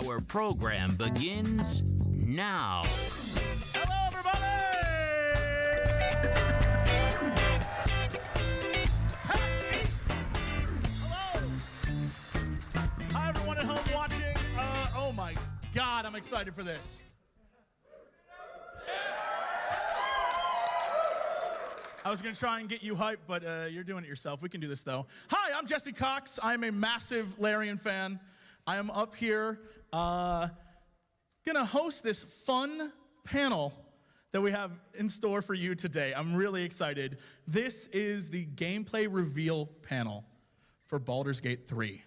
Our program begins now. Hello, everybody! PAX 8! Hello! Hi, everyone at home watching. Oh my God, I'm excited for this. I was going to try and get you hyped, but you're doing it yourself. We can do this, though. Hi, I'm Jesse Cox. I'm a massive Larian fan. I am up here going to host this fun panel that we have in store for you today. I'm really excited. This is the gameplay reveal panel for Baldur's Gate 3.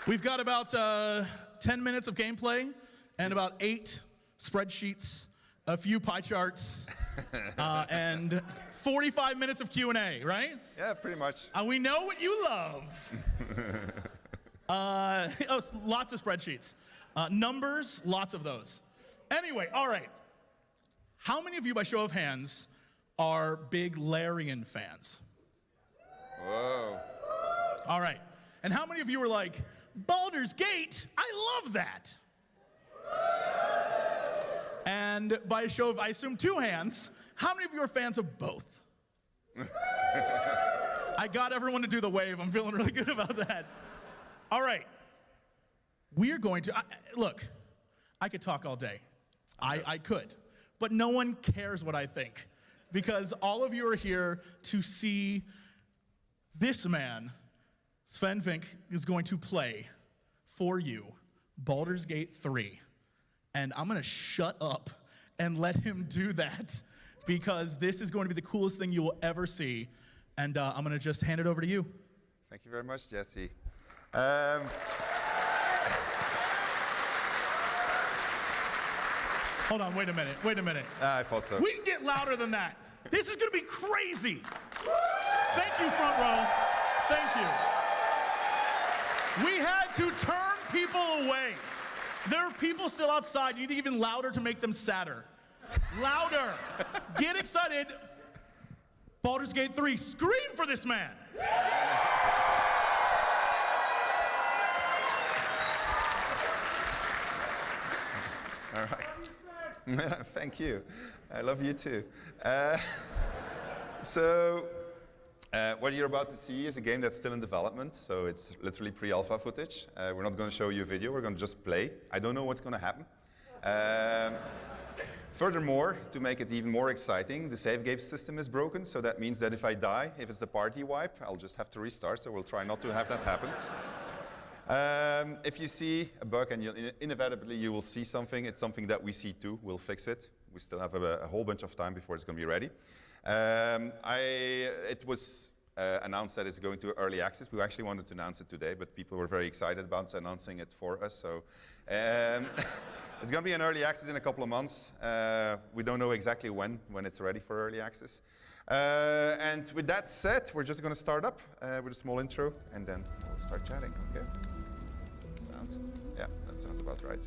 We've got about 10 minutes of gameplay and about 8 spreadsheets, a few pie charts, and 45 minutes of Q&A, right? Yeah, pretty much. We know what you love. Lots of spreadsheets. Numbers, lots of those. Anyway, all right. How many of you, by show of hands, are big Larian fans? Whoa. All right. And how many of you are like, Baldur's Gate, I love that. And by a show of, I assume, 2 hands, how many of you are fans of both? I got everyone to do the wave. I'm feeling really good about that. All right. We are going to, look, I could talk all day. I could. But no one cares what I think. Because all of you are here to see this man, Sven Vink, is going to play for you Baldur's Gate 3. And I'm going to shut up and let him do that because this is going to be the coolest thing you will ever see. And I'm going to just hand it over to you. Thank you very much, Jesse. Hold on, wait a minute. I thought so. We can get louder than that. This is going to be crazy. Thank you, front row. Thank you. We had to turn people away. There are people still outside. You need to get even louder to make them sadder. Louder. Get excited. Baldur's Gate 3. Scream for this man. All right. Thank you. I love you too. What you're about to see is a game that's still in development, so it's literally pre-alpha footage. We're not going to show you a video, we're going to just play. I don't know what's going to happen. Furthermore, to make it even more exciting, the save game system is broken, so that means that if I die, if it's the party wipe, I'll just have to restart, so we'll try not to have that happen. If you see a bug, and inevitably you will see something, it's something that we see too, we'll fix it. We still have a whole bunch of time before it's going to be ready. It was announced that it's going to early access. We actually wanted to announce it today, but people were very excited about announcing it for us. So it's going to be in early access in a couple of months. We don't know exactly when it's ready for early access. And with that said, we're just going to start up with a small intro, and then we'll start chatting. Okay? Yeah, that sounds about right.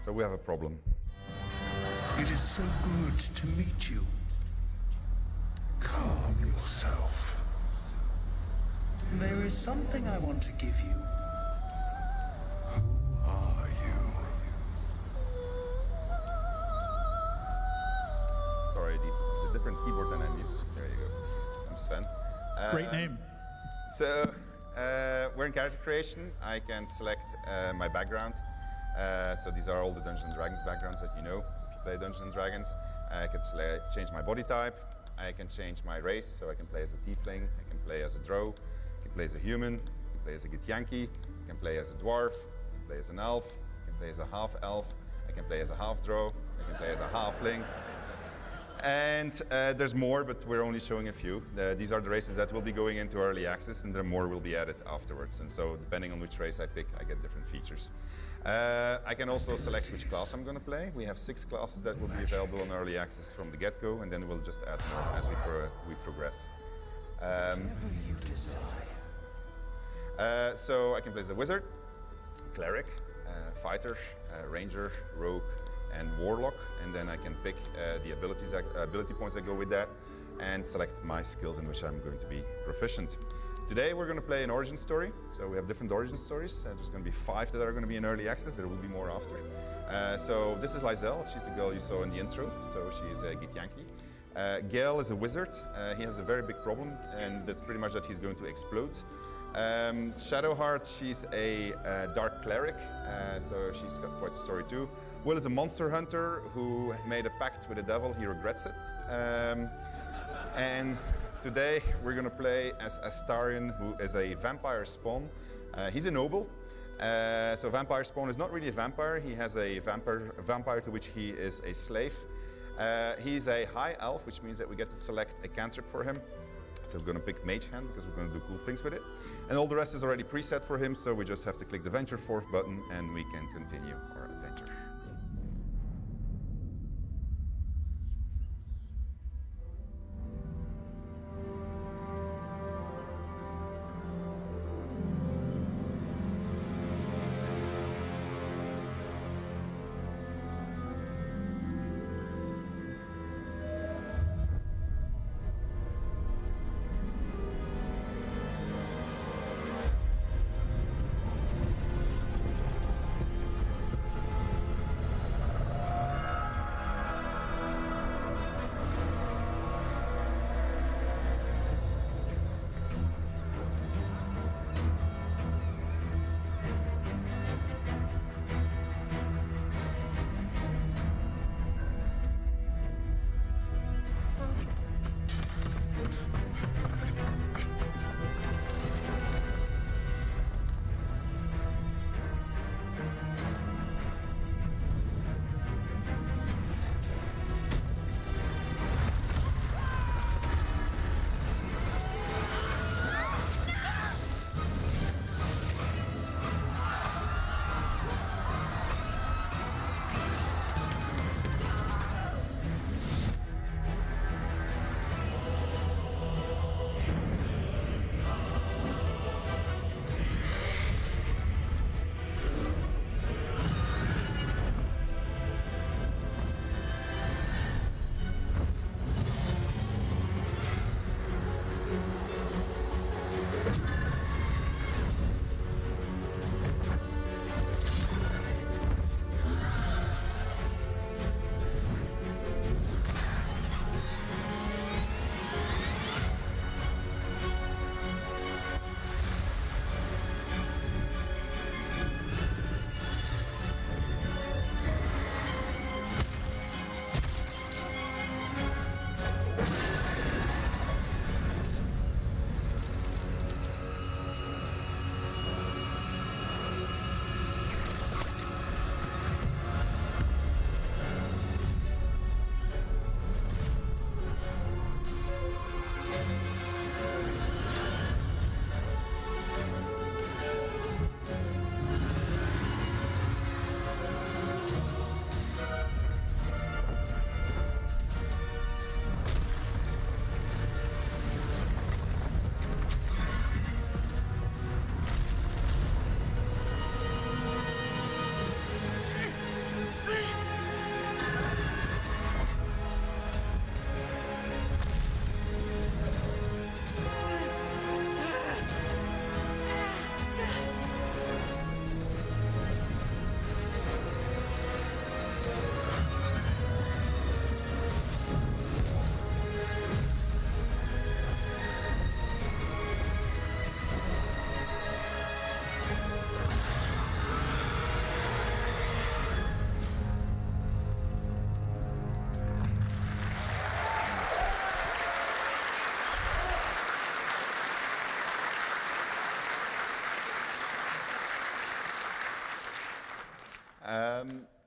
So we have a problem. It is so good to meet you. Calm yourself. There is something I want to give you. Who are you? Sorry, it's a different keyboard than I'm used to. There you go. I'm Sven. Great name. So we're in character creation. I can select my background. So these are all the Dungeons & Dragons backgrounds that you know if you play Dungeons & Dragons. I can change my body type. I can change my race, so I can play as a tiefling, I can play as a drow, I can play as a human, I can play as a githyanki, I can play as a dwarf, I can play as an elf, I can play as a half-elf, I can play as a half-drow, I can play as a halfling. And there's more, but we're only showing a few. These are the races that will be going into early access, and there more will be added afterwards. And so depending on which race I pick, I get different features. I can also select which class I'm going to play. We have 6 classes that will be available on early access from the get-go, and then we'll just add more as we progress. So I can play as a wizard, cleric, fighter, ranger, rogue, and warlock, and then I can pick the ability points that go with that, and select my skills in which I'm going to be proficient. Today we're going to play an origin story, so we have different origin stories. There's going to be 5 that are going to be in early access. There will be more after. So this is Lysel. She's the girl you saw in the intro. So she's a githyanki. Gale is a wizard. He has a very big problem, and that's pretty much that he's going to explode. Shadowheart, she's a dark cleric, so she's got quite a story too. Will is a monster hunter who made a pact with the devil. He regrets it. And today we're going to play as Astarion, who is a vampire spawn. He's a noble. So vampire spawn is not really a vampire. He has a vampire to which he is a slave. He's a high elf, which means that we get to select a cantrip for him. So we're going to pick Mage Hand because we're going to do cool things with it. And all the rest is already preset for him, so we just have to click the Venture Forth button and we can continue our adventure.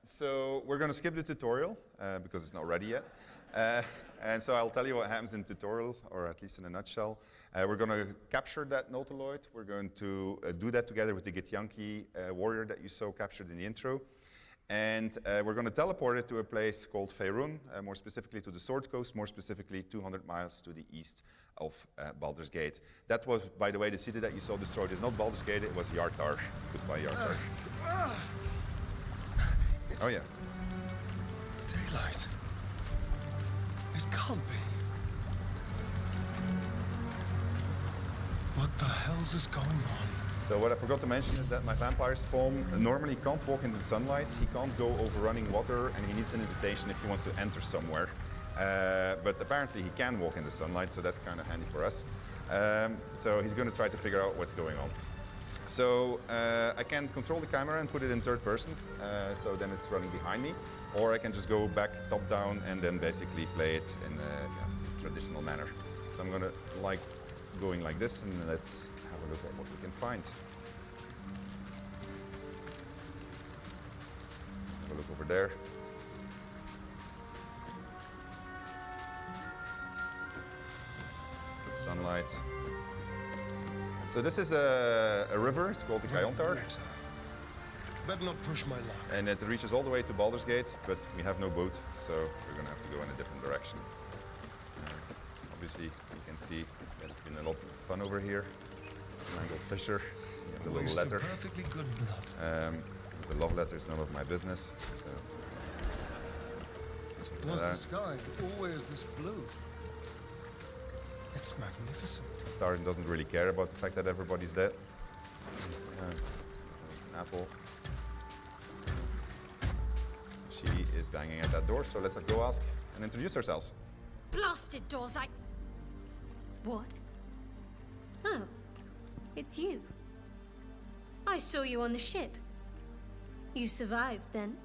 So we're going to skip the tutorial because it's not ready yet. And so I'll tell you what happens in tutorial, or at least in a nutshell. We're going to capture that Nautiloid. We're going to do that together with the junky warrior that you saw captured in the intro. And we're going to teleport it to a place called Faerun, more specifically to the Sword Coast, more specifically 200 miles to the east of Baldur's Gate. That was, by the way, the city that you saw destroyed is not Baldur's Gate, it was Yartar. Goodbye, Yartar. Oh yeah. Daylight. It can't be. What the hell's is going on? So what I forgot to mention is that my vampire spawn normally can't walk in the sunlight. He can't go over running water, and he needs an invitation if he wants to enter somewhere. But apparently he can walk in the sunlight, so that's kind of handy for us. So he's going to try to figure out what's going on. So I can control the camera and put it in third person, so then it's running behind me. Or I can just go back top down and then basically play it in a traditional manner. So I'm going to like going like this, and let's have a look at what we can find. Have a look over there. The sunlight. So this is a river, it's called the Kayontar. Better not push my luck. And it reaches all the way to Baldur's Gate, but we have no boat, so we're going to have to go in a different direction. Obviously, you can see that it's been a lot of fun over here. Mangled Fisher, you have the little letter. Perfectly good blood. The love letter is none of my business. So. Was the sky always this blue? It's magnificent. Starren doesn't really care about the fact that everybody's dead. An apple. She is banging at that door, so let's go ask and introduce ourselves. Blasted doors, What? Oh, it's you. I saw you on the ship. You survived, then?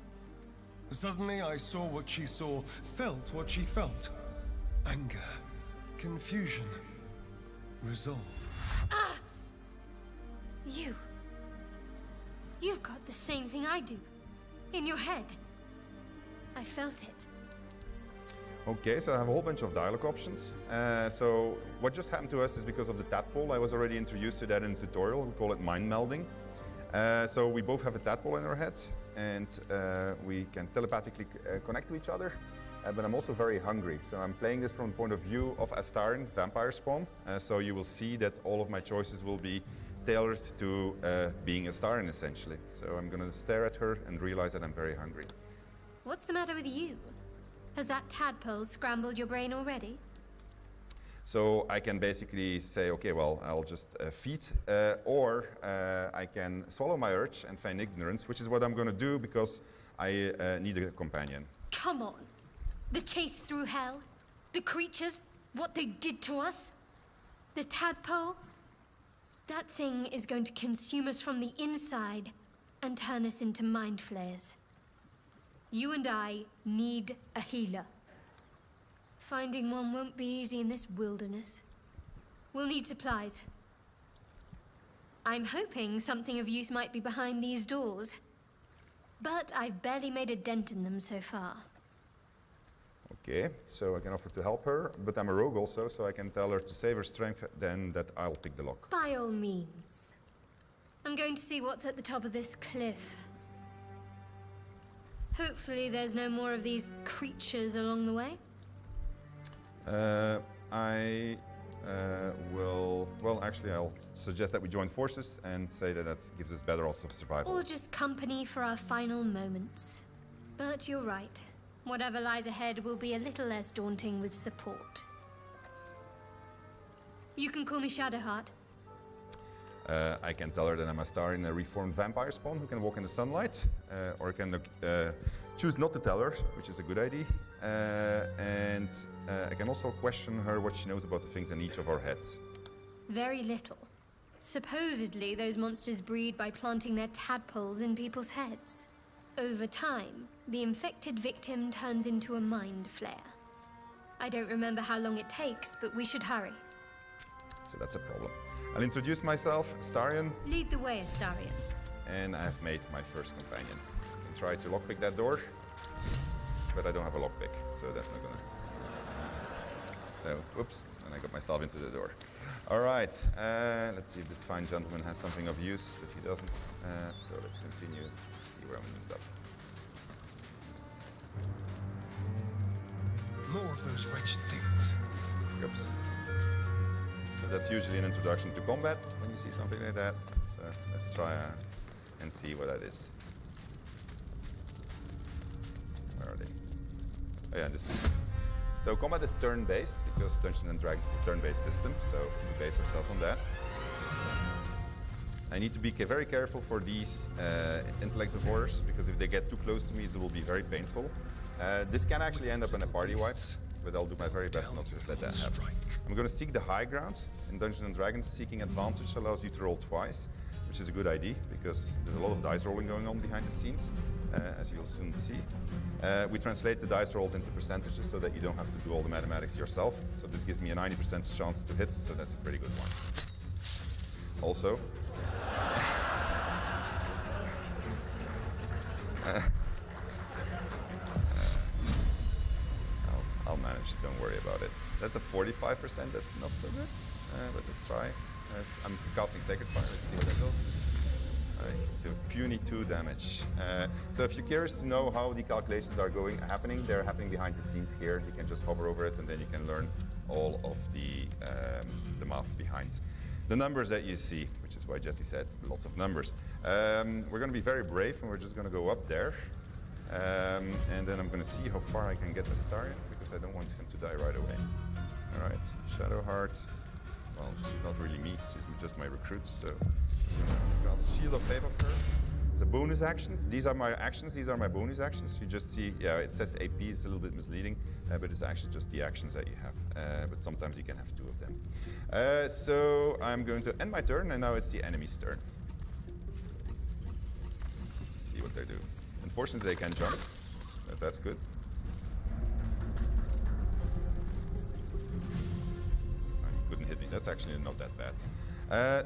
Suddenly I saw what she saw, felt what she felt. Anger, confusion, resolve. Ah! You've got the same thing I do. In your head. I felt it. Okay, so I have a whole bunch of dialogue options. So what just happened to us is because of the tadpole. I was already introduced to that in the tutorial. We call it mind melding. So we both have a tadpole in our head, and we can telepathically connect to each other. But I'm also very hungry. So I'm playing this from the point of view of Astarion, vampire spawn. So you will see that all of my choices will be tailored to being Astarion, essentially. So I'm going to stare at her and realize that I'm very hungry. What's the matter with you? Has that tadpole scrambled your brain already? So I can basically say, okay, well, I'll just feed, or I can swallow my urge and feign ignorance, which is what I'm going to do because I need a companion. Come on. The chase through hell, the creatures, what they did to us, the tadpole. That thing is going to consume us from the inside and turn us into mind flayers. You and I need a healer. Finding one won't be easy in this wilderness. We'll need supplies. I'm hoping something of use might be behind these doors, but I've barely made a dent in them so far. Okay, so I can offer to help her, but I'm a rogue also, so I can tell her to save her strength, then that I'll pick the lock. By all means. I'm going to see what's at the top of this cliff. Hopefully there's no more of these creatures along the way. I will, well, actually I'll suggest that we join forces and say that that gives us better odds of survival. Or just company for our final moments. But you're right. Whatever lies ahead will be a little less daunting with support. You can call me Shadowheart. I can tell her that I'm a star in a reformed vampire spawn who can walk in the sunlight, or I can choose not to tell her, which is a good idea. And I can also question her what she knows about the things in each of our heads. Very little. Supposedly, those monsters breed by planting their tadpoles in people's heads. Over time, the infected victim turns into a mind flayer. I don't remember how long it takes, but we should hurry. So that's a problem. I'll introduce myself, Astarion, Lead the way, Astarion. and I've made my first companion. You can try to lockpick that door, but I don't have a lockpick, so that's not gonna. So, whoops, and I got myself into the door. All right, let's see if this fine gentleman has something of use, but he doesn't. So let's continue, see where I'm ended up. More of those wretched things. Oops. So that's usually an introduction to combat when you see something like that. So let's try and see what that is. Where are they? Oh yeah, this is. So combat is turn-based because Dungeons and Dragons is a turn-based system. So we base ourselves on that. I need to be very careful for these intellect divorcers because if they get too close to me, it will be very painful. This can actually end up in a party wipe, but I'll do my very best not to let that happen. I'm going to seek the high ground. In Dungeons & Dragons, seeking advantage allows you to roll twice, which is a good idea because there's a lot of dice rolling going on behind the scenes, as you'll soon see. We translate the dice rolls into percentages so that you don't have to do all the mathematics yourself. So this gives me a 90% chance to hit, so that's a pretty good one. Also, I'll manage, don't worry about it. That's a 45%, that's not so good, but let's try. I'm casting Sacred Fire, let's see what that does. To puny 2 damage. So if you're curious to know how the calculations are happening, they're happening behind the scenes here. You can just hover over it and then you can learn all of the math behind the numbers that you see, which is why Jesse said lots of numbers. We're going to be very brave and we're just going to go up there. And then I'm going to see how far I can get the star in because I don't want him to die right away. All right, Shadowheart. Well, she's not really me, she's just my recruit, so I'm going to cast Shield of Faith of her. The bonus actions, these are my actions, these are my bonus actions. You just see, yeah, it says AP, it's a little bit misleading, but it's actually just the actions that you have. But sometimes you can have 2 of them. So I'm going to end my turn, and now it's the enemy's turn. See what they do. Unfortunately, they can jump, but that's good. Couldn't hit me. That's actually not that bad.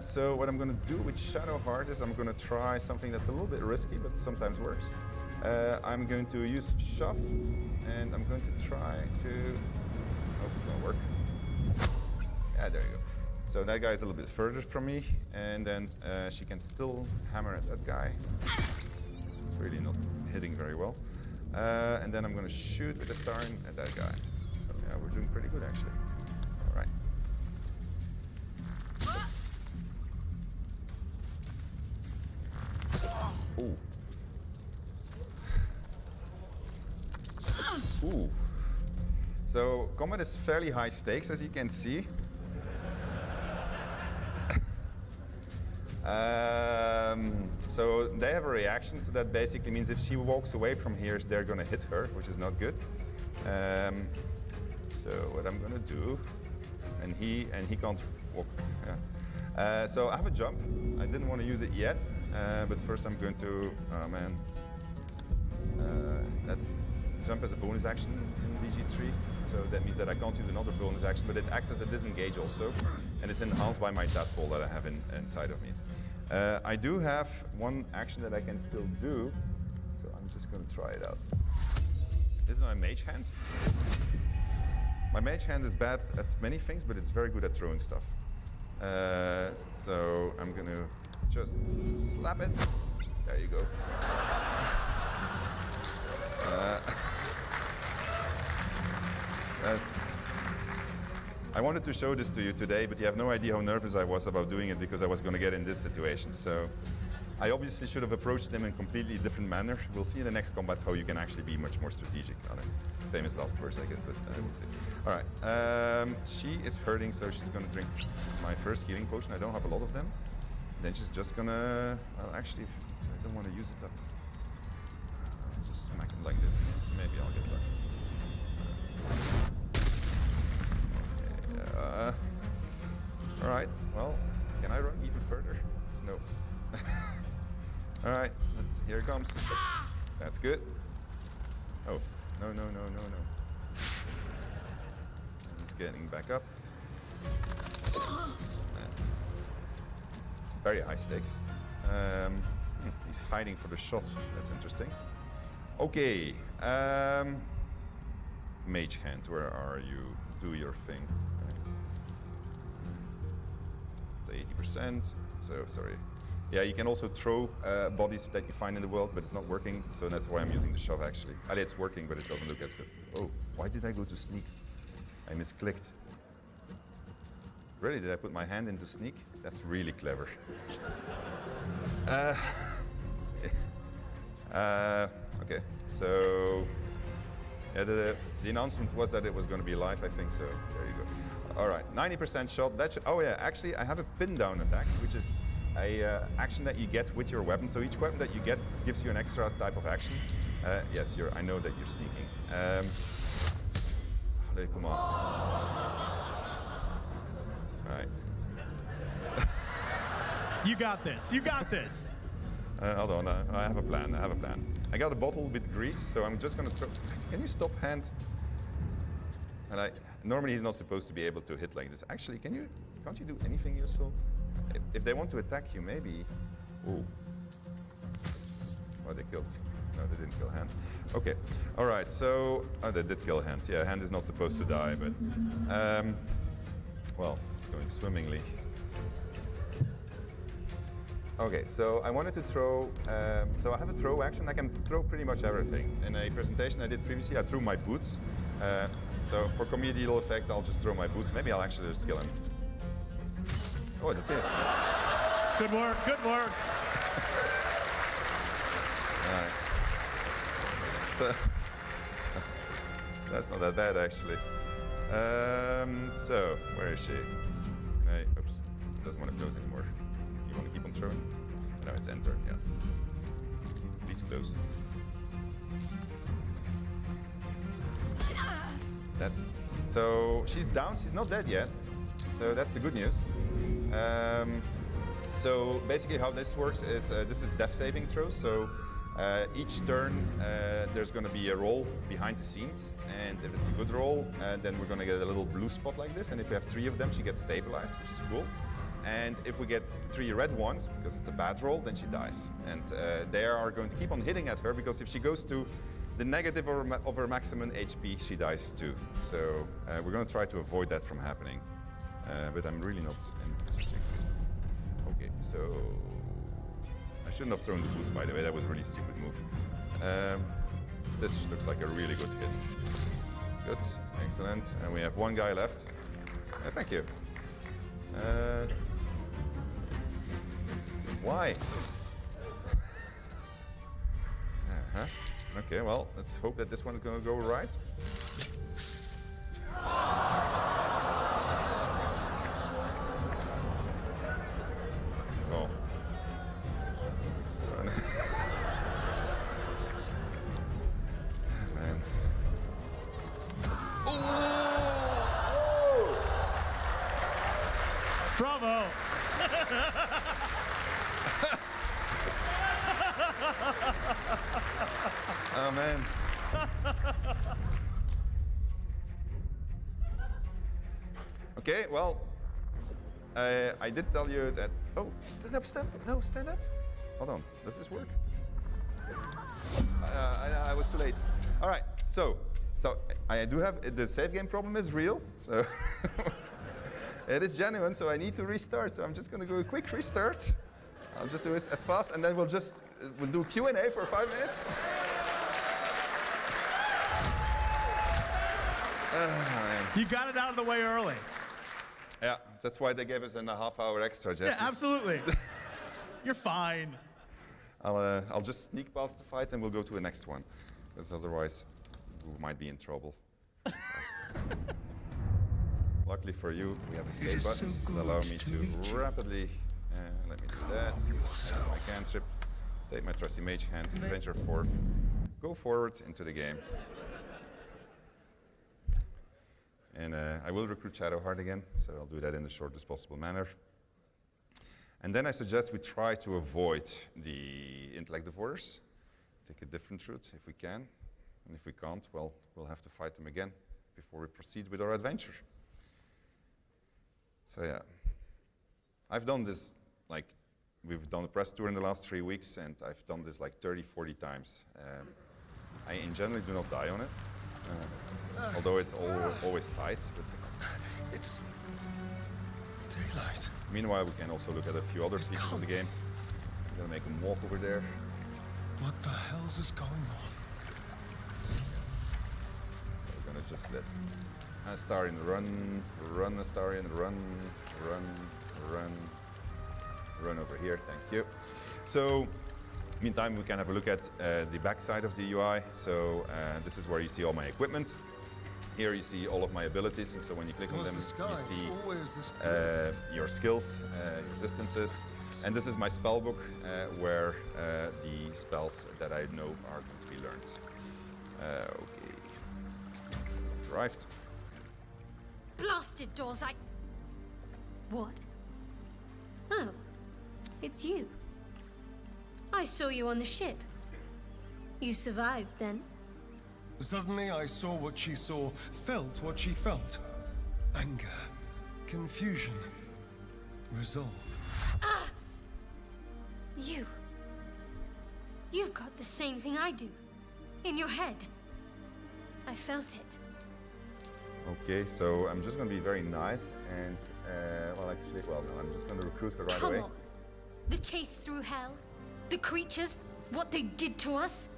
So what I'm going to do with Shadowheart is I'm going to try something that's a little bit risky, but sometimes works. I'm going to use Shove, and I'm going to try to... Oh, it won't work. Yeah, there you go. So that guy is a little bit further from me, and then she can still hammer at that guy. It's really not hitting very well. And then I'm going to shoot with the star at that guy. So yeah, we're doing pretty good actually. All right. Ooh. Ooh. So combat is fairly high stakes, as you can see. So they have a reaction, so that basically means if she walks away from here, they're going to hit her, which is not good. So what I'm going to do, and he can't walk. Yeah. So I have a jump. I didn't want to use it yet, but first I'm going to. Oh man, that's jump as a bonus action in VG3. So that means that I can't use another bonus action, but it acts as a disengage also, and it's enhanced by my tadpole that I have inside of me. I do have one action that I can still do, so I'm just going to try it out. This is my mage hand. My mage hand is bad at many things, but it's very good at throwing stuff. So I'm going to just slap it. There you go. I wanted to show this to you today, but you have no idea how nervous I was about doing it because I was going to get in this situation. So I obviously should have approached them in a completely different manner. We'll see in the next combat how you can actually be much more strategic. Famous last words, I guess, but we'll see. All right, she is hurting, so she's going to drink my first healing potion. I don't have a lot of them. Then she's just going to, well, actually, I don't want to use it up. I'll just smack it like this. Maybe I'll get lucky. All right, well, can I run even further? No. All right, here it comes. That's good. Oh, no. He's getting back up. Very high stakes. He's hiding for the shot. That's interesting. Okay. Mage hand, where are you? Do your thing. The 80%. So sorry. Yeah, you can also throw bodies that you find in the world, but it's not working. So that's why I'm using the shove actually. It's working, but it doesn't look as good. Oh, why did I go to sneak? I misclicked. Really, did I put my hand into sneak? That's really clever. Okay, so yeah, the announcement was that it was going to be live, I think, so there you go. All right, 90% shot. That should, oh yeah, actually I have a pin down attack, which is a action that you get with your weapon. So each weapon that you get gives you an extra type of action. Yes, I know that you're sneaking. Come on. All right. You got this. You got this. Hold on, I have a plan. I got a bottle with grease, so I'm just gonna throw. Can you stop hand? And normally he's not supposed to be able to hit like this. Actually, can't you do anything useful? If they want to attack you, maybe. Ooh. Oh, they killed. No, they didn't kill hand. Okay. All right. So they did kill hand. Yeah, hand is not supposed to die, but well, it's going swimmingly. Okay, so I wanted to throw, so I have a throw action. I can throw pretty much everything. In a presentation I did previously, I threw my boots. So for comedial effect, I'll just throw my boots. Maybe I'll actually just kill him. Oh, that's it. Good work, good work. All right. So, that's not that bad, actually. So, where is she? Hey, oops, doesn't want to close anymore. You want to keep on throwing? No, it's enter, yeah. Please close. So she's down, she's not dead yet. So that's the good news. So basically how this works is, this is death saving throws. So each turn there's going to be a roll behind the scenes, and if it's a good roll, then we're going to get a little blue spot like this, and if we have 3 of them, she gets stabilized, which is cool. And if we get 3 red ones, because it's a bad roll, then she dies. And they are going to keep on hitting at her, because if she goes to the negative of her maximum HP, she dies too. So we're going to try to avoid that from happening. But I'm really not interested. Okay, so I shouldn't have thrown the boost, by the way. That was a really stupid move. This looks like a really good hit. Good, excellent. And we have 1 guy left. Thank you. Why? Okay, well, let's hope that this one is going to go right. Oh. Man. Oh! Bravo. Oh, man. Okay, well, I did tell you that. Oh, stand up, stand up. No, stand up. Hold on. Does this work? I was too late. All right. So I do have the save game problem is real. So it is genuine. So I need to restart. So I'm just going to do a quick restart. I'll just do it as fast, and then we'll do Q&A for 5 minutes. You got it out of the way early. Yeah, that's why they gave us a half-hour extra, Jesse. Yeah, absolutely. You're fine. I'll just sneak past the fight, and we'll go to the next one, because otherwise we might be in trouble. Luckily for you, we have escape buttons that allow me to rapidly. Let me do that. My cantrip. Take my trusty mage hand. Venture forth. Go forward into the game. And I will recruit Shadowheart again, so I'll do that in the shortest possible manner. And then I suggest we try to avoid the intellect divorce. Take a different route if we can. And if we can't, well, we'll have to fight them again before we proceed with our adventure. So yeah, I've done this, like, we've done a press tour in the last 3 weeks, and I've done this like 30, 40 times. I in general do not die on it, although it's always tight. But It's daylight. meanwhile, we can also look at a few other features of the game. I'm gonna make him walk over there. What the hell's is going on? We're gonna just let Astarion run Astarion, run over here, thank you. So, meantime, we can have a look at the back side of the UI. So, this is where you see all my equipment. Here you see all of my abilities, and so when you click on them, you see your skills, your distances. And this is my spell book, where the spells that I know are going to be learned. Okay. Arrived. Blasted doors, What? Oh, it's you. I saw you on the ship. You survived, then? Suddenly I saw what she saw, felt what she felt. Anger, confusion, resolve. Ah! You've got the same thing I do. In your head. I felt it. Okay, so I'm just going to be very nice and, no, I'm just going to recruit her right away. Come on. The chase through hell, the creatures, what they did to us,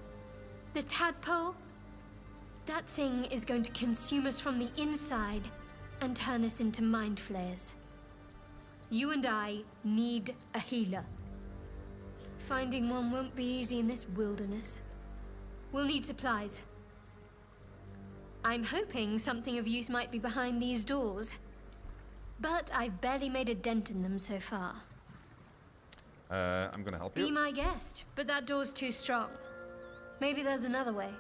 the tadpole. That thing is going to consume us from the inside and turn us into mind flayers. You and I need a healer. Finding one won't be easy in this wilderness. We'll need supplies. I'm hoping something of use might be behind these doors. But I've barely made a dent in them so far. I'm gonna help you. Be my guest, but that door's too strong. Maybe there's another way,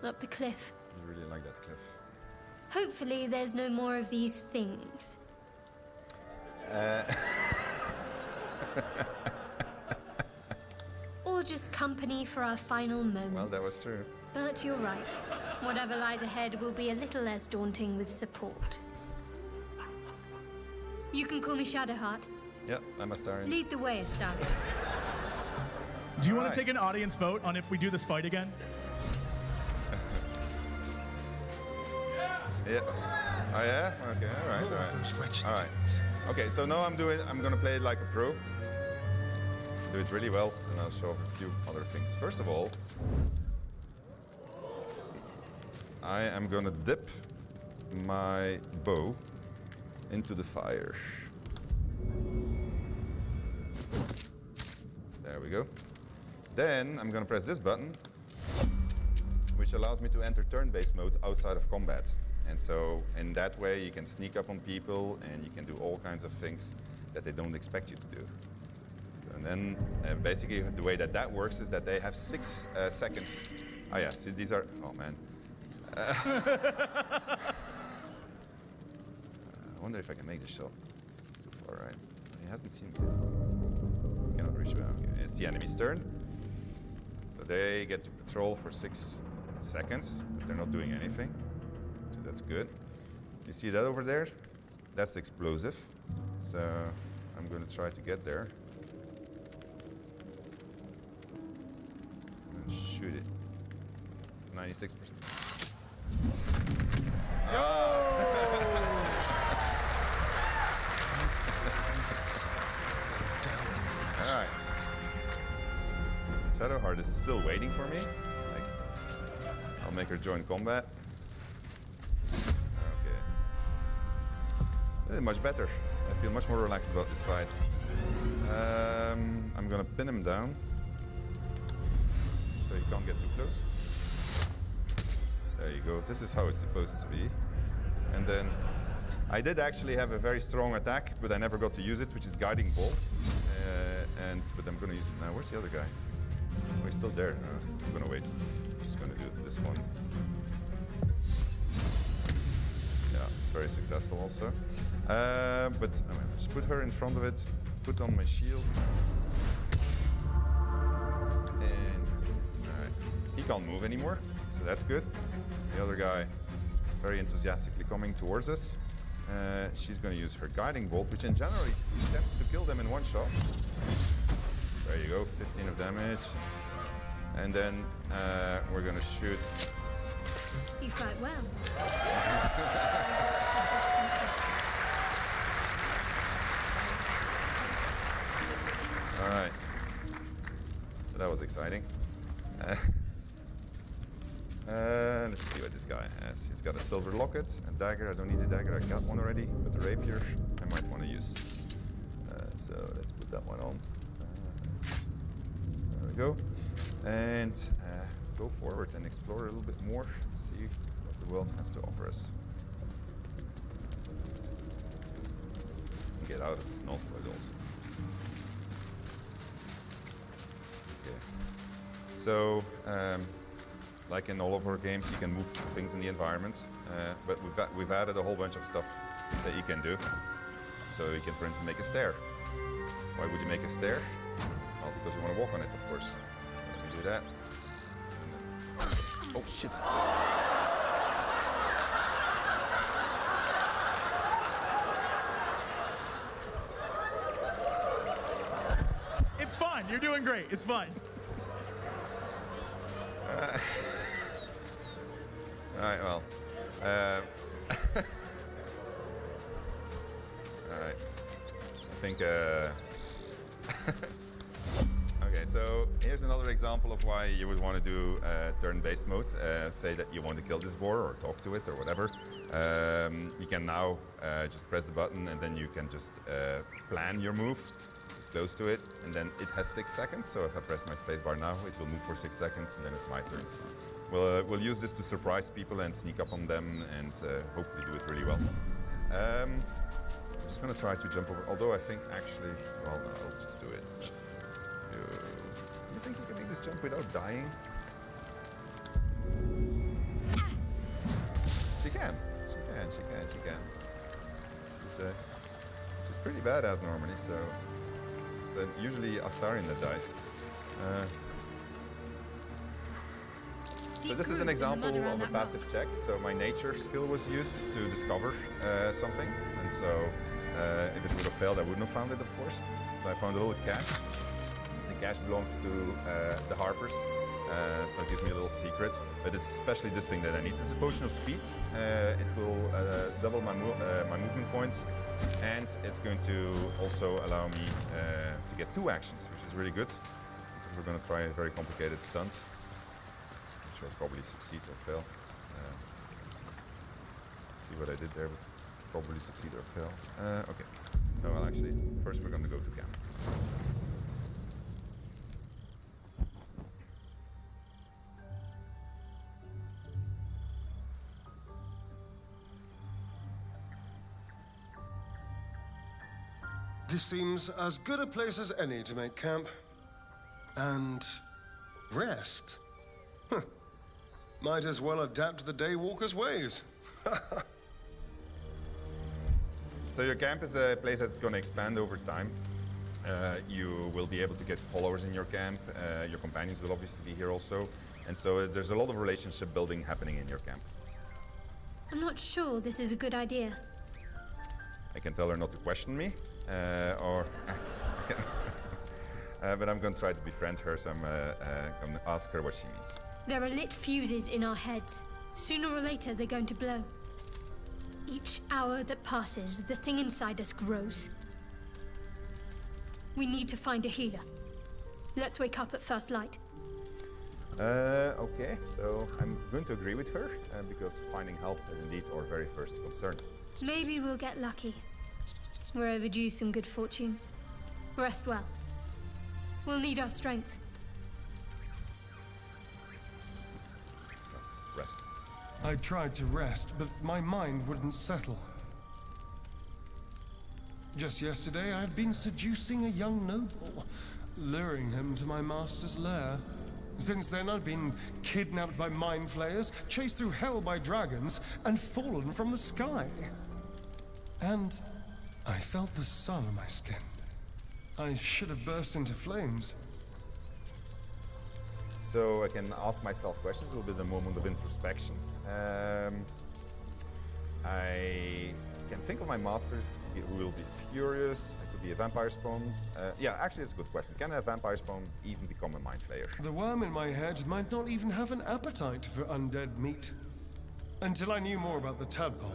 up the cliff. You really like that cliff. Hopefully there's no more of these things. Or just company for our final moments. Well, that was true. But you're right. Whatever lies ahead will be a little less daunting with support. You can call me Shadowheart. Yeah, I'm Astarion. Lead the way, Astarion. Do you want to take an audience vote on if we do this fight again? Yeah. Oh yeah? Okay, alright. Okay, so now I'm gonna play it like a pro. Do it really well, and I'll show a few other things. First of all, I am gonna dip my bow into the fire. There we go. Then I'm gonna press this button, which allows me to enter turn-based mode outside of combat. And so in that way you can sneak up on people and you can do all kinds of things that they don't expect you to do. So, and then basically the way that works is that they have 6 seconds. Oh yeah, see these are, oh man. I wonder if I can make this shot. It's too far, right? He hasn't seen me. Cannot reach me. Okay. It's the enemy's turn. So they get to patrol for 6 seconds, but they're not doing anything. So that's good. You see that over there? That's explosive. So I'm going to try to get there. And shoot it. 96%. Alright. Shadowheart is still waiting for me. Like, I'll make her join combat. Okay. This is much better. I feel much more relaxed about this fight. I'm gonna pin him down so he can't get too close. There you go. This is how it's supposed to be. And then I did actually have a very strong attack, but I never got to use it, which is Guiding Bolt. But I'm going to use it now. Where's the other guy? Oh, he's still there. I'm going to wait. I'm just going to do this one. Yeah, very successful also. But just put her in front of it. Put on my shield. And alright. He can't move anymore, so that's good. The other guy is very enthusiastically coming towards us. She's going to use her Guiding Bolt, which in general tends to kill them in one shot. There you go, 15 of damage. and then we're gonna shoot. You fight well. All right. So that was exciting. Let's see what this guy has. He's got a silver locket, a dagger. I don't need a dagger. I got one already. But the rapier, I might want to use. So let's put that one on. There we go. And go forward and explore a little bit more. See what the world has to offer us. Get out of Northwood also. Okay. So, like in all of our games, you can move things in the environment, but we've added a whole bunch of stuff that you can do. So you can, for instance, make a stair. Why would you make a stair? Well, because you want to walk on it, of course. Let me do that. Oh shit! It's fine. You're doing great. It's fine. All right, well. All right. I think. Okay, so here's another example of why you would want to do turn-based mode. Say that you want to kill this boar or talk to it or whatever. You can now just press the button and then you can just plan your move. Close to it, and then it has 6 seconds. So if I press my spacebar now, it will move for 6 seconds, and then it's my turn. We'll use this to surprise people and sneak up on them, and hopefully do it really well. I'm just gonna try to jump over. Although I think actually, well, no, I'll just do it. You think you can make this jump without dying? She can. She's pretty badass normally, so. It's usually Astarion that dies. So this is an example of a passive check. So my nature skill was used to discover something, and so if it would have failed, I wouldn't have found it, of course. So I found a little cache. The cache belongs to the Harpers, so it gives me a little secret. But it's especially this thing that I need. This is a potion of speed. It will double my movement points. And it's going to also allow me to get 2 actions, which is really good. Because we're going to try a very complicated stunt, which will probably succeed or fail. See what I did there, but it's probably succeed or fail. Okay. No, well, actually, first we're going to go to camp. This seems as good a place as any to make camp. And rest. Huh. Might as well adapt to the Daywalker's ways. So your camp is a place that's going to expand over time. You will be able to get followers in your camp. Your companions will obviously be here also. And so there's a lot of relationship building happening in your camp. I'm not sure this is a good idea. I can tell her not to question me. But I'm going to try to befriend her, so I'm going to ask her what she means. There are lit fuses in our heads. Sooner or later, they're going to blow. Each hour that passes, the thing inside us grows. We need to find a healer. Let's wake up at first light. Okay, so I'm going to agree with her, because finding help is indeed our very first concern. Maybe we'll get lucky. We're overdue some good fortune. Rest well. We'll need our strength. Rest. I tried to rest, but my mind wouldn't settle. Just yesterday, I had been seducing a young noble, luring him to my master's lair. Since then, I've been kidnapped by mind flayers, chased through hell by dragons, and fallen from the sky. And I felt the sun on my skin. I should have burst into flames. So I can ask myself questions, a little bit of a moment of introspection. I can think of my master, who will be furious. I could be a vampire spawn? Yeah, actually, it's a good question. Can a vampire spawn even become a mind flayer? The worm in my head might not even have an appetite for undead meat. Until I knew more about the tadpole,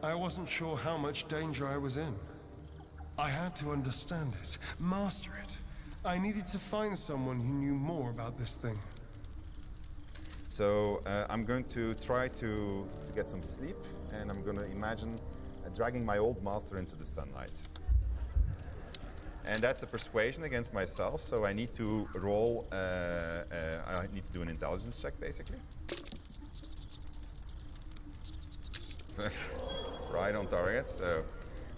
I wasn't sure how much danger I was in. I had to understand it, master it. I needed to find someone who knew more about this thing. So I'm going to try to get some sleep, and I'm going to imagine dragging my old master into the sunlight. And that's a persuasion against myself, so I need to roll, I need to do an intelligence check, basically. Right on target.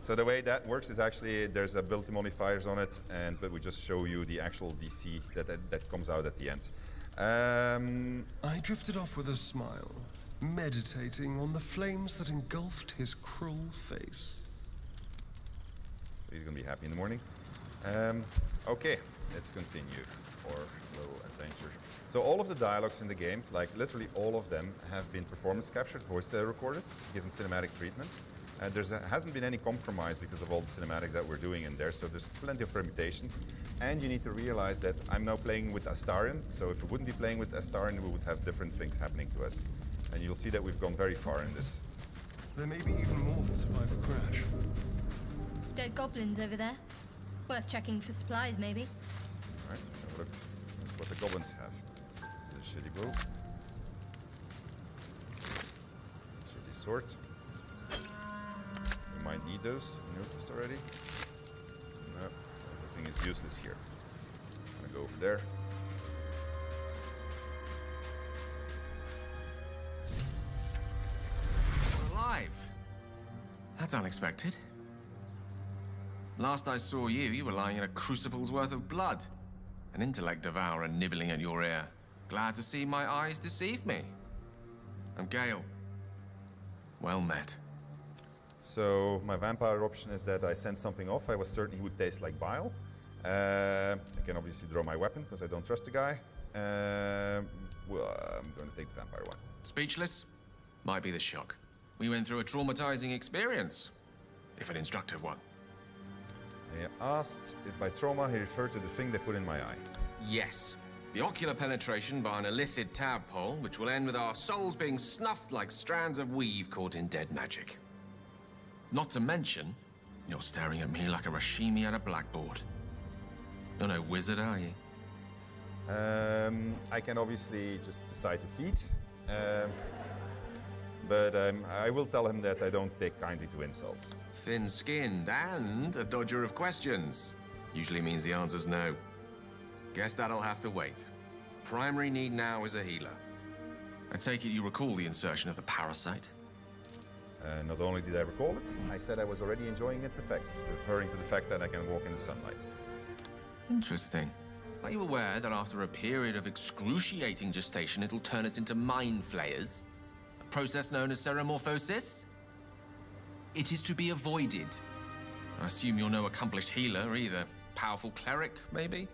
So the way that works is actually there's ability modifiers on it, but we just show you the actual DC that comes out at the end. I drifted off with a smile, meditating on the flames that engulfed his cruel face. He's gonna be happy in the morning. Okay, let's continue our little adventure. So all of the dialogues in the game, like literally all of them, have been performance captured, voice recorded, given cinematic treatment. There hasn't been any compromise because of all the cinematic that we're doing in there, so there's plenty of permutations. And you need to realize that I'm now playing with Astarion, so if we wouldn't be playing with Astarion, we would have different things happening to us. And you'll see that we've gone very far in this. There may be even more that survive a crash. Dead goblins over there. Worth checking for supplies, maybe. All right, so look what the goblins have. This is a shitty bow. Shitty sword. We might need those, you noticed already? No, everything is useless here. I'm gonna go over there. Alive? That's unexpected. Last I saw you, you were lying in a crucible's worth of blood. An intellect devourer nibbling at your ear. Glad to see my eyes deceive me. I'm Gale. Well met. So my vampire option is that I send something off. I was certain he would taste like bile. I can obviously draw my weapon because I don't trust the guy. Well, I'm going to take the vampire one. Speechless? Might be the shock. We went through a traumatizing experience, if an instructive one. He asked if by trauma he referred to the thing they put in my eye. Yes. The ocular penetration by an illithid tadpole, which will end with our souls being snuffed like strands of weave caught in dead magic. Not to mention, you're staring at me like a Rashimi at a blackboard. You're no wizard, are you? I can obviously just decide to feed. But I will tell him that I don't take kindly to insults. Thin-skinned and a dodger of questions. Usually means the answer's no. Guess that'll have to wait. Primary need now is a healer. I take it you recall the insertion of the parasite? Not only did I recall it, I said I was already enjoying its effects, referring to the fact that I can walk in the sunlight. Interesting. Are you aware that after a period of excruciating gestation, it'll turn us into mind flayers? A process known as ceremorphosis? It is to be avoided. I assume you're no accomplished healer either. Powerful cleric, maybe?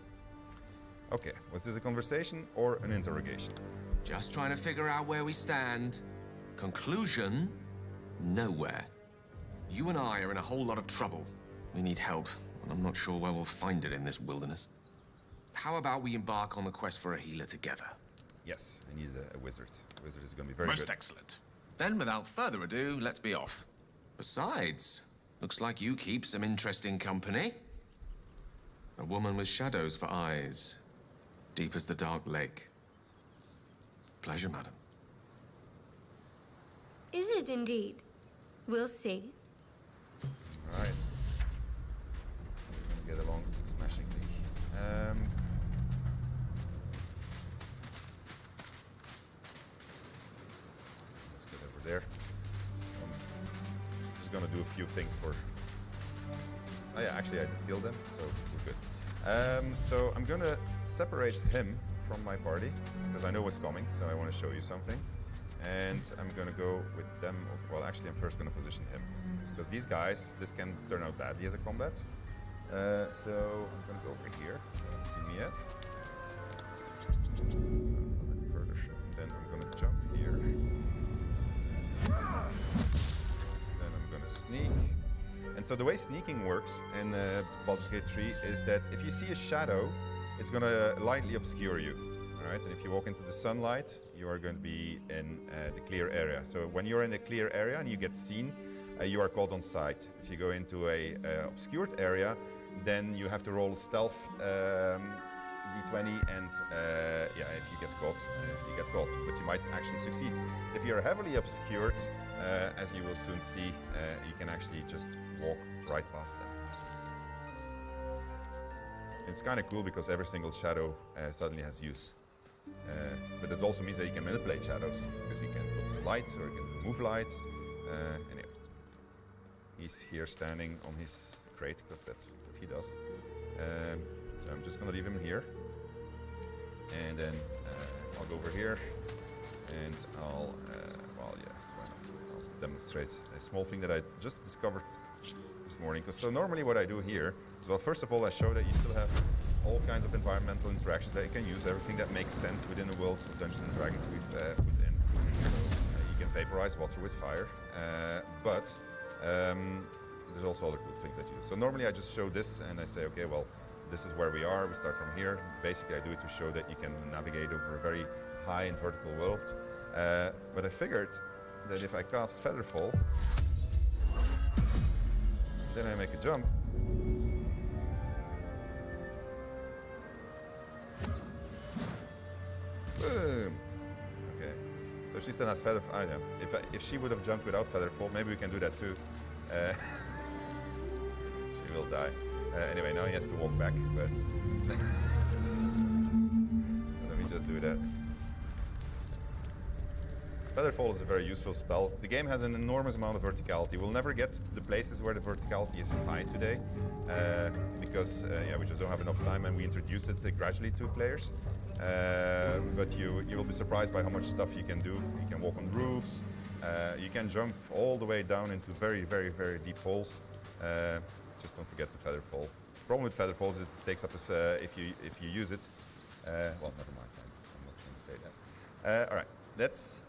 Okay, was this a conversation or an interrogation? Just trying to figure out where we stand. Conclusion, nowhere. You and I are in a whole lot of trouble. We need help, and I'm not sure where we'll find it in this wilderness. How about we embark on the quest for a healer together? Yes, I need a wizard. A wizard is going to be very Most good. excellent. Then, without further ado, let's be off. Besides, looks like you keep some interesting company. A woman with shadows for eyes, deep as the dark lake. Pleasure, madam. Is it indeed? We'll see. All right. We're going to get along smashingly. Let's get over there. Just going to do a few things for... Oh yeah, actually I did kill them, so we're good. So I'm going to separate him from my party, because I know what's coming, so I want to show you something. And I'm going to go with them. Well, actually, I'm first going to position him. Because these guys, this can turn out badly as a combat. So I'm going to go over here. You haven't seen me yet. A bit further. Then I'm going to jump here. Then I'm going to sneak. And And so the way sneaking works in Baldur's Gate 3 is that if you see a shadow, it's going to lightly obscure you. All right? And if you walk into the sunlight, you are going to be in the clear area. So when you're in the clear area and you get seen, you are caught on sight. If you go into a obscured area, then you have to roll a stealth d20, and yeah, if you get caught, you get caught. But you might actually succeed. If you're heavily obscured, as you will soon see, you can actually just walk right past them. It's kind of cool because every single shadow suddenly has use. But it also means that you can manipulate shadows, because you can put light or you can remove light. Anyway, he's here standing on his crate because that's what he does. So I'm just going to leave him here. And then I'll go over here and I'll, well, yeah, why not? I'll demonstrate a small thing that I just discovered this morning. So normally what I do here, well, first of all, I show that you still have all kinds of environmental interactions that you can use, everything that makes sense within the world of Dungeons & Dragons we've put in. So you can vaporize water with fire, but there's also other cool things that you do. So normally I just show this and I say, okay, well, this is where we are, we start from here. Basically I do it to show that you can navigate over a very high and vertical world. But I figured that if I cast Featherfall, then I make a jump. Boom. Okay. So she still has Featherfall. I know. If she would have jumped without Featherfall, maybe we can do that too. She will die. Anyway, now he has to walk back, but so let me just do that. Featherfall is a very useful spell. The game has an enormous amount of verticality. We'll never get to the places where the verticality is high today, because yeah, we just don't have enough time, and we introduce it gradually to players. But you will be surprised by how much stuff you can do. You can walk on roofs. You can jump all the way down into very, very, very deep holes. Just don't forget the Featherfall. The problem with Featherfall is it takes up if you use it. Well, never mind. I'm not going to say that. All right, let's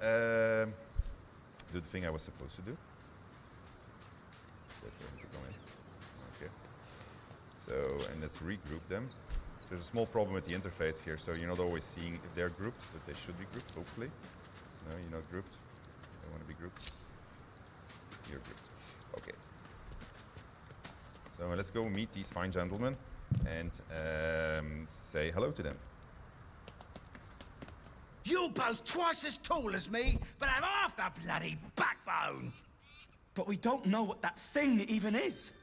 do the thing I was supposed to do. Okay. So, and let's regroup them. There's a small problem with the interface here, so you're not always seeing if they're grouped, but they should be grouped, hopefully. No, you're not grouped. You don't want to be grouped. You're grouped. Okay. So let's go meet these fine gentlemen and say hello to them. You're both twice as tall as me, but have half the bloody backbone. But we don't know what that thing even is.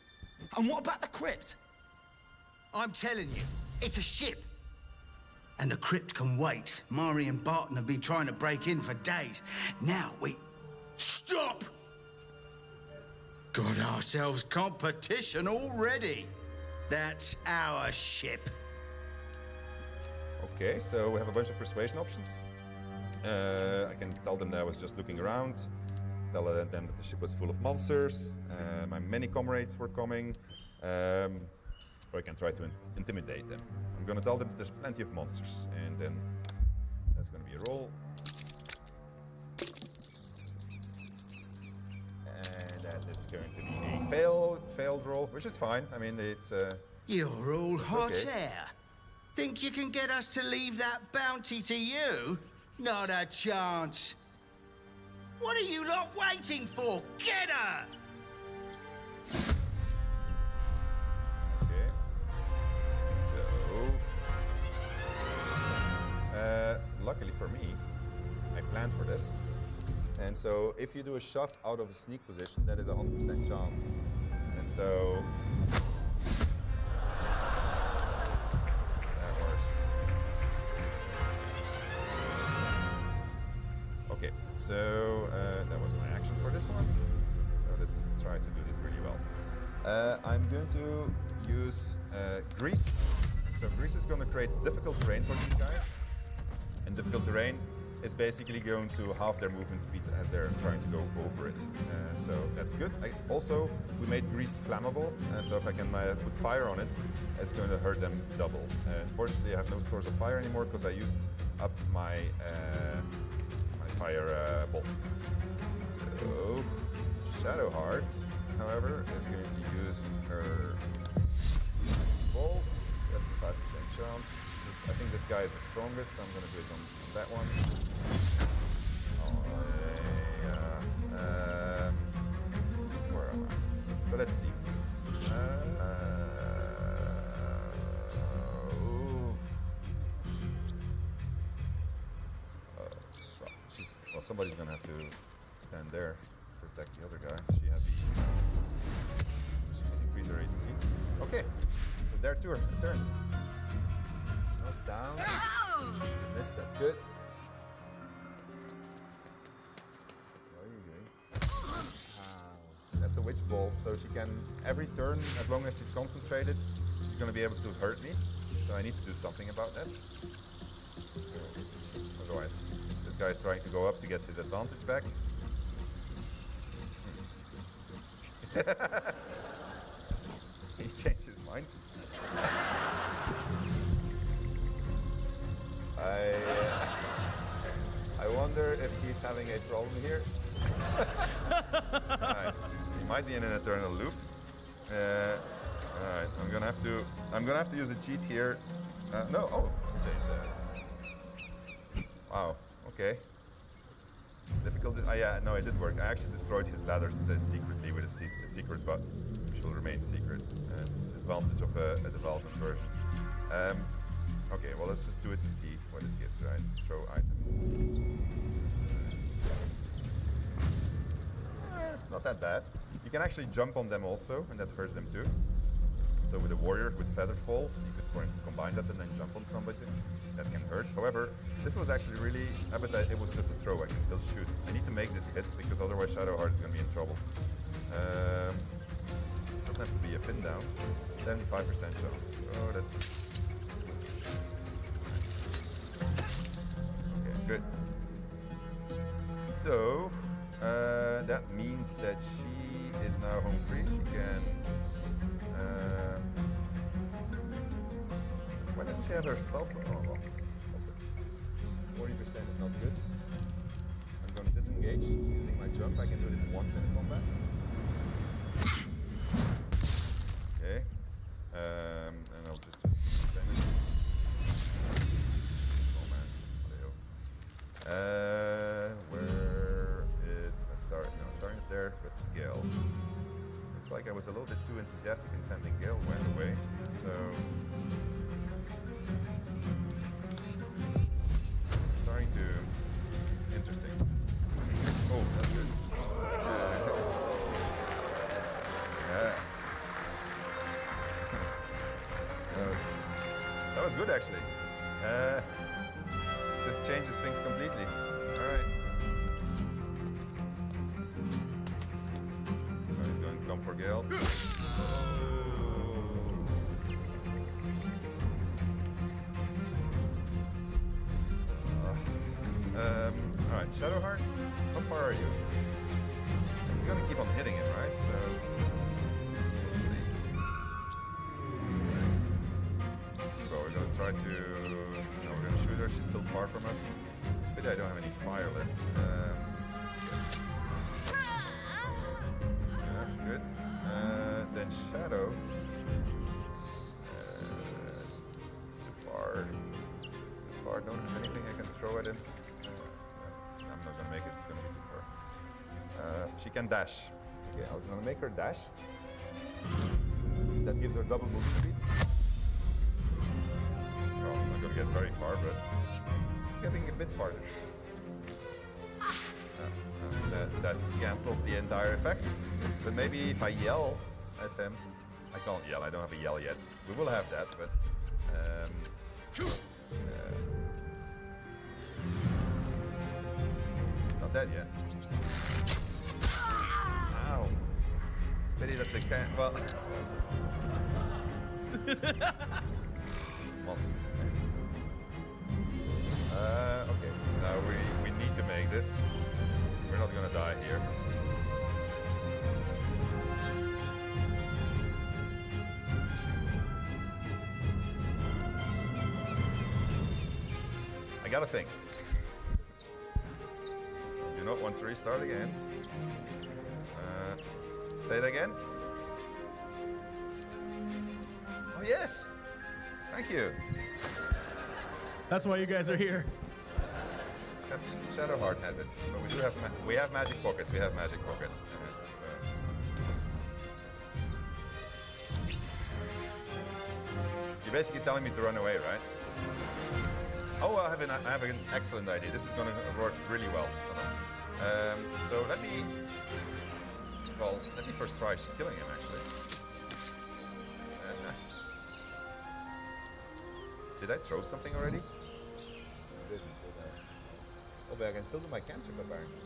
And what about the crypt? I'm telling you, it's a ship. And the crypt can wait. Mari and Barton have been trying to break in for days. Now we... Stop! Got ourselves competition already. That's our ship. Okay, so we have a bunch of persuasion options. I can tell them that I was just looking around, tell them that the ship was full of monsters, my many comrades were coming, or I can try to intimidate them. I'm going to tell them that there's plenty of monsters, and then that's going to be a roll. And that is going to be a failed roll, which is fine. I mean, it's... You're all hot okay. air. Think you can get us to leave that bounty to you? Not a chance. What are you lot waiting for? Get her! Okay. So... luckily for me, I planned for this. And so if you do a shove out of a sneak position, that is a 100% chance. And so... that works. Okay, so that was my action for this one. So let's try to do this really well. I'm going to use grease. So grease is going to create difficult terrain for these guys. And difficult terrain is basically going to halve their movement speed as they're trying to go over it. So that's good. We made grease flammable, so if I can put fire on it, it's going to hurt them double. Unfortunately, I have no source of fire anymore because I used up my my fire bolt. So, Shadow Heart. however, is going to use her ball. 75% chance. I think this guy is the strongest, so I'm going to do it on that one. Oh, yeah. Where am I? So let's see. Well, somebody's going to have to stand there to protect the other guy. She can increase her AC. Okay, so there to her turn. Not down. Missed, that's good. That's a witch ball, so she can, every turn, as long as she's concentrated, she's going to be able to hurt me. So I need to do something about that. Otherwise, this guy is trying to go up to get his advantage back. He changed his mind. I wonder if he's having a problem here. Right. He might be in an eternal loop. Alright, I'm gonna have to use a cheat here. No, oh, change that. Wow, okay. Difficult. Yeah, no, it did work. I actually destroyed his ladders secretly with a secret, but which will remain secret. It's the advantage of a development version. Okay, well, let's just do it to see what it gives, right? Throw item. Not that bad. You can actually jump on them also, and that hurts them too. So with a warrior with feather fall, you could, for instance, combine that and then jump on somebody. That can hurt. However, this was actually really, but it was just a throw. I can still shoot. I need to make this hit because otherwise Shadowheart is going to be in trouble. Doesn't have to be a pin down. 75% chance. Oh, that's... Okay, good. So, that means that she is now home free. She can... why doesn't she have her spell slot? Oh, well. 40% is not good. I'm going to disengage using my jump. I can do this once in combat. Okay. And I'll just spend it. Oh man. Where is Astarion? No, Astarion's there, but Gale. Looks like I was a little bit too enthusiastic in sending Gale. Went away. So. Starting to interesting. Oh, that's good. Yeah. That was good actually. This changes things completely. All right. So he's going to come for Gale. Alright, Shadowheart, how far are you? He's gonna keep on hitting it, right? So... Well, we're gonna try to... No, we're gonna shoot her, she's still far from us. It's a pity I don't have any fire left. Yeah, good. Then Shadow... it's too far. Don't have anything I can throw at him. I'm not gonna make it, it's gonna be too far. She can dash. Okay, I'm gonna make her dash. That gives her double move speed. Well, I'm not gonna get very far, but getting a bit farther. That cancels the entire effect. But maybe if I yell at them, I can't yell, I don't have a yell yet. We will have that, but it's not dead yet. Ow. It's pity that they can't. Well. Well. Okay. Now we need to make this. We're not gonna die here. I gotta think. Do not want to restart again. Say it again. Oh yes. Thank you. That's why you guys are here. Shadowheart has it, but we have magic pockets. We have magic pockets. You're basically telling me to run away, right? Oh, I have an excellent idea. This is going to work really well. So let me first try killing him, actually. Did I throw something already? Oh, but I can still do my cantrip, apparently.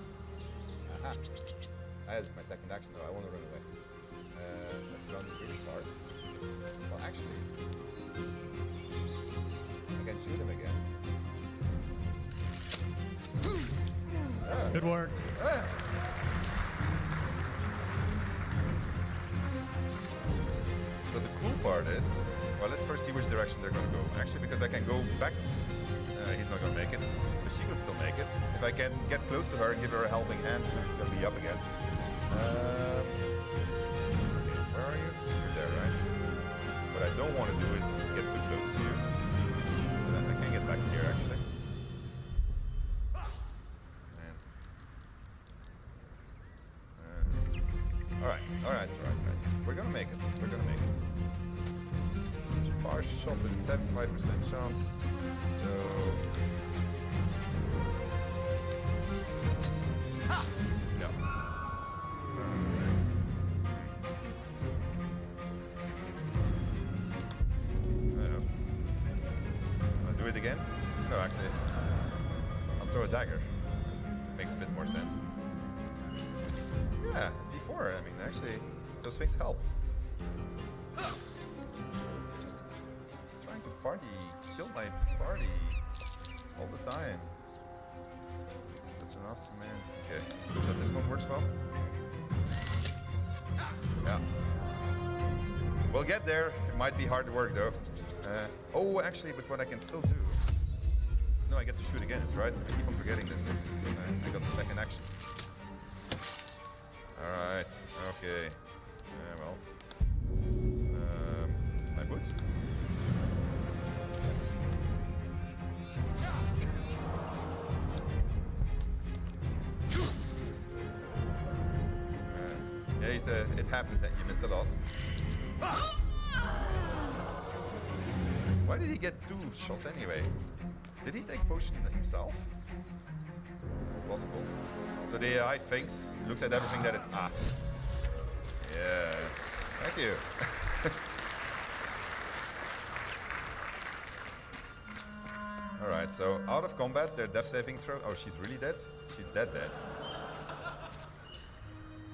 Aha. That's my second action, though. I want to run away. Let's run really far. Well, actually, I can shoot him again. Good work. So the cool part is, well, let's first see which direction they're going to go. Actually, because I can go back, he's not going to make it, but she can still make it. If I can get close to her and give her a helping hand, so it's going to be up again. Okay, where are you? You're there, right? What I don't want to do is get too close to you. I can't get back here, actually. All right. We're gonna make it. Far shot with a 75% chance. So. Yeah. I'll do it again? No, actually. I'll throw a dagger. Makes a bit more sense. Yeah, before, I mean, actually, those things help. It's just trying to kill my party all the time. Such an awesome man. Okay, so this one works well. Yeah. We'll get there. It might be hard work, though. Oh, actually, but what I can still do... No, I get to shoot again, it's right. I keep on forgetting this. I got the second action. Alright, okay. Well. My boots? It happens that you miss a lot. Why did he get 2 shots anyway? Did he take potion himself? It's possible. So the AI thinks, looks at everything that it... Ah. Yeah. Thank you. Alright, so out of combat, their death saving throw... Oh, she's really dead? She's dead.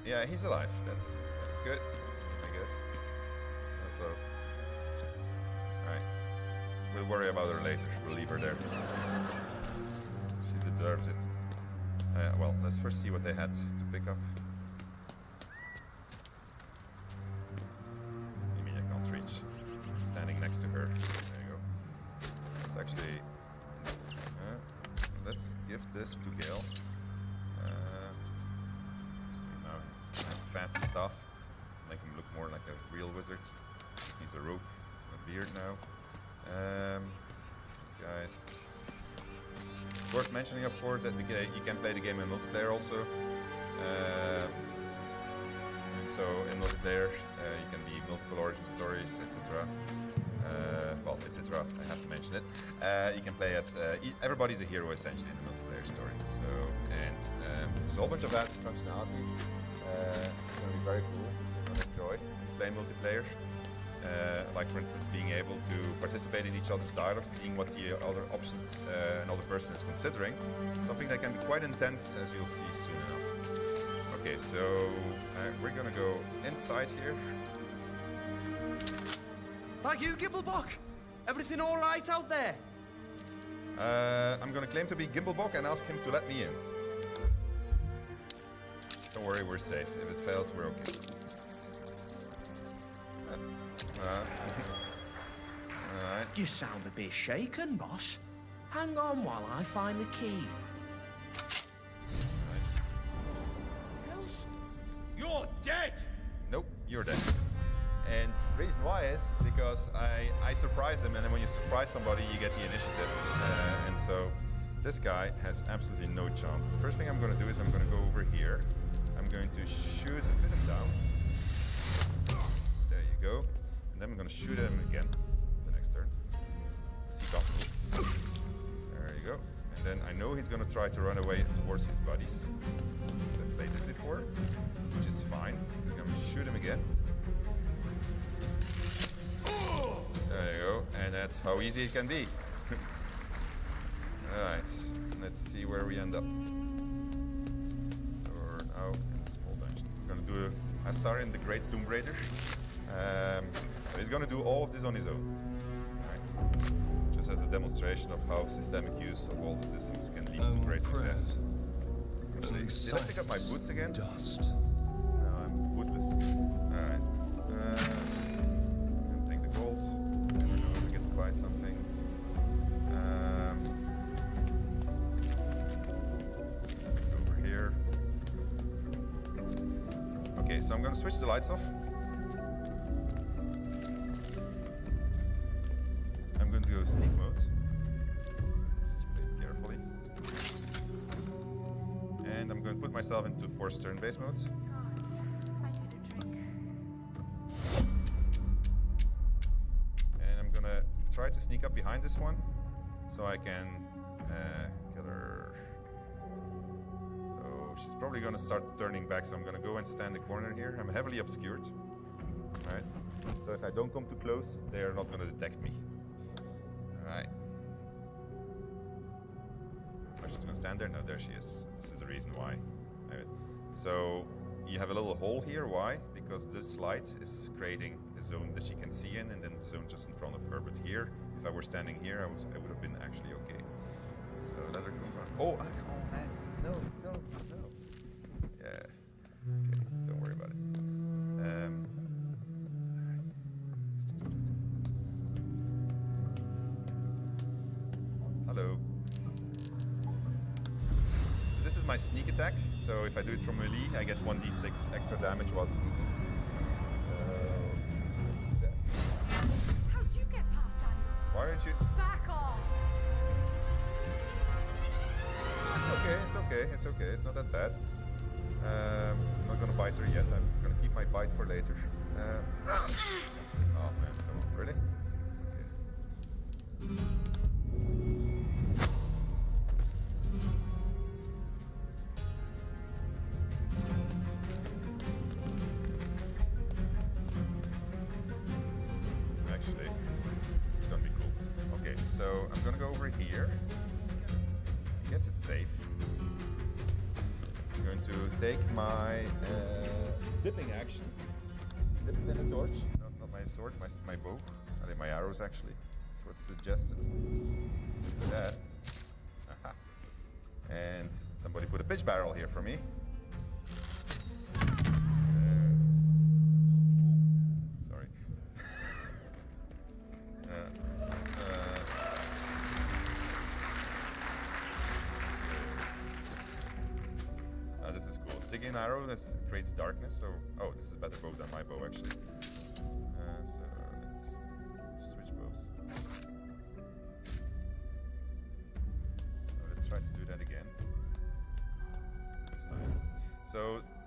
Yeah, he's alive. That's good, I guess. So. Alright. We'll worry about her later. We'll leave her there. She deserves it. Well, let's first see what they had to pick up. You mean I can't reach? Standing next to her. There you go. Let's actually... let's give this to Gale. Fancy stuff. Make him look more like a real wizard. He's a rope, a beard now. These guys. Worth mentioning, of course, that you can play the game in multiplayer also. And so in multiplayer, you can be multiple origin stories, etc. Well, etc. I have to mention it. You can play as everybody's a hero essentially in the multiplayer story. So there's a whole bunch of that functionality. It's going to be very cool. It's going to enjoy playing multiplayer. Like for instance, being able to participate in each other's dialogue, seeing what the other options another person is considering. Something that can be quite intense, as you'll see soon enough. Okay, so we're going to go inside here. Thank you, Gimblebock. Everything all right out there? I'm going to claim to be Gimblebock and ask him to let me in. Don't worry, we're safe. If it fails, we're okay. Alright. You sound a bit shaken, boss. Hang on while I find the key. You're dead! you're dead. And the reason why is because I surprised him, and then when you surprise somebody, you get the initiative. And so this guy has absolutely no chance. The first thing I'm going to do is I'm going to go over here. I'm going to shoot and put him down. There you go. And then I'm going to shoot him again the next turn. Is he gone? There you go. And then I know he's going to try to run away towards his buddies. I've played this before, which is fine. I'm going to shoot him again. There you go, and that's how easy it can be. Alright, let's see where we end up. So we're now in the small dungeon. We're gonna do Asarian, the Great Tomb Raider. He's gonna do all of this on his own. Right. Just as a demonstration of how systemic use of all the systems can lead to great success. Actually, did I pick up my boots again? Dust. No, I'm bootless. Alright. Take the gold. Never know if we get to buy something. Over here. Okay, so I'm gonna switch the lights off. I'm going to go sneak mode. Just play it carefully. And I'm going to put myself into forced turn-based mode. And I'm gonna try to sneak up behind this one so I can kill her. So she's probably gonna start turning back, so I'm gonna go and stand in the corner here. I'm heavily obscured, right? So if I don't come too close, they are not gonna detect me. Alright. I'm just gonna stand there. No, there she is. This is the reason why. Right. So you have a little hole here. Why? Because this light is creating a zone that she can see in, and then the zone just in front of her. But here, if I were standing here, I would have been actually okay. So let her come around. Oh man. No. Yeah. Okay, don't worry about it. Hello. So this is my sneak attack. So if I do it from melee, I get 1d6 extra damage while sneaking. How'd you get past Admiral? Why aren't you? Back off! It's okay. It's not that bad. I'm not gonna bite her yet. I'm gonna keep my bite for later. Oh man, come on, really? Okay. Actually, it's gonna be cool. Okay, so I'm gonna go over here. I guess it's safe. I'm going to take my dipping action. Dip it in a torch. No, not my sword, my bow. I think my arrows actually. That's what suggested. Do that. Aha. And somebody put a pitch barrel here for me. Sorry. This is cool. Sticking an arrow creates darkness. So, oh, this is a better bow than my bow actually. So let's switch bows. So let's try to do that again. This time. So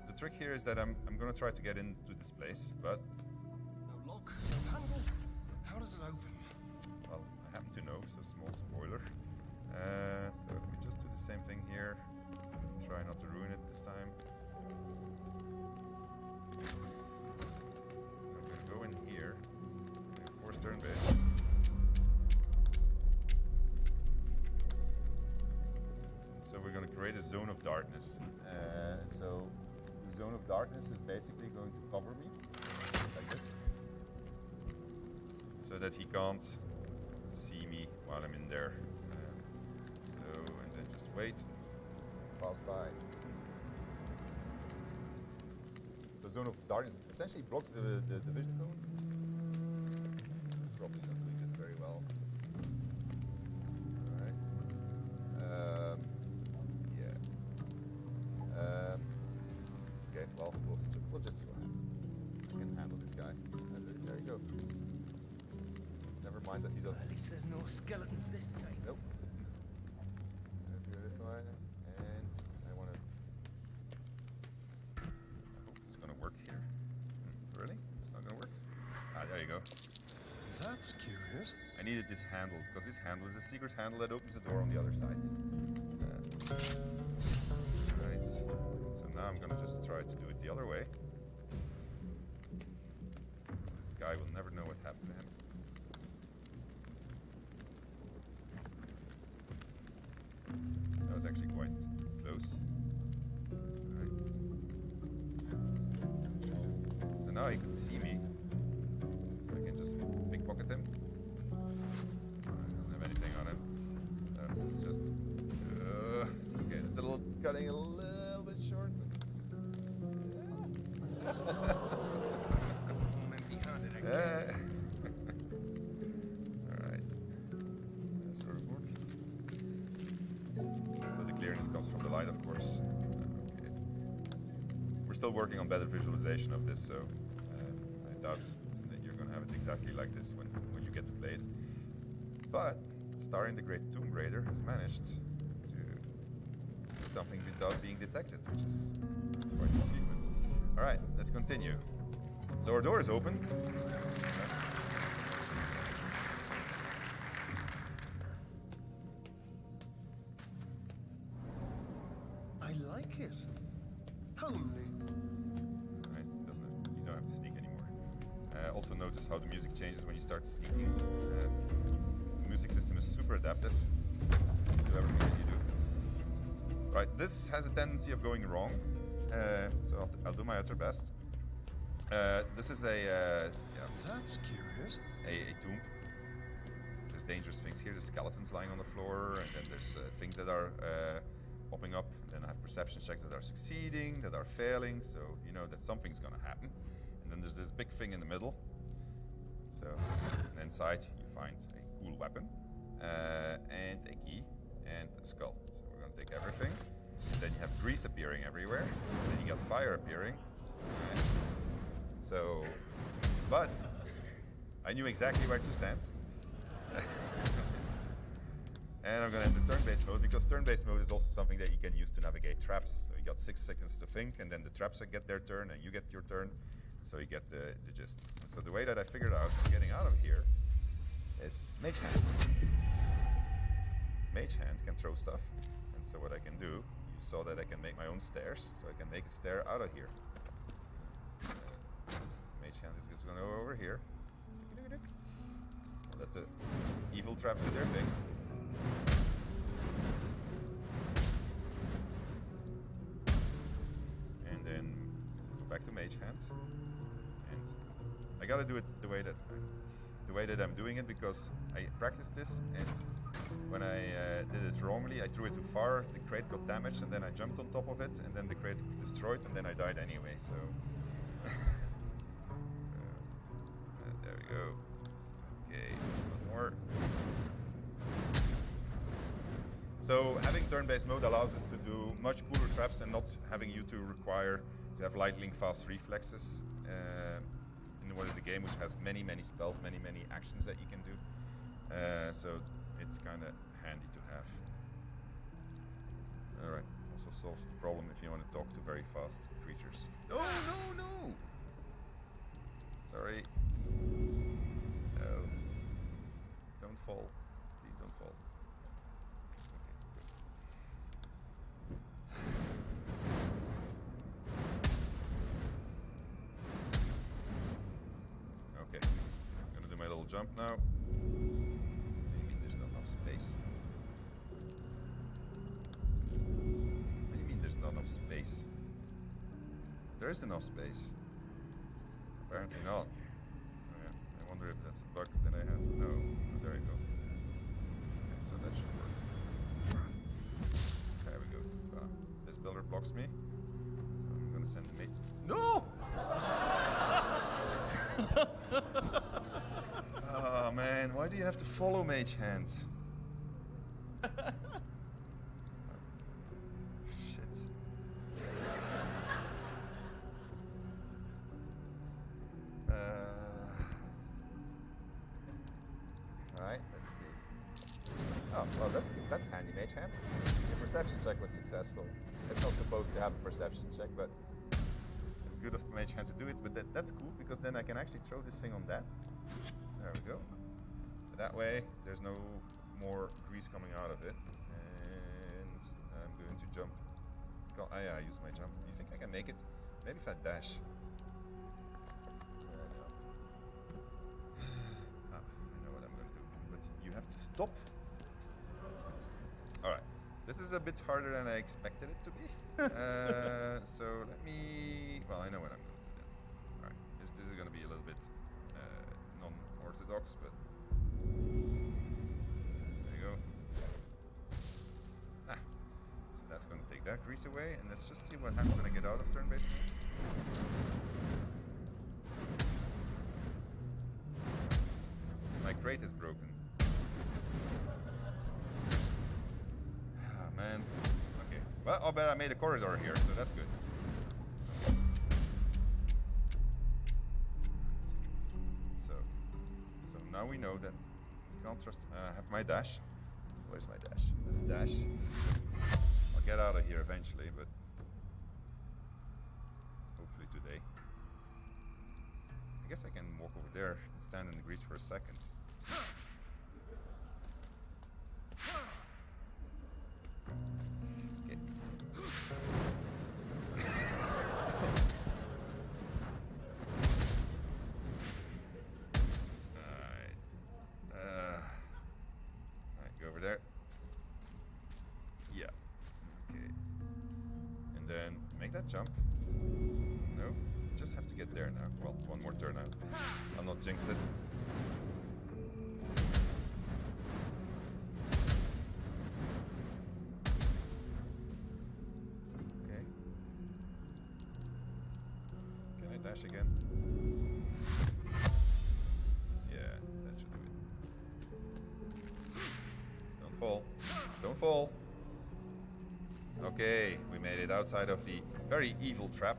the trick here is that I'm going to try to get into this place, but No lock, no handle. How does it open? well, I happen to know. So small spoiler. So let me just do the same thing here. Try not to ruin it this time. I'm gonna go in here. Force turn base. So we're gonna create a zone of darkness. So the zone of darkness is basically going to cover me like this, so that he can't see me while I'm in there. And then just wait. Pass by. So zone of darkness essentially blocks the vision cone. Probably not doing this very well. All right. Yeah. Okay. Well, we'll just see what happens. can handle this guy. There you go. Never mind that he doesn't. At least there's no skeletons this time. Nope. Let's go this way. And I want to. I hope it's going to work here. Really? It's not going to work? Ah, there you go. That's curious. I needed this handle because this handle is a secret handle that opens the door on the other side. Right. So now I'm going to just try to do it the other way. This guy will never know what happened to him. That was actually quite close. Right. So now he could see me. So I can just pickpocket him. Doesn't have anything on him. So it's just... okay, it's a little cutting a little bit short. Alright. That's sort of work. So the clearness comes from the light, of course. Okay. We're still working on better visualization of this, so I doubt that you're going to have it exactly like this when you get to play it. But Star in the Great Tomb Raider has managed to do something without being detected, which is quite an achievement. Alright, let's continue. So our door is open. I like it. Homely. Right, you don't have to sneak anymore. Also notice how the music changes when you start sneaking. The music system is super adaptive to everything that you do. Right, this has a tendency of going wrong, so I'll do my utter best. This is That's curious. a tomb. There's dangerous things here. There's skeletons lying on the floor, and then there's things that are popping up. And then I have perception checks that are succeeding, that are failing, so you know that something's gonna happen. And then there's this big thing in the middle. So, and inside you find a cool weapon, and a key, and a skull. So we're gonna take everything. And then you have grease appearing everywhere. And then you got fire appearing. Right. So, but I knew exactly where to stand. And I'm going to enter turn-based mode, because turn-based mode is also something that you can use to navigate traps. So you got 6 seconds to think, and then the traps get their turn, and you get your turn. So you get the gist. So the way that I figured out getting out of here is Mage Hand. Mage Hand can throw stuff. And so what I can do, you saw that I can make my own stairs, so I can make a stair out of here. Mage Hand is just going to go over here. Let the evil traps do their thing. And then go back to Mage Hand. And I gotta do it the way that I'm doing it, because I practiced this, and when I did it wrongly, I threw it too far, the crate got damaged, and then I jumped on top of it, and then the crate got destroyed, and then I died anyway, so... there we go. Okay, one more. So having turn-based mode allows us to do much cooler traps and not having you to require to have lightning fast reflexes in what is a game which has many spells, many actions that you can do. So it's kind of handy to have. All right, also solves the problem if you want to talk to very fast creatures. Oh no! Sorry. No. Don't fall. Please don't fall. Okay. I'm gonna do my little jump now. Maybe there's not enough space. What do you mean there's not enough space? There is enough space. Apparently not. Oh, yeah. I wonder if that's a bug that I have. No. Oh, there we go. Okay, so that should work. There we go. This pillar blocks me. So I'm gonna send the mate. No! Oh man, why do you have to follow Mage Hands? Shit. that's handy mage hand. The perception check was successful. It's not supposed to have a perception check, but it's good of mage hand to do it. But that's cool because then I can actually throw this thing on that. There we go. So that way there's no more grease coming out of it. And I'm going to jump. Yeah, I use my jump. You think I can make it? Maybe if I dash. I know what I'm going to do. But you have to stop. Alright. This is a bit harder than I expected it to be. So let me... Well, I know what I'm going to do then. Alright. This is going to be a little bit non-orthodox, but... There you go. So that's going to take that grease away, and let's just see what happens when I get out of turn-based mode. My crate is broken. Ah, man. Okay. Well, I'll bet I made a corridor here, so that's good. So now we know that you can't trust. I have my dash. Where's my dash? Let's dash. I'll get out of here eventually, but hopefully today. I guess I can walk over there and stand in the grease for a second. Okay. Alright, go over there. Yeah. Okay. And then make that jump. No, just have to get there now. Well, one more turn out. I'll not jinx it. Okay. Can I dash again? Yeah, that should do it. Don't fall. Don't fall. Okay, we made it outside of the very evil trap.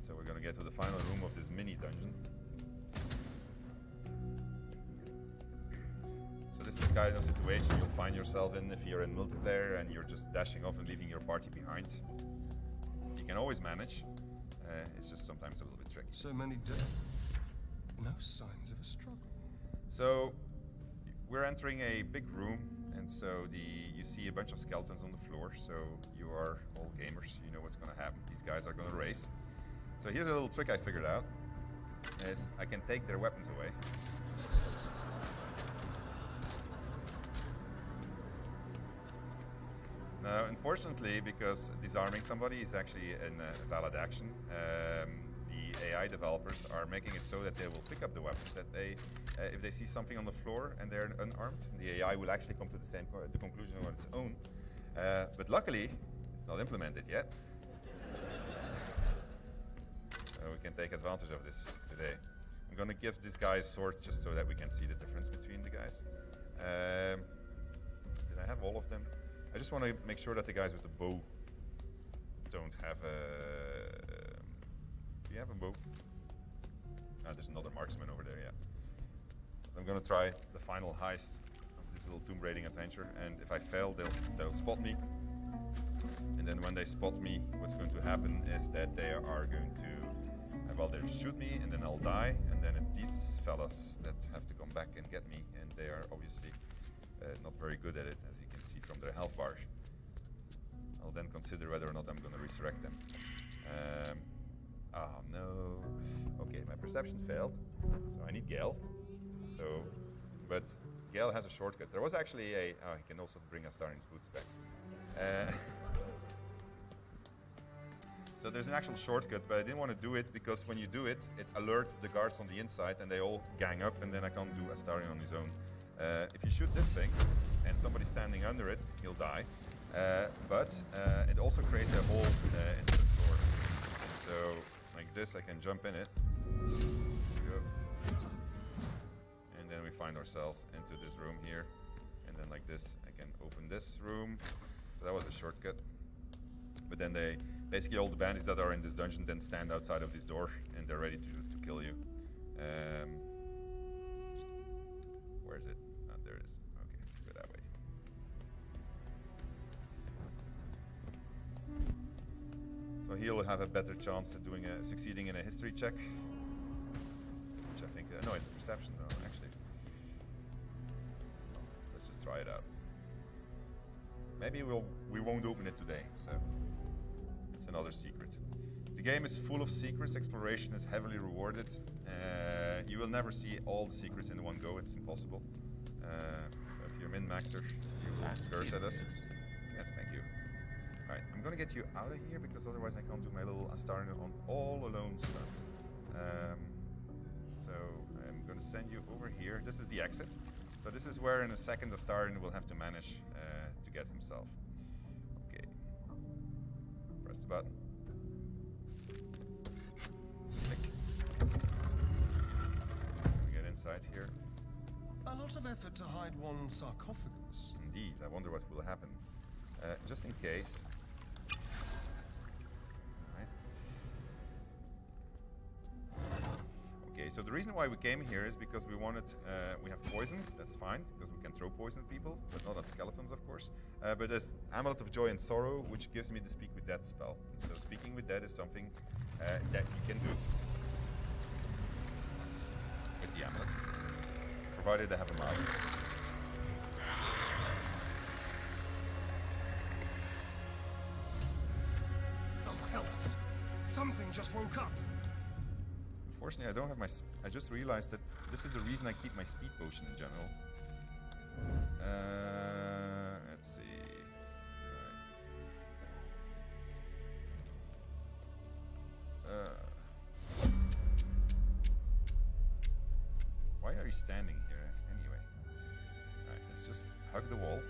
So we're gonna get to the final room of this mini dungeon. So this is the kind of situation you'll find yourself in if you're in multiplayer and you're just dashing off and leaving your party behind. You can always manage. It's just sometimes a little bit tricky. So many dead. No signs of a struggle. So we're entering a big room, and so you see a bunch of skeletons on the floor. So you are all gamers. You know what's going to happen. These guys are going to race. So here's a little trick I figured out: is I can take their weapons away. Now, unfortunately, because disarming somebody is actually a valid action, the AI developers are making it so that they will pick up the weapons. That they, if they see something on the floor and they're unarmed, the AI will actually come to the conclusion on its own. But luckily, it's not implemented yet. So we can take advantage of this today. I'm going to give this guy a sword just so that we can see the difference between the guys. Did I have all of them? I just want to make sure that the guys with the bow don't have a... Do you have a bow? Ah, there's another marksman over there, yeah. So I'm going to try the final heist of this little tomb raiding adventure, and if I fail, they'll spot me. And then when they spot me, what's going to happen is that they are going to... well, they'll shoot me, and then I'll die, and then it's these fellas that have to come back and get me, and they are obviously not very good at it, as you can see from their health bars. I'll then consider whether or not I'm going to resurrect them. Oh no. Okay, my perception failed, so I need Gale. But Gale has a shortcut. There was actually a... Oh, he can also bring Astarion's boots back. So there's an actual shortcut, but I didn't want to do it because when you do it, it alerts the guards on the inside and they all gang up, and then I can't do Astarion on his own. If you shoot this thing and somebody's standing under it, he'll die. But it also creates a hole into the floor. And so, like this, I can jump in it. There we go. And then we find ourselves into this room here. And then like this, I can open this room. So that was a shortcut. But then they basically all the bandits that are in this dungeon then stand outside of this door and they're ready to kill you. Where is it? Oh, there it is. Okay, let's go that way. So he'll have a better chance at doing succeeding in a history check, which I think no, it's perception though. Actually, let's just try it out. Maybe we won't open it today. So it's another secret. The game is full of secrets. Exploration is heavily rewarded. You will never see all the secrets in one go. It's impossible. So if you're min-maxer, you will curse at us. Yeah, thank you. All right, I'm gonna get you out of here because otherwise I can't do my little Astarno on all alone stunt. So I'm gonna send you over here. This is the exit. So this is where in a second Astarno will have to manage to get himself. Okay. Press the button. Get inside here. A lot of effort to hide one sarcophagus. Indeed, I wonder what will happen. Just in case. Right. Okay, so the reason why we came here is because we wanted, we have poison, that's fine, because we can throw poison at people, but not at skeletons, of course. But there's Amulet of Joy and Sorrow, which gives me the Speak with Dead spell. So speaking with Dead is something that you can do with the amulet, provided they have a mouse. Oh, hells! Something just woke up! Unfortunately, I don't have my... I just realized that this is the reason I keep my speed potion in general. Let's see... Why are you standing here anyway? Alright, let's just hug the wall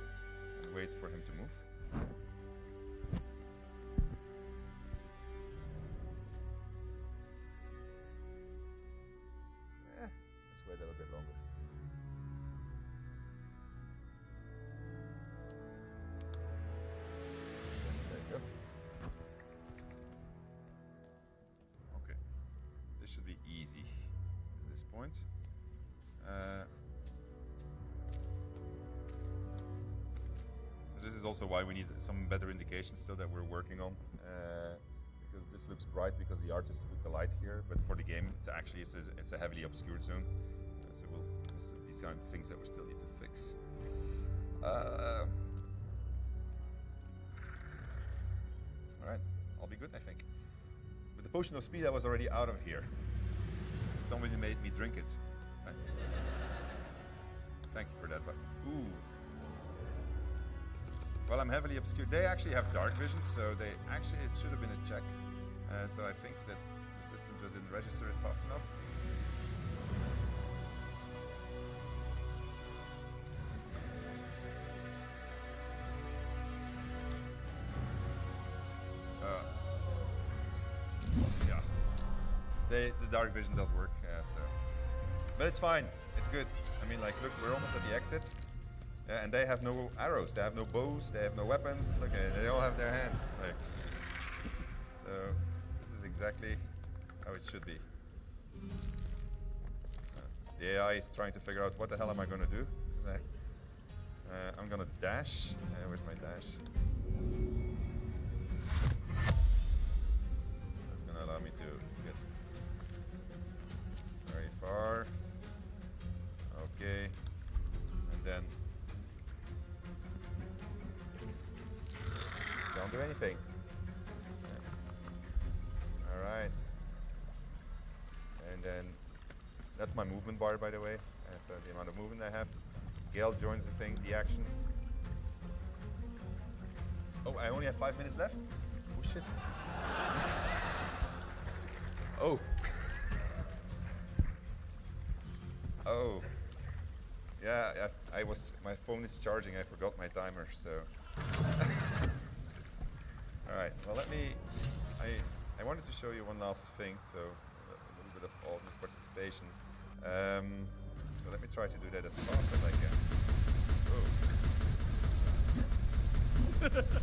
and wait for him to move. Let's wait a little bit longer. There you go. Okay. This should be easy at this point. So this is also why we need some better indications so that we're working on. Because this looks bright because the artist put the light here, but for the game, it's a heavily obscured zone. So these kind of things that we still need to fix. All right, I'll be good, I think. With the potion of speed, I was already out of here. Somebody made me drink it. Right. Thank you for that, but ooh. Well, I'm heavily obscured. They actually have dark vision, so it should have been a check. So I think that the system just didn't register it fast enough. Yeah. The dark vision does work, so. But it's fine. It's good. I mean, like, look, we're almost at the exit. Yeah, and they have no arrows, they have no bows, they have no weapons. Look, they all have their hands. Like, so this is exactly how it should be. The AI is trying to figure out what the hell am I going to do. I'm going to dash. Where's my dash? That's going to allow me to get very far. Okay, and then don't do anything. Yeah. All right, and then that's my movement bar, by the way. So the amount of movement I have. Gale joins the thing, the action. Oh, I only have 5 minutes left. Oh shit. Oh. Oh. Yeah, my phone is charging. I forgot my timer, so. All right. Well, I wanted to show you one last thing, so a little bit of audience participation. So let me try to do that as fast as I can. Oh.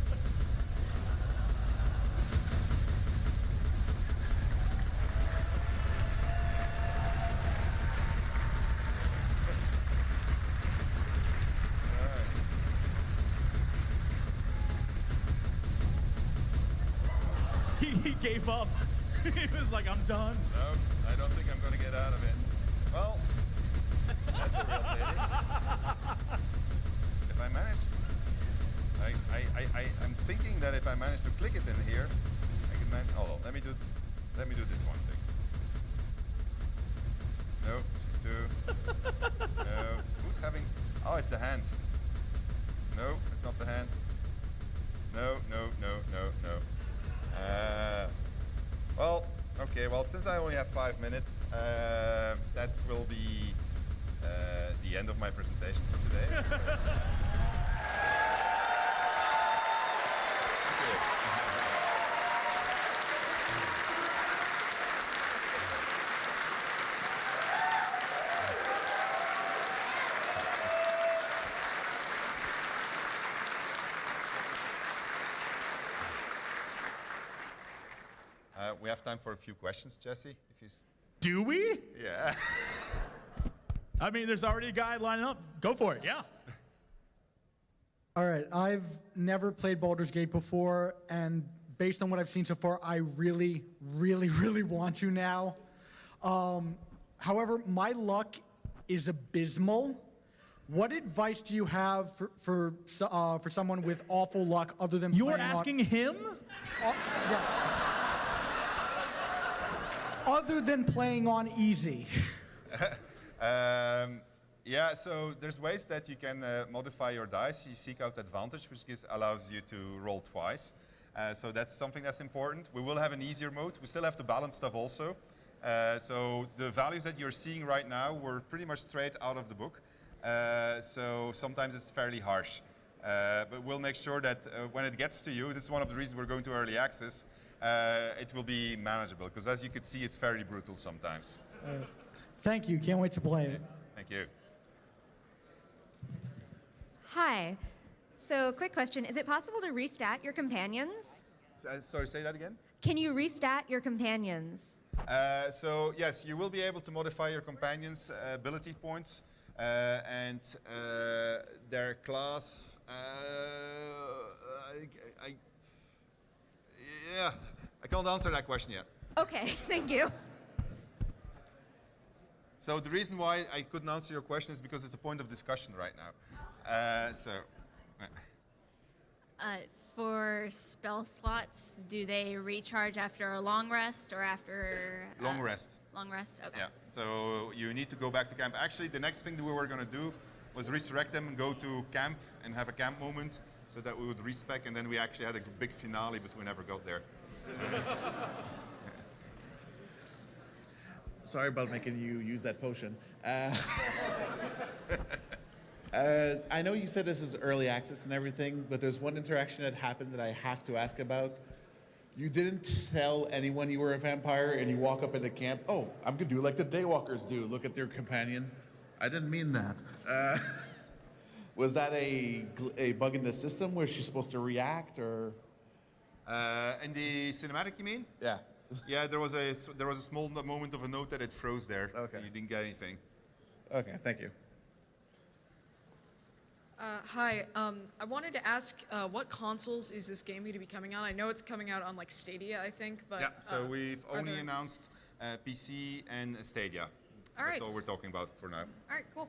he gave up. He was like, I'm done. No, I don't think I'm going to get out of it. Well, that's a real pity. If I manage, I'm thinking that if I manage to click it in here, I can manage. Oh, let me do this one thing. No, she's two. No, who's having? Oh, it's the hand. No, it's not the hand. No. Well, okay. Well, since I only have 5 minutes, that will be the end of my presentation for today. We have time for a few questions, Jesse. If you Do we? yeah. I mean, there's already a guy lining up. Go for it, yeah. All right, I've never played Baldur's Gate before, and based on what I've seen so far, I really, really, really want to now. However, my luck is abysmal. What advice do you have for someone with awful luck other than You're asking him? Yeah. Other than playing on easy. Yeah, so there's ways that you can modify your dice. You seek out advantage, which allows you to roll twice. So that's something that's important. We will have an easier mode. We still have to balance stuff also. So the values that you're seeing right now were pretty much straight out of the book. So sometimes it's fairly harsh. But we'll make sure that when it gets to you, this is one of the reasons we're going to early access, it will be manageable. Because as you could see, it's fairly brutal sometimes. Thank you. Can't wait to play it. Thank you. Hi. So, quick question. Is it possible to restat your companions? Sorry, say that again? Can you restat your companions? So, yes, you will be able to modify your companions' ability points and their class. Yeah, I can't answer that question yet. Okay, thank you. So the reason why I couldn't answer your question is because it's a point of discussion right now. For spell slots, do they recharge after a long rest or after... Long rest. Long rest, okay. Yeah, so you need to go back to camp. Actually, the next thing that we were going to do was resurrect them and go to camp and have a camp moment so that we would respec, and then we actually had a big finale, but we never got there. Sorry about making you use that potion. I know you said this is early access and everything, but there's one interaction that happened that I have to ask about. You didn't tell anyone you were a vampire, and you walk up into camp, oh, I'm gonna do like the Daywalkers do, look at their companion. I didn't mean that. Was that a bug in the system? Was she supposed to react, or? In the cinematic, you mean? Yeah. Yeah, there was a small moment of a note that it froze there. Okay. You didn't get anything. Okay, thank you. Hi, I wanted to ask, what consoles is this game going to be coming on? I know it's coming out on like Stadia, I think, but... Yeah, so we've only announced PC and Stadia. That's all we're talking about for now. All right, cool.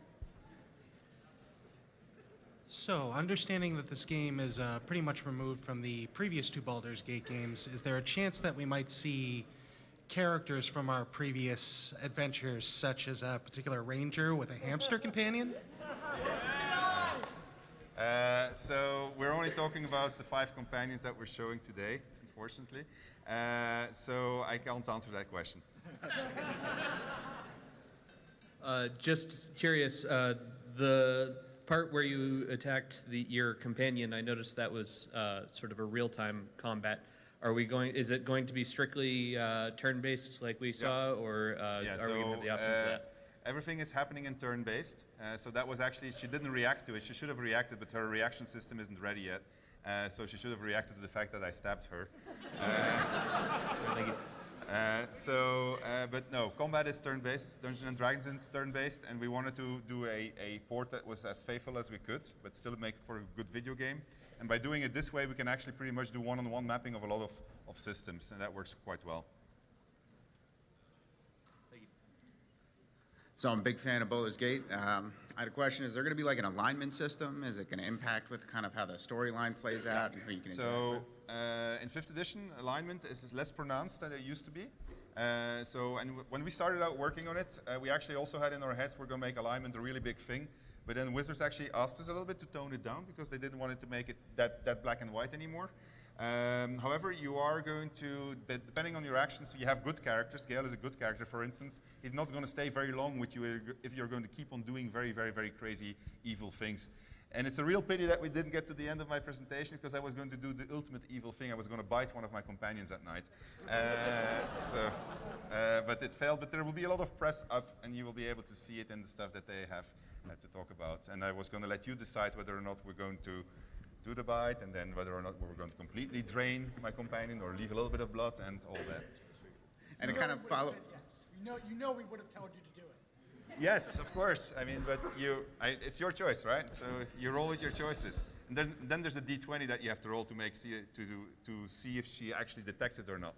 So, understanding that this game is pretty much removed from the previous two Baldur's Gate games, is there a chance that we might see characters from our previous adventures, such as a particular ranger with a hamster companion? So we're only talking about the 5 companions that we're showing today, unfortunately. So I can't answer that question. Just curious, the part where you attacked your companion, I noticed that was sort of a real-time combat. Is it going to be strictly turn-based like we saw, or are we going to have the option for that? Everything is happening in turn-based. So that was actually, she didn't react to it. She should have reacted, but her reaction system isn't ready yet. So she should have reacted to the fact that I stabbed her. Thank you. But no, combat is turn-based. Dungeons & Dragons is turn-based, and we wanted to do a port that was as faithful as we could, but still make for a good video game. And by doing it this way, we can actually pretty much do one-on-one mapping of a lot of systems, and that works quite well. So I'm a big fan of Baldur's Gate. I had a question. Is there going to be like an alignment system? Is it going to impact with kind of how the storyline plays out and who you can interact with? In 5th edition, alignment is less pronounced than it used to be. When we started out working on it, we actually also had in our heads we're going to make alignment a really big thing. But then Wizards actually asked us a little bit to tone it down because they didn't want it to make it that black and white anymore. However, you are going to, depending on your actions, you have good characters. Gale is a good character, for instance. He's not going to stay very long with you if you're going to keep on doing very, very, very crazy, evil things. And it's a real pity that we didn't get to the end of my presentation because I was going to do the ultimate evil thing. I was going to bite one of my companions at night. But it failed. But there will be a lot of press up, and you will be able to see it in the stuff that they have to talk about. And I was going to let you decide whether or not we're going to do the bite, and then whether or not we're going to completely drain my companion or leave a little bit of blood and all that. And it kind of follow. Yes. You know we would have told you to do it. Yes, of course. I mean, but it's your choice, right? So you roll with your choices. And then there's a D20 that you have to roll to see if she actually detects it or not,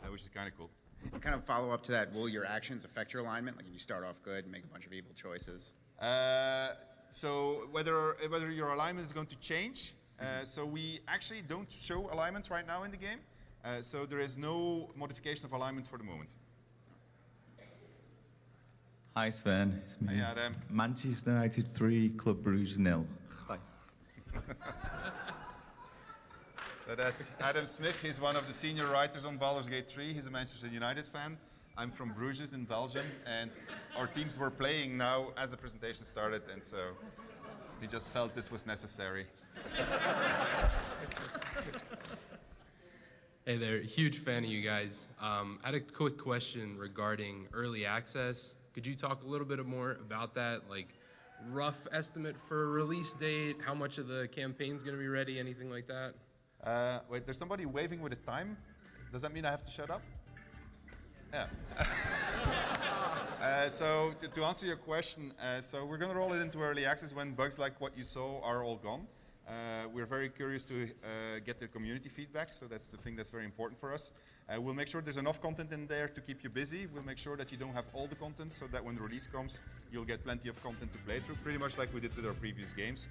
which is kind of cool. And kind of follow up to that, will your actions affect your alignment? Like if you start off good and make a bunch of evil choices? So whether your alignment is going to change, so we actually don't show alignments right now in the game. So there is no modification of alignment for the moment. Hi Sven, it's me. Hey Adam. Manchester United 3, Club Brugge 0. Bye. So that's Adam Smith. He's one of the senior writers on Baldur's Gate 3. He's a Manchester United fan. I'm from Bruges in Belgium, and our teams were playing now as the presentation started, and so he just felt this was necessary. Hey there, huge fan of you guys. I had a quick question regarding early access. Could you talk a little bit more about that? Like, rough estimate for a release date, how much of the campaign's gonna be ready, anything like that? Wait, there's somebody waving with a time. Does that mean I have to shut up? Yeah. So to answer your question, so we're going to roll it into early access when bugs like what you saw are all gone. We're very curious to get the community feedback, so that's the thing that's very important for us. We'll make sure there's enough content in there to keep you busy. We'll make sure that you don't have all the content, so that when the release comes, you'll get plenty of content to play through, pretty much like we did with our previous games.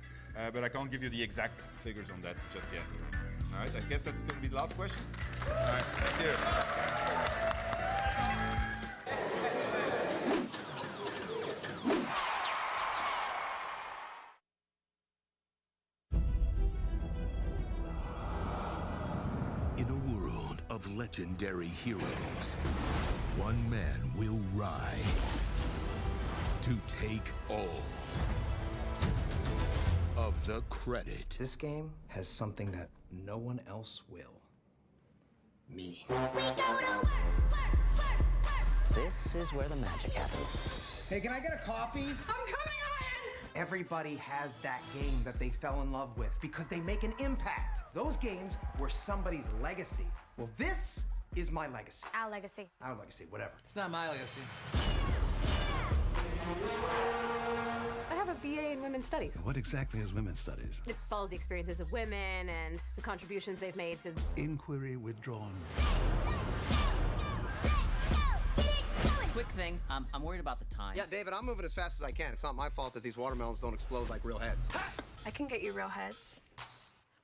But I can't give you the exact figures on that just yet. All right, I guess that's going to be the last question. All right, thank you. In a world of legendary heroes, one man will rise to take all of the credit. This game has something that no one else will. Me. This is where the magic happens. Hey, can I get a coffee? I'm coming on! Everybody has that game that they fell in love with because they make an impact. Those games were somebody's legacy. Well, this is my legacy. Our legacy. Our legacy, whatever. It's not my legacy. I have a BA in Women's Studies. What exactly is women's studies? It follows the experiences of women and the contributions they've made to... Inquiry withdrawn. Quick thing, I'm worried about the time. Yeah, David, I'm moving as fast as I can. It's not my fault that these watermelons don't explode like real heads. I can get you real heads.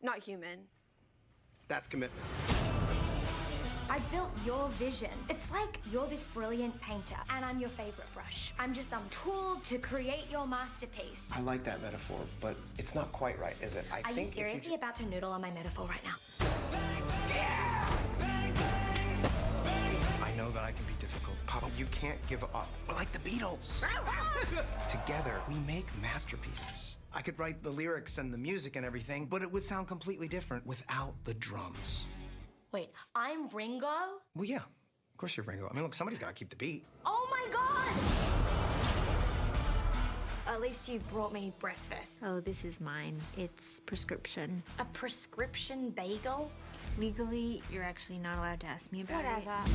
Not human. That's commitment. I built your vision. It's like you're this brilliant painter, and I'm your favorite brush. I'm just some tool to create your masterpiece. I like that metaphor, but it's not quite right, is it? Are you seriously about to noodle on my metaphor right now? I know that I can be difficult, Papa. You can't give up. We're like the Beatles. Together, we make masterpieces. I could write the lyrics and the music and everything, but it would sound completely different without the drums. Wait, I'm Ringo? Well, yeah. Of course you're Ringo. I mean, look, somebody's got to keep the beat. Oh my God! At least you brought me breakfast. Oh, this is mine. It's prescription. A prescription bagel? Legally, you're actually not allowed to ask me about it. Whatever.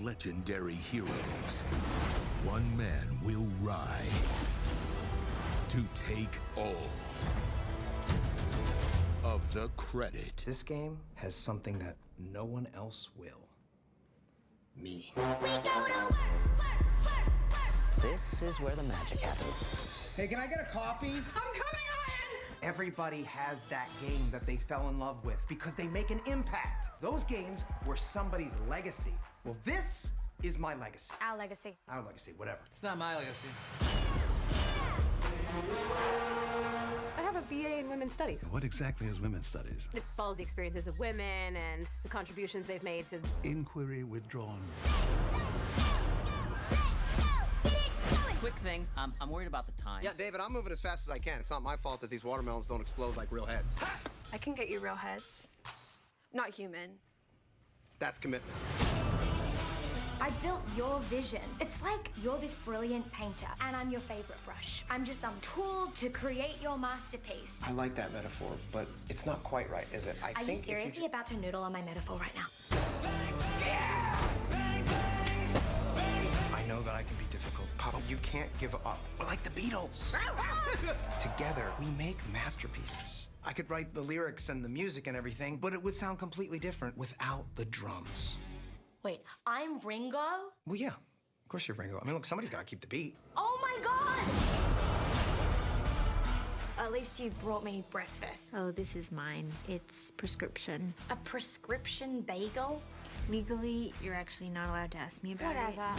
legendary heroes. One man will rise to take all of the credit. This game has something that no one else will. Me. This is where the magic happens. Hey, can I get a coffee? I'm coming on! Everybody has that game that they fell in love with because they make an impact. Those games were somebody's legacy. Well, this is my legacy. Our legacy. Our legacy, whatever. It's not my legacy. I have a BA in Women's Studies. What exactly is women's studies? It follows the experiences of women and the contributions they've made to... Inquiry withdrawn. Quick thing, I'm worried about the time. Yeah, David, I'm moving as fast as I can. It's not my fault that these watermelons don't explode like real heads. I can get you real heads. Not human. That's commitment. I built your vision. It's like you're this brilliant painter, and I'm your favorite brush. I'm just some tool to create your masterpiece. I like that metaphor, but it's not quite right, is it? Are you seriously about to noodle on my metaphor right now? I know that I can be difficult, Papa. You can't give up. We're like the Beatles. Together, we make masterpieces. I could write the lyrics and the music and everything, but it would sound completely different without the drums. Wait, I'm Ringo? Well, yeah. Of course you're Ringo. I mean, look, somebody's got to keep the beat. Oh my God! At least you brought me breakfast. Oh, this is mine. It's prescription. A prescription bagel? Legally, you're actually not allowed to ask me about Whatever.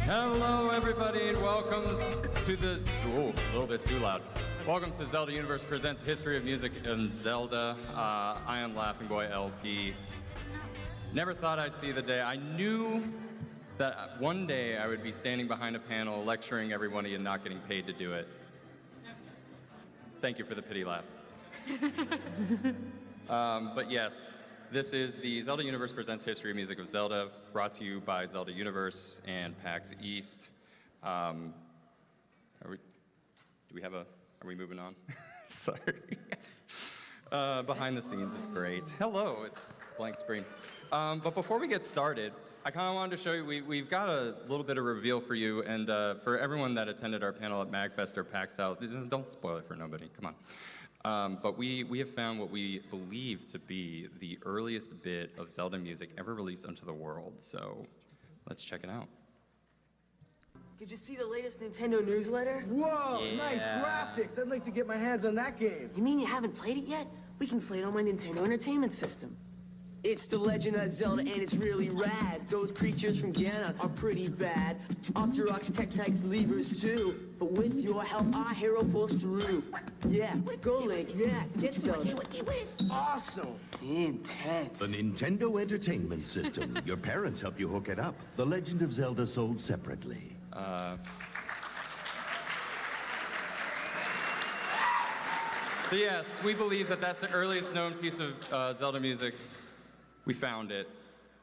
Hello, everybody, and welcome to the... Ooh, a little bit too loud. Welcome to Zelda Universe Presents History of Music in Zelda. I am Laughing Boy LP. Never thought I'd see the day. I knew that one day I would be standing behind a panel lecturing everybody and not getting paid to do it. Thank you for the pity laugh. But yes, This is the Zelda Universe Presents History of Music of Zelda, brought to you by Zelda Universe and PAX East. Are we moving on? Sorry. Behind the scenes is great. Hello, it's blank screen. But before we get started, I kind of wanted to show you, we've got a little bit of reveal for you, and for everyone that attended our panel at MagFest or PAX South, don't spoil it for nobody, come on. But we have found what we believe to be the earliest bit of Zelda music ever released onto the world, so let's check it out. Did you see the latest Nintendo newsletter? Whoa, Yeah. nice graphics. I'd like to get my hands on that game. You mean you haven't played it yet? We can play it on my Nintendo Entertainment System. It's The Legend of Zelda, and it's really rad. Those creatures from Ganon are pretty bad. Octoroks, Tektites, Levers too. But with your help, our hero pulls through. Yeah, go Link, yeah, get Zelda. Awesome. Intense. The Nintendo Entertainment System. Your parents help you hook it up. The Legend of Zelda sold separately. So yes, we believe that that's the earliest known piece of Zelda music. We found it.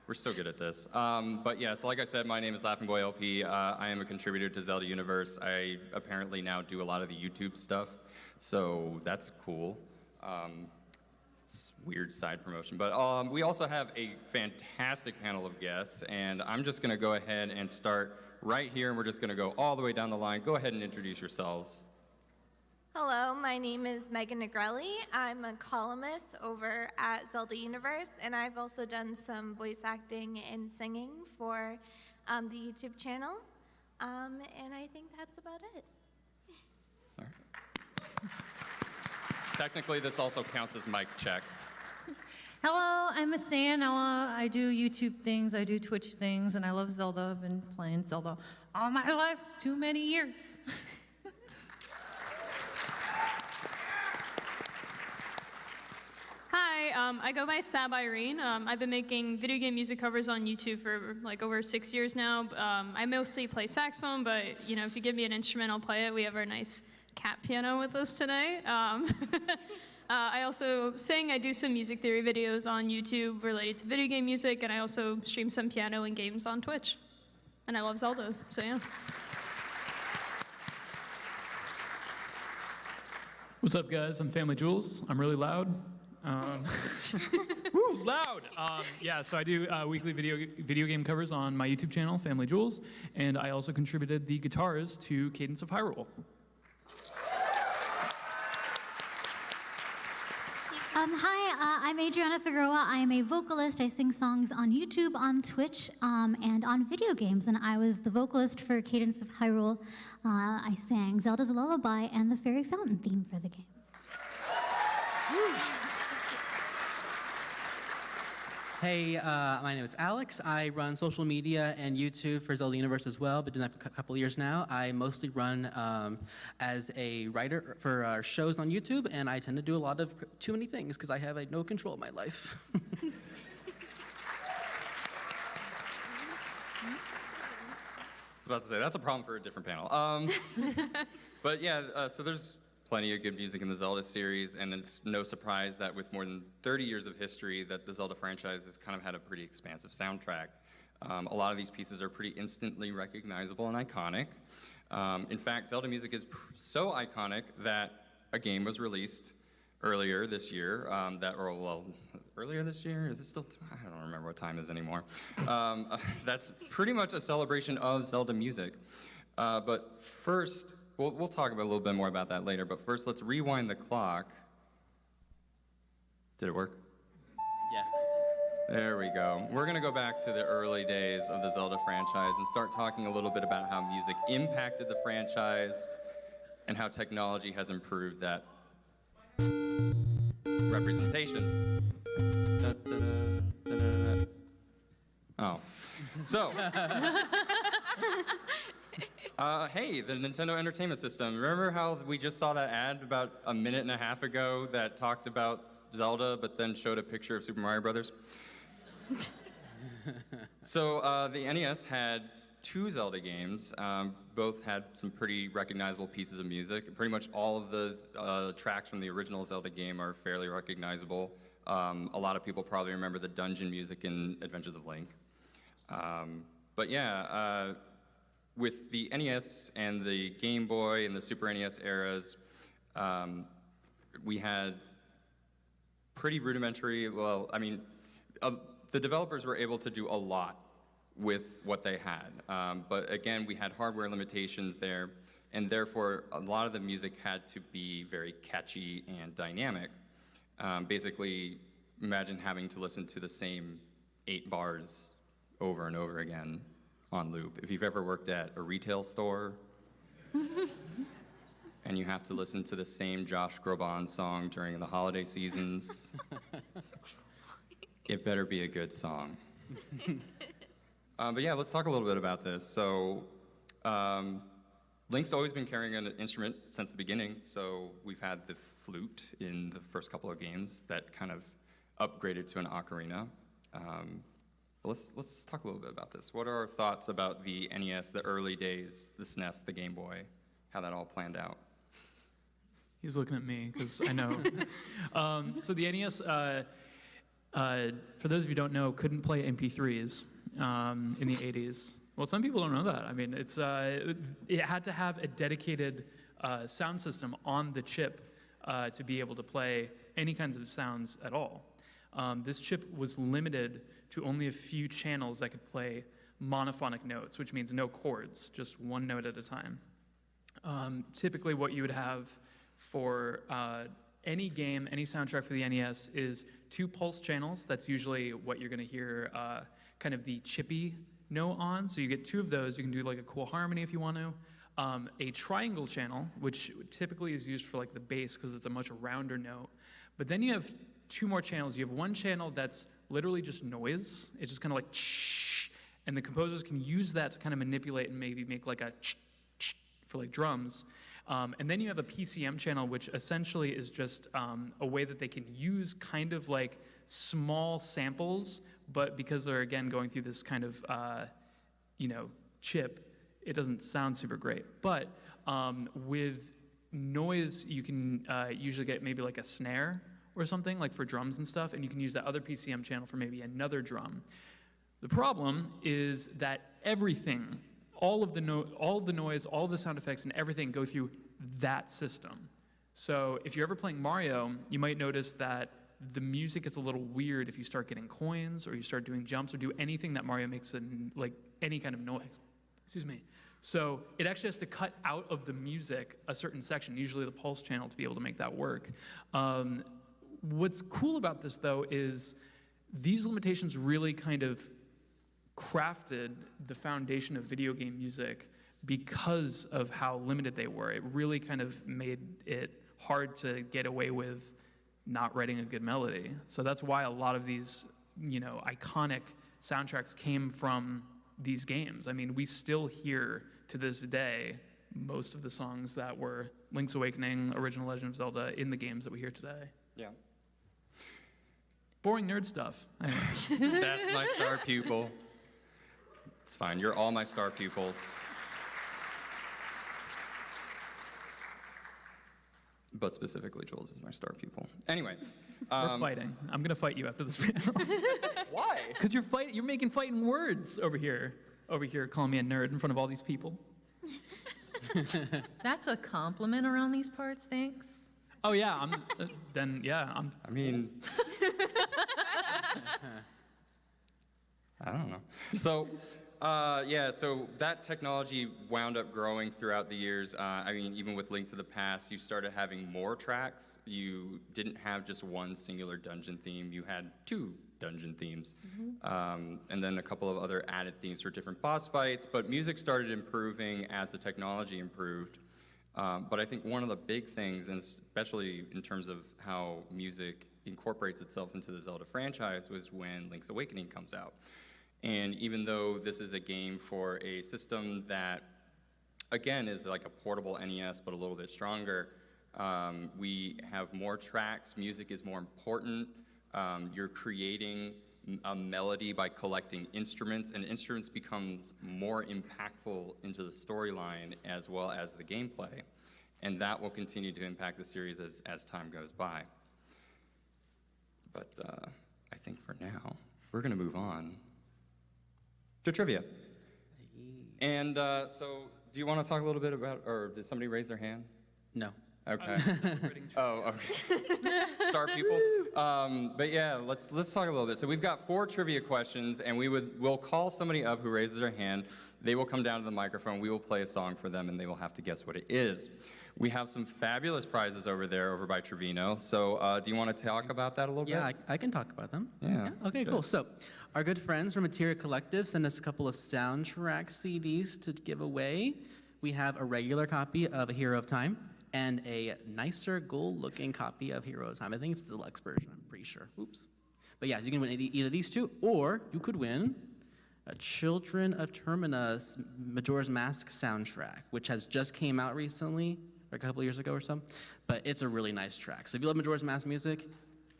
We're so good at this. But yes, like I said, my name is Laughing Boy LP. I am a contributor to Zelda Universe. I apparently now do a lot of the YouTube stuff, so that's cool. It's weird side promotion. But we also have a fantastic panel of guests, and I'm just gonna go ahead and start right here, and we're just gonna go all the way down the line. Go ahead and introduce yourselves. Hello, my name is Megan Negrelli. I'm a columnist over at Zelda Universe, and I've also done some voice acting and singing for the YouTube channel. And I think that's about it. All right. Technically, this also counts as mic check. Hello, I'm Asanoa. I do YouTube things, I do Twitch things, and I love Zelda. I've been playing Zelda all my life, too many years. Hi, I go by Sab Irene. I've been making video game music covers on YouTube for like over 6 years now. I mostly play saxophone, but you know, if you give me an instrument, I'll play it. We have our nice cat piano with us today. I also sing. I do some music theory videos on YouTube related to video game music, and I also stream some piano and games on Twitch. And I love Zelda, so yeah. What's up, guys? I'm Family Jules. I'm really loud. Woo, loud! Yeah, so I do weekly video game covers on my YouTube channel, Family Jules, and I also contributed the guitars to Cadence of Hyrule. Hi, I'm Adriana Figueroa. I am a vocalist. I sing songs on YouTube, on Twitch, and on video games. And I was the vocalist for Cadence of Hyrule. I sang Zelda's Lullaby and the Fairy Fountain theme for the game. Hey, my name is Alex. I run social media and YouTube for Zelda Universe as well. Been doing that for a couple of years now. I mostly run as a writer for our shows on YouTube, and I tend to do a lot of too many things because I have no control of my life. I was about to say, that's a problem for a different panel. But yeah, so there's plenty of good music in the Zelda series, and it's no surprise that with more than 30 years of history that the Zelda franchise has kind of had a pretty expansive soundtrack. A lot of these pieces are pretty instantly recognizable and iconic. In fact, Zelda music is so iconic that a game was released earlier this year, earlier this year? Is it still, I don't remember what time it is anymore. That's pretty much a celebration of Zelda music. But first, we'll talk about a little bit more about that later, but first let's rewind the clock. Did it work? Yeah. There we go. We're gonna go back to the early days of the Zelda franchise and start talking a little bit about how music impacted the franchise and how technology has improved that representation. Oh. So. Hey, the Nintendo Entertainment System. Remember how we just saw that ad about a minute and a half ago that talked about Zelda, but then showed a picture of Super Mario Brothers? So the NES had 2 Zelda games. Both had some pretty recognizable pieces of music. Pretty much all of the tracks from the original Zelda game are fairly recognizable. A lot of people probably remember the dungeon music in Adventures of Link. But yeah, with the NES and the Game Boy and the Super NES eras, we had pretty rudimentary, well, I mean, the developers were able to do a lot with what they had. But again, we had hardware limitations there, and therefore a lot of the music had to be very catchy and dynamic. Basically, imagine having to listen to the same 8 bars over and over again on loop. If you've ever worked at a retail store and you have to listen to the same Josh Groban song during the holiday seasons, it better be a good song. But yeah, let's talk a little bit about this. So, Link's always been carrying an instrument since the beginning. So we've had the flute in the first couple of games that kind of upgraded to an ocarina. Let's talk a little bit about this. What are our thoughts about the NES, the early days, the SNES, the Game Boy, how that all planned out? He's looking at me because I know. So the NES, for those of you who don't know, couldn't play MP3s in the 80s. Well, some people don't know that. I mean, it had to have a dedicated sound system on the chip to be able to play any kinds of sounds at all. This chip was limited to only a few channels that could play monophonic notes, which means no chords, just one note at a time. Typically what you would have for any game, any soundtrack for the NES is 2 pulse channels. That's usually what you're going to hear kind of the chippy note on. So you get 2 of those. You can do like a cool harmony if you want to. A triangle channel, which typically is used for like the bass because it's a much rounder note. But then you have 2 more channels. You have one channel that's literally just noise. It's just kind of like shh, and the composers can use that to kind of manipulate and maybe make like a ch for like drums. And then you have a PCM channel, which essentially is just a way that they can use kind of like small samples, but because they're again going through this kind of chip, it doesn't sound super great. But with noise, you can usually get maybe like a snare or something, like for drums and stuff, and you can use that other PCM channel for maybe another drum. The problem is that everything, all of the noise, all of the sound effects and everything go through that system. So if you're ever playing Mario, you might notice that the music is a little weird if you start getting coins or you start doing jumps or do anything that Mario makes like any kind of noise. Excuse me. So it actually has to cut out of the music a certain section, usually the pulse channel, to be able to make that work. What's cool about this, though, is these limitations really kind of crafted the foundation of video game music because of how limited they were. It really kind of made it hard to get away with not writing a good melody. So that's why a lot of these, iconic soundtracks came from these games. I mean, we still hear to this day most of the songs that were Link's Awakening, Original Legend of Zelda in the games that we hear today. Yeah. Boring nerd stuff. That's my star pupil. It's fine. You're all my star pupils. But specifically, Jules is my star pupil. Anyway. We're fighting. I'm going to fight you after this panel. Why? Because you're making fighting words over here, calling me a nerd in front of all these people. That's a compliment around these parts, thanks. Oh, yeah. I mean... I don't know. So, so that technology wound up growing throughout the years. Even with Link to the Past, you started having more tracks. You didn't have just one singular dungeon theme. You had 2 dungeon themes. And then a couple of other added themes for different boss fights. But music started improving as the technology improved. But I think one of the big things, and especially in terms of how music incorporates itself into the Zelda franchise, was when Link's Awakening comes out. And even though this is a game for a system that, again, is like a portable NES, but a little bit stronger, we have more tracks, music is more important, you're creating a melody by collecting instruments, and instruments becomes more impactful into the storyline as well as the gameplay. And that will continue to impact the series as time goes by. But I think for now, we're going to move on to trivia. And so, do you want to talk a little bit about, or did somebody raise their hand? No. Okay. Oh, okay. Star people. But yeah, let's talk a little bit. So we've got 4 trivia questions, and we'll call somebody up who raises their hand. They will come down to the microphone. We will play a song for them, and they will have to guess what it is. We have some fabulous prizes over by Trevino. So do you want to talk about that a little bit? Yeah, I can talk about them. Yeah. Okay, cool. So our good friends from Materia Collective sent us a couple of soundtrack CDs to give away. We have a regular copy of A Hero of Time and a nicer gold-looking copy of Hero of Time. I think it's the deluxe version, I'm pretty sure. Oops. But yeah, you can win either these two, or you could win a Children of Terminus Majora's Mask soundtrack, which has just came out recently, or a couple of years ago or so. But it's a really nice track. So if you love Majora's Mask music,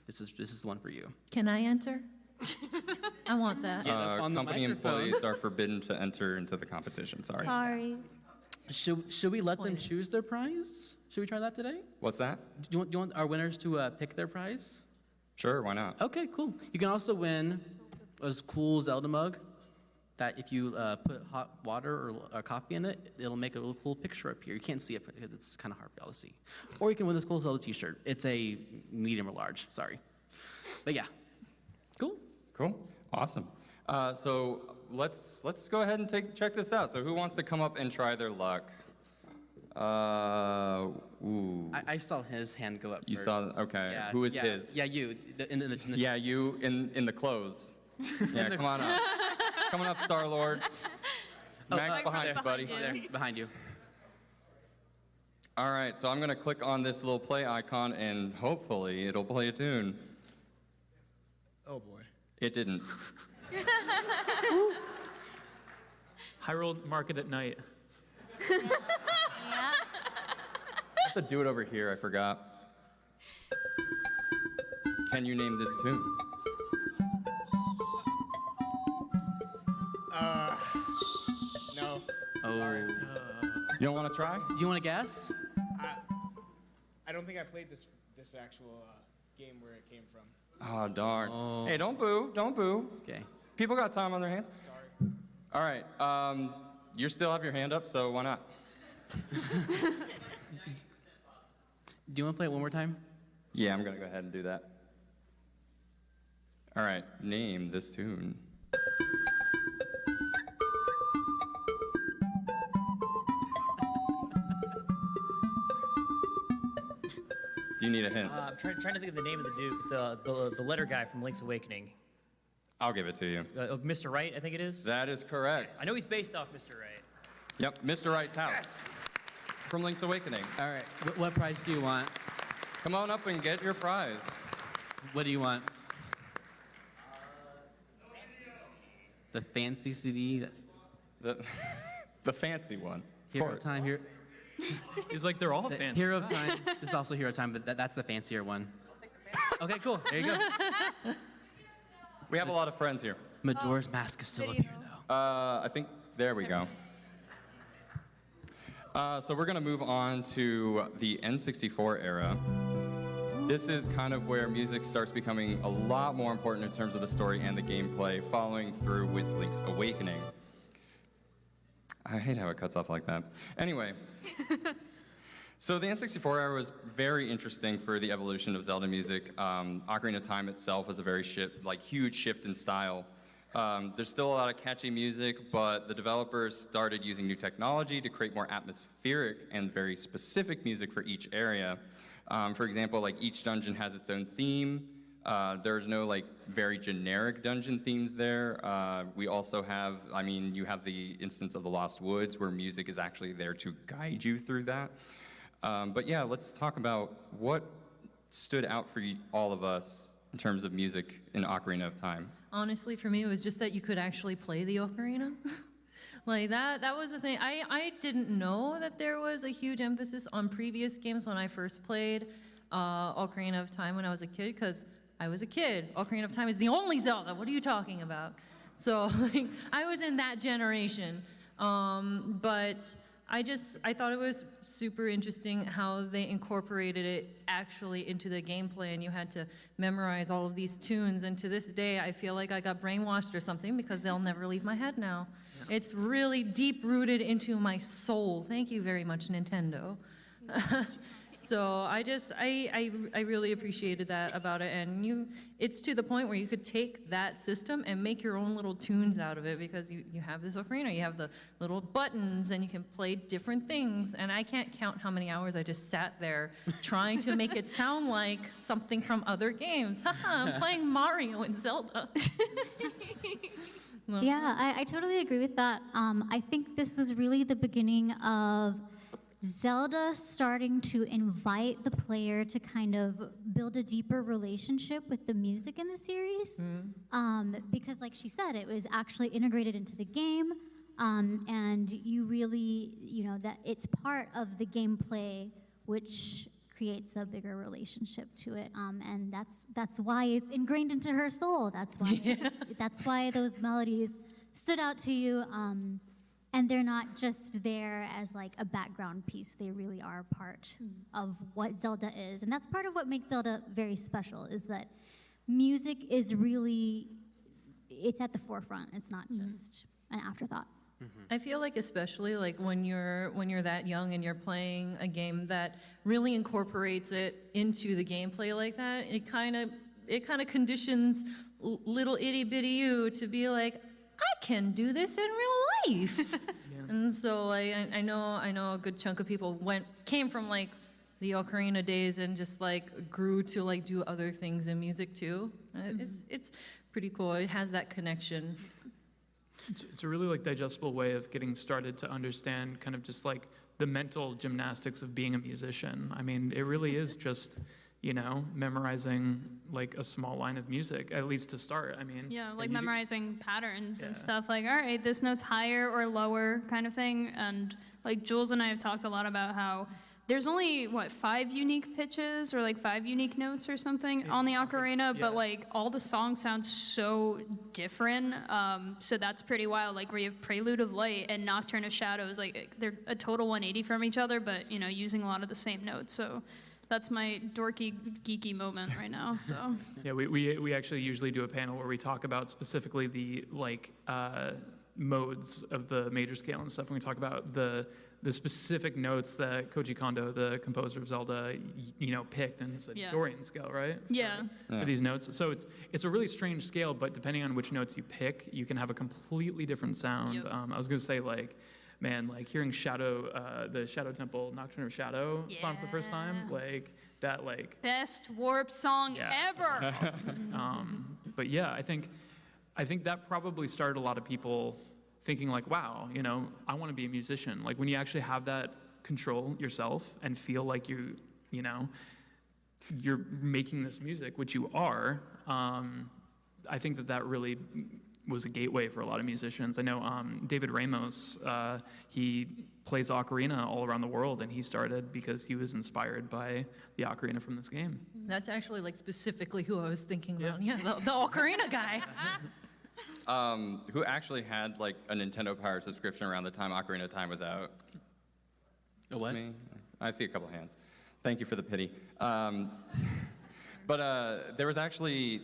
this is the one for you. Can I enter? I want that. Company employees are forbidden to enter into the competition. Sorry. Sorry. Should we let them choose their prize? Should we try that today? What's that? Do you want our winners to pick their prize? Sure, why not? Okay, cool. You can also win a cool Zelda mug that if you put hot water or coffee in it, it'll make a little cool picture up here. You can't see it because it's kind of hard for y'all to see. Or you can win this cool Zelda t-shirt. It's a medium or large, sorry. But yeah, cool. Cool, awesome. So let's go ahead and check this out. So who wants to come up and try their luck? Ooh. I saw his hand go up. You first. saw? Okay. Yeah, Who is yeah, his? Yeah, you. Yeah, you in the clothes. Yeah, come on up. Coming up, Star-Lord. Max behind you, buddy. There, behind you. All right, so I'm going to click on this little play icon, and hopefully it'll play a tune. Oh, boy. It didn't. Hyrule Market at night. I have to do it over here, I forgot. Can you name this tune? No. Oh. Sorry. You don't want to try? Do you want to guess? I don't think I played this actual game where it came from. Oh, darn. Oh. Hey, don't boo. Don't boo. Okay. People got time on their hands. Sorry. All right. You still have your hand up, so why not? Do you want to play it one more time? Yeah, I'm going to go ahead and do that. All right. Name this tune. Do you need a hint? I'm trying to think of the name of the dude, the letter guy from Link's Awakening. I'll give it to you. Mr. Right, I think it is. That is correct. I know he's based off Mr. Right. Yep, Mr. Wright's house from Link's Awakening. All right. What prize do you want? Come on up and get your prize. What do you want? The fancy CD. The fancy one. Hero of Time here. It's like they're all fancy. Hero of Time. This is also Hero of Time, but that's the fancier one. Okay, cool. There you go. We have a lot of friends here. Majora's Mask is still up here, though. I think, there we go. So we're going to move on to the N64 era. This is kind of where music starts becoming a lot more important in terms of the story and the gameplay, following through with Link's Awakening. I hate how it cuts off like that. Anyway. So the N64 era was very interesting for the evolution of Zelda music. Ocarina of Time itself was a very huge shift in style. There's still a lot of catchy music, but the developers started using new technology to create more atmospheric and very specific music for each area. For example, each dungeon has its own theme. There's no very generic dungeon themes there. We also have, you have the instance of the Lost Woods where music is actually there to guide you through that. But yeah, let's talk about what stood out for all of us in terms of music in Ocarina of Time. Honestly, for me, it was just that you could actually play the ocarina. That was the thing. I didn't know that there was a huge emphasis on previous games when I first played Ocarina of Time when I was a kid, because I was a kid. Ocarina of Time is the only Zelda. What are you talking about? So I was in that generation. But I thought it was super interesting how they incorporated it actually into the gameplay, and you had to memorize all of these tunes. And to this day, I feel like I got brainwashed or something because they'll never leave my head now. Yeah. It's really deep rooted into my soul. Thank you very much, Nintendo. So I really appreciated that about it, and it's to the point where you could take that system and make your own little tunes out of it, because you have this ocarina, you have the little buttons, and you can play different things, and I can't count how many hours I just sat there trying to make it sound like something from other games. Haha, I'm playing Mario and Zelda. Yeah, I totally agree with that. I think this was really the beginning of Zelda starting to invite the player to kind of build a deeper relationship with the music in the series. Because like she said, it was actually integrated into the game, and you really, that it's part of the gameplay, which creates a bigger relationship to it, and that's why it's ingrained into her soul. That's why that's why those melodies stood out to you. And they're not just there as like a background piece. They really are part of what Zelda is. And that's part of what makes Zelda very special, is that music is really, it's at the forefront. It's not just an afterthought. I feel like especially like when you're that young and you're playing a game that really incorporates it into the gameplay like that, it kind of conditions little itty bitty you to be like, I can do this in real life. And so like I know a good chunk of people came from like the Ocarina days and just like grew to like do other things in music too. It's pretty cool. It has that connection. It's a really like digestible way of getting started to understand kind of just like the mental gymnastics of being a musician. I mean, it really is just, memorizing like a small line of music, at least to start. I mean, yeah, like memorizing patterns and stuff, like, all right, this note's higher or lower kind of thing. And like Jules and I have talked a lot about how there's only 5 unique pitches or like 5 unique notes or something on the ocarina, but like all the songs sound so different. So that's pretty wild. Like where you have Prelude of Light and Nocturne of Shadows, like they're a total 180 from each other, but using a lot of the same notes. So that's my dorky, geeky moment right now. So yeah, we actually usually do a panel where we talk about specifically the modes of the major scale and stuff. And we talk about the specific notes that Koji Kondo, the composer of Zelda, picked, and it's a Dorian scale, right? Yeah. For these notes. So it's a really strange scale, but depending on which notes you pick, you can have a completely different sound. Yep. I was gonna say hearing the Shadow Temple Nocturne of Shadow song for the first time, best warp song ever. But yeah, I think that probably started a lot of people thinking like, wow, I want to be a musician. Like when you actually have that control yourself and feel like you're making this music, which you are. I think that really was a gateway for a lot of musicians. I know David Ramos, he plays ocarina all around the world, and he started because he was inspired by the ocarina from this game. That's actually like specifically who I was thinking about. Yeah, the ocarina guy. Who actually had like a Nintendo Power subscription around the time Ocarina of Time was out? A what? Me? I see a couple hands. Thank you for the pity. But there was actually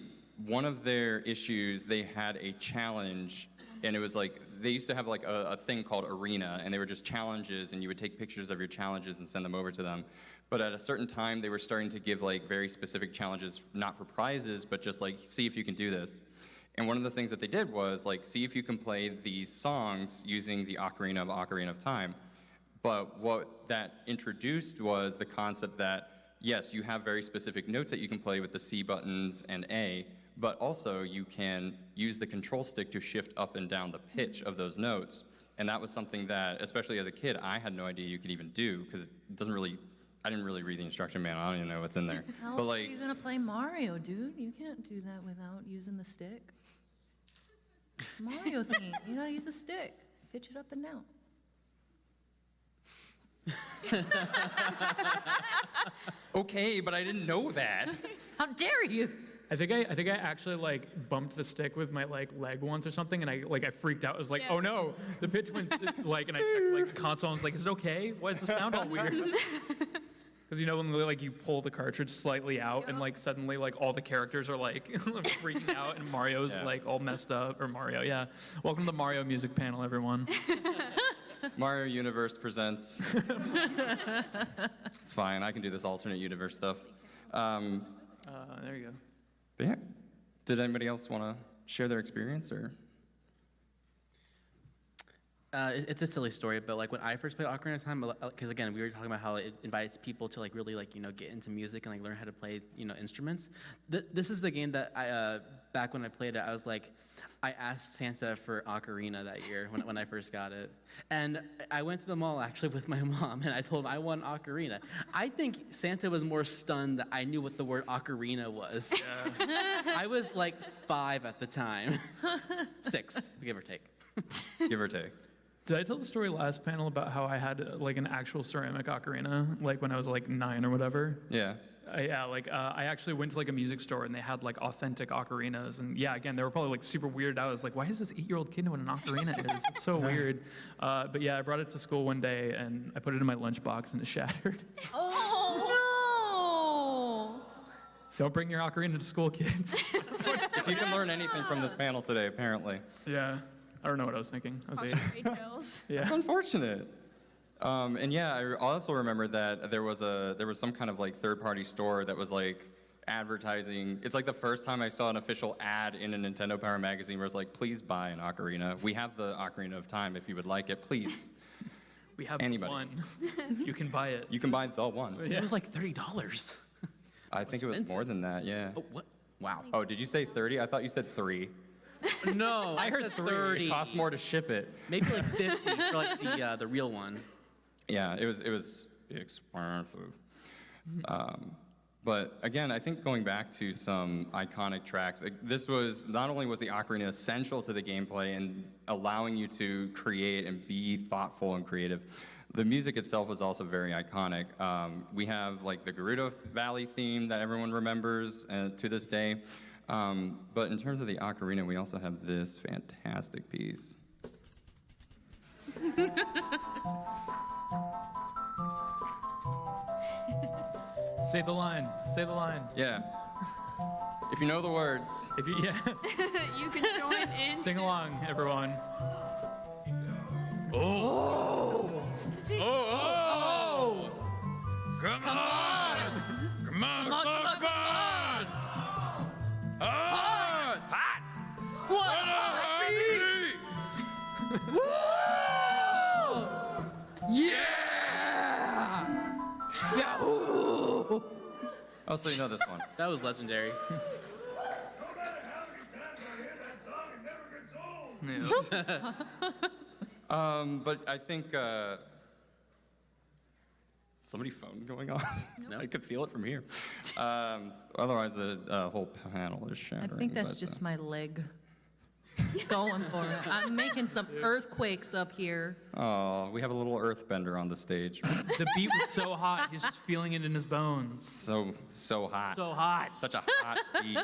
one of their issues. They had a challenge, and it was like they used to have like a thing called Arena, and they were just challenges, and you would take pictures of your challenges and send them over to them. But at a certain time, they were starting to give like very specific challenges, not for prizes, but just like see if you can do this. And one of the things that they did was like see if you can play these songs using the Ocarina of Time. But what that introduced was the concept that yes, you have very specific notes that you can play with the C buttons and A, but also you can use the control stick to shift up and down the pitch of those notes. And that was something that, especially as a kid, I had no idea you could even do, because I didn't really read the instruction manual. I don't even know what's in there. How are you gonna play Mario, dude? You can't do that without using the stick. Mario theme, you gotta use the stick. Pitch it up and down. Okay, but I didn't know that. How dare you? I think I actually like bumped the stick with my like leg once or something, and I freaked out. I was like, oh no, the pitch went like, and I checked like the console. And I was like, is it okay? Why does the sound all weird? Because you know when like you pull the cartridge slightly out, and like suddenly like all the characters are like freaking out, and Mario's like all messed up. Or Mario, yeah. Welcome to the Mario music panel, everyone. Mario Universe presents. It's fine. I can do this alternate universe stuff. There you go. But yeah, did anybody else want to share their experience or? It's a silly story, but like when I first played Ocarina of Time, because again we were talking about how it invites people to like really like get into music and like learn how to play instruments. This is the game that I back when I played it, I was like, I asked Santa for Ocarina that year when I first got it, and I went to the mall actually with my mom and I told him I want Ocarina. I think Santa was more stunned that I knew what the word Ocarina was. Yeah. I was like 5 at the time, 6, give or take. Give or take. Did I tell the story last panel about how I had like an actual ceramic ocarina, like when I was like 9 or whatever? Yeah. I actually went to like a music store and they had like authentic ocarinas, and yeah, again, they were probably like super weirded out. I was like, why does this 8-year-old kid know what an ocarina is? It's so weird. But yeah, I brought it to school one day and I put it in my lunchbox and it shattered. Oh, no! Don't bring your ocarina to school, kids. If you can learn anything from this panel today, apparently. Yeah. I don't know what I was thinking. I was 8. Yeah. That's unfortunate. And yeah, I also remember that there was some kind of like third-party store that was like advertising. It's like the first time I saw an official ad in a Nintendo Power magazine where it's like, please buy an ocarina. We have the Ocarina of Time if you would like it, please. We have anybody. One. You can buy it. You can buy the one. It was like $30. I think it was more than that, yeah. Oh, what? Wow. Oh, did you say 30? I thought you said 3. No, I heard 30. It costs more to ship it. Maybe like 50 for like the real one. Yeah, it was expensive. But again, I think going back to some iconic tracks, this was not only was the ocarina essential to the gameplay and allowing you to create and be thoughtful and creative, the music itself was also very iconic. We have like the Gerudo Valley theme that everyone remembers to this day. But in terms of the ocarina, we also have this fantastic piece. Say the line. Say the line. Yeah. If you know the words. If you You can join in. Sing along, everyone. Oh. Oh. Come on. Come on. Come on. Hot. What? Woo! Yeah! Yahoo! Oh, so you know this one. That was legendary. But I think somebody phone going on? No. I could feel it from here. Otherwise, the whole panel is shattering. I think that's just my leg going for it. I'm making some earthquakes up here. Oh, we have a little earthbender on the stage. The beat was so hot, he's just feeling it in his bones. So hot. So hot. Such a hot beat.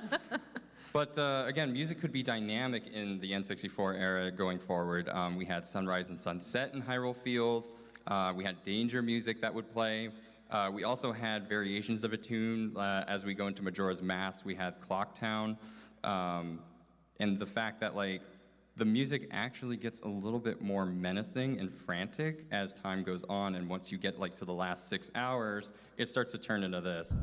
But again, music could be dynamic in the N64 era going forward. We had Sunrise and Sunset in Hyrule Field. We had Danger music that would play. We also had variations of a tune. As we go into Majora's Mask, we had Clock Town. And the fact that like the music actually gets a little bit more menacing and frantic as time goes on, and once you get like to the last 6 hours, it starts to turn into this.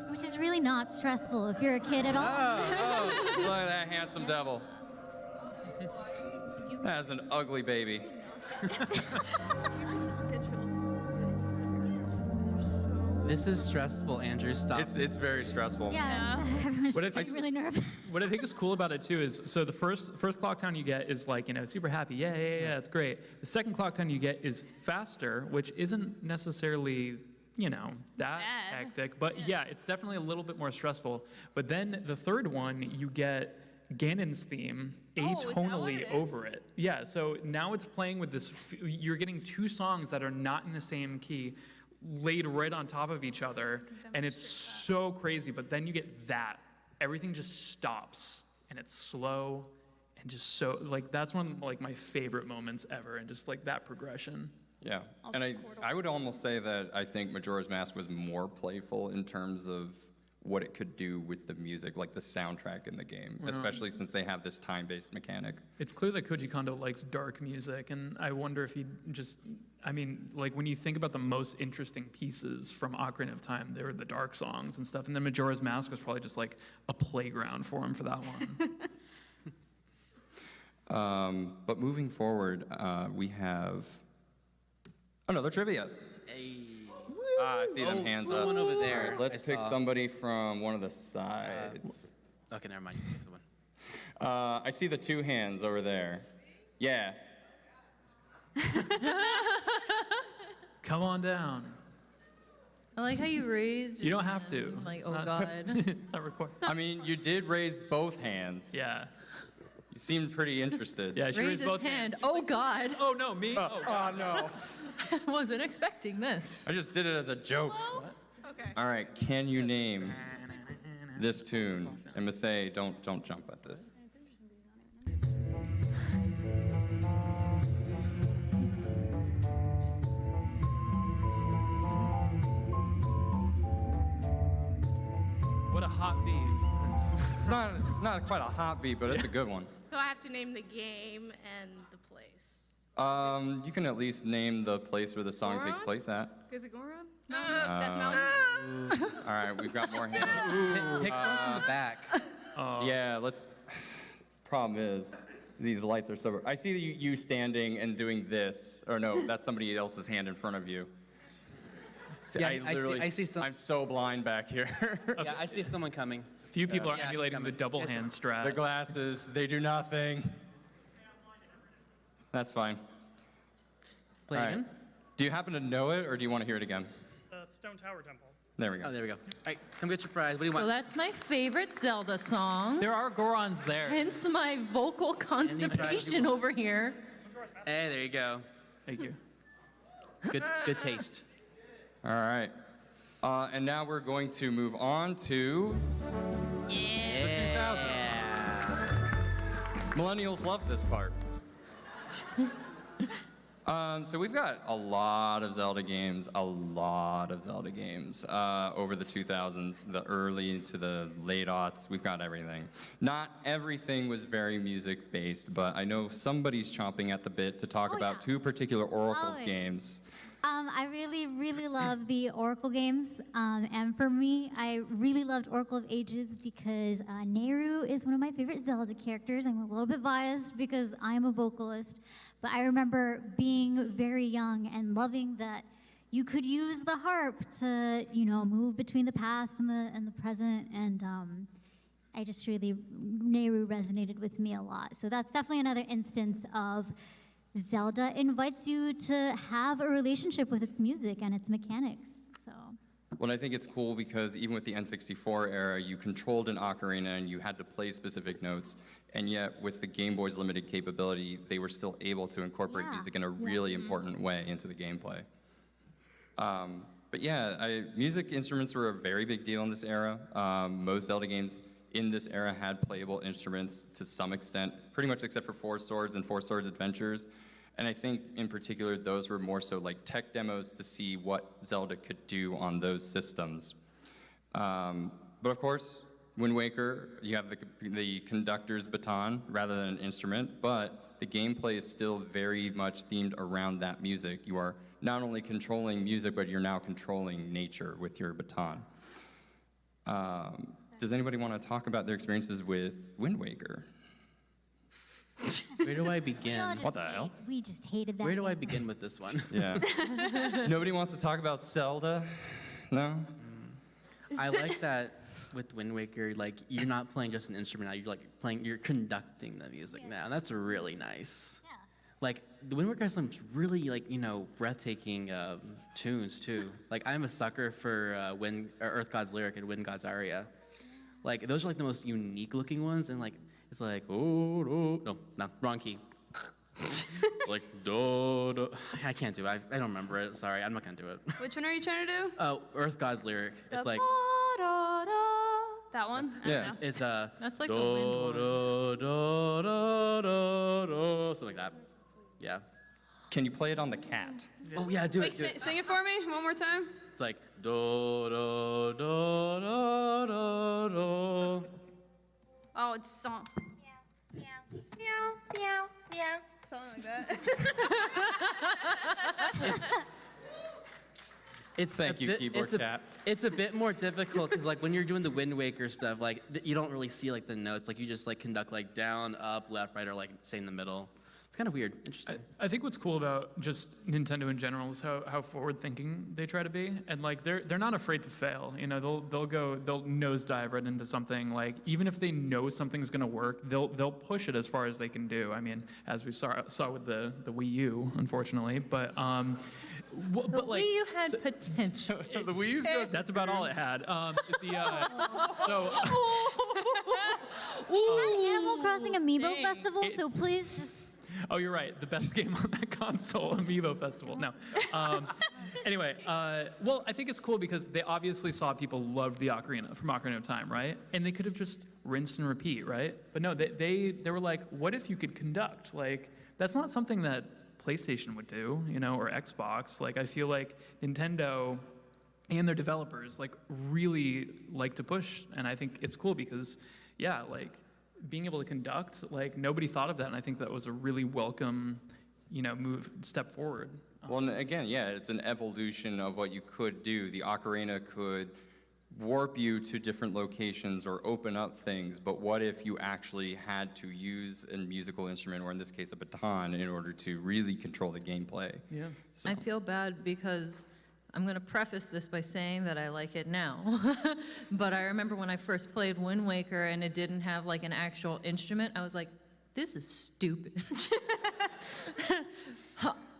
Which is really not stressful if you're a kid at all. Oh, look at that handsome devil. That's an ugly baby. This is stressful, Andrew. Stop. It's very stressful. Yeah, everyone's What if really nervous. What I think is cool about it too is, so the first Clock Town you get is like, super happy, yeah, it's great. The second Clock Town you get is faster, which isn't necessarily, that hectic, but yeah, it's definitely a little bit more stressful. But then the third one, you get Ganon's theme atonally over it. Yeah, so now it's playing with this, you're getting 2 songs that are not in the same key, laid right on top of each other, and it's so crazy. But then you get that. Everything just stops, and it's slow, and just so, like, that's one of, like, my favorite moments ever, and just, like, that progression. Yeah, and I would almost say that I think Majora's Mask was more playful in terms of what it could do with the music, like the soundtrack in the game, especially since they have this time-based mechanic. It's clear that Koji Kondo likes dark music, and I wonder if he just, I mean, like when you think about the most interesting pieces from Ocarina of Time, they were the dark songs and stuff, and then Majora's Mask was probably just like a playground for him for that one. But moving forward, we have another trivia. I see them hands up. One over there. All right, let's pick somebody from one of the sides. Okay, never mind. You pick someone. I see the two hands over there. Yeah. Come on down. I like how you raised. You don't have to. Like, It's oh not- God. It's not required. I mean, you did raise both hands. Yeah. You seemed pretty interested. Yeah, she Raise raised his both hand. hands. Oh God. Oh no, me? Oh, Oh, no. I wasn't expecting this. I just did it as a joke. Okay. All right, can you name this tune? And Masay, don't jump at this. What a hot beat. It's not quite a hot beat, but it's a good one. So I have to name the game and the place. You can at least name the place where the song takes Goron? place at. Is it Goron? No, Death Mountain. All right, we've got more hands. Pick someone from the back. Yeah, let's. Problem is, these lights are so. I see you standing and doing this, or no, that's somebody else's hand in front of you. See, Yeah, I see some. I'm so blind back here. Yeah, I see someone coming. Few people are Yeah, emulating come the in. double Yes, hand come strat. The glasses, they do nothing. That's fine. Play All right. again. Do you happen to know it, or do you want to hear it again? The Stone Tower Temple. There we go. Oh, there we go. All right, come get your prize. What do you So want? that's my favorite Zelda song. There are Gorons there. Hence my vocal constipation over here. Hey, there you go. Thank you. Good taste. All right. And now we're going to move on to the 2000s. Millennials love this part. So we've got a lot of Zelda games over the 2000s, the early to the late aughts. We've got everything. Not everything was very music based, but I know somebody's chomping at the bit to talk about two particular Oracle's yeah. games. I really, really love the Oracle games. And for me, I really loved Oracle of Ages because Nehru is one of my favorite Zelda characters. I'm a little bit biased because I'm a vocalist. But I remember being very young and loving that you could use the harp to, move between the past and the present. And I just really, Nehru resonated with me a lot. So that's definitely another instance of Zelda invites you to have a relationship with its music and its mechanics. So. Well, I think it's cool because even with the N64 era, you controlled an ocarina and you had to play specific notes. And yet, with the Game Boy's limited capability, they were still able to incorporate music in a really important way into the gameplay. But yeah, music instruments were a very big deal in this era. Most Zelda games in this era had playable instruments to some extent, pretty much except for Four Swords and Four Swords Adventures. And I think in particular, those were more so like tech demos to see what Zelda could do on those systems. But of course, Wind Waker, you have the conductor's baton rather than an instrument, but the gameplay is still very much themed around that music. You are not only controlling music, but you're now controlling nature with your baton. Does anybody want to talk about their experiences with Wind Waker? Where do I begin? What the hell? We just hated that. Where do I begin with this one? Yeah. Nobody wants to talk about Zelda? No? I like that with Wind Waker, like, you're not playing just an instrument now, you're conducting the music now, and that's really nice. Yeah. Like, the Wind Waker has some really, breathtaking tunes, too. Like, I'm a sucker for Earth God's Lyric and Wind God's Aria. Like, those are, the most unique-looking ones, and, it's like, oh, no, wrong key. Like, do, do. I can't do it. I don't remember it. Sorry, I'm not going to do it. Which one are you trying to do? Oh, Earth God's lyric. It's like, That one? I don't know. it's That's like do, the wind one. do, do, do, do, do, something like that. Yeah. Can you play it on the cat? Oh, yeah, do Wait, it. Do it. sing it for me one more time. It's like, do, do, do, do, do, do. Oh, it's song. Meow, meow, meow. Something like that. It's Thank you, keyboard cat. It's a bit more difficult because like when you're doing the Wind Waker stuff, like you don't really see like the notes. Like you just like conduct like down, up, left, right, or like say in the middle. It's kind of weird. Interesting. I think what's cool about just Nintendo in general is how forward-thinking they try to be, and like they're not afraid to fail. You know, they'll nosedive right into something. Like even if they know something's gonna work, they'll push it as far as they can do. I mean, as we saw with the Wii U, unfortunately, but. But like, Wii U had potential. The Wii U's good. That's about all it had. We had Animal Crossing Amiibo Festival, so please just. Oh, you're right. The best game on that console, Amiibo Festival. No. Anyway, well, I think it's cool because they obviously saw people loved the Ocarina from Ocarina of Time, right? And they could have just rinsed and repeat, right? But no, they were like, what if you could conduct? Like, that's not something that PlayStation would do, you know, or Xbox. Like, I feel like Nintendo and their developers, like, really like to push. And I think it's cool because, yeah, like, being able to conduct, like nobody thought of that, and I think that was a really welcome, you know, step forward. Well, and again, yeah, it's an evolution of what you could do. The Ocarina could warp you to different locations or open up things, but what if you actually had to use a musical instrument, or in this case a baton, in order to really control the gameplay? Yeah. I feel bad because I'm going to preface this by saying that I like it now. But I remember when I first played Wind Waker and it didn't have like an actual instrument, I was like, this is stupid.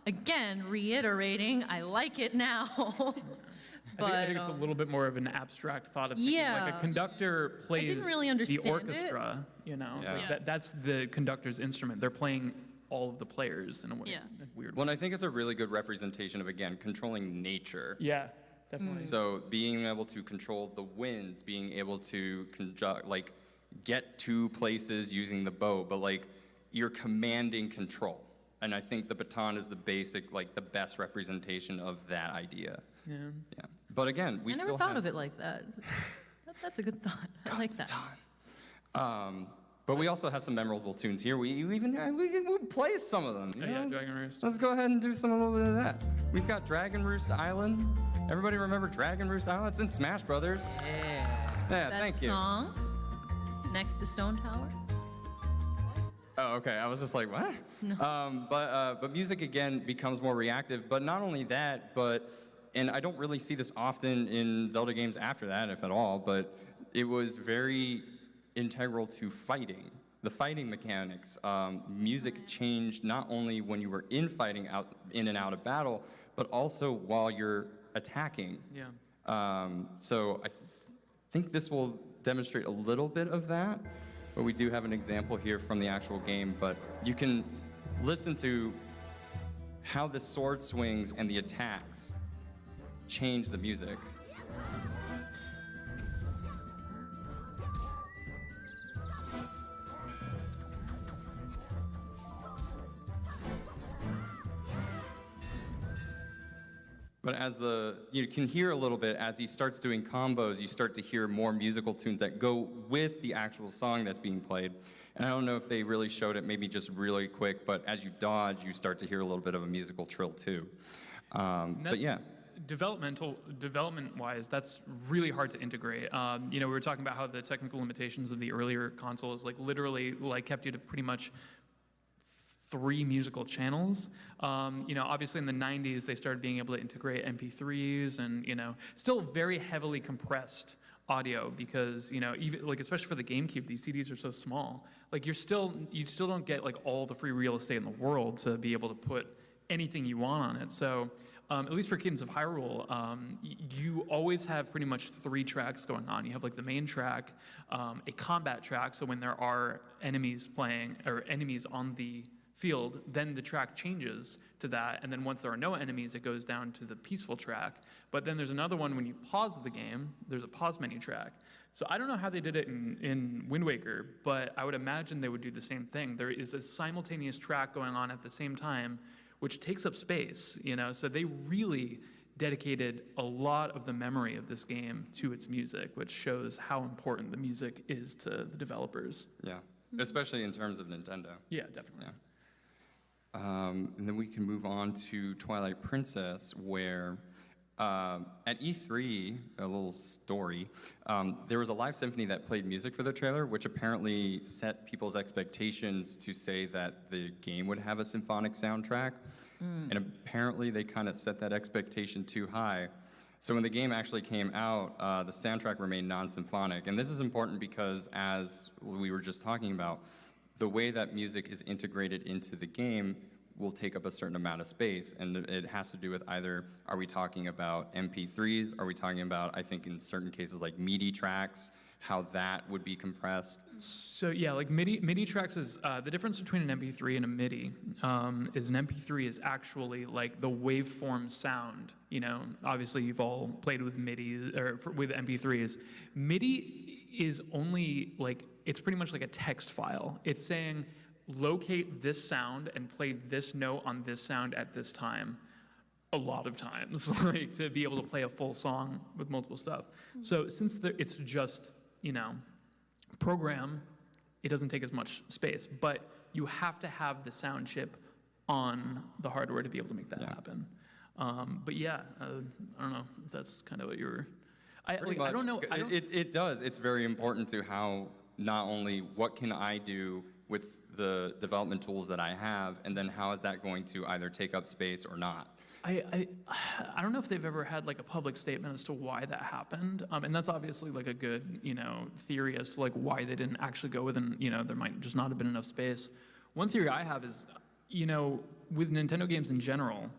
Again, reiterating, I like it now. I think it's a little bit more of an abstract thought of thinking like a conductor plays didn't really understand the orchestra, you know, like that's the conductor's instrument. They're playing all of the players in a way, in a weird way. Well, and I think it's a really good representation of, again, controlling nature. Yeah, definitely. So being able to control the winds, being able to like get to places using the bow, but like you're commanding control. And I think the baton is the basic, like the best representation of that idea. Yeah. Yeah. But again, we I still never thought of it like that. That's a good thought. I like that. But we also have some memorable tunes here. We play some of them. You know? Yeah, Dragon Roost. Let's go ahead and do some a little bit of that. We've got Dragon Roost Island. Everybody remember Dragon Roost Island? It's in Smash Brothers. Yeah. Yeah, That thank you. song, Next to Stone Tower. Oh, okay. I was just like, what? No. But music again becomes more reactive. But not only that, and I don't really see this often in Zelda games after that, if at all. But it was very integral to fighting. The fighting mechanics. Music changed not only when you were in and out of battle, but also while you're attacking. Yeah. So I think this will demonstrate a little bit of that. But we do have an example here from the actual game. But you can listen to how the sword swings and the attacks change the music. But you can hear a little bit as he starts doing combos, you start to hear more musical tunes that go with the actual song that's being played. And I don't know if they really showed it, maybe just really quick, but as you dodge, you start to hear a little bit of a musical trill too. But yeah. Development-wise, that's really hard to integrate. You know, we were talking about how the technical limitations of the earlier consoles, like literally, like kept you to pretty much 3 musical channels. You know, obviously in the 90s, they started being able to integrate MP3s and, you know, still very heavily compressed audio because, you know, even like, especially for the GameCube, these CDs are so small. Like you still don't get like all the free real estate in the world to be able to put anything you want on it. So at least for Cadence of Hyrule, you always have pretty much 3 tracks going on. You have like the main track, a combat track, so when there are enemies playing or enemies on the field, then the track changes to that, and then once there are no enemies, it goes down to the peaceful track. But then there's another one when you pause the game, there's a pause menu track. So I don't know how they did it in Wind Waker, but I would imagine they would do the same thing. There is a simultaneous track going on at the same time, which takes up space, you know? So they really dedicated a lot of the memory of this game to its music, which shows how important the music is to the developers. Yeah, especially in terms of Nintendo. Yeah, definitely. Yeah. And then we can move on to Twilight Princess, where at E3, a little story, there was a live symphony that played music for the trailer, which apparently set people's expectations to say that the game would have a symphonic soundtrack. And apparently they kind of set that expectation too high. So when the game actually came out, the soundtrack remained non-symphonic. And this is important because, as we were just talking about, the way that music is integrated into the game will take up a certain amount of space, and it has to do with either, are we talking about MP3s, are we talking about, I think in certain cases, like MIDI tracks, how that would be compressed? So yeah, like MIDI tracks is, the difference between an MP3 and a MIDI is an MP3 is actually like the waveform sound, you know? Obviously you've all played with MIDI, or with MP3s. MIDI is only like, it's pretty much like a text file. It's saying, locate this sound and play this note on this sound at this time a lot of times, like to be able to play a full song with multiple stuff. So since it's just, you know, program, it doesn't take as much space, but you have to have the sound chip on the hardware to be able to make that happen. But yeah, I don't know, that's kind of what you're, I don't know. It does, it's very important to how, not only what can I do with the development tools that I have, and then how is that going to either take up space or not? I don't know if they've ever had like a public statement as to why that happened, and that's obviously like a good, you know, theory as to like why they didn't actually go with, and you know, there might just not have been enough space. One theory I have is, you know, with Nintendo games in general,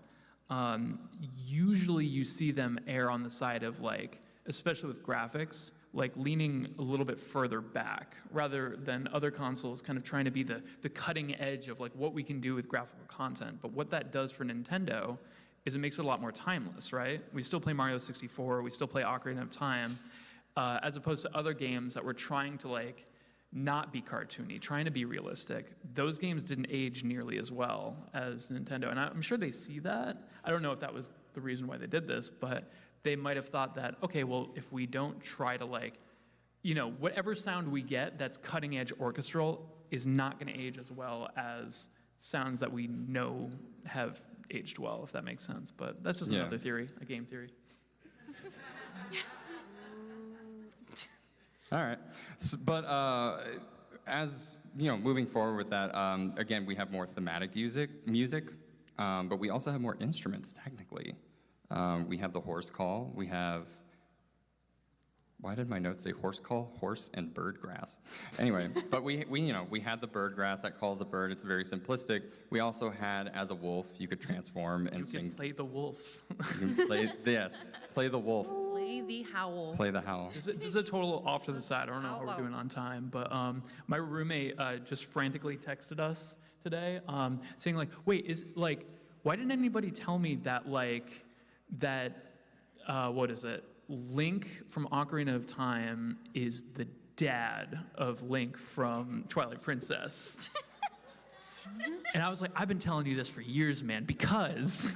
usually you see them err on the side of like, especially with graphics, like leaning a little bit further back rather than other consoles kind of trying to be the cutting edge of like what we can do with graphical content. But what that does for Nintendo is it makes it a lot more timeless, right? We still play Mario 64, we still play Ocarina of Time, as opposed to other games that were trying to like not be cartoony, trying to be realistic. Those games didn't age nearly as well as Nintendo, and I'm sure they see that. I don't know if that was the reason why they did this, but they might have thought that, okay, well, if we don't try to like, you know, whatever sound we get that's cutting edge orchestral is not gonna age as well as sounds that we know have aged well, if that makes sense. But that's just another theory, a game theory. All right, but as you know, moving forward with that, again, we have more thematic music, but we also have more instruments technically. We have the horse call. We have, why did my notes say horse call? Horse and bird grass. Anyway, but we had the bird grass that calls the bird. It's very simplistic. We also had, as a wolf, you could transform and sing. You can play the wolf. You can play, yes, play the wolf. Play the howl. Play the howl. This is a total off to the side. I don't know how we're doing on time, but my roommate just frantically texted us today, saying like, wait, why didn't anybody tell me that what is it? Link from Ocarina of Time is the dad of Link from Twilight Princess. And I was like, I've been telling you this for years, man, because,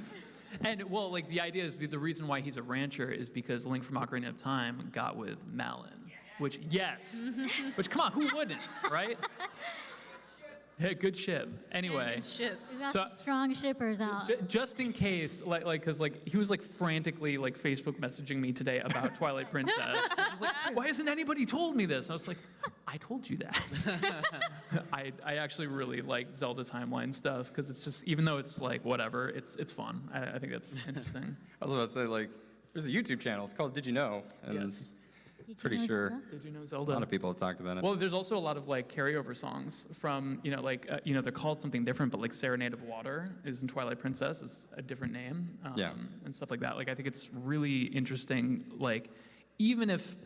and well, like the idea is the reason why he's a rancher is because Link from Ocarina of Time got with Malin, which, which come on, who wouldn't, right? Yeah, good ship. Anyway, We got some strong shippers out. Just in case, because he was like frantically like Facebook messaging me today about Twilight Princess. I was like, why hasn't anybody told me this? I was like, I told you that. I actually really like Zelda timeline stuff because it's just, even though it's like whatever, it's fun. I think that's interesting. I was about to say, like, there's a YouTube channel. It's called Did You Know? And Yes. pretty sure Did you know Zelda? a lot of people have talked about it. Well, there's also a lot of like carryover songs from, they're called something different, but like Serenade of Water is in Twilight Princess, is a different name, and stuff like that. Like, I think it's really interesting, like, even if,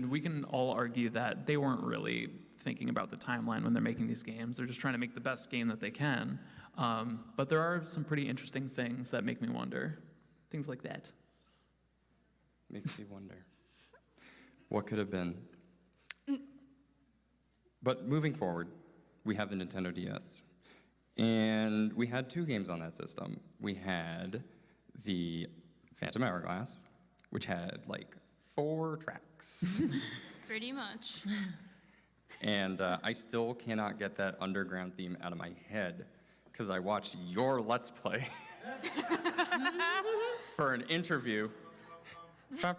we can all argue that they weren't really thinking about the timeline when they're making these games. They're just trying to make the best game that they can. But there are some pretty interesting things that make me wonder. Things like that. Makes you wonder. What could have been? But moving forward, we have the Nintendo DS. And we had 2 games on that system. We had the Phantom Hourglass, which had like 4 tracks. Pretty much. And I still cannot get that underground theme out of my head because I watched your Let's Play for an interview. I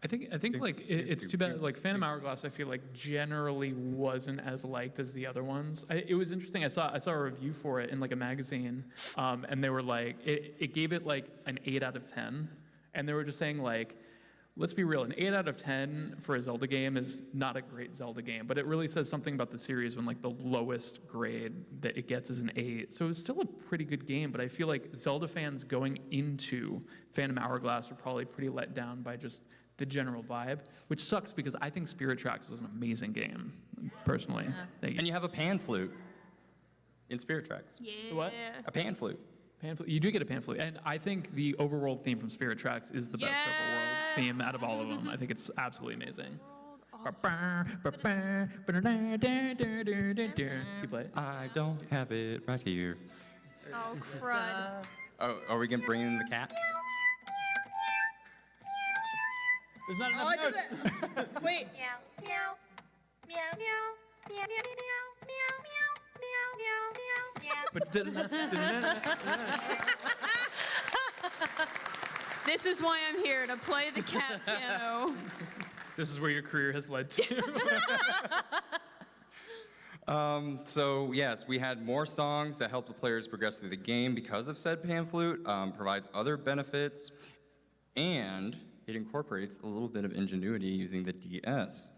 think like it's too bad. Like Phantom Hourglass, I feel like generally wasn't as liked as the other ones. It was interesting. I saw a review for it in like a magazine, and they were like, it gave it like an 8 out of 10, and they were just saying like, let's be real, an 8 out of 10 for a Zelda game is not a great Zelda game, but it really says something about the series when like the lowest grade that it gets is an 8. So it's still a pretty good game, but I feel like Zelda fans going into Phantom Hourglass were probably pretty let down by just the general vibe, which sucks because I think Spirit Tracks was an amazing game, personally. And you have a pan flute in Spirit Tracks. Yeah. What? A pan flute. You do get a pan flute, and I think the overworld theme from Spirit Tracks is the best overworld theme out of all of them. I think it's absolutely amazing. You play it? I don't have it right here. Oh, crud. Oh, are we gonna bring in the cat? There's not enough notes. Wait. Meow, meow, meow, meow, meow, meow, meow, meow, meow, meow. This is why I'm here, to play the cat piano. This is where your career has led to. So yes, we had more songs that help the players progress through the game because of said pan flute, provides other benefits, and it incorporates a little bit of ingenuity using the DS.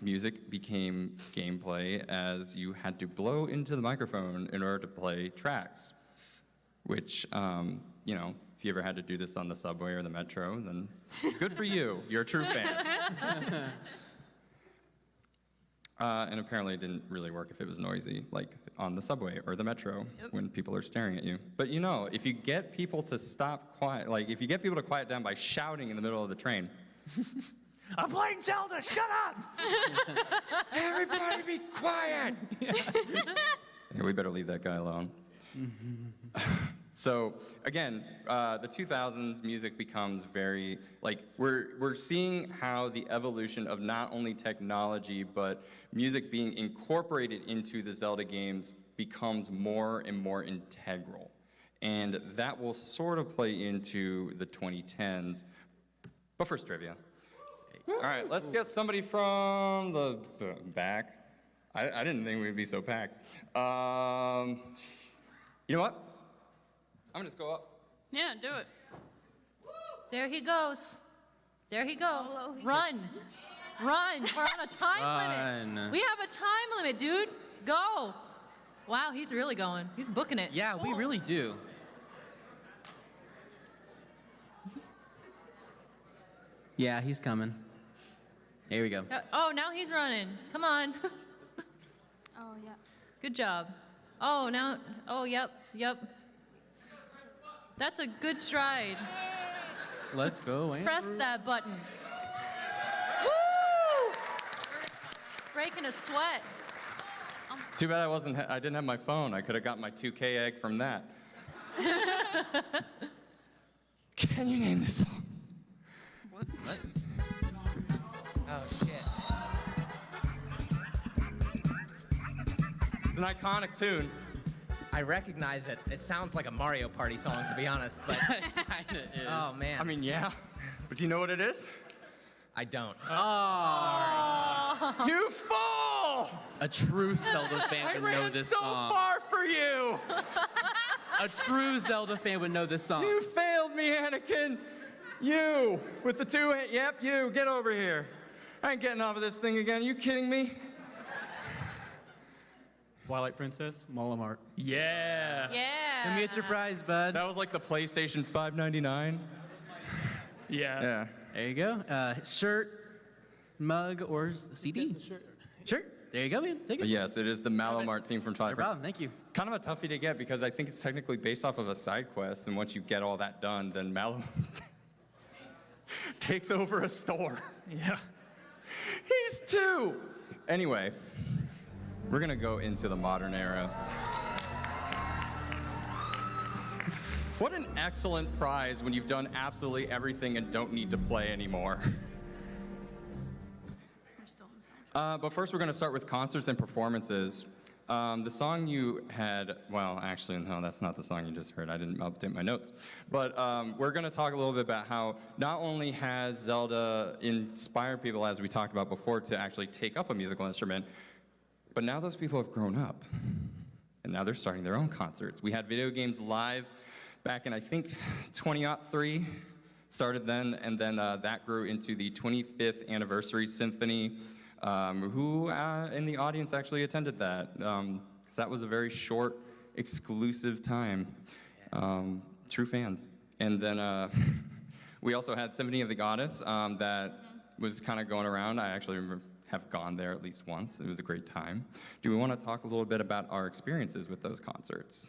Music became gameplay as you had to blow into the microphone in order to play tracks, which, you know, if you ever had to do this on the subway or the metro, then good for you. You're a true fan. And apparently it didn't really work if it was noisy, like on the subway or the metro when people are staring at you. But you know, if you get people to stop quiet, like if you get people to quiet down by shouting in the middle of the train, I'm playing Zelda, shut up! Everybody be quiet! Yeah, we better leave that guy alone. So again, the 2000s music becomes very, like, we're seeing how the evolution of not only technology, but music being incorporated into the Zelda games becomes more and more integral. And that will sort of play into the 2010s. But first, trivia. All right, let's get somebody from the back. I didn't think we'd be so packed. You know what? I'm gonna just go up. Yeah, do it. There he goes. There he goes. Run. Run. We're on a time limit. We have a time limit, dude. Go. Wow, he's really going. He's booking it. Yeah, we really do. Yeah, he's coming. Here we go. Oh, now he's running. Come on. Oh, yeah. Good job. Oh, now. Oh, yep. That's a good stride. Let's go. Press that button. Woo! Breaking a sweat. Too bad I didn't have my phone. I could have got my 2K egg from that. Can you name this song? What? Oh, shit. It's an iconic tune. I recognize it. It sounds like a Mario Party song, to be honest, but kinda is. Oh, man. I mean, yeah. But do you know what it is? I don't. Oh. Sorry. You fool! A true Zelda fan would know this so song. far for you! A true Zelda fan would know this song. You failed me, Anakin! You! With the two, yep, you, get over here. I ain't getting off of this thing again, are you kidding me? Twilight Princess, Malamart. Yeah. Yeah. Give me a surprise, bud. That was like the PlayStation 599. Yeah. There you go. Shirt, mug, or CD? Shirt. Shirt? There you go, man. Take it. Yes, it is the Malomart theme from Twilight No problem. Thank you. Kind of a toughie to get because I think it's technically based off of a side quest, and once you get all that done, then Malomart takes over a store. Yeah. He's 2! Anyway, we're gonna go into the modern era. What an excellent prize when you've done absolutely everything and don't need to play anymore. But first we're gonna start with concerts and performances. The song you had, well, actually, no, that's not the song you just heard. I didn't update my notes. But we're going to talk a little bit about how not only has Zelda inspired people, as we talked about before, to actually take up a musical instrument, but now those people have grown up. And now they're starting their own concerts. We had Video Games Live back in, I think, 2003, started then, and then that grew into the 25th Anniversary Symphony, who in the audience actually attended that, because that was a very short, exclusive time. True fans. And then we also had Symphony of the Goddess that was kind of going around. I actually have gone there at least once. It was a great time. Do we want to talk a little bit about our experiences with those concerts?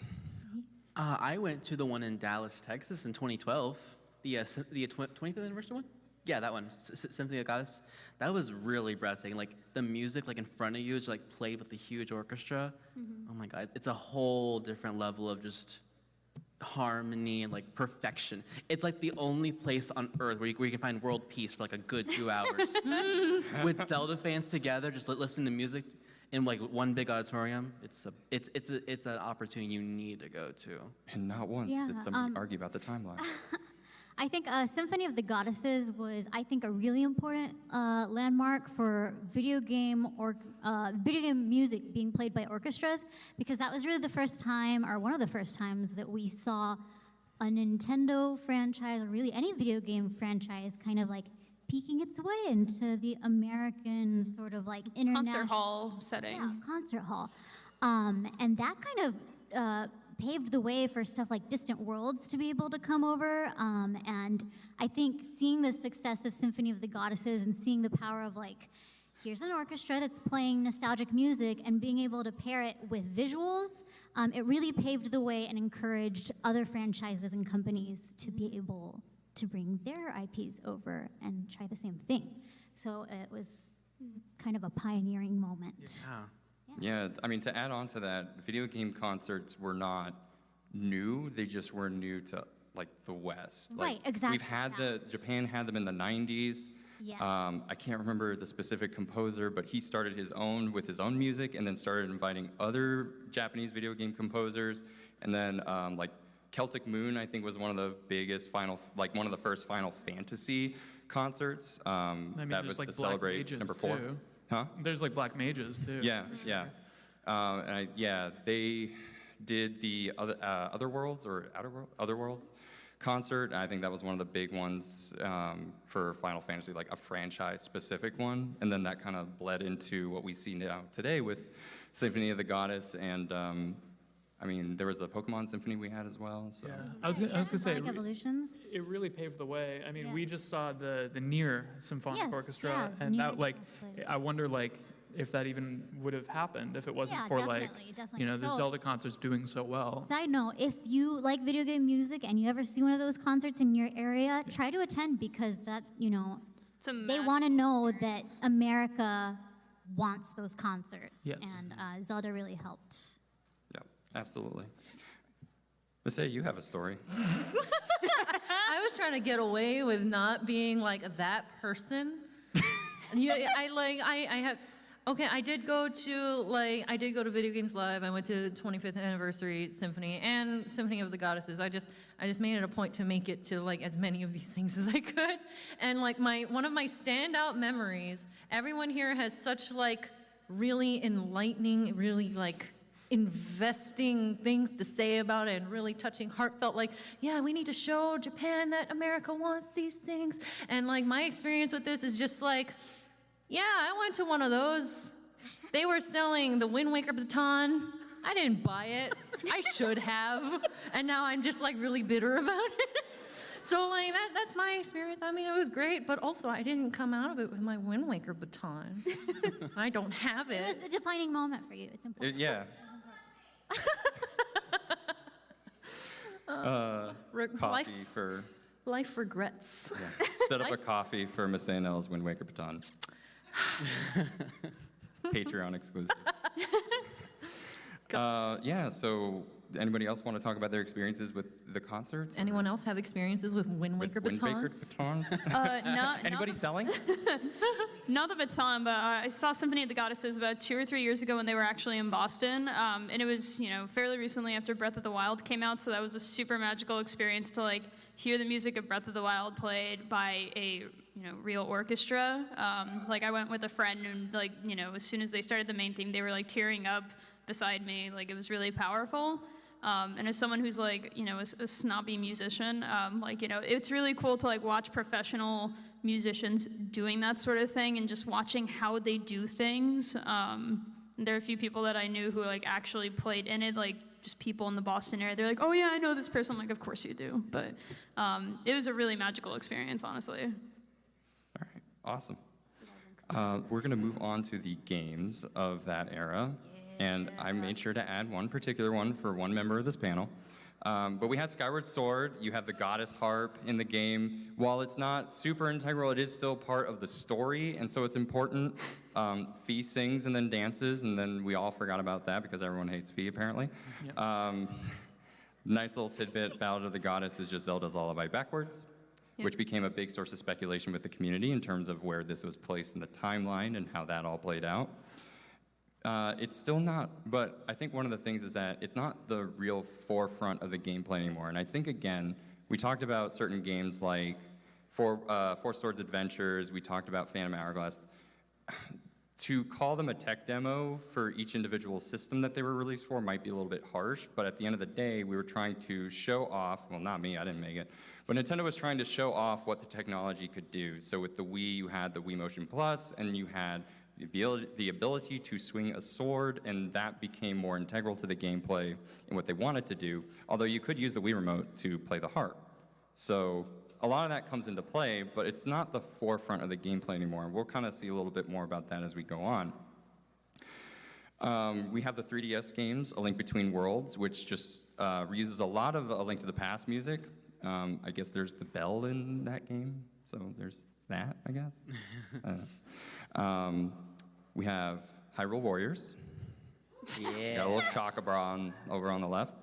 I went to the one in Dallas, Texas in 2012, the 25th anniversary one? Yeah, that one, Symphony of the Goddess. That was really breathtaking. Like, the music, like, in front of you, is, like, played with the huge orchestra. Mm-hmm. Oh, my God. It's a whole different level of just harmony and, like, perfection. It's, like, the only place on Earth where you can find world peace for, like, a good 2 hours. With Zelda fans together, just listening to music in, like, one big auditorium. It's an opportunity you need to go to. And not once did somebody argue about the timeline. I think Symphony of the Goddesses was, I think, a really important landmark for video game music being played by orchestras, because that was really the first time, or one of the first times, that we saw a Nintendo franchise, or really any video game franchise, kind of like peeking its way into the American sort of like international concert hall setting. Yeah, concert hall, and that kind of paved the way for stuff like Distant Worlds to be able to come over. And I think seeing the success of Symphony of the Goddesses and seeing the power of, like, here's an orchestra that's playing nostalgic music and being able to pair it with visuals, it really paved the way and encouraged other franchises and companies to be able to bring their IPs over and try the same thing. So it was kind of a pioneering moment. Yeah. Yeah, I mean, to add on to that, video game concerts were not new. They just were new to, like, the West. Right, exactly. Japan had them in the 90s. Yeah. I can't remember the specific composer, but he started his own with his own music and then started inviting other Japanese video game composers. And then, like, Celtic Moon, I think, was one of the biggest one of the first Final Fantasy concerts. That was like to celebrate Mages number 4. Too. Huh? There's like Black Mages too. Yeah, yeah. They did the Other Worlds concert. I think that was one of the big ones for Final Fantasy, like a franchise-specific one. And then that kind of bled into what we see now today with Symphony of the Goddess, and I mean, there was a Pokemon Symphony we had as well. So. Yeah, I was gonna say Evolutions. It really paved the way. I mean, we just saw the Nier Symphonic Orchestra, and Nier that, like, I wonder, like, if that even would have happened if it wasn't for definitely. the So, Zelda concerts doing so well. Side note, if you like video game music and you ever see one of those concerts in your area, try to attend, because that, they want to know that America wants those concerts. Yes. And Zelda really helped. Yeah, absolutely. Let's say you have a story. I was trying to get away with not being like that person. I did go to Video Games Live. I went to 25th Anniversary Symphony and Symphony of the Goddesses. I just made it a point to make it to, like, as many of these things as I could. And, like, one of my standout memories, everyone here has such, like, really enlightening, really, like, investing things to say about it, and really touching, heartfelt, like, yeah, we need to show Japan that America wants these things. And, like, my experience with this is just like, yeah, I went to one of those. They were selling the Wind Waker baton. I didn't buy it. I should have. And now I'm just, like, really bitter about it. So like that's my experience. I mean, it was great, but also I didn't come out of it with my Wind Waker baton. I don't have it. It was a defining moment for you. It's important. Yeah. Coffee for... Life regrets. Yeah. Set up a coffee for Miss A&L's Wind Waker baton. Patreon exclusive. Yeah, so anybody else want to talk about their experiences with the concerts? Anyone else have experiences with Wind Waker Wind batons? Waker batons? Anybody selling? Not the baton, but I saw Symphony of the Goddesses about 2 or 3 years ago when they were actually in Boston, and it was, fairly recently after Breath of the Wild came out, so that was a super magical experience to like hear the music of Breath of the Wild played by a real orchestra. Like I went with a friend, and like as soon as they started the main theme, they were like tearing up beside me. Like it was really powerful. And as someone who's like, a snobby musician, it's really cool to like watch professional musicians doing that sort of thing and just watching how they do things. There are a few people that I knew who like actually played in it, like just people in the Boston area. They're like, oh yeah, I know this person. I'm like, of course you do. But it was a really magical experience, honestly. All right, awesome. We're gonna move on to the games of that era. And I made sure to add one particular one for one member of this panel. But we had Skyward Sword. You have the goddess harp in the game. While it's not super integral, it is still part of the story, and so it's important. Fee sings and then dances, and then we all forgot about that because everyone hates Fee, apparently. Yep. Nice little tidbit, Ballad of the Goddess is just Zelda's lullaby backwards, which became a big source of speculation with the community in terms of where this was placed in the timeline and how that all played out. It's still not, but I think one of the things is that it's not the real forefront of the gameplay anymore. And I think, again, we talked about certain games like Four Swords Adventures, we talked about Phantom Hourglass. To call them a tech demo for each individual system that they were released for might be a little bit harsh, but at the end of the day, we were trying to show off, well, not me, I didn't make it, but Nintendo was trying to show off what the technology could do. So with the Wii, you had the Wii Motion Plus, and you had the ability to swing a sword, and that became more integral to the gameplay and what they wanted to do, although you could use the Wii Remote to play the harp. So a lot of that comes into play, but it's not the forefront of the gameplay anymore. We'll kind of see a little bit more about that as we go on. We have the 3DS games, A Link Between Worlds, which just reuses a lot of A Link to the Past music. I guess there's the bell in that game, so there's that, I guess. We have Hyrule Warriors. Yeah. Got a little Chocobra over on the left.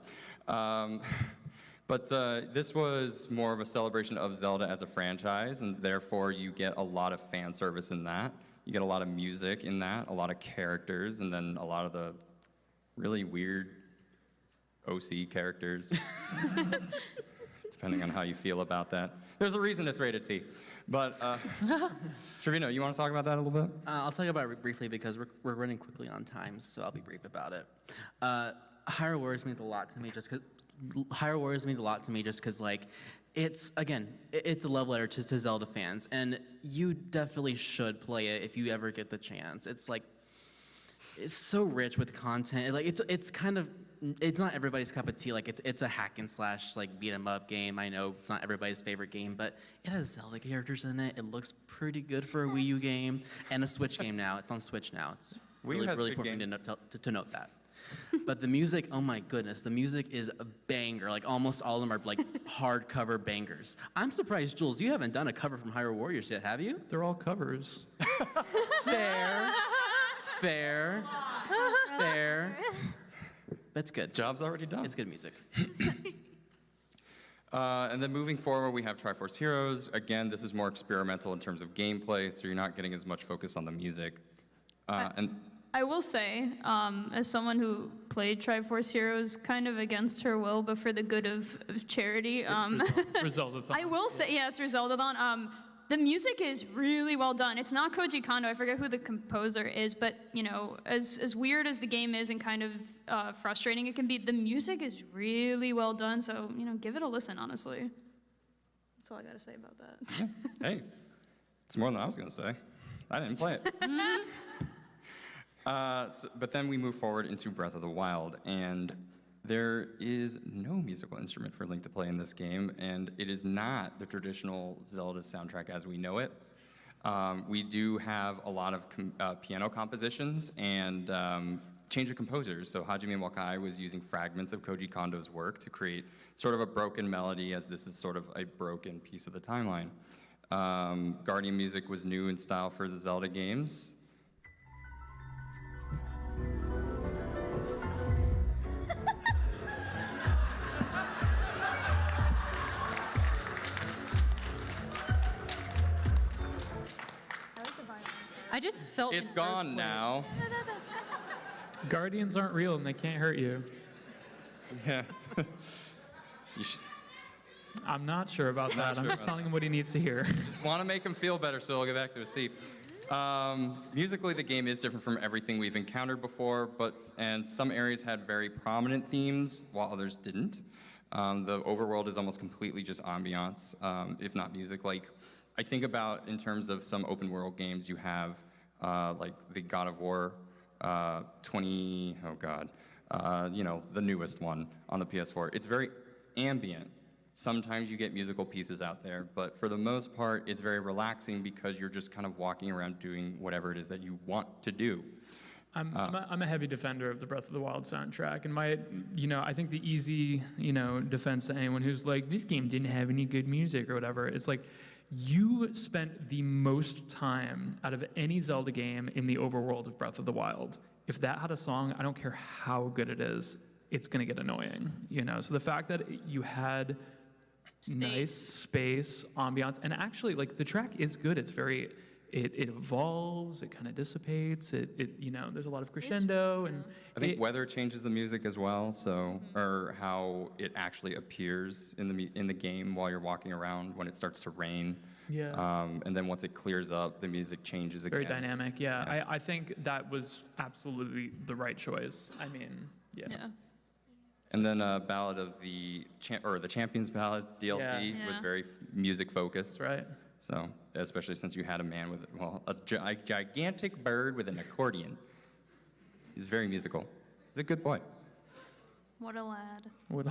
But this was more of a celebration of Zelda as a franchise, and therefore you get a lot of fan service in that. You get a lot of music in that, a lot of characters, and then a lot of the really weird OC characters, depending on how you feel about that. There's a reason it's rated T. But, Trevino, you want to talk about that a little bit? I'll talk about it briefly because we're running quickly on time, so I'll be brief about it. Hyrule Warriors means a lot to me just because, like, it's a love letter to Zelda fans, and you definitely should play it if you ever get the chance. It's like, it's so rich with content. Like, it's not everybody's cup of tea. Like, it's a hack and slash, like, beat 'em up game. I know it's not everybody's favorite game, but it has Zelda characters in it. It looks pretty good for a Wii U game and a Switch game now. It's on Switch now. It's really important to note that. But the music, oh my goodness, the music is a banger. Like, almost all of them are like hardcover bangers. I'm surprised, Jules, you haven't done a cover from Hyrule Warriors yet, have you? They're all covers. Fair. That's good. Job's already done. It's good music. And then moving forward, we have Triforce Heroes. Again, this is more experimental in terms of gameplay, so you're not getting as much focus on the music. I will say, as someone who played Triforce Heroes kind of against her will, but for the good of charity. Zelda-thon. I will say, yeah, it's for Zelda-thon. The music is really well done. It's not Koji Kondo. I forget who the composer is, but, you know, as weird as the game is and kind of frustrating it can be, the music is really well done. So, you know, give it a listen, honestly. That's all I got to say about that. Hey, it's more than I was going to say. I didn't play it. But then we move forward into Breath of the Wild, and There is no musical instrument for Link to play in this game, and it is not the traditional Zelda soundtrack as we know it. We do have a lot of piano compositions and change of composers. So Hajime Wakai was using fragments of Koji Kondo's work to create sort of a broken melody, as this is sort of a broken piece of the timeline. Guardian music was new in style for the Zelda games. I just felt It's gone now. Guardians aren't real and they can't hurt you. Yeah. I'm not sure about that. I'm sure just about telling him what he needs to hear. Just want to make him feel better, so he'll get back to his seat. Musically, the game is different from everything we've encountered before, and some areas had very prominent themes, while others didn't. The overworld is almost completely just ambiance, if not music. Like, I think about in terms of some open world games, you have like the God of War the newest one on the PS4. It's very ambient. Sometimes you get musical pieces out there, but for the most part, it's very relaxing because you're just kind of walking around doing whatever it is that you want to do. I'm a heavy defender of the Breath of the Wild soundtrack, and I think the easy, defense to anyone who's like, this game didn't have any good music or whatever, it's like, you spent the most time out of any Zelda game in the overworld of Breath of the Wild. If that had a song, I don't care how good it is, it's gonna get annoying, So the fact that you had nice space, ambiance, and actually, like, the track is good. It's very, it evolves, it kind of dissipates, there's a lot of crescendo, and I think weather changes the music as well, so or how it actually appears in the game while you're walking around when it starts to rain. Yeah. And then once it clears up, the music changes again. Very dynamic. Yeah. I think that was absolutely the right choice. I mean, yeah. And then Ballad of the Champions Ballad DLC was very music focused. Right. So, especially since you had a man with a gigantic bird with an accordion. He's very musical. He's a good boy. What a lad. What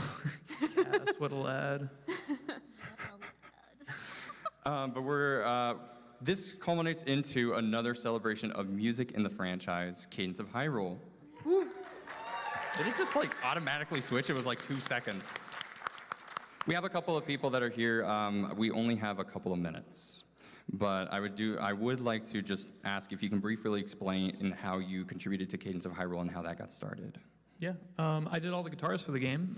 a lad. But this culminates into another celebration of music in the franchise, Cadence of Hyrule. Woo. Did it just like automatically switch? It was like 2 seconds. We have a couple of people that are here. We only have a couple of minutes, but I would like to just ask if you can briefly explain how you contributed to Cadence of Hyrule and how that got started. Yeah, I did all the guitars for the game.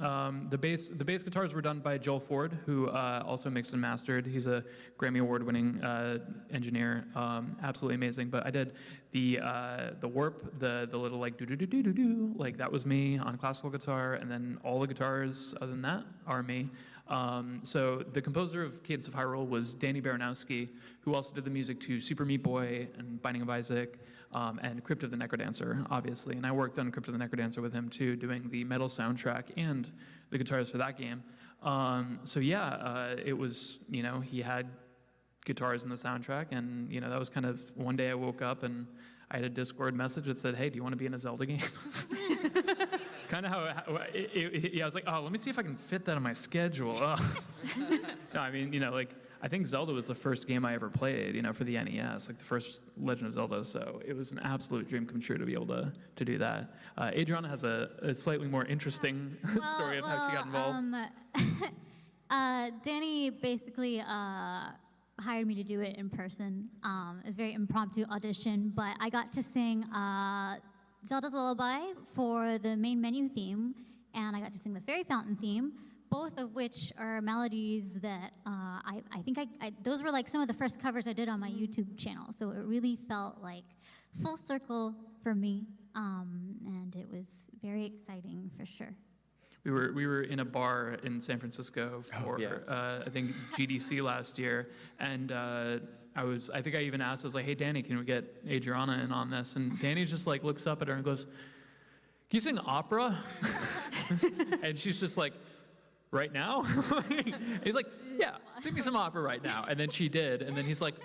The bass guitars were done by Joel Ford, who also mixed and mastered. He's a Grammy Award-winning engineer, absolutely amazing. But I did the warp, the little like do, like that was me on classical guitar, and then all the guitars other than that are me. So the composer of Cadence of Hyrule was Danny Baranowski, who also did the music to Super Meat Boy and Binding of Isaac, and Crypt of the Necrodancer, obviously. And I worked on Crypt of the Necrodancer with him too, doing the metal soundtrack and the guitars for that game. It was, he had guitars in the soundtrack, and that was kind of, one day I woke up and I had a Discord message that said, hey, do you want to be in a Zelda game? It's kind of how I was like, oh, let me see if I can fit that on my schedule. No, I mean, I think Zelda was the first game I ever played, for the NES, like the first Legend of Zelda, so it was an absolute dream come true to be able to do that. Adriana has a slightly more interesting story of how she got involved. Danny basically hired me to do it in person. It was a very impromptu audition, but I got to sing Zelda's Lullaby for the main menu theme, and I got to sing the Fairy Fountain theme, both of which are melodies that I think those were like some of the first covers I did on my YouTube channel, so it really felt like full circle for me, and it was very exciting for sure. We were in a bar in San Francisco for I think GDC last year, and I think I even asked, I was like, hey Danny, can we get Adriana in on this? And Danny just like looks up at her and goes, can you sing opera? And she's just like, right now? He's like, yeah, sing me some opera right now. And then she did, and then he's like,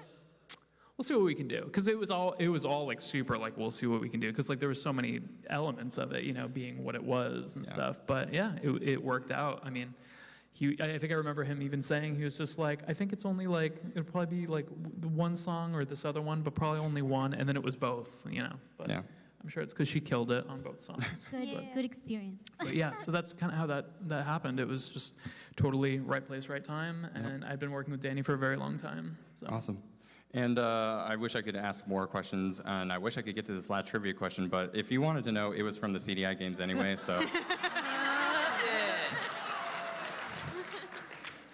we'll see what we can do. Because it was all like super like, we'll see what we can do. Because like there was so many elements of it, you know, being what it was and stuff. But yeah, it worked out. I mean, I think I remember him even saying, he was just like, I think it's only like, it'll probably be like one song or this other one, but probably only one. And then it was both, you know. But yeah. I'm sure it's because she killed it on both songs. Good experience. But yeah, so that's kind of how that happened. It was just totally right place, right time. And I've been working with Danny for a very long time. So. Awesome. And I wish I could ask more questions, and I wish I could get to this last trivia question, but if you wanted to know, it was from the CDI games anyway, so.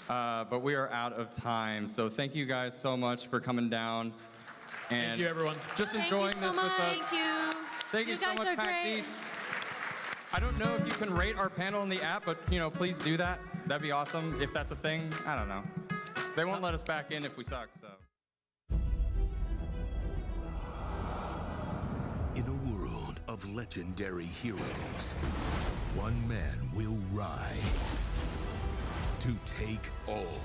But we are out of time, so thank you guys so much for coming down. And thank you, everyone. Just enjoying this with us. Thank you. Thank you so much, PAX East. I don't know if you can rate our panel in the app, but you know, please do that. That'd be awesome if that's a thing. I don't know. They won't let us back in if we suck, so. In a world of legendary heroes, one man will rise to take all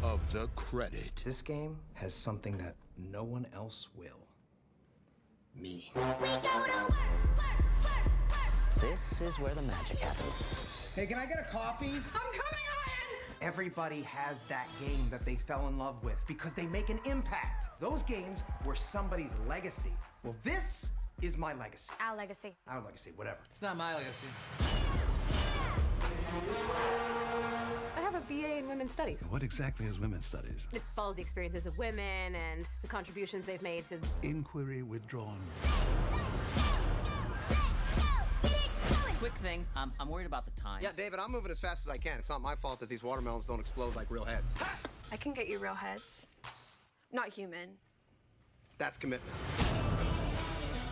of the credit. This game has something that no one else will. Me. This is where the magic happens. Hey, can I get a coffee? I'm coming, Ian! Everybody has that game that they fell in love with because they make an impact. Those games were somebody's legacy. Well, this is my legacy. Our legacy. Our legacy, whatever. It's not my legacy. I have a BA in Women's Studies. What exactly is women's studies? It follows the experiences of women and the contributions they've made to... Inquiry withdrawn. Quick thing, I'm worried about the time. Yeah, David, I'm moving as fast as I can. It's not my fault that these watermelons don't explode like real heads. I can get you real heads. Not human. That's commitment.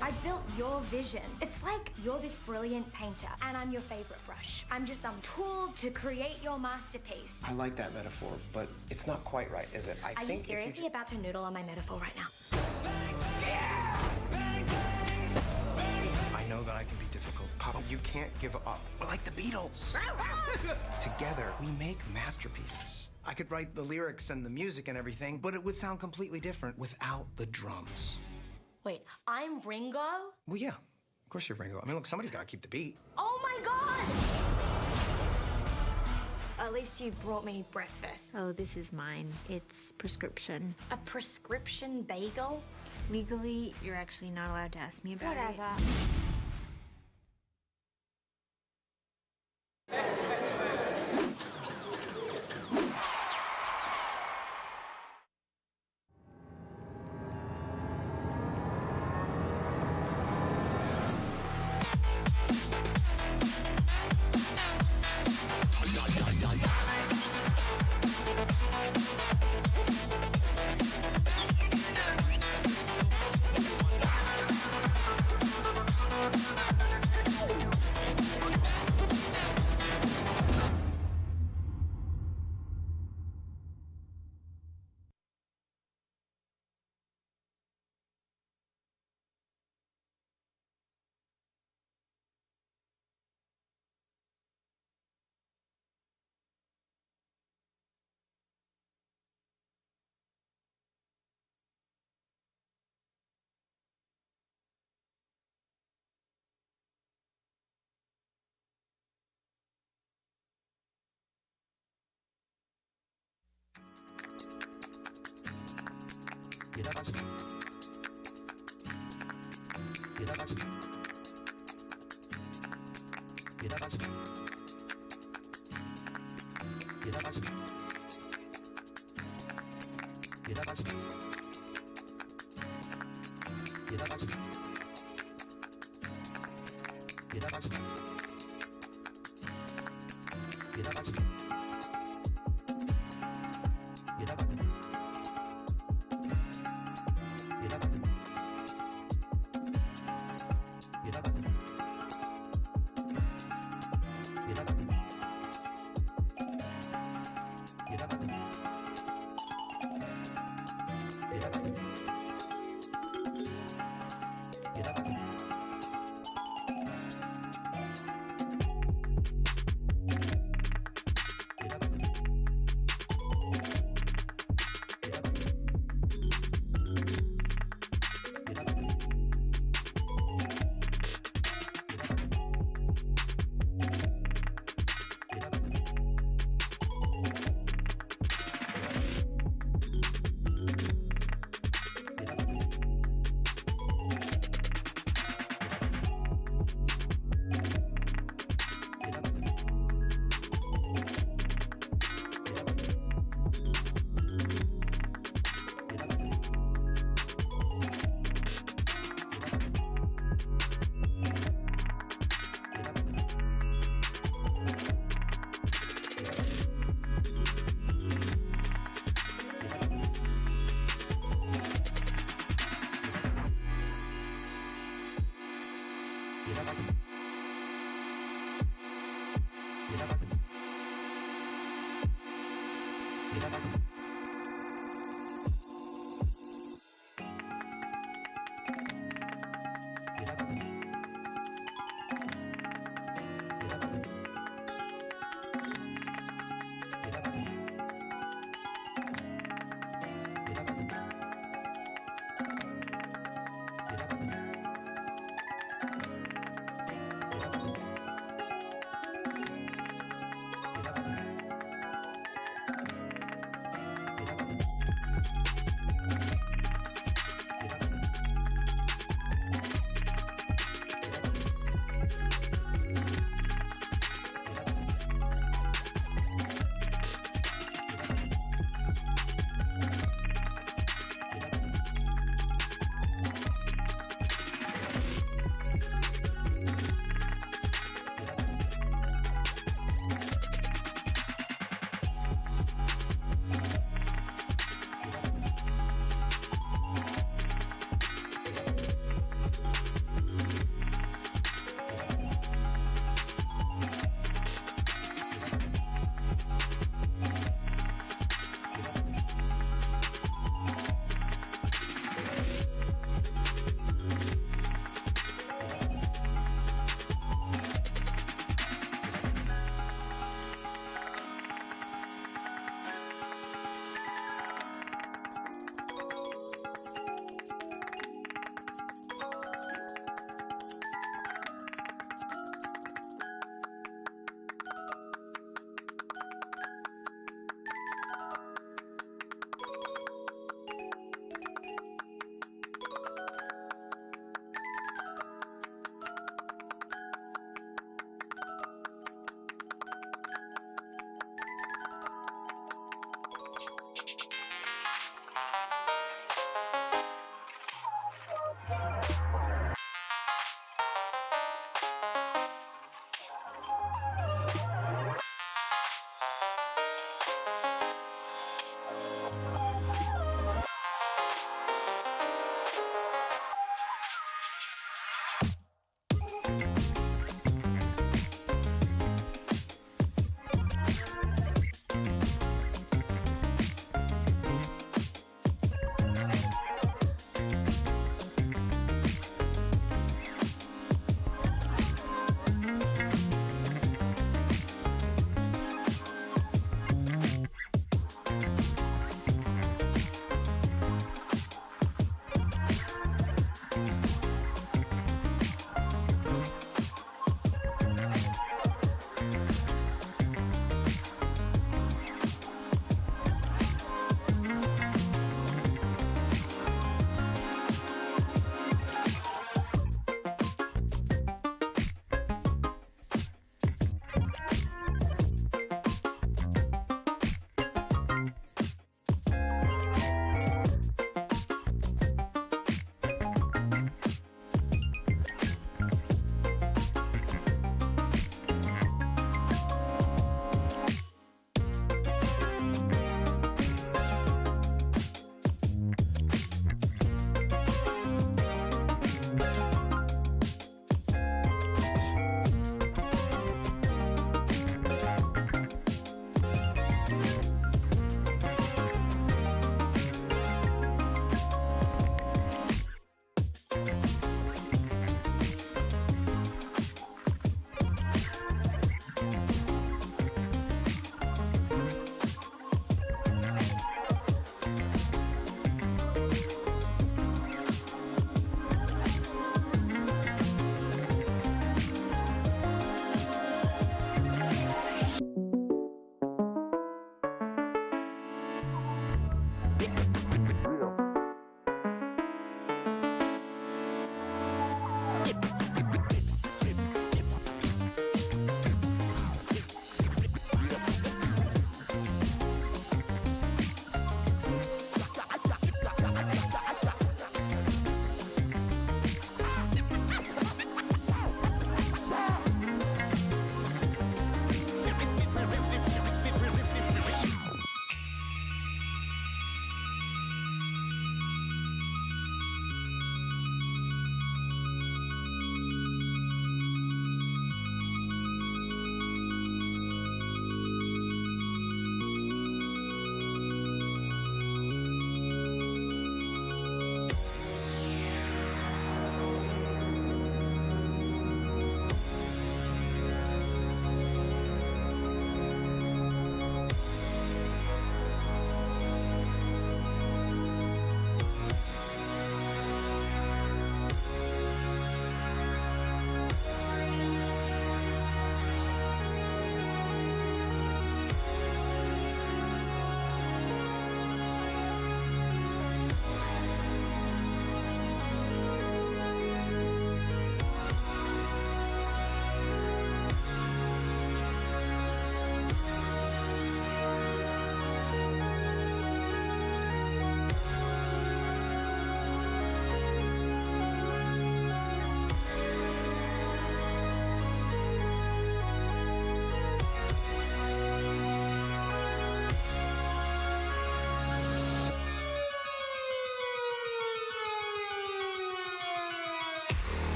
I built your vision. It's like you're this brilliant painter, and I'm your favorite brush. I'm just some tool to create your masterpiece. I like that metaphor, but it's not quite right, is it? Are you seriously about to noodle on my metaphor right now? I know that I can be difficult, Papa. You can't give up. We're like the Beatles. Together, we make masterpieces. I could write the lyrics and the music and everything, but it would sound completely different without the drums. Wait, I'm Ringo? Well, yeah. Of course you're Ringo. I mean, look, somebody's got to keep the beat. Oh my God! At least you brought me breakfast. Oh, this is mine. It's prescription. A prescription bagel? Legally, you're actually not allowed to ask me about Whatever. it.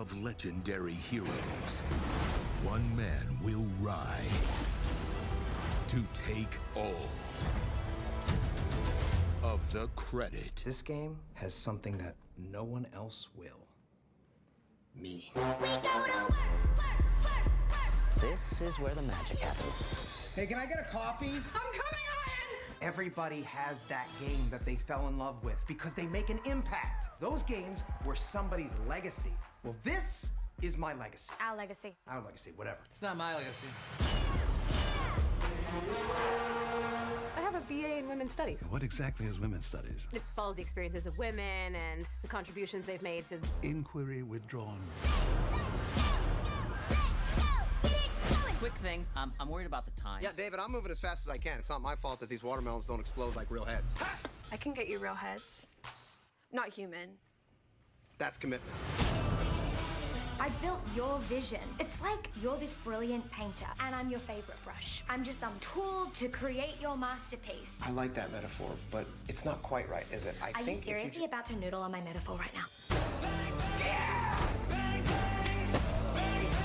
of legendary heroes. One man will rise to take all of the credit. This game has something that no one else will. Me. This is where the magic happens. Hey, can I get a coffee? I'm coming on! Everybody has that game that they fell in love with because they make an impact. Those games were somebody's legacy. Well, this is my legacy. Our legacy. Our legacy, whatever. It's not my legacy. I have a BA in Women's Studies. What exactly is women's studies? It follows the experiences of women and the contributions they've made to... Inquiry withdrawn. Quick thing, I'm worried about the time. Yeah, David, I'm moving as fast as I can. It's not my fault that these watermelons don't explode like real heads. I can get you real heads. Not human. That's commitment. I built your vision. It's like you're this brilliant painter, and I'm your favorite brush. I'm just some tool to create your masterpiece. I like that metaphor, but it's not quite right, is it? Are you seriously about to noodle on my metaphor right now?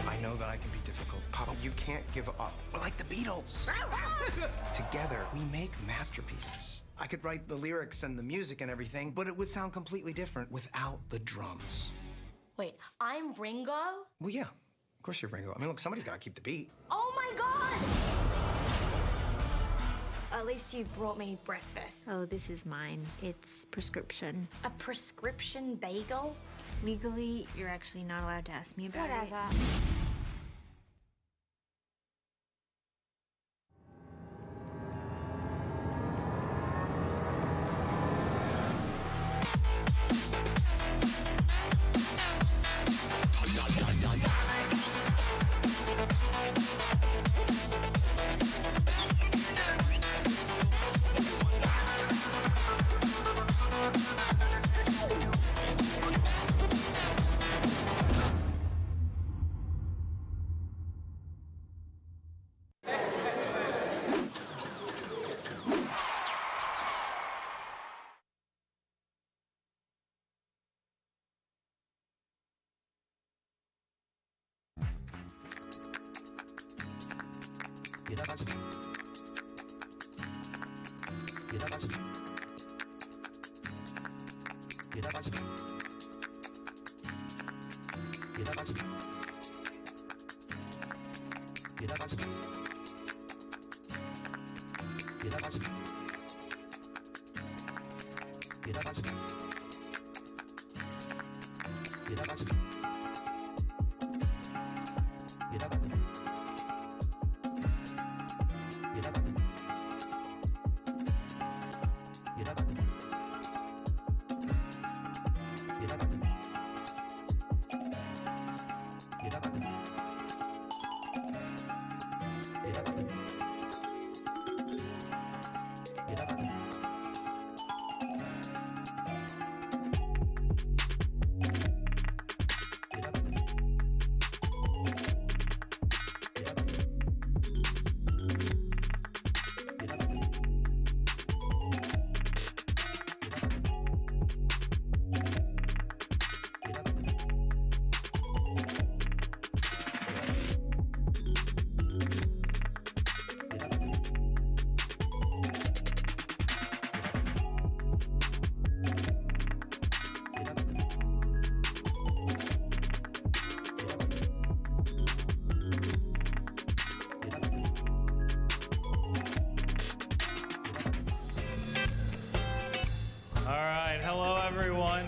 I know that I can be difficult. Papa, you can't give up. We're like the Beatles. Together, we make masterpieces. I could write the lyrics and the music and everything, but it would sound completely different without the drums. Wait, I'm Ringo? Well, yeah. Of course you're Ringo. I mean, look, somebody's got to keep the beat. Oh my God! At least you brought me breakfast. Oh, this is mine. It's prescription. A prescription bagel? Legally, you're actually not allowed to ask me about it. Whatever.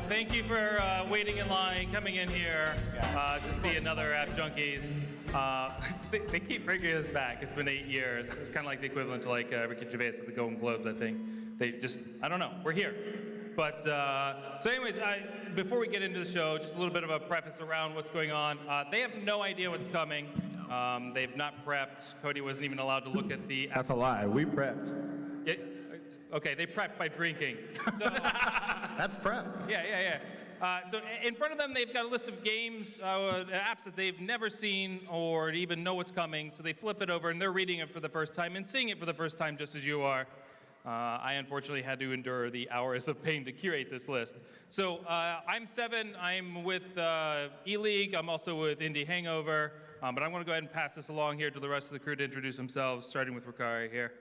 Thank you for waiting in line, coming in here to see another App Junkies. They keep bringing us back. It's been 8 years. It's kind of like the equivalent to like Ricky Gervais at the Golden Globes, I think. They just, I don't know, we're here. But, so anyways, before we get into the show, just a little bit of a preface around what's going on. They have no idea what's coming. They've not prepped. Cody wasn't even allowed to look at the... That's a lie. We prepped. Yeah, okay, they prepped by drinking. So, that's prep. Yeah. So in front of them, they've got a list of games, apps that they've never seen or even know what's coming. So they flip it over, and they're reading it for the first time and seeing it for the first time, just as you are. I unfortunately had to endure the hours of pain to curate this list. So I'm Seven. I'm with E-League. I'm also with Indie Hangover. But I'm going to go ahead and pass this along here to the rest of the crew to introduce themselves, starting with Ricari here.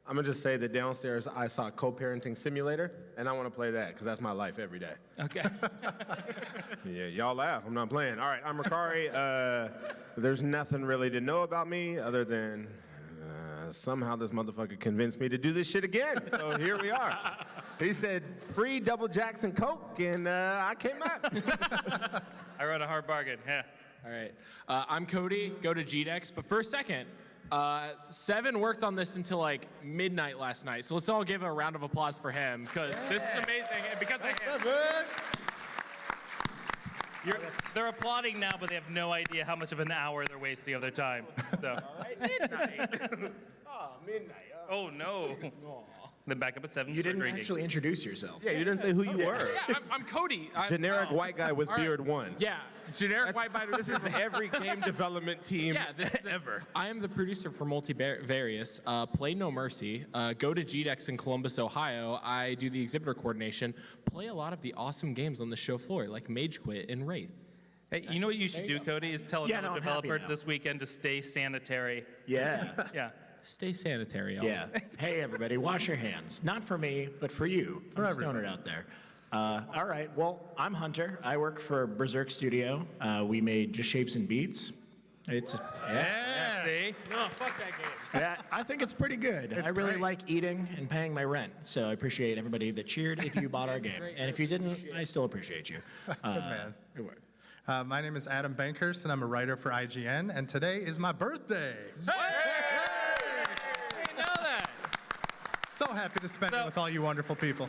I'm gonna just say that downstairs I saw Co-Parenting Simulator, and I want to play that because that's my life every day. Okay. Yeah, y'all laugh. I'm not playing. All right, I'm Ricari. There's nothing really to know about me other than somehow this motherfucker convinced me to do this shit again. So here we are. He said free double jacks and Coke, and I came out. I wrote a hard bargain. Yeah. All right. I'm Cody. Go to GDEX. But for a second, Seven worked on this until like midnight last night. So let's all give a round of applause for him because this is amazing. And because of him. They're applauding now, but they have no idea how much of an hour they're wasting of their time. So. All right, midnight. Oh, midnight. Oh, no. Then back up at 7. You didn't actually introduce yourself. Yeah, you didn't say who you were. Yeah, I'm Cody. Generic white guy with beard 1. Yeah, generic white guy. This is every game development team ever. I am the producer for Multivarious. Play No Mercy. Go to GDEX in Columbus, Ohio. I do the exhibitor coordination. Play a lot of the awesome games on the show floor, like Mage Quit and Wraith. Hey, you know what you should do, Cody, is tell Yeah, another no, I'm happy developer now. this weekend to stay sanitary. Yeah. Yeah. Stay sanitary. Yeah. Hey, everybody, wash your hands. Not for me, but for you. I'm just throwing it out there. All right. Well, I'm Hunter. I work for Berserk Studio. We made Just Shapes and Beats. It's Yeah. See? No, fuck that game. yeah, I think it's pretty good. I really like eating and paying my rent, so I appreciate everybody that cheered if you bought our game. And if you didn't, I still appreciate you. Good man. Good work. My name is Adam Bankhurst, and I'm a writer for IGN, and today is my birthday. So happy to spend it with all you wonderful people.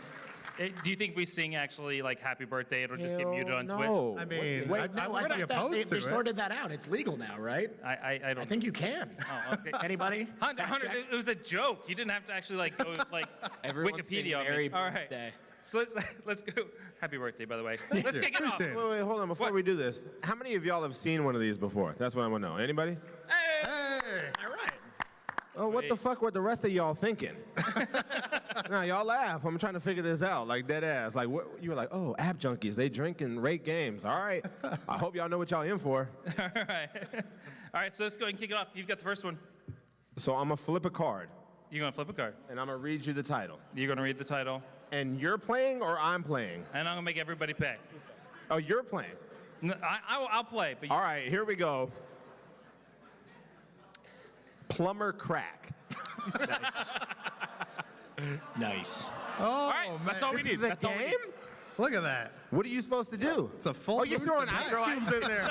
Do you think we sing actually like happy birthday? It'll just get muted on Twitch? I mean, Wait, no, I'd be opposed to they it. sorted that out. It's legal now, right? I don't. I think you can. Oh, okay. Anybody? Hunter, it was a joke. You didn't have to actually like go like Everyone sing Wikipedia on Merry me. All right. Birthday. So let's go. Happy birthday, by the way. Let's kick it off. Appreciate it. Wait, hold on. Before we do this, how many of y'all have seen one of these before? That's what I want to know. Anybody? Hey! All right. Oh, what the fuck were the rest of y'all thinking? Nah, y'all laugh. I'm trying to figure this out, like dead ass. Like, what, you were like, oh, app junkies, they drink and rate games. All right. I hope y'all know what y'all in for. All right. All right, so let's go and kick it off. You've got the first one. So I'm going to flip a card, You're going to flip a card. and I'm going to read you the title. You're going to read the title. And you're playing or I'm playing? And I'm going to make everybody pay. Oh, you're playing. No, I'll play, but All right, here we go. Plumber Crack. Nice. Nice. Oh, all right, man. that's all we This need. is a That's all we game? need. Look at that. What are you supposed to do? It's a full Oh, you're booth throwing of ice that. cubes in there.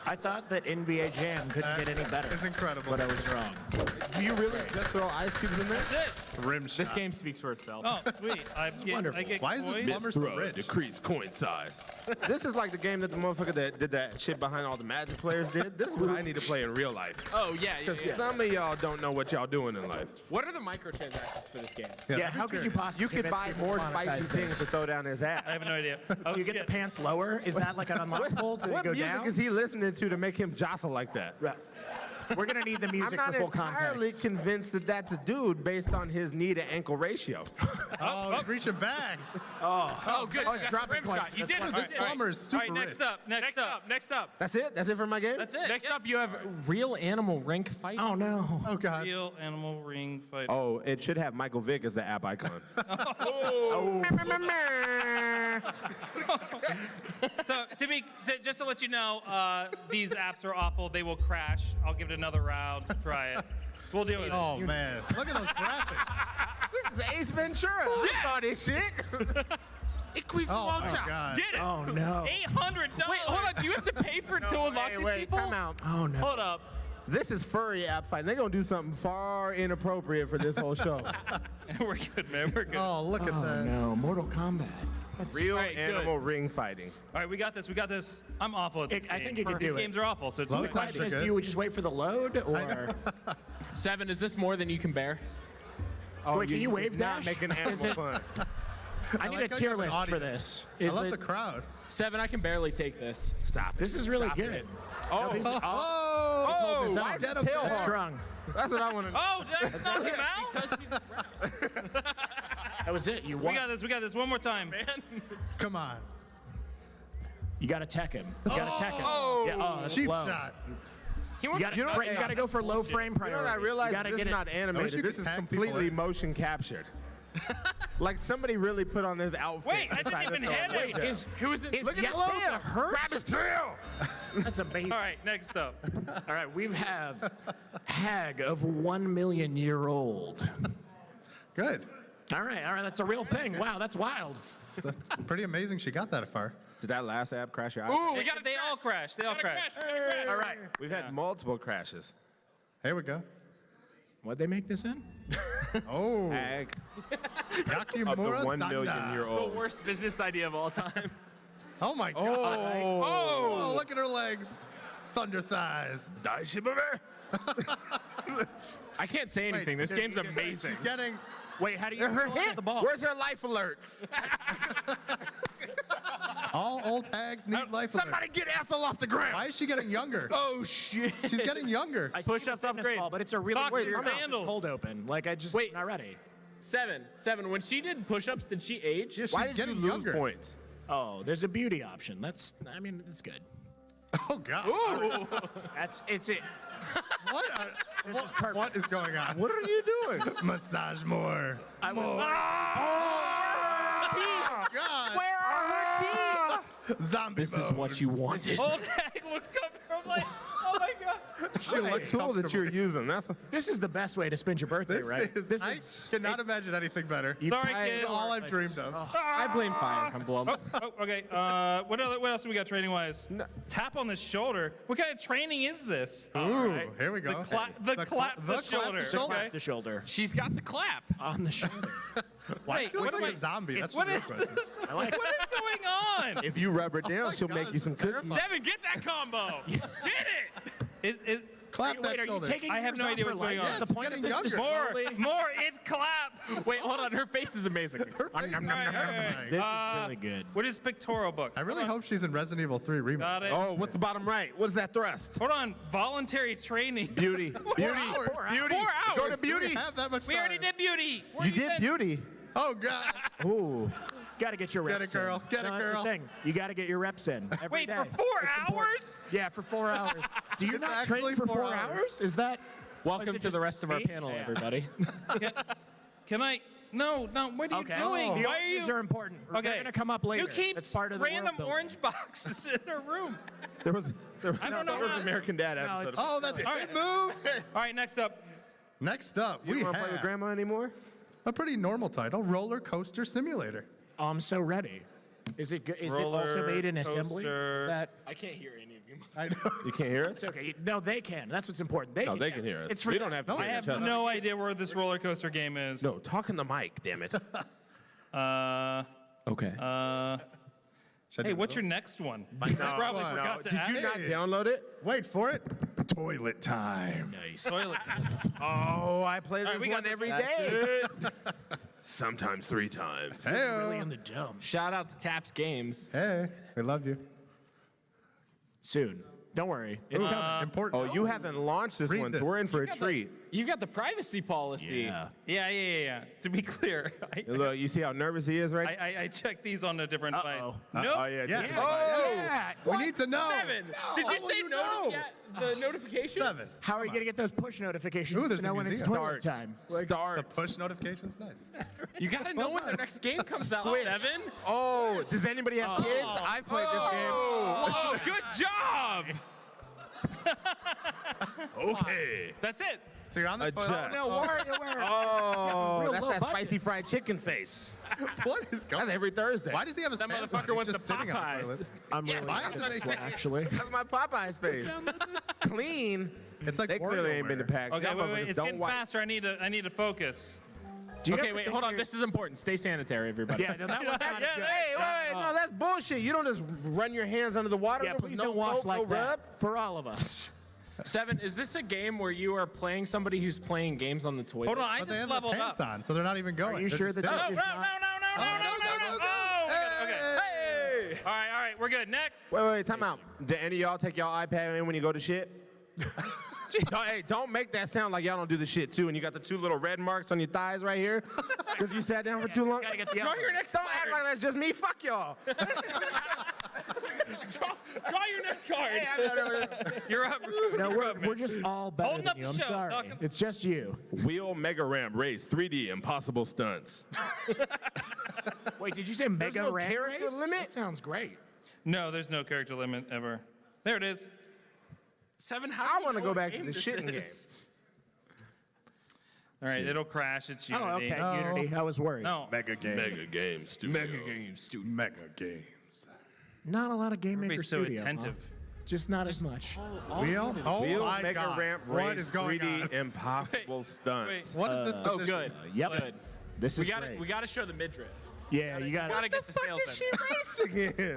I thought that NBA Jam couldn't get any better. It's incredible. But I was wrong. Do you really just throw ice cubes in there? That's it. Rim shot. This game speaks for itself. Oh, sweet. wonderful. I get Why is this coins. plumber so rich? Decrease coin size. This is like the game that the motherfucker that did that shit behind all the Magic players did. This is what I need to play in real life. Oh, yeah. Because some of y'all don't know what y'all doing in life. What are the microtransactions for this game? Yeah, how could you possibly You could convince buy people more to spicy monetize things this? to throw down his ass. I have no idea. Oh, Do you get the shit. pants lower? Is that like an unlockable? Do they What go music down? is he listening to make him jostle like that? Right. We're gonna need the I'm music not for full entirely context. convinced that that's a dude based on his knee to ankle ratio. Oh, he's reaching back. Oh, good. Oh, it's dropping Rim points. shot. You That's did it. fine. This plumber is super All right, rich. next up. Next up. That's it? That's it for my game? That's it. Next Yep. up, you have real animal rink fight. Oh no. Oh, God. Real animal ring fight. Oh, it should have Michael Vick as the app icon. So just to let you know, these apps are awful. They will crash. I'll give it another round. Try it. We'll deal with it. Oh, man. Look at those graphics. This is Ace Ventura. I saw this shit. Oh, my God. Get it. Oh no. $800. Wait, hold on. Do you have to pay for it to unlock these people? Time out. Oh no. Hold up. This is furry app fight. They're going to do something far inappropriate for this whole show. We're good, man. We're good. Oh, look at Oh that. no. Mortal Kombat. That's- Real All right, animal ring fighting. All right, we got this. We got this. I'm awful at this I game. think you can These do it. games are awful, so it's Love The fine. question is, good. do you just wait for the load, or Seven, is this more than you can bear? Oh, wait? Can you wave not dash? making Is animal it- fun. I need like a how you tier have an list for audience. this. I Is love it- the crowd. Seven, I can barely take this. Stop. This is really Stop good. it. Oh, these- Oh, holding his why own. is that a tail That's hard? strong. That's what I want to know. Oh, did I knock him out? That was it. You We won. got this. We got this. One more time, man. Come on. You got to tech him. You got to tech him. Oh. Yeah, oh, that's Cheap low. shot. You got to go for low frame You know priority. what I realized? You gotta This get is it. not I wish animated. you This could is tag people completely in. motion captured. Like somebody really put on this outfit. Wait, I didn't even hit Wait, it. who is it? Is Look at his yellow tail. the hurt? Grab his tail. That's amazing. All right, next up. All right, we have hag of 1 million year old. Good. All right, that's a real thing. Wow, that's wild. It's pretty amazing she got that far. Did that last app crash your Ooh, we got They all crashed. They all crashed. All right, We've had multiple crashes. Here we go. what'd they make this in? Oh. Hag Yakimura of the 1 Sanda. million year The old. worst business idea of all time. Oh my God. Oh, look at her legs. Thunder thighs. I can't say anything. This game's amazing. She's getting. Wait, how do you Her get hit. the ball? Where's her life alert? All old hags need life alert. Somebody get Ethel off the ground. Why is she getting younger? Oh shit. She's getting younger. I Push-ups see the fitness upgrade. ball, but it's a really Socks weird and sandals. cold open. Like I just Wait. not ready. Seven. When she did push-ups, did she age? Yeah, she's Why did you getting lose younger. points? Oh, there's a beauty option. That's it's good. Oh God. Ooh. It's it. What? This is perfect. What is going on? What are you doing? Massage more. I was God. Where are her teeth? Zombie This is mode. what you wanted. Old hag looks comfortable. I'm like, oh my God. She looks tool that you're using. That's This is the best way to spend your birthday, This right? is. I cannot imagine anything better. Sorry, I- kid. It's all I've dreamed of. I blame Fire Emblem. Oh, okay. What else do we got training wise? Tap on the shoulder. What kind of training is this? Ooh, here we go. Clap the shoulder. Okay. The shoulder She's got the clap. on the shoulder. Why Wait, does she look what like am a zombie? That's What the real is question. this? I like What is going on? if you rub her down, she'll God, make you this some is cookies. terrifying. Seven, get that combo. Get it. Clap that Wait, are you shoulder. taking I have yours no off idea for what's going life? on. That's the point of She's this. getting Is younger. More, it's clap. Wait, hold on. Her face is amazing. Her face is All right. terrifying. This is really good. What is pictorial book? I really hope she's in Resident Evil 3 remake. Got it. Oh, what's the bottom right? What's that thrust? Hold on. Voluntary training. Beauty. Beauty. hours. Beauty. 4 hours. Go to Do we beauty. have that much We already time? did beauty. Where You did been? beauty. Oh God. Ooh. Got to get your Get reps it, girl. in. Get it, That's the girl. thing. You got to get your reps in every Wait, day. for 4 It's important. hours? Yeah, for 4 hours. Do you It's not actually train for 4 4 hours. hours? Is that? Welcome is it to the just rest of our 8? panel, Yeah. everybody. Can I? No. What are you Okay. doing? The Why are you? answers are important. Okay. They're gonna come up later. You keep It's part of the random world building. orange boxes in her room. There was I don't know there was how- an American Dad No, episode. it's- Oh, that's a All good right. move. All right, next up. Next up, You we don't want to play with have Grandma anymore? a pretty normal title, Roller Coaster Simulator. Oh, I'm so ready. Is it also made in assembly? Coaster. Is that I can't hear any of you. I know. You can't hear it? it's okay. No, they can. That's what's important. No, they can hear us. It's for We don't have to I hear have each other. no idea where this roller coaster game is. No, talk in the mic, damn it. Okay. Hey, what's your next one? My I next probably one. forgot to Did add you it. not download it? Wait for it. Toilet time. nice. Toilet. Oh, I play this we got one this every one. day. Sometimes 3 times. Hey, Really in the dumps. Shout out to Taps Games. hey, we love you. Soon. Don't worry. It's coming. Important. Oh, you haven't launched this Read one, this. so we're in for a treat. You got the privacy policy. Yeah. Yeah. To be clear, Look, you see how nervous he is, right? I checked these on a different device. Uh-oh. Nope. Oh, yeah. Yeah. just- Oh, Yeah. We need to know. Seven. Did How you will say you know? the notifications? 7. How are you going to get those push notifications Ooh, there's to a know when it's museum. toilet time? The Start. push notifications, nice. You gotta know when the next game comes out. Switch. Seven. Oh, does anybody have kids? I've played this game. Oh, good job. Okay. That's it. So you're on the Adjust. toilet. No, where? Oh, Real that's low that budget. spicy fried chicken face. What is going That's on? every Thursday. Why does he have a That pants motherfucker on? wants He's just the sitting on the Popeyes. toilet. I'm really why into is this it- one, actually. That's my Popeye's face. Clean. It's like They clearly ain't been to PAX. Okay, Y'all wait. motherfuckers It's don't getting wipe. faster. I need to focus. Do you Okay, ever wait, think hold on. you're- This is important. Stay sanitary, everybody. Yeah, no, that was not Yeah, good. Hey, wait, no, that's bullshit. You don't just run your hands under the water. Yeah, There's please no don't wash soap, like no that. rub. For all of us. Seven, is this a game where you are playing somebody who's playing games on the toilet? Hold on, I But they just have their leveled pants up. on, so they're not even going. Are you They're sure just that sitting. No, It's no. not- Oh, okay. Hey! All right, we're good. Next. Wait, time out. Do any of y'all take y'all iPad in when you go to shit? Hey, don't make that sound like y'all don't do the shit too, and you got the 2 little red marks on your thighs right here because you sat down for too long. Draw your next Don't act like that's just me. Fuck y'all. Draw your next card. You're up. No, we're just all better Holding than up you. the I'm show, sorry. talking- It's just you. Wheel Mega Ramp Race 3D Impossible Stunts. Wait, did you say Mega no Ram character race? limit? That sounds great. No, there's no character limit ever. There it is. 7, how I do want to you know go what back to game the this shitting game. is? All right, it'll crash. It's Unity. Oh, okay, Unity. I was worried. No. Mega game. Mega Game Studio. Mega Game Studio. Mega games. Not a lot of Game Maker Everybody's so Studio. attentive. Huh? Just not as much. Wheel? Oh Wheel my Mega God. Ramp What Race is going 3D on? Impossible Stunts. What is this Oh, position? good. Yep. Good. This We is got great. We got to show the midriff. Yeah, you got Gotta get the Fuck sales is in. she racing in?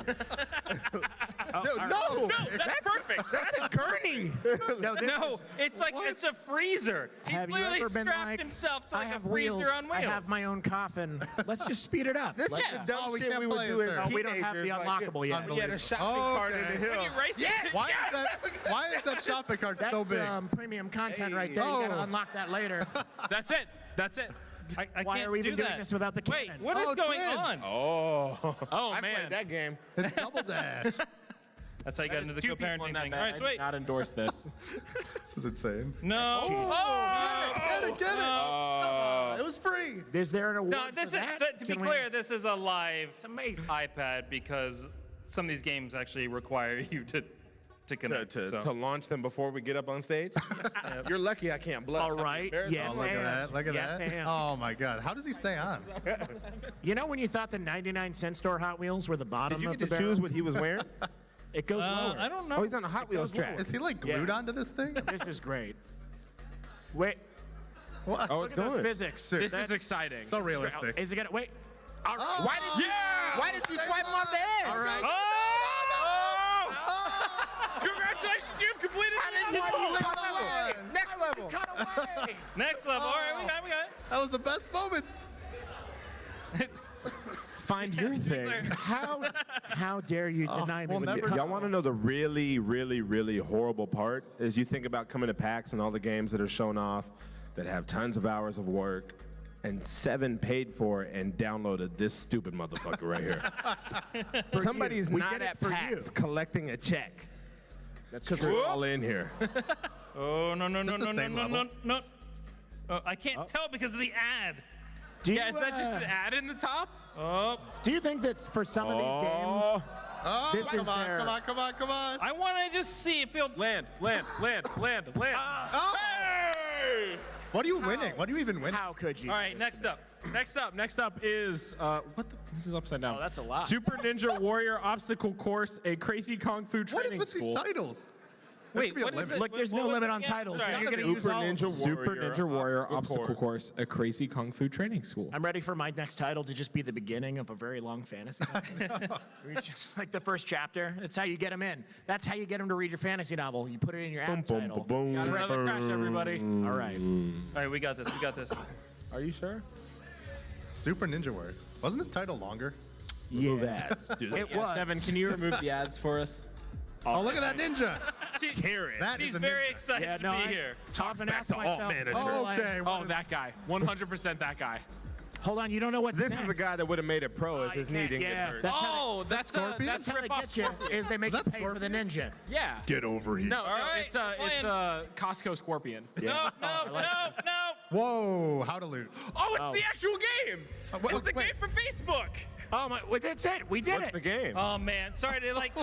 No, No, that's perfect. that's a gurney. No, this No, is, it's like it's a freezer. He's have you literally ever been strapped like, himself to I like a have freezer wheels, on wheels. I have my own coffin. Let's just speed it up. This Like, is the dumb we shit can't we would play do this as there. we don't have the teenagers, unlockable yet. We had a shopping cart in the Okay. hill. When you race Yes! Why is that shopping cart That's so big? premium content right there. You gotta Oh. unlock that later. That's it. That's it. I Why can't are we even do doing that. this without the Wait, cannon? what is Oh, going twins. on? Oh, I man. played that game. It's double dash. That's how you got into the Two people in co-parenting that thing. bed. All right, I sweet. did not endorse this. This is insane. No. Get it! No. It was free. Is there an award No, this for is that? to be Can we- clear. This is a live amazing. iPad because some of these games actually require you to connect. To launch them before we get up on stage? You're lucky I can't bluff. All right. Yes, Oh, look at and. that. Look at yes, that. and. Oh my God. How does he stay on? You know when you thought the 99-cent store Hot Wheels were the bottom Did you of get the to barrel? choose what he was wearing? It goes lower. I don't know. Oh, he's on a Hot Wheels track. Is he like glued onto this thing? This is great. Wait. What? Oh, Look it's at those going. physics. This That's- is exciting. So realistic. Is it gonna wait? All right. Why did you swipe him off the edge? All right. Congratulations, you've completed the level. Next level. Cut away. Next level. All right, we got it. That was the best moment. Find your thing. How dare you deny me? we'll with never your know. Y'all want to know the really, really, really horrible part? Is you think about coming to PAX and all the games that are shown off that have tons of hours of work, and 7 paid for and downloaded this stupid motherfucker right here. Somebody's We not did it at for PAX you. collecting a check. That's Because we're all in here. Oh no no no Is this no the no same no level? no no! Oh, I can't tell because of the ad. Yeah, is that just an ad in the top? Oh, Do you think that for some of these games, Oh, This come is on, their- come on, come on, come on. I want to just see if he'll. Land. Oh. Hey! What are you winning? What are you even winning? how could you? All right, next up. Next up is what? This is upside down. Oh, that's a lot. Super Ninja Warrior Obstacle Course, a crazy kung fu What is training with school. these titles? Wait, be a what is limit. it? Look, there's What no was limit it on again? titles. Sorry. You're gonna Super use all of Ninja them. Super Ninja Warrior Obstacle Course. Course, a crazy kung fu training school. I'm ready for my next title to just be the beginning of a very long fantasy novel. It's just like the first chapter. That's how you get them in. That's how you get them to read your fantasy novel. You put it in your app title. boom, Got another crash, everybody. All right. All right, we got this. We got this. Are you sure? Super Ninja Warrior. Wasn't this title longer? Yeah. It was. Seven, can you remove the ads for us? Oh, look at that ninja. Karen. That She's is a very ninja. excited Yeah, to no, be I here. often back ask to alt myself, manager. Oh, like, okay. Oh, that guy. 100% that guy. hold on, you don't know what's This next. is the guy that would have made it pro if his knee didn't get Yeah, hurt. that's how Oh, that's Scorpion? that's That's how they rip-off get you, Scorpion. is they make Is you that pay for the ninja. Yeah. Get over here. No, All right, it's Costco Scorpion. No, no, no, no. Whoa, how to loot. Oh, it's the actual game. It's the game from Facebook. Oh my, well, that's it. We did What's it. the game? Oh man, sorry to like.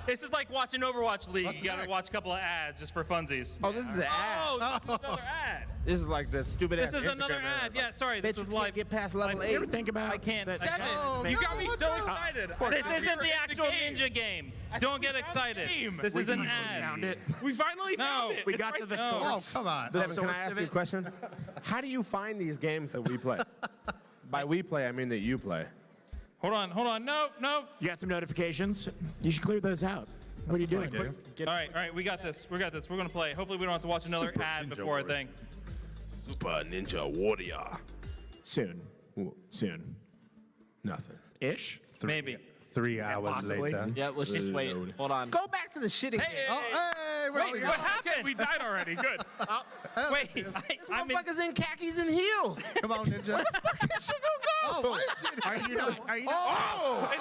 This is like watching Overwatch League. What's You gotta next? watch a couple of ads just for funsies. Oh, this is an ad. Oh, this is another ad. This is like the stupid This ass is another Instagram ad. Yeah, sorry. This is live. Get past level Like, 8. Ever think about I can't. that- Seven. Oh, You no. got me so excited. This isn't the actual ninja game. Don't get excited. This is an ad. Found it. We finally found it. We It's got right to the there. Oh, source. come on. Devin, can source I ask of you a it? question? How do you find these games that we play? By we play, I mean that you play. Hold on. No. You got some notifications? You should clear those out. What are you doing? All right. We got this. We're gonna play. Hopefully, we don't have to watch another Super ad Ninja before a Warrior. thing. Super Ninja Warrior. Soon. Ooh, Soon. nothing. Ish? Maybe. 3 hours possibly. later. Yeah, let's just wait. Hold on. Go back to the shitting game. Oh, hey, Wait, what happened? Okay, we died already. Good. Wait, This I'm in, motherfucker's in khakis and heels. Come on, Ninja. Where the fuck is she gonna go? Oh, why is she? Are you not? Are you not?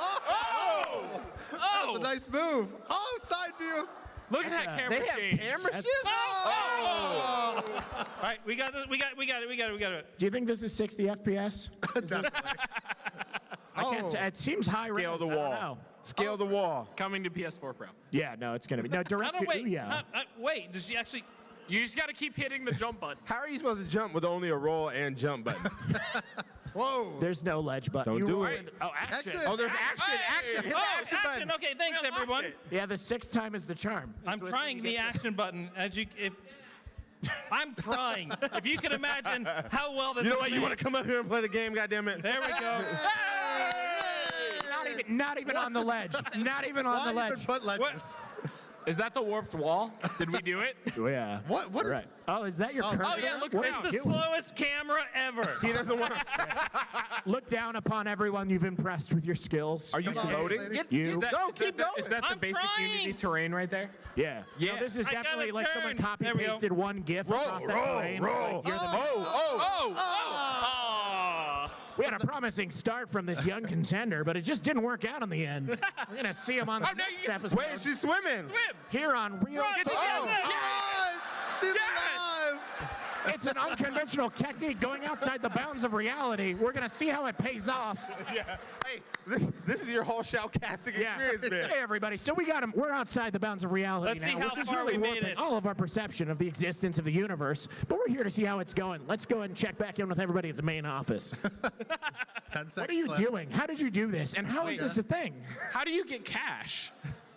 That's a nice move. Oh, side view. Look at that camera They have change. camera shit? All right, we got this. We got it. Do you think this is 60 FPS? I can't. It seems high. Scale the res, I don't wall. know. Scale the wall. Coming to PS4 Pro. Yeah, no, it's gonna be no direct. Wait, Yeah. wait. Does she actually? You just got to keep hitting the jump button. How are you supposed to jump with only a roll and jump button? Whoa. There's no ledge button. Don't You do were- it. Oh, action. Oh, there's action. Action. Hit the action button. Okay, thanks everyone. Yeah, the 6th time is the charm. I'm trying the action button I'm trying. If you can imagine how well this. You know what? You want to come up here and play the game? Goddammit. There we go. Not even on the ledge. Not even on the ledge. Even put ledges? Is that the warped wall? Did we do it? Yeah. What is? Right. Oh, is that your cursor? Oh, yeah, look What now. are It's you the doing? slowest camera ever. He doesn't want to. Look down upon everyone you've impressed with your skills. Are you Come on, loading? lady. Get, You- go, keep going. Is that the I'm basic trying. Unity terrain right there? Yeah. Yeah. No, this is I gotta definitely like someone turn. copy There we go. pasted one GIF across that terrain. Like, you're the- We had a promising start from this young contender, but it just didn't work out in the end. We're gonna see him on the Oh, no, next you- episode. Wait, she's swimming. Swim! Here on Real Run, Talk. Yes! She's alive! It's an unconventional technique going outside the bounds of reality. We're gonna see how it pays off. Yeah. Hey, this is your whole shoutcasting experience, man. Hey everybody, so we got him. We're outside the bounds of reality Let's see now, how which is far really we made warping it. all of our perception of the existence of the universe. But we're here to see how it's going. Let's go ahead and check back in with everybody at the main office. 10 seconds What are you left. doing? How did you do this? And how is this a thing? How do you get cash?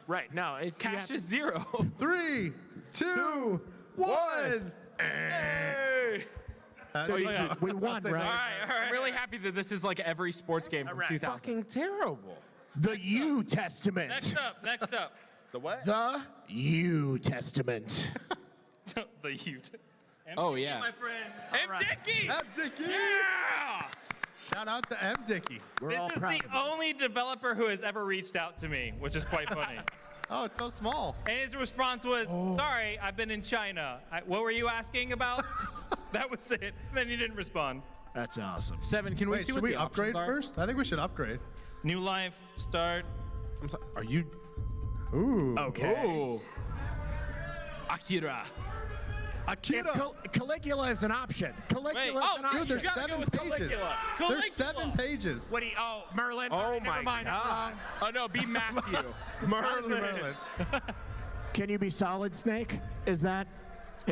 Right. No, it's Cash is 0. 3, 2, 1. So we won, right? All right. I'm really happy that this is like every sports game from 2000. Fucking terrible. The U Testament. Next up. The what? The U Testament. The Ute. Oh, yeah. My friend. M. Dickey. M. Dickey. Yeah. Shout out to M. Dickey. This is the only developer who has ever reached out to me, which is quite funny. Oh, it's so small. And his response was, sorry, I've been in China. What were you asking about? That was it. Then you didn't respond. That's awesome. 7, can we Wait, see should what we the upgrade options are? first? I think we should upgrade. New life, start. I'm sorry. Are you? Ooh. Okay. Oh. Akira. Akira. Caligula is an option. Caligula is an option. Dude, there's You gotta go 7 with pages. Caligula. There's 7 pages. What do you, oh, Merlin. Oh Never my mind, I'm God. wrong. Oh, no, be Matthew. Merlin. Can you be Solid Snake? Is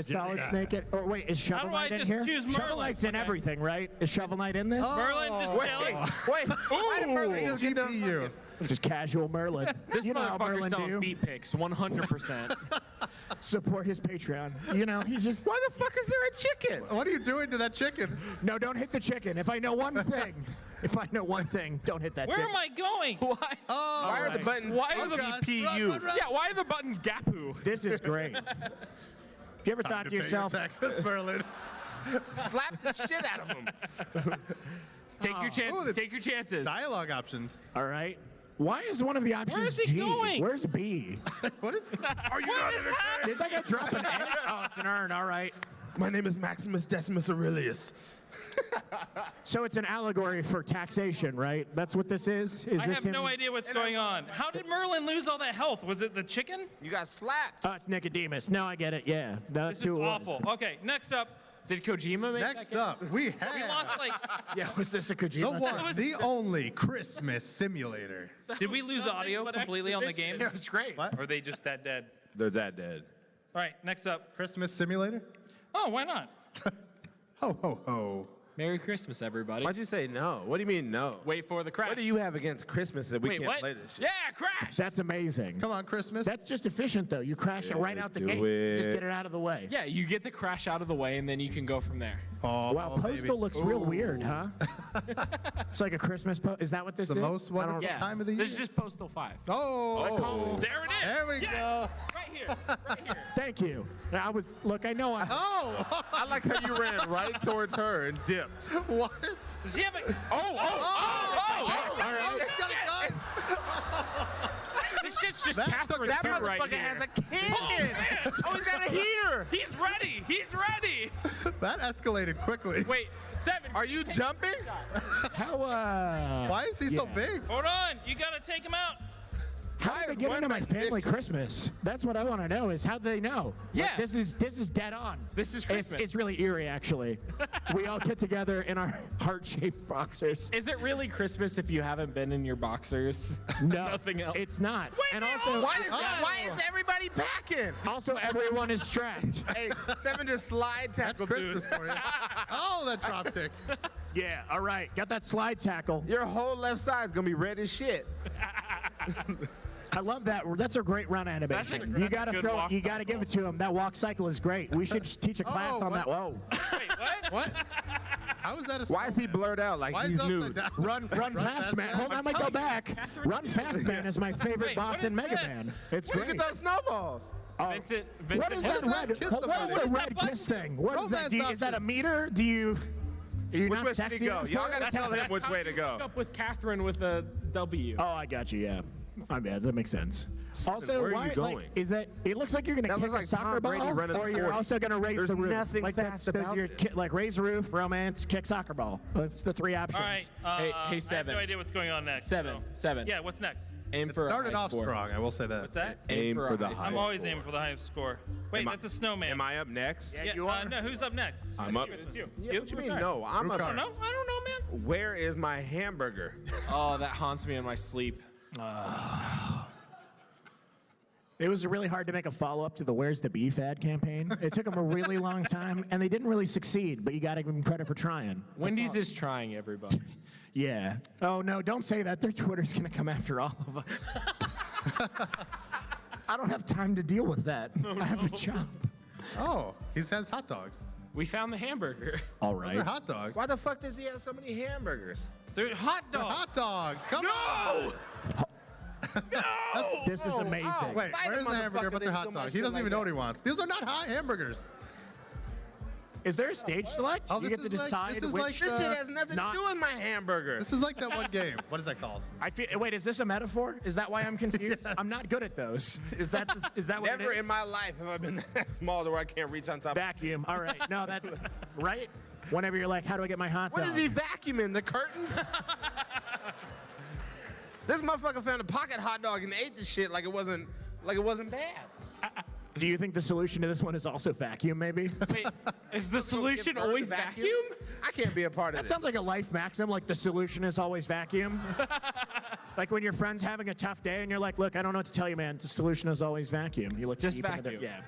Solid Snake it? Or wait, is Shovel do I Knight in just here? choose Shovel Merlin? Knight's in Okay. everything, right? Is Shovel Knight in this? Merlin, just chilling. Wait. Why did Merlin just keep GPU. Just casual Merlin. This you know how motherfucker's Merlin selling do. feet pics, 100%. Support his Patreon. You know, he just. Why the fuck is there a chicken? What are you doing to that chicken? No, don't hit the chicken. If I know one thing, don't hit that Where chicken. am I going? Why? Why are the buttons Why are the GPU? Yeah, why are the buttons Gapu? This is great. Have you ever thought to yourself, Texas, Merlin. Slap the shit out of him. Take your chances. Ooh, Take your chances. Dialogue options. all right, why is one of the options Where is he G? going? Where's B? What is? Are you not understanding? Did that guy drop an egg? Oh, it's an urn. All right. My name is Maximus Decimus Aurelius. So it's an allegory for taxation, right? That's what this is? Is I this have him? no idea what's going on. How did Merlin lose all that health? Was it the chicken? You got slapped. It's Nicodemus. No, I get it. Yeah. That's This is who it was. awful. Okay, next up. Did Kojima make Next that game? up, we have We lost like. Yeah, was this a Kojima? the one, the only Christmas simulator. Did we lose audio completely on the game? Yeah, it was great. What? Or are they just that dead? They're that dead. All right, next up. Christmas simulator? Oh, why not? Ho, ho, ho. Merry Christmas, everybody. Why'd you say no? What do you mean no? Wait for the crash. What do you have against Christmas that we Wait, can't what? play this shit? Yeah, crash. That's amazing. Come on, Christmas. That's just efficient, though. You crash it right out the do gate. it. Just get it out of the way. Yeah, you get the crash out of the way, and then you can go from there. Oh, Wow, Postal baby. looks real weird, huh? It's like a Christmas post. Is that what this The is? most I don't- wonderful Yeah. time of the year. This is just Postal 5. Oh, There it is. There we Yes. go. Right here. Right here. Thank you. I was. Look, I know. Oh, I like how you ran right towards her and dipped. ripped. What? Does he have a? Oh! All right. He's got a gun. This shit's just That Catherine's That coat right motherfucker here. has a cannon. Oh, he's got a heater. He's ready. He's ready. That escalated quickly. Wait, 7. Are you jumping? How, Why is he so big? Hold on, you gotta take him out. How did they get into my family Christmas? That's what I want to know. Is how do they know? Yeah. Like, this is dead on. This is Christmas. It's really eerie, actually. We all get together in our heart-shaped boxers. Is it really Christmas if you haven't been in your boxers? No, Nothing else. it's not. Wait, and no. also, Why is everybody packing? also everyone is strapped. Hey, 7 just slide That's tackle, Christmas for you. Oh, that drop kick. Yeah, all right. Got that slide tackle. Your whole left side's gonna be red as shit. I love that. That's a great run animation. You gotta good throw walk it. You gotta give it to him. That walk cycle is great. We should just teach a class on what? that. Whoa. Wait, what? What? How is that a Why is he blurred out like Why is he's it upside nude? down? Run fast, man. Hold on, I might go back. Run fast, man is my favorite Wait, boss what in is Mega this? Man. It's Look great. at those snowballs. Oh, Vincent what is that red? Kiss What the is button. the What is red that kiss thing? What is that? Romance Is that a options. meter? Do you? Are you Which not way should sexy he go? enough Y'all for gotta it? tell him which way to go. Up with Catherine with a W. Oh, I got you. Yeah. My bad. That makes sense. Also, where are why? you Like, going? is that? It looks like you're gonna That kick looks like a soccer Tom Brady ball, running or the you're 40. also gonna raise There's the roof. nothing like fast that's about your it. like raise the roof, romance, kick soccer ball. That's the 3 options. All right. Hey, I have 7. no idea what's going on next. 7. so- 7. Yeah, what's next? Aim It for started a high off score. strong, I will say that. What's that? Aim for the a high high I'm always score. aiming for the highest score. Wait, Am I- that's a snowman. Am I up next? Yeah, you are. No, who's up next? I'm up. It's you. Yeah, what you mean? Okay. No, I'm up. I don't know. I don't know, man. Where is my hamburger? Oh, that haunts me in my sleep. It was really hard to make a follow-up to the "Where's the Beef" ad campaign. It took them a really long time, and they didn't really succeed. But you got to give them credit for trying. Wendy's is trying, everybody. Yeah. Oh no! Don't say that. Their Twitter's gonna come after all of us. I don't have time to deal with that. I have a job. Oh, he has hot dogs. We found the hamburger. All Those right. are hot dogs. Why the fuck does he have so many hamburgers? They're hot They're dogs. hot dogs. Come on. This is amazing. Wait, Fight a where's the hamburger motherfucker but they're that's hot doing my dogs? He shit doesn't like even know that. what he wants. These are not hot hamburgers. Is there a stage select? Oh, you this get to is like- decide this is which. like This shit has nothing not- to do with my hamburger. This is like that one game. What is that called? I feel. Wait, is this a metaphor? Is that why I'm confused? I'm not good at those. Is that what Never it is? in my life have I been that small to where I can't reach on top. Vacuum. All right. No, that right. Whenever you're like, how do I get my hot What dog? is he vacuuming? The curtains? This motherfucker found a pocket hot dog and ate the shit like it wasn't bad. Do you think the solution to this one is also vacuum? Maybe. Wait, is the solution Get burned always to vacuum? I can't be a part of That this. sounds like a life maxim. Like the solution is always vacuum. Like when your friend's having a tough day and you're like, look, I don't know what to tell you, man. The solution is always vacuum. You look Just deep into vacuum. yeah.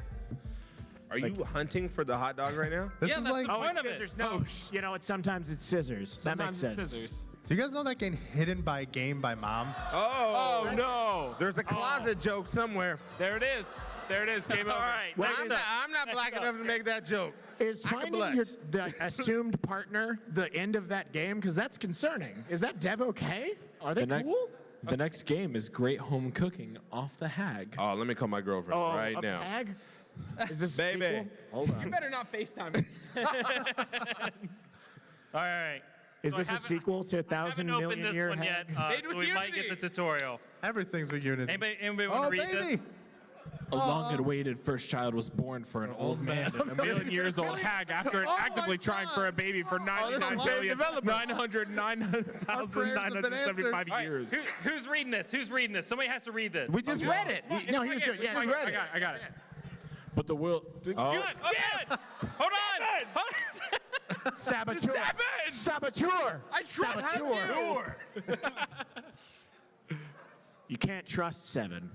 Are you hunting for the hot dog right now? This Yeah, is that's like. the Oh, point it's of it. scissors. No, you know, sometimes it's scissors. That makes Sometimes sense. it's scissors. Do you guys know that game Hidden by Game by Mom? Oh, no. There's a closet joke somewhere. There it is. There it is. Game over. All right. Wait, next I'm up. not black enough to make that joke. Is I can finding blush. your the assumed partner the end of that game? Because that's concerning. Is that Dev okay? Are they cool? The next game is Great Home Cooking off the Hag. Oh, let me call my girlfriend right a now. Bag? Is this a Baby. sequel? Hold on. You better not FaceTime me. All right. Is So this I a haven't- sequel to I haven't 1,000 opened million this year one yet, hag? so we might get the tutorial. Everything's with Unity. Anybody Oh, want to read baby. this? A long-awaited first child was born for an old man and a million years old hag after actively trying for a baby for this is live 99,975 All right, years. who's reading this? Who's reading this? Somebody has to read this. We just read it. No, he was doing. Yeah, just read it. I got it. But the world. Good. Hold on. Saboteur. Saboteur. I trust Saboteur. You can't trust Seven.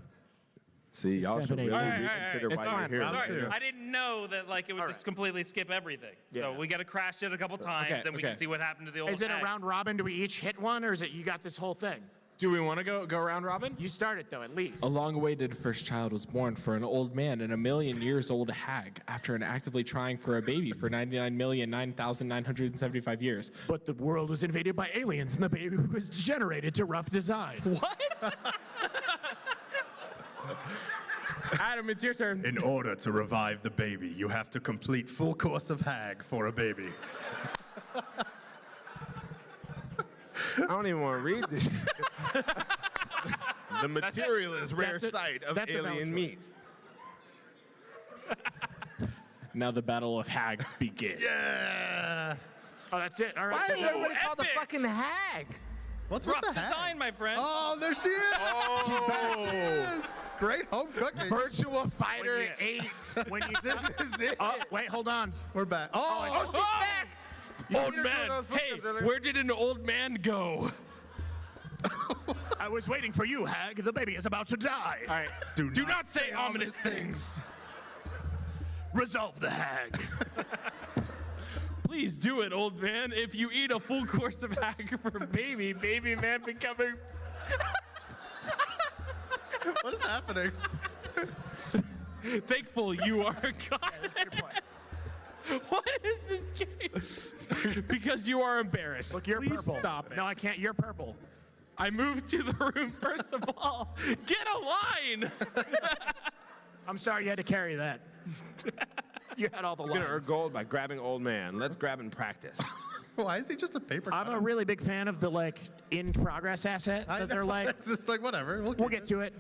See, y'all should 7, 8, really All right, reconsider It's why fine. you're here. Sorry, right I didn't know that like it would just completely skip everything. So Yeah. we got to crash it a couple times, Okay, then we okay. can see what happened to the old. Is it a hag. round robin? Do we each hit one, or is it you got this whole thing? Do we want to go round robin? You start it though, at least. A long-awaited first child was born for an old man and a million years old hag after an actively trying for a baby for 99,009,975 years. But the world was invaded by aliens, and the baby was degenerated to rough design. What? Adam, it's your turn. In order to revive the baby, you have to complete full course of hag for a baby. I don't even want to read this. The materialist rare sight of alien meat. Now the battle of hags begins. Yeah. Oh, that's it. All right. Why is everybody called the fucking hag? What's Rough with the hag? design, my friend. Oh, there she is. Oh. She is. Great home cooking. Virtual Fighter 8. When you, This is it. oh, wait, hold on. We're back. Oh, she's back. Old man. Hey, where did an old man go? I was waiting for you, hag. The baby is about to die. All right. Do not say ominous things. Resolve the hag. Please do it, old man. If you eat a full course of hag for baby man becoming. What is happening? Thankful you are a goddess. What is this game? Because you are embarrassed. Look, you're Please purple. Stop it. No, I can't. You're purple. I moved to the room first of all. Get a line. I'm sorry you had to carry that. You had all the We're gonna earn lines. gold by grabbing old man. Let's grab and practice. Why is he just a paper I'm cutter? a really big fan of the in progress asset I that they're know, like. it's just like whatever. We'll get to it.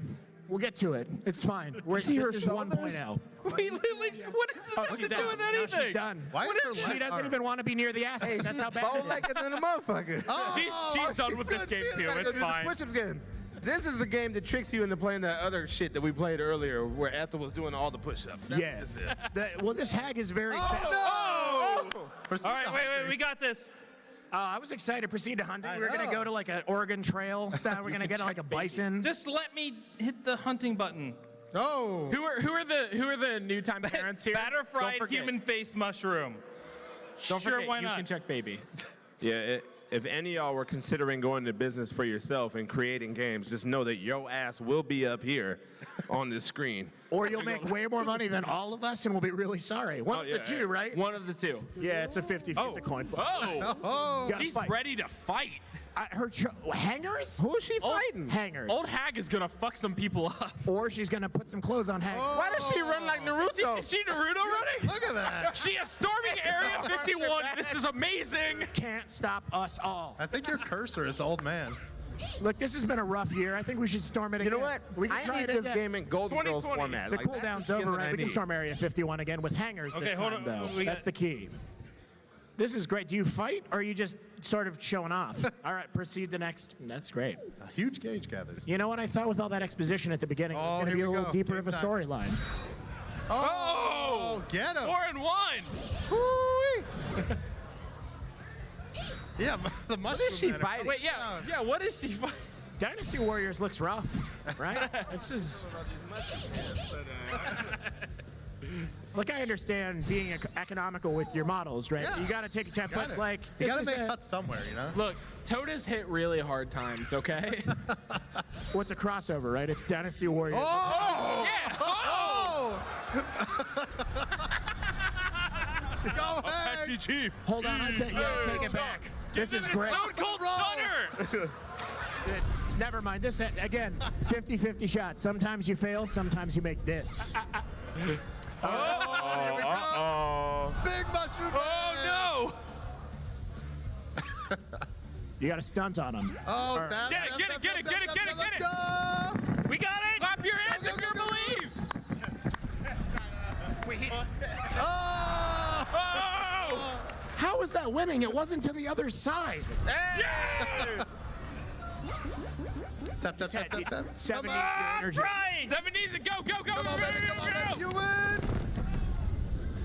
We'll get to it. It's fine. We're See her this is shoulders? 1.0. Wait, what does this have to She's do out. with No, anything? she's done. Why is her She left doesn't arm- even want to be near the asset. That's how bad it is. Bow-legged than a motherfucker. She's done with this game too. It's fine. Switch up again. This is the game that tricks you into playing that other shit that we played earlier, where Ethel was doing all the push-ups. Yeah. Well, this hag is very. Oh, no! All right, wait, we got this. I was excited. Proceed to hunting. We're gonna go to like an Oregon Trail style. We're gonna get like a bison. Just let me hit the hunting button. Oh. Who are the new time parents here? Batter Don't fried forget. human face mushroom. Don't Sure, forget, why you not? can check baby. Yeah, if any of y'all were considering going into business for yourself and creating games, just know that your ass will be up here on this screen. Or you'll make way more money than all of us, and we'll be really sorry. One of the two, right? One of the two. Yeah, it's a 50. It's a coin flip. Oh, Gotta he's fight. ready to fight. Hangers? Who is she fighting? Hangers. Old hag is gonna fuck some people up. Or she's gonna put some clothes on hangers. Why does she run like Naruto? Is she Naruto running? Look at that. She is storming Area 51. This is amazing. Can't stop us all. I think your cursor is the old man. Look, this has been a rough year. I think we should storm it again. You know what? We can I try need it this again. game in Golden Girls 2020. format. The Like, that's cooldown's skin over, that right? I We can need. storm Area 51 again with hangers Okay, this hold time, on. though. That's the key. This is great. Do you fight, or are you just sort of showing off? All right, proceed to next. That's great. A huge gauge gathers. You know what I thought with all that exposition at the beginning? It was going to here be a we little go. deeper Game of a time. storyline. Oh, get him. 4 and 1. Yeah, the mushroom. is she man. fighting? Wait, yeah. What is she fighting? Dynasty Warriors looks rough, right? This is. Look, I understand being economical with your models, right? Yeah. You got to take a time, but like, You this gotta is make a- cuts somewhere, you know? Look, Toada's hit really hard times, okay? what's a crossover, right? It's Dynasty Warriors. Oh! Yeah. Oh! Go ahead! Chief. Hold on, take it back. This is great. Stone Cold Stunner. Never mind. This again, 50-50 shot. Sometimes you fail, sometimes you make this. Uh-oh. Big mushroom! Oh no! You got to stunt on him. Oh, Or- tap, Yeah, tap, get it, tap, get tap, it, get it, tap, get it, tap, get it. let's go. We got it. Clap your hands if you believe. Oh! Oh! How was that winning? It wasn't to the other side. Yeah! Tap, tap, tap, tap, tap. 70 Come on, energy. Right. 70s and go, go, go, Come go, on, go, baby, go, come on, go, baby. go. You win!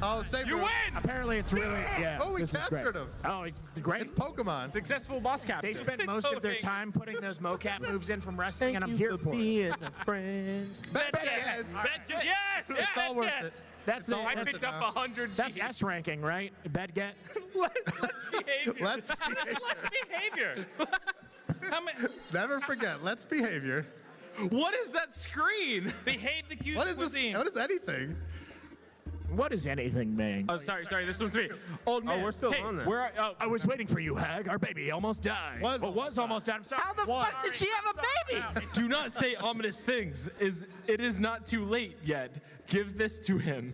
Oh, save You room. win. Apparently, it's really Oh, we this is great. captured him. Oh, great. It's Pokemon. Successful boss capture. They spent most of their Totally. time putting those mocap moves in from wrestling, and I'm here for it. being a friend. Bet, bet, bet. Yes, It's all worth yes. it. That's all it. I worth picked it up now. 100. That's S ranking, right? Bedget. Let's behave. Let's Let's behavior. How many? never forget. Let's behavior. What is that screen? Behave the cute What is this? cuisine. What is anything? What is anything, Bang? Oh, sorry. This one's me. Old man. we're still hey, on that. Where are, oh, I was waiting for you, Hag. Our baby almost died. Was was almost died. I'm sorry. How the fuck did she have a baby? do not say ominous things. It is not too late yet. Give this to him.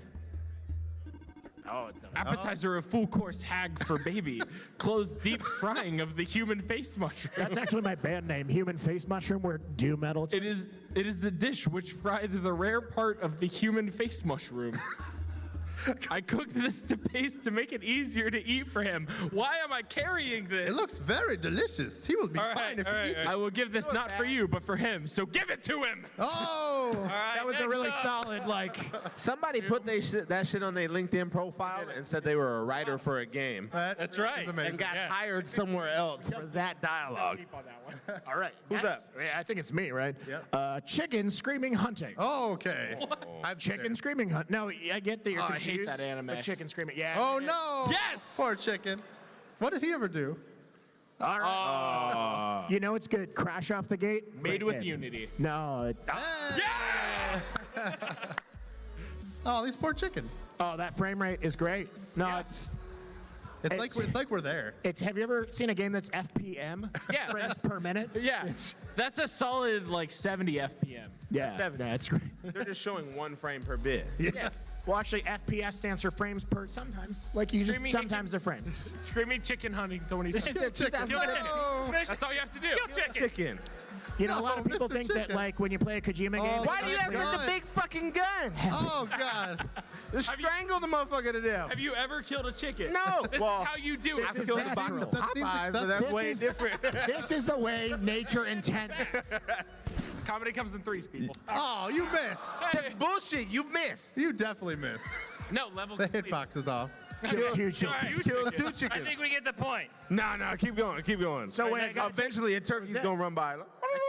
Oh, Appetizer of full course hag for baby. Closed deep frying of the human face mushroom. That's actually my band name, Human Face Mushroom. We're doom metal. It is the dish which fried the rare part of the human face mushroom. I cooked this to paste to make it easier to eat for him. Why am I carrying this? It looks very delicious. He will be fine if he eats it. I will give this not for you, but for him. So give it to him. Oh, that was a really solid, like. Somebody put that shit on their LinkedIn profile and said they were a writer for a game. That's right. And got hired somewhere else for that dialogue. All right. Who's that? Yeah, I think it's me, right? Chicken screaming hunting. Oh, okay. I'm chicken screaming hunt. No, I get that you're confused. I hate that anime. But chicken screaming. Yeah. Oh no. Yes. Poor chicken. What did he ever do? All right. You know it's good. Crash off the gate. Made with Unity. No. Yeah. Oh, these poor chickens. Oh, that frame rate is great. No, it's like we're there. Have you ever seen a game that's FPM? Yeah, frames per minute. Yeah, that's a solid like 70 FPM. Yeah, 70. That's great. They're just showing 1 frame per bit. Yeah. Well, actually, FPS stands for frames per sometimes. Like you just sometimes they're frames. Screaming chicken hunting 26. That's all you have to do. Kill chicken. You know, a lot of people think that like when you play a Kojima game. Why do you have such a big fucking gun? Oh God. Just strangle the motherfucker to death. Have you ever killed a chicken? No. This is how you do it. I've killed a box of Popeyes, but that's way different. This is the way nature intended. Comedy comes in threes, people. Oh, you missed. That's bullshit. You missed. You definitely missed. No, level The hitbox is off. Kill 2 chickens. I think we get the point. No, keep going, keep going. So wait, eventually a turkey's gonna run by.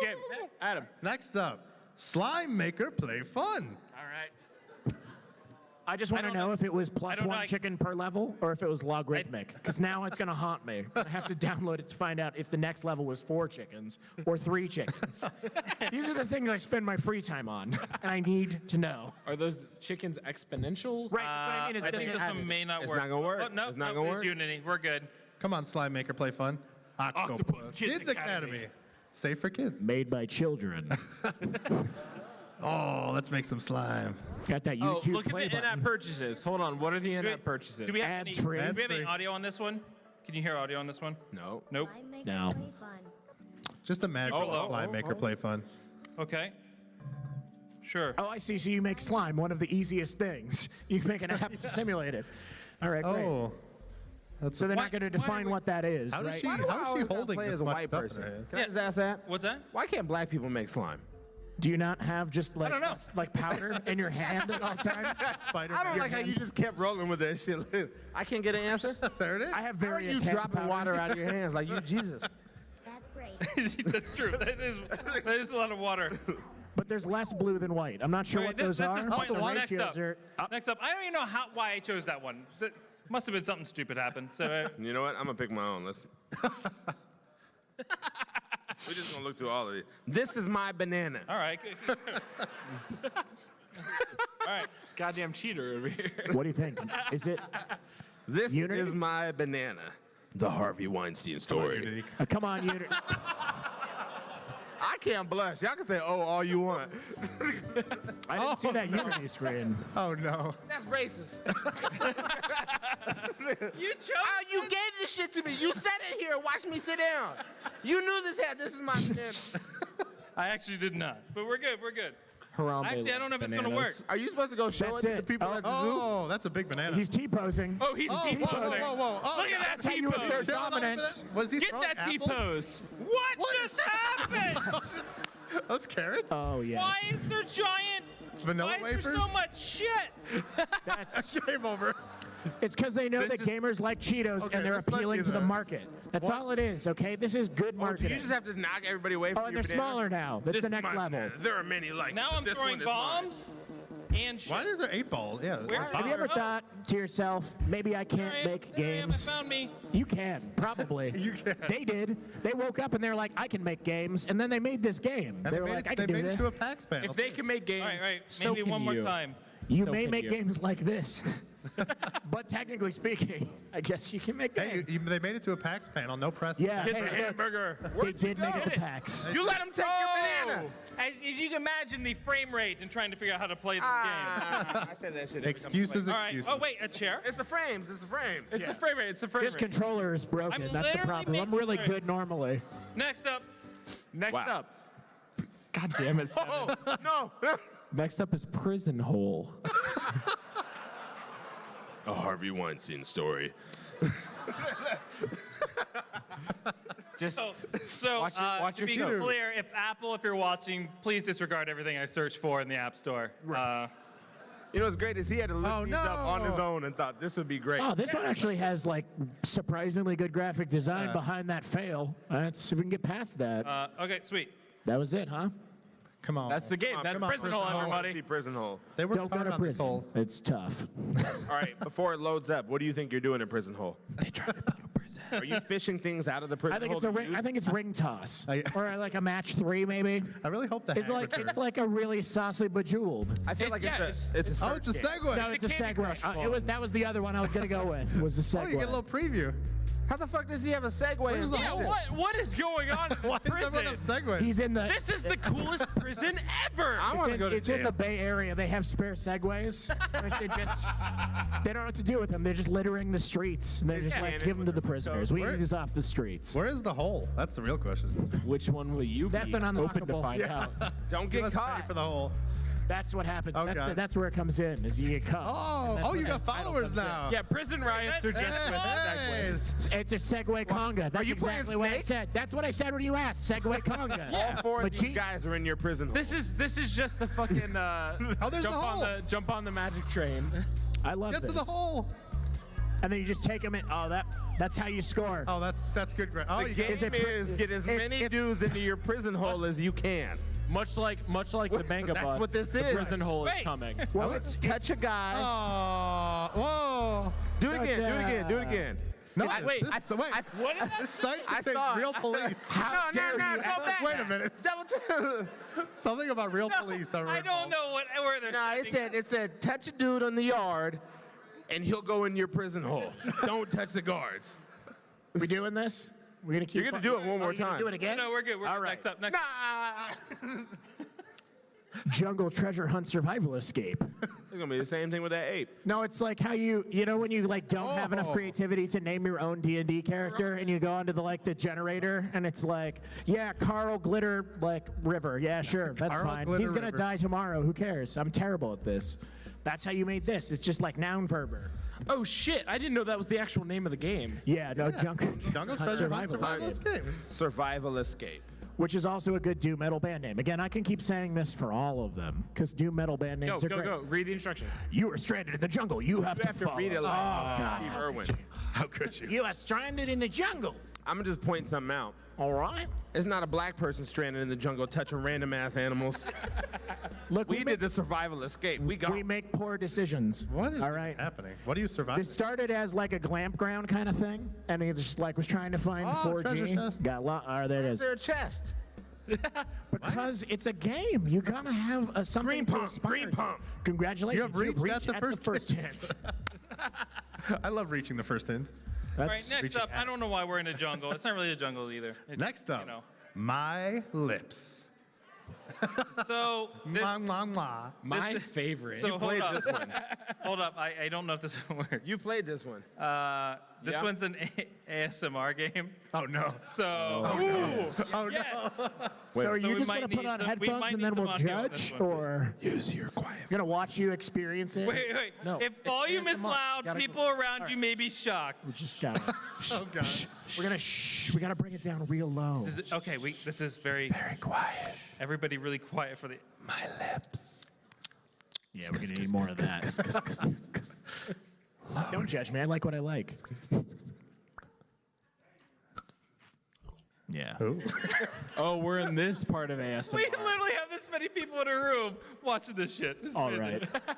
James, Adam. Next up, Slime Maker Play Fun. All right. I just want to know if it was plus don't know, 1 chicken per level or if it was logarithmic. Because now it's going to haunt me. I have to download it to find out if the next level was 4 chickens or 3 chickens. These are the things I spend my free time on, and I need to know. Are those chickens exponential? Right. What I mean is I think this one may not It's work. not gonna work. Oh, no, It's not no, gonna it's work. Unity. We're good. Come on, Slime Maker Play Fun. Octopus Kids Academy. Safe for kids. Made by children. Oh, let's make some slime. Got that Oh, YouTube look at play the in-app button. purchases. Hold on. What are the in-app purchases? Do we have Ads any, free. do we have any Ads free. audio on this one? Can you hear audio on this one? No. Nope. No. Just imagine Slime Maker Play Fun. Okay. Sure. Oh, I see. So you make slime, one of the easiest things. You can make an app to simulate it. All right, great. Oh. That's So they're not going to define what that is, How right? is she holding play this as a much white stuff in person? her hand? Can I just ask that? What's that? Why can't black people make slime? Do you not have just like don't know. like powder in your hand at all times? Spider-Man. I don't like how you just kept rolling with that shit. I can't get an answer. There it is. I have How are various you hand dropping powders. water out of your hands like you Jesus? That's great. That's true. That is a lot of water. But there's less blue than white. I'm not sure Wait, what this those are. is The pointless. Next ratios up. are Next up. I don't even know why I chose that one. That must have been something stupid happened. So You know what? I'm gonna pick my own. Let's. We're just gonna look through all of it. This is my banana. all right. All right. Goddamn cheater over here. What do you think? Is it? This Unity? is my banana. The Harvey Weinstein story. Come on, Unity. I can't blush. Y'all can say "oh" all you want. I didn't see that Unity screen. Oh no. That's racist. You chose. Oh, you gave this shit to me. You said it here. Watch me sit down. You knew this had. This is my banana. I actually did not. But we're good. We're good. Harambe Actually, I don't know if it's gonna work. Are you supposed to go show That's it to the it. people at the zoo? Oh, that's a big banana. He's T-posing. Oh, he's Oh, T-posing. whoa. Oh, Look at that That's how you T-pose. assert dominance. Was he Get throwing that apples? T-pose. What just happened? Those carrots? Oh yes. Why is there giant? Vanilla Why is wafers? there so much shit? That's, Game over. it's because they know This that is- gamers like Cheetos Okay, and they're this might appealing be to the the- market. That's What? all it is, okay? This is good Oh, do marketing. you just have to knock everybody away from Oh, and your they're banana? smaller now. That's This the is next my level. banana. There are many like Now I'm this throwing one is mine. bombs and shit. Why is there 8 ball? Yeah. Where- Have you ever thought to yourself, maybe I can't make games? Found me. You can, probably. You can. They did. They woke up and they're like, I can make games, and then they made this game. And They were like, I they can do made it this. to a PAX panel. If they can make games, All right. so Maybe can one more you. time. You So may can make you. games like this. But technically speaking, I guess you can make that. Hey, they made it to a PAX panel. No press. Yeah, Get the hamburger. They did make it to PAX. You let him take your banana. As you can imagine, the frame rate and trying to figure out how to play this game. I said that shit. Excuses. All right. Oh wait, a chair. It's the frames. It's the frames. It's the frame rate. It's the frame This rate. controller is broken. I'm That's the literally problem. I'm making really it good normally. Next up. Next Wow. up. God damn it, Seven. Oh, no. Next up is Prison Hole. A Harvey Weinstein story. Just So watch to your be show. clear, if you're watching, please disregard everything I searched for in the App Store. You know what's great is he had to look these up on his own and thought this would be great. Oh, this one actually has like surprisingly good graphic design behind that fail. Let's see if we can get past that. Okay, sweet. That was it, huh? Come on. That's the game. That's Prison Hole, everybody. Prison Hole. They were Don't go hard to on this prison. hole. It's tough. All right, before it loads up, what do you think you're doing in Prison Hole? They tried to build a prison. Are you fishing things out of the prison I think hole? it's a to ring. use? I think it's ring toss, or like a match 3 maybe. I really hope that. It's like a really saucy bejeweled. I feel like it's it's a Oh, it's a search game. segue. No, it's a Candy Crush segue. ball. That was the other one I was gonna go with. Was the segue. Oh, you get a little preview. How the fuck does he have a segue? Where's the Yeah, hole? what is going on in Why this does everyone have prison? segues? He's in the. This is the coolest prison ever. I want to go to It's in jail. the Bay Area. They have spare segways. Like, they don't know what to do with them. They're just littering the streets. And they're just like, give them to the prisoners. We need this off the streets. Where is the hole? That's the real question. Which one will you That's be an open to unlockable. find out? Don't Give get us a penny caught. for the hole. That's what happens. Okay. That's where it comes in, is you get caught. Oh, And that's you when got that title followers comes in. now. Yeah, prison riots are just with segways. It's a Segway conga. That's you playing exactly what I Snake? said. That's what I said when you asked. Segway conga. All four of these Majid- guys are in your prison hole. This is just the fucking there's the hole. jump on the magic train. I love Get this. to the hole. And then you just take them in. Oh, that's how you score. Oh, that's good. Oh, the you game get is get as many dudes into your prison hole as you can. Much like the Banga That's bus. what this the is. prison hole is Wait. coming. Well, it's Touch a guy. Oh, whoa. Do it again. Do it again. Do it again. No, wait, What is that? This site I contains saw it. real police. No, go back. Wait a minute. Something about real police. I don't know where they're. No, it said touch a dude on the yard, and he'll go in your prison hole. Don't touch the guards. We doing this? We're gonna keep. You're gonna do it one more you gonna time. Do it again? No, we're good. We're All good. right. Next up. Next. Jungle treasure hunt survival escape. It's gonna be the same thing with that ape. No, it's like how you know when you like don't have enough creativity to name your own D&D character, and you go onto the generator, and it's like, yeah, Carl Glitter River. Yeah, sure, that's Carl fine. Glitter He's gonna River. die tomorrow. Who cares? I'm terrible at this. That's how you made this. It's just like noun verber. Oh shit! I didn't know that was the actual name of the game. Yeah, no, Jungle treasure hunt survival escape. Survival escape. Which is also a good doom metal band name. Again, I can keep saying this for all of them, because doom metal band names are great. Go. Read the instructions. You are stranded in the jungle. You have to follow. read it like God, Steve how Irwin. could you? How could you? You are stranded in the jungle. I'm gonna just point something out. All right. It's not a black person stranded in the jungle touching random ass animals. Look, we did the survival escape. We make poor decisions. What is all right? happening? What are you surviving? This started as like a glamp ground kind of thing, and he just was trying to find treasure 4G. chest. Got there it Is is. there a chest? Because it's a game, you gotta have something Green to pump, aspire green to. pump. Congratulations, You have reached at the first hint. I love reaching the first hint. All right. Next up. I don't know why we're in a jungle. It's not really a jungle either. Next up, my lips. So Mwah, mwah, mwah. My favorite. So hold played up. this one. Hold up. I don't know if this will work. You played this one. This Yeah. one's an ASMR game. Oh no. So. Oh Yes. So are So you we just might gonna put need on some- we headphones might and need then some we'll audio on this judge, one. or Use your quiet. you're gonna watch you experience it? Wait. No. If volume is ASMR. loud, Gotta people around you may be shocked. We just gotta. Oh god. We're gonna we gotta bring it down real low. This is, okay, this is very quiet. Everybody really quiet for the. My lips. Yeah, we're gonna need more of that. Don't judge me. I like what I like. Yeah. Oh, we're in this part of ASMR. We literally have this many people in a room watching this shit. This is All crazy. right.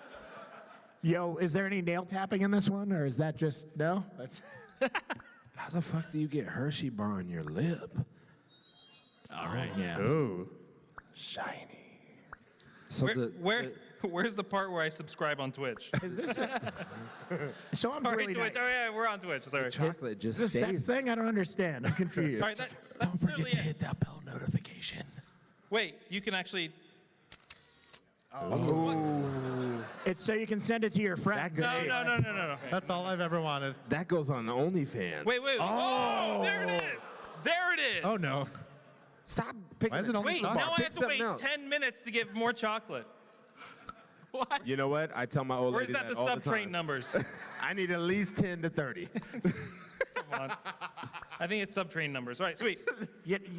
Yo, is there any nail tapping in this one, or is that just no? That's How the fuck do you get Hershey bar on your lip? all right. Yeah. Ooh. Shiny. So Where Where's the part where I subscribe on Twitch? Is this so I'm Sorry, really Twitch. not- Oh, yeah, we're on Twitch. Sorry. Chocolate just Is this a stays. sex thing? I don't understand. I'm confused. All right, Don't forget to hit that bell notification. Wait, you can actually. It's so you can send it to your friends. No. That's all I've ever wanted. That goes on OnlyFans. Wait. Oh, there it is. There it is. Oh no. Stop picking Why is it only Wait, Star? now I Pick have to wait something else. 10 minutes to get more chocolate. What? You know what? I tell my old Where's lady that the all subtrain time. numbers? I need at least 10 to 30. Come on. I think it's subtrain numbers. All right, sweet.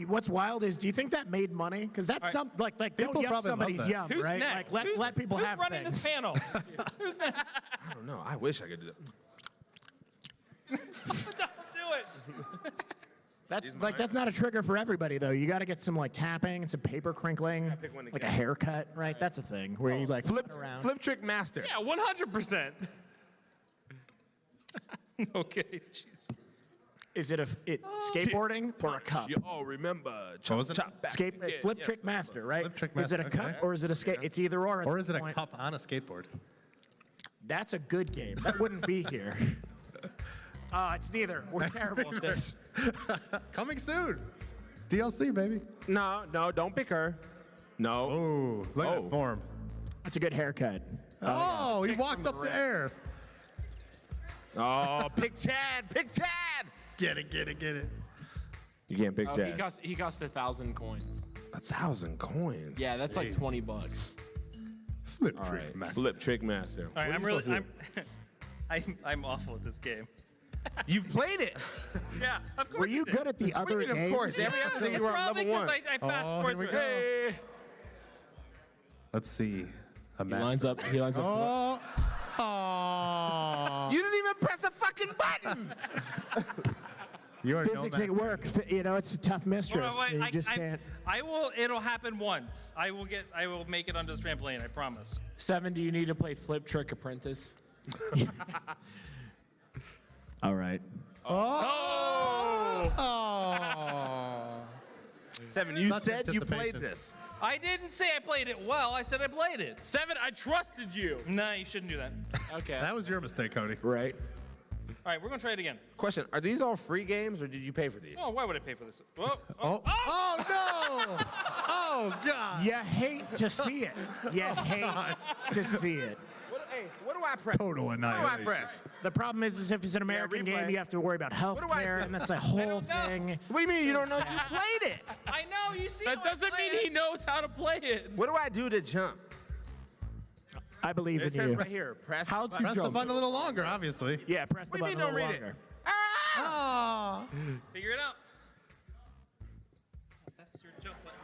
What's wild is, do you think that made money? Because that's All right. some like People don't yum probably love somebody's that. yum, Who's right? next? Like let people who's have running things. this panel? Who's next? I don't know. I wish I could do that. Don't do it. That's not a trigger for everybody though. You got to get some like tapping and some paper crinkling, like a haircut, right? That's a thing where you like flip around. Flip trick master. Yeah, 100%. Okay, Jesus. Is it skateboarding or a cup? Y'all remember? What was it? Flip trick master, right? Flip trick Is it a master, cup okay. or is it a skate? It's either or. at Or this is it a point. cup on a skateboard? That's a good game. That wouldn't be here. It's neither. We're terrible at this. Coming soon. DLC, baby. No, don't pick her. No. Oh, look at that form. That's a good haircut. Oh, he walked up the air. Oh, pick Chad. Pick Chad. Get it. You can't pick Oh, Chad. he cost 1,000 coins. 1,000 coins. Yeah, that's like $20. Flip All trick right. master. Flip trick master. All right, What I'm are you really, supposed I'm awful at this game. to do? You've played it. Yeah, of course. Were you I did. good at the What do other you mean, games? of course? Every other thing you were on Probably level 1. because I fast Oh, forward here we through it. Hey. Let's see. A He match. lines up. Oh. Oh. You didn't even press a fucking button. You are no Physics ain't master. work. You know, it's a tough mistress. Hold on, wait, you just can't. I will. It'll happen once. I will make it onto the trampoline. I promise. 7, do you need to play Flip Trick Apprentice? All right. Oh. Oh. 7, you That's said you played anticipation. this. I didn't say I played it well. I said I played it. 7, I trusted you. Nah, you shouldn't do that. Okay. That was your mistake, Cody. Right. All right, we're gonna try it again. Question: are these all free games, or did you pay for these? Oh, why would I pay for this? Oh, Oh. Oh no. Oh God. You hate to see it. You hate to see it. What do I press? Total What do I annihilation. press? The problem is if it's an American replay. game, you have to worry about health What do I care, do? and that's a whole don't know. thing. What do you mean you don't know you played it? I know. You see. That how I doesn't play mean he it. knows how to play it. What do I do to jump? I believe It in says you. right here. Press. How the to button. Press the jump. button a little longer, obviously. Yeah, press the What do you button mean a don't little read it? longer. Oh. Figure it out. That's your jump button.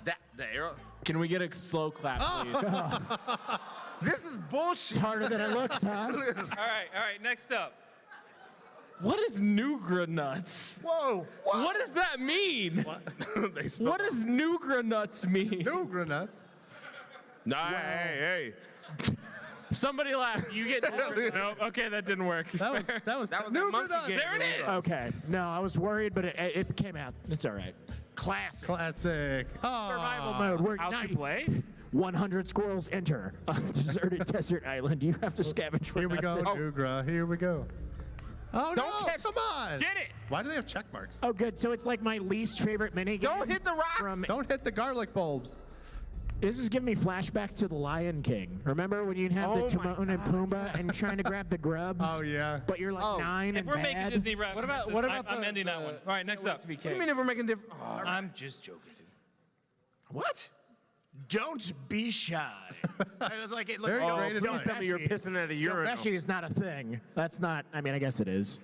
That the arrow. Can we get a slow clap, please? This is bullshit. It's harder than it looks, huh? All right. Next up. What is Nougat nuts? Whoa. What does that mean? They spelled What does Nougat nuts mean? Nougat nuts. Nah, hey. Somebody laugh. You get no. Okay, that didn't work. That was That Nougat monkey nuts. game. There it is. Okay. No, I was worried, but it came out. It's all right. Classic. Classic. Oh. Survival mode. We're How's he 90. play? 100 squirrels enter a deserted desert island. You have to scavenge for Here we go, nuts. Nugra. Here we go. Oh Don't no! catch- Come on! Get it. Why do they have check marks? Oh, good. So it's like my least favorite minigame. Don't hit the rocks. From, Don't hit the garlic bulbs. this is giving me flashbacks to The Lion King. Remember when you'd have Oh the my Timon and Pumbaa and trying to grab the grubs? Oh yeah. But you're like Oh, 9 If and we're bad. making Disney references, What about I'm ending that one. All right, next up. To be What do you mean if we're making different? Oh, I'm just joking, dude. What? Don't be shy. Like it, Very don't, great don't advice. tell me you're pissing at a urinal. Pesci is not a thing. That's not. I mean, I guess it is.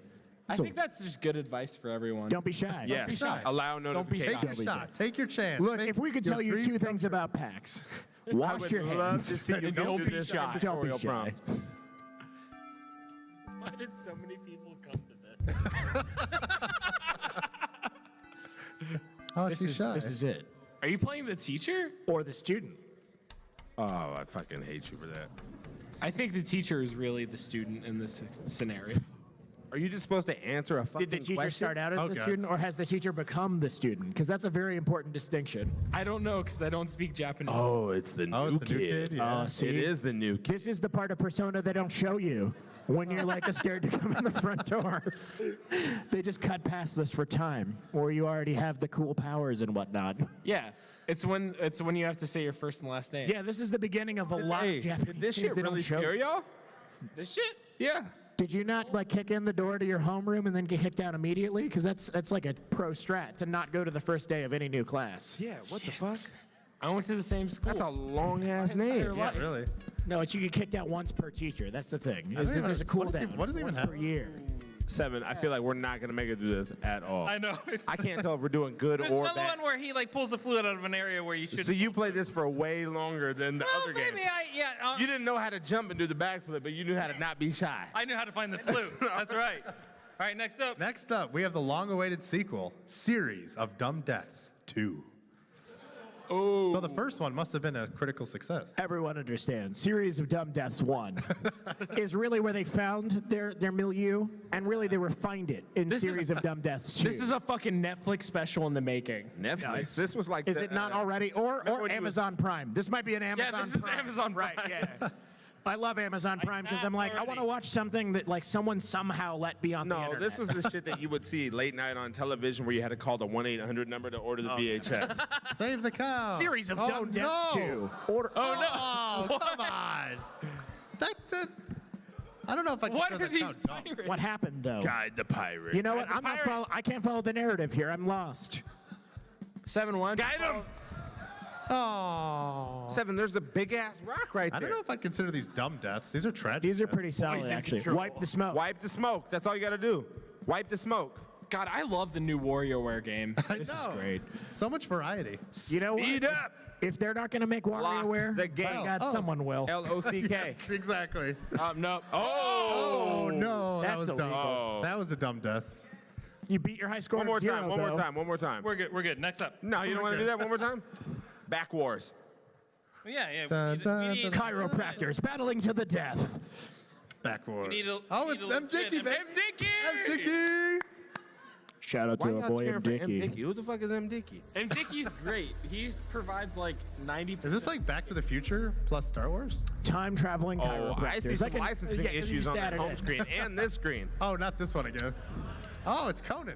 I So- think that's just good advice for everyone. Don't be shy. yes. be shy. Allow Don't be notification. shy. Take your shot. Take your chance. Look, Make if we could your tell you dreams two come things true. about PAX, I wash would your love hands. to see you Don't go be through this shy. Don't be tutorial shy. prompt. Why did so many people come to this? Oh, This she's is, shy. this is it. Are you playing the teacher? Or the student. Oh, I fucking hate you for that. I think the teacher is really the student in this scenario. Are you just supposed to answer a fucking Did the teacher question? start out as the student, or has the teacher become the student? Because that's a very important distinction. I don't know because I don't speak Japanese. Oh, it's the new kid. See? It is the new kid. This is the part of Persona they don't show you when you're like scared to come in the front door. They just cut past this for time, or you already have the cool powers and whatnot. Yeah. It's when you have to say your first and last name. Yeah, this is the beginning of a lot of Japanese Did this things shit they don't really show scare you. y'all? This shit? Yeah. Did you not like kick in the door to your homeroom and then get kicked out immediately? Because that's like a pro strat to not go to the first day of any new class. Yeah, what the fuck? I went to the same school. That's a long-ass name. Yeah, really. No, it's you get kicked out once per teacher. That's the thing. I don't even There's a understand- cooldown. what does it even once per happen? year. 7, I feel like we're not going to make it through this at all. I know. I can't tell if we're doing good There's or another bad. one where he like pulls the fluid out of an area where you should. So you played this for way longer than the other game. maybe You didn't know how to jump and do the backflip, but you knew how to not be shy. I knew how to find the flute. That's right. All right, next up. Next up, we have the long-awaited sequel, Series of Dumb Deaths 2. Oh. So the first one must have been a critical success. Everyone understands. Series of Dumb Deaths 1 is really where they found their milieu, and really they refined it in Series of Dumb Deaths 2. This is a fucking Netflix special in the making. Netflix? This was like Is it not already? Or Amazon Prime. This might be an Amazon Yeah, this is Prime. Amazon Prime. Right, yeah. I love Amazon Prime because I'm like, I want to watch something that like someone somehow let be on the No, internet. this was the shit that you would see late night on television where you had to call the 1-800 number to order the VHS. Save the cow. Series of Dumb no. Deaths 2. Oh, come on. That's it. I don't know if I can What throw are that these cow dumb. pirates? What happened though? Guide the pirate. You know what? I can't follow the narrative here. I'm lost. 7-1. Guide him! Oh. 7, there's a big-ass rock right there. I don't know if I'd consider these dumb deaths. These are tragic. These are deaths. pretty solid, actually. control. Wipe the smoke. Wipe the smoke. That's all you got to do. Wipe the smoke. God, I love the new WarioWare game. This is great. So much variety. You know what? Speed up. If they're not going to make WarioWare, the game. by God, someone will. LOCK. Yes, exactly. No. Oh, no. That That's was dumb. illegal. That was a dumb death. You beat your high score One more of 0, time. One though. more time. One more time. We're good. We're good. Next up. No, you don't want to do that one more time? Back Wars. Yeah. Dun, dun, We need, Chiropractors battling to the death. Backward. we need a, Oh, we it's need a M. Dickey, legit- baby. M. Dickey! M. Dickey. Shout out Why to our y'all boy cheering M. for M. Dickey. Dickey? Who the fuck is M. Dickey? And Dickey's great. He provides like 90%. Is this like Back to the Future plus Star Wars? Time traveling Oh, chiropractors. I see some can- licensing yeah, you issues on just that added home it. screen and this screen. Oh, not this one again. Oh, it's Conan.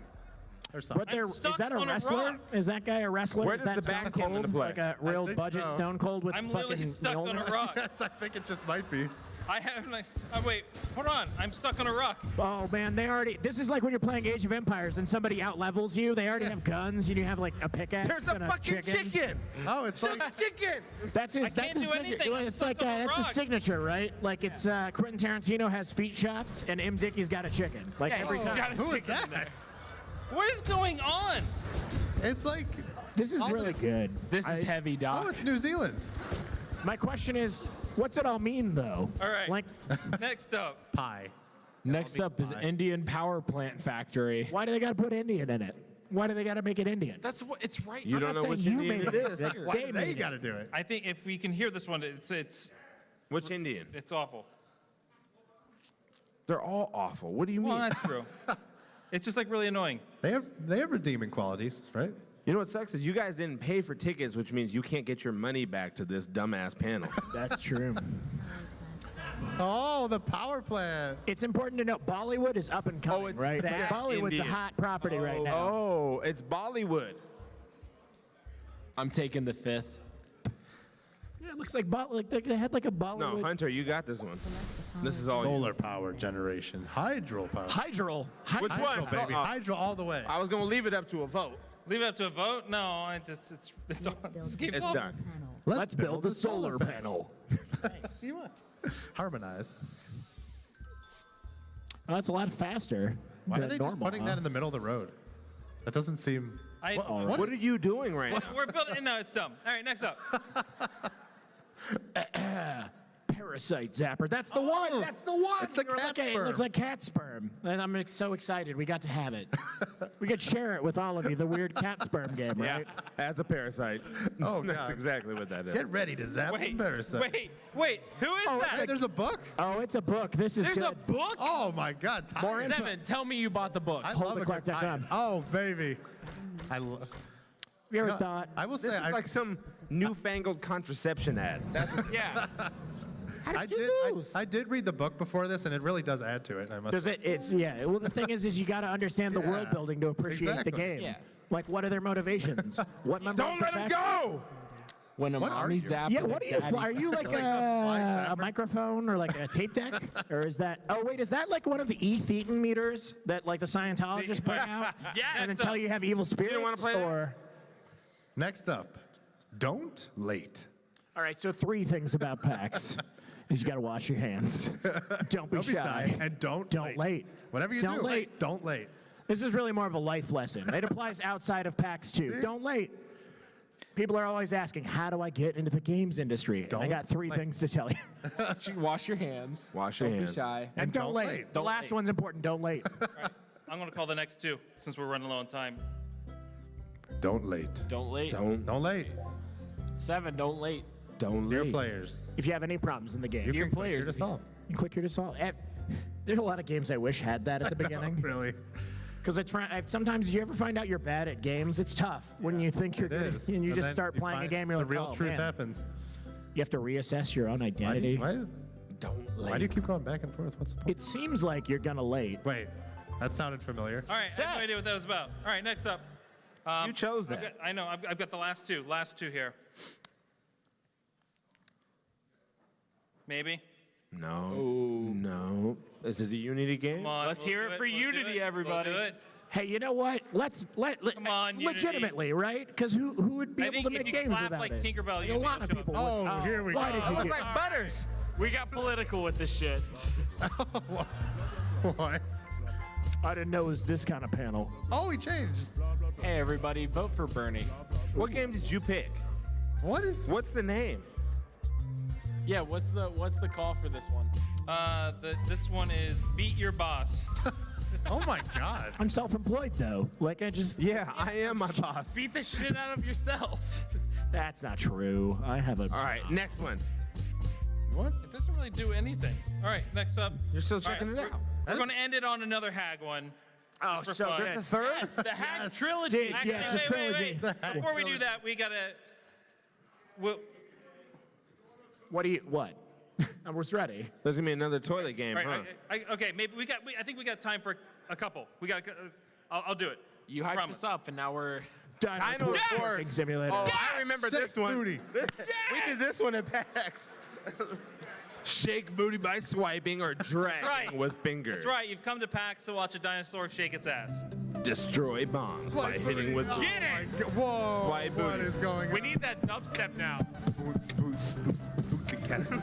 Or something. But there, is stuck that a on a wrestler? rock. Is that guy a wrestler? Where is does that the back Stone come into Cold? play? Like a real think budget so. Stone Cold with I'm fucking literally stuck on a Mjolnir? rock. Yes, I think it just might be. I have like. Oh wait, hold on. I'm stuck on a rock. Oh man, they already. This is like when you're playing Age of Empires and somebody out levels you. They already have guns. You have like a pickaxe. There's a and fucking chicken. Oh, it's like Chicken. That's his. I That's can't his do signature. anything. I'm It's stuck like on a that's his rock. signature, right? Like it's Quentin Tarantino has feet shots and M. Dickey's got a chicken. Like Yeah, every he's time. got a who is chicken in that? there. What is going on? It's like This is all really this- good. This is heavy, Doc. Oh, it's New Zealand. My question is, what's it all mean though? All right. Like, Next up. Pie. Next up is Indian Power Plant Factory. why do they got to put Indian in it? Why do they got to make it Indian? That's what it's right. You I'm don't not know which saying you Indian made it is. Like, Why they do they made got it. to do it? I think if we can hear this one, it's Which Indian? awful. They're all awful. What do you mean? Well, that's true. It's just like really annoying. They have redeeming qualities, right? You know what sucks is you guys didn't pay for tickets, which means you can't get your money back to this dumbass panel. That's true. Oh, the power plant. It's important to note Bollywood is up and coming, it's right? that Bollywood's Indian. a hot property right now. Oh, it's Bollywood. I'm taking the 5th. Yeah, it looks like they had like a Bollywood. No, Hunter, you got this one. This is all you. Solar power generation. Hydro power. Hydral. Which Hydro, one? baby. Hydro all the way. I was gonna leave it up to a vote. Leave it up to a vote? No, it's all. Just keep It's going. done. Let's build a solar panel. You want? Harmonize. Oh, that's a lot faster. Why are than they just normal, putting that in the middle of the road? That doesn't seem. What are you doing right now? We're building. No, it's dumb. All right, next up. parasite zapper. That's the one. That's the one. It's the cat It sperm. looks like cat sperm. And I'm so excited. We got to have it. We could share it with all of you. The weird cat sperm game, right? Yeah, as a parasite. Oh, That's God. exactly what that is. Get ready to zap the parasite. Wait, who is that? Hey, there's a book? Oh, it's a book. This is There's good. a book? Oh, my God. More info. Seven, tell me you bought the book. I Hold love the a clock good that time. gun. Oh, baby. I love. You ever thought? I will say, This is like some newfangled contraception ad. That's what, Yeah. I did read the book before this, and it really does add to it. I must. Does it? It's yeah. Well, the thing is you got to understand the world building to appreciate Exactly. the game. Yeah. Like, what are their motivations? What member Don't of let the him fact- go! When a What are mommy you? zapped. Yeah, what are you? Are you like a microphone or like a tape deck, or is that? Oh wait, is that like one of the Thetan meters that like the Scientologists bring out? Yeah, and it's until you have evil spirits. don't wanna play that? or? Next up, don't late. All right, so 3 things about PAX is you got to wash your hands. Don't be shy. And don't late. Whatever you Don't do, late. don't late. This is really more of a life lesson. It applies outside of PAX too. Don't late. People are always asking, how do I get into the games industry? And I Don't got 3 late. things to tell you. Wash your hands. Wash your Don't hands. be shy. And don't late. The Don't last late. one's important. Don't late. I'm going to call the next 2 since we're running low on time. Don't late. Don't late. Don't late. 7, don't late. Don't Dear leave. players, If you have any problems in the game, you you can click here to solve. click here to solve. There's a lot of games I wish had that at the beginning. Really? Because sometimes you ever find out you're bad at games, it's tough when you think you're It good is. and you just then start playing a find game. You're the like, real oh, truth man. happens. You have to reassess your own identity. Why Don't do you keep going back and forth? What's the point? It seems like you're gonna late. Wait, that sounded familiar. All right, I have no idea what that was about. All right, next up. You chose that. I know, I've got the last two here. Maybe? No. No. Is it a Unity game? Come on. Let's hear it for We'll do Unity, everybody. We'll do it. Hey, you know what? Come on, Unity. legitimately, right? Because who would be I able think to if make you games clap without like it? Tinkerbell, Like, you'll a lot of show up. people. Oh, here we Why go. did you get Like Butters. We got political with this shit. What? I didn't know it was this kind of panel. Oh, he changed. Hey, everybody, vote for Bernie. What game did you pick? What's the name? Yeah, what's the call for this one? This one is Beat Your Boss. Oh my God. I'm self-employed though. Like I just Yeah, I am my boss. Beat the shit out of yourself. That's not true. I have a. All right, next one. What? It doesn't really do anything. All right, next up. You're still All right, checking it out. We're going to end it on another Hag one. Oh, for so fun. good. The third? Yes, the Hack Trilogy. Actually, yeah, it's a trilogy. Wait. Before we do that, we got to... What? I was ready. There's gonna be another toilet game, huh? Okay, maybe I think we got time for a couple. We got. I'll do it. You hyped Promise. us up, and now we're Done. I know It's it working works. simulator. Oh, I remember Shake this one. booty. We did this one at PAX. Shake booty by swiping or dragging right. with fingers. That's right. You've come to PAX to watch a dinosaur shake its ass. Destroy bombs by Swipe hitting booty. with Oh Get my it! God. Whoa. Swipe What booty. is going on? We need that dubstep now. Boots and cats.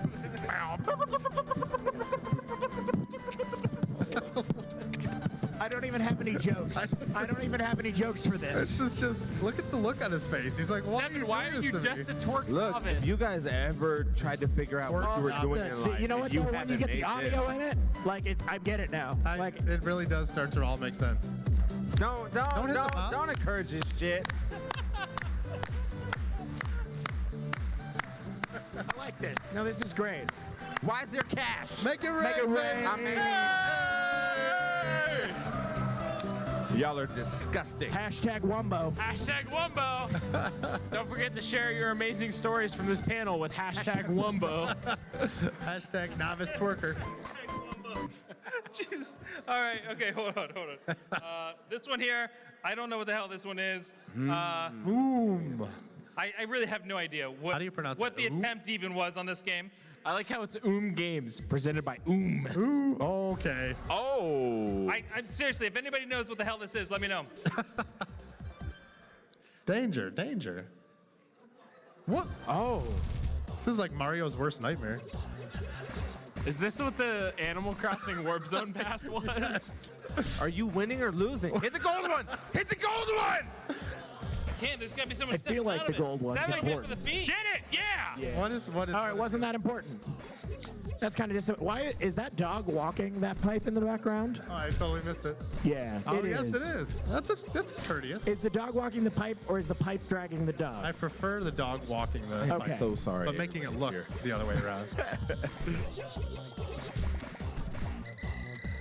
I don't even have any jokes. I don't even have any jokes for this. This is just, look at the look on his face. He's like, why Seven, why are doing you this to just me? a twerk Look, novice? if you guys ever tried to figure out what you were doing in life, You know what and though? When you haven't get the made audio this- in it, like I get it now. Like It really does start to all make sense. Don't hit the mouth. don't encourage this shit. I like this. No, this is great. Why is there cash? Make it rain. Make it rain. I'm Y'all are disgusting. Hashtag Wumbo. Hashtag Wumbo. Don't forget to share your amazing stories from this panel with hashtag Wumbo. Hashtag novice twerker. Jeez. All right. Okay. Hold on. This one here. I don't know what the hell this one is. Boom. I really have no idea what. How do you pronounce what that? the attempt even was on this game? I like how it's Games, presented by Ooh, okay. Oh. I'm seriously. If anybody knows what the hell this is, let me know. Danger, danger. What? Oh. This is like Mario's worst nightmare. Is this what the Animal Crossing Warp Zone pass was? Are you winning or losing? Hit the gold one! Hit the gold one! can't. There's gotta be someone I feel like the gold one's Get for important. the feet. Get it? Yeah. What is? All right, wasn't that important? That's kind of just. Why is that dog walking that pipe in the background? Oh, I totally missed it. Yeah, Oh, it yes, is. it is. That's courteous. Is the dog walking the pipe or is the pipe dragging the dog? I prefer the dog walking the Okay. pipe, So sorry. but making it look the other way around.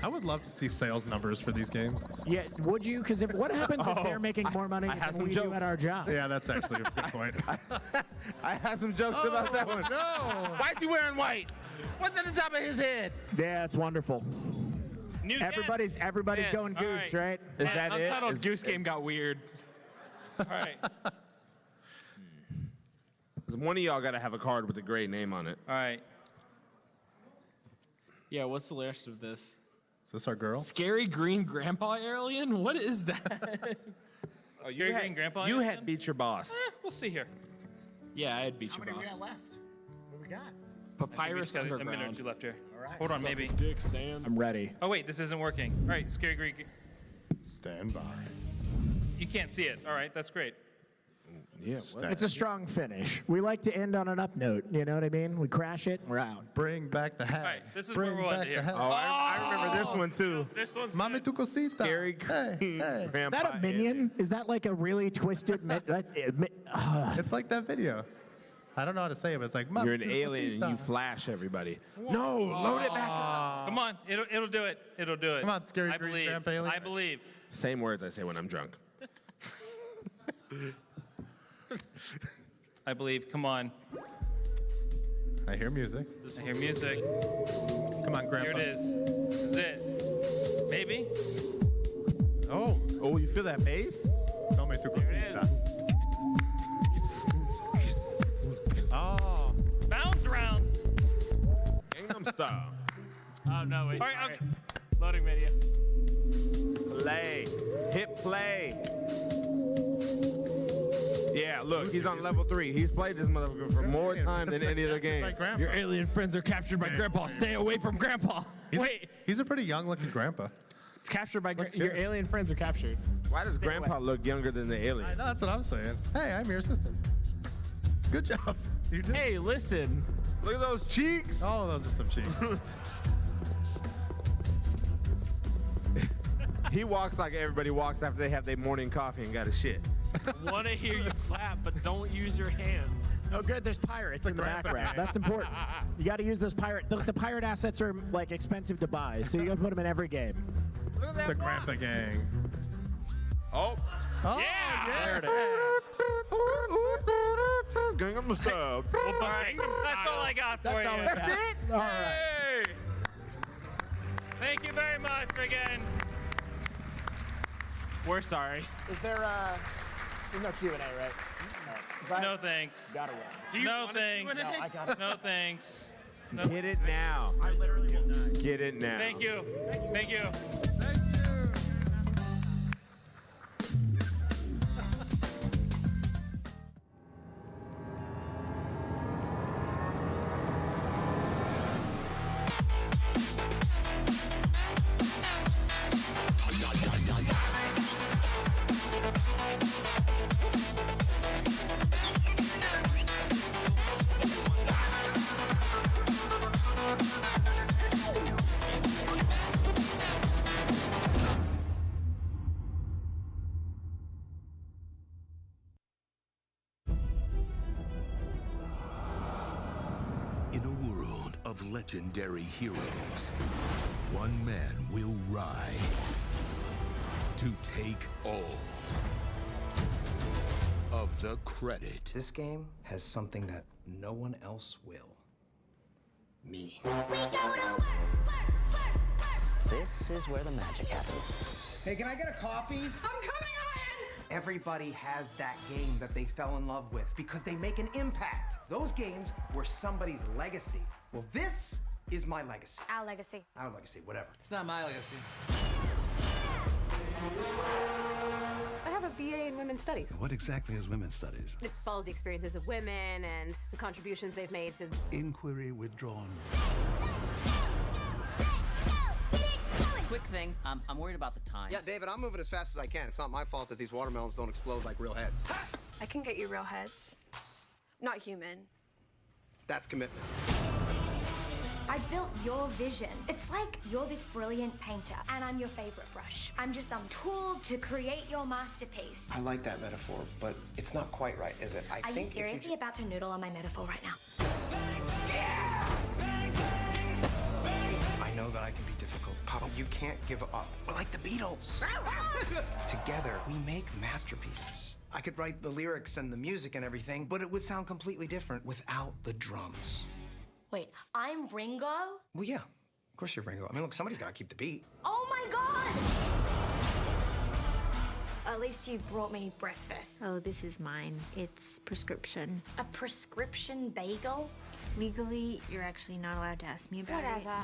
I would love to see sales numbers for these games. Yeah, would you? Because what happens if they're making more money I have than some we do jokes. at our job? Yeah, that's actually a good point. I had some jokes about that one. No. Why is he wearing white? What's at the top of his head? Yeah, it's wonderful. New Everybody's Man, going all goose, right. right? Is that it? Untitled Goose Game got weird. All right. One of y'all got to have a card with a great name on it. All right. Yeah, what's the rest of this? Is this our girl? Scary Green Grandpa Alien? What is that? Scary Green Grandpa. You Alien? had beat your boss. We'll see here. Yeah, I had beat your boss. left? What we got? Papyrus A minute or Underground. two left here. Hold on, maybe. Dick Sands. I'm ready. Oh wait, this isn't working. All right, Scary Green. Stand by. You can't see it. All right, that's great. Yeah. It's a strong finish. We like to end on an up note. You know what I mean? We crash it, and we're out. Bring back the hat. All right, this is Bring where we'll end back it the here. hat. Oh, I remember this one too. This one's Mami good. tu cosita. Scary Hey, hey. Grandpa. Is that a minion? Is that like a really twisted? It's like that video. I don't know how to say it, but it's like Mami You're an tu alien and you cosita. flash everybody. No, load it back up. Come on, it'll do it. It'll do it. Come on, Scary I Green believe. Grandpa Alien. I believe. Same words I say when I'm drunk. I believe. Come on. I hear music. I hear music. Come on, Grandpa. Here it is. This is it. Maybe. Oh, Oh, you feel that bass? Mami tu cosita. Oh. Bounce around. Gangnam Style. Oh, no, wait. All right, Sorry. Loading video. Play. Hit play. Yeah, look, he's on level 3. He's played this motherfucker for more time than any other game. Like Grandpa. Your alien friends are captured by Grandpa. Stay away from Grandpa. Wait. He's a pretty young-looking grandpa. It's captured by Looks your good. alien friends are captured. Why does Grandpa look younger than the I alien? know, that's what I'm saying. Hey, I'm your assistant. Good job. You did. Hey, listen. Look at those cheeks. Oh, those are some cheeks. He walks like everybody walks after they have their morning coffee and got a shit. Want to hear you clap, but don't use your hands. Oh, good. There's pirates in the grandpa background. gang. That's important. You got to use those pirate. The pirate assets are like expensive to buy, so you got to put them in every game. Look at that The walk. grandpa gang. Oh. Oh, Yeah. there it is. Gangnam Style. All right. That's all I got for you. That's it. All right. Hey. Thank you very much again. We're sorry. Is there there's no Q&A, right? No thanks. Gotta run. Do you No want a thanks. Q&A? No, I got it. No thanks. Get it now. I literally will die. Get it now. Thank you. Thank you. In a world of legendary heroes, one man will rise to take all of the credit. This game has something that no one else will. Me. This is where the magic happens. Hey, can I get a coffee? I'm coming on! Everybody has that game that they fell in love with because they make an impact. Those games were somebody's legacy. Well, this is my legacy. Our legacy. Our legacy, whatever. It's not my legacy. I have a BA in Women's Studies. What exactly is women's studies? It follows the experiences of women and the contributions they've made to. Inquiry withdrawn. Quick thing, I'm worried about the time. Yeah, David, I'm moving as fast as I can. It's not my fault that these watermelons don't explode like real heads. I can get you real heads. Not human. That's commitment. I built your vision. It's like you're this brilliant painter, and I'm your favorite brush. I'm just some tool to create your masterpiece. I like that metaphor, but it's not quite right, is it? Are you seriously about to noodle on my metaphor right now? I know that I can be difficult. Papa, you can't give up. We're like the Beatles. Together, we make masterpieces. I could write the lyrics and the music and everything, but it would sound completely different without the drums. Wait, I'm Ringo? Well, yeah. Of course you're Ringo. I mean, look, somebody's got to keep the beat. Oh my God! At least you brought me breakfast. Oh, this is mine. It's prescription. A prescription bagel? Legally, you're actually not allowed to ask me about it. Whatever.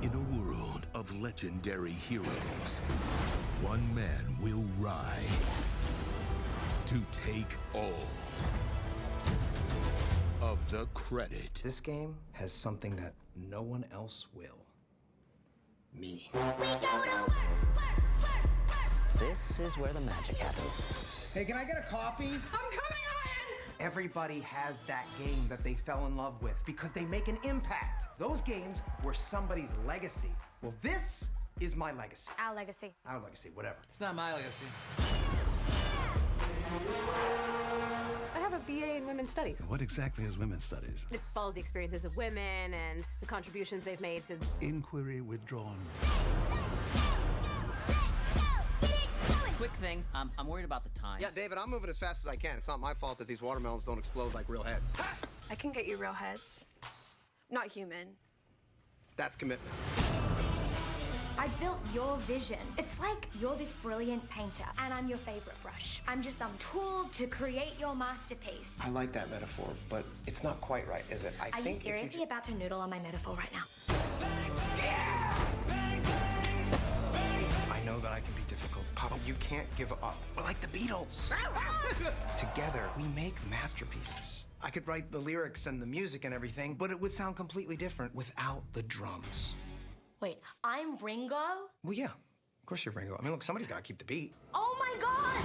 In a world of legendary heroes, one man will rise to take all of the credit. This game has something that no one else will. Me. This is where the magic happens. Hey, can I get a coffee? I'm coming on! Everybody has that game that they fell in love with because they make an impact. Those games were somebody's legacy. Well, this is my legacy. Our legacy. Our legacy, whatever. It's not my legacy. I have a BA in Women's Studies. What exactly is women's studies? It follows the experiences of women and the contributions they've made to... Inquiry withdrawn. Quick thing, I'm worried about the time. Yeah, David, I'm moving as fast as I can. It's not my fault that these watermelons don't explode like real heads. I can get you real heads. Not human. That's commitment. I built your vision. It's like you're this brilliant painter, and I'm your favorite brush. I'm just some tool to create your masterpiece. I like that metaphor, but it's not quite right, is it? Are you seriously about to noodle on my metaphor right now? I know that I can be difficult. Papa, you can't give up. We're like the Beatles. Together, we make masterpieces. I could write the lyrics and the music and everything, but it would sound completely different without the drums. Wait, I'm Ringo? Well, yeah. Of course you're Ringo. I mean, look, somebody's got to keep the beat. Oh my God!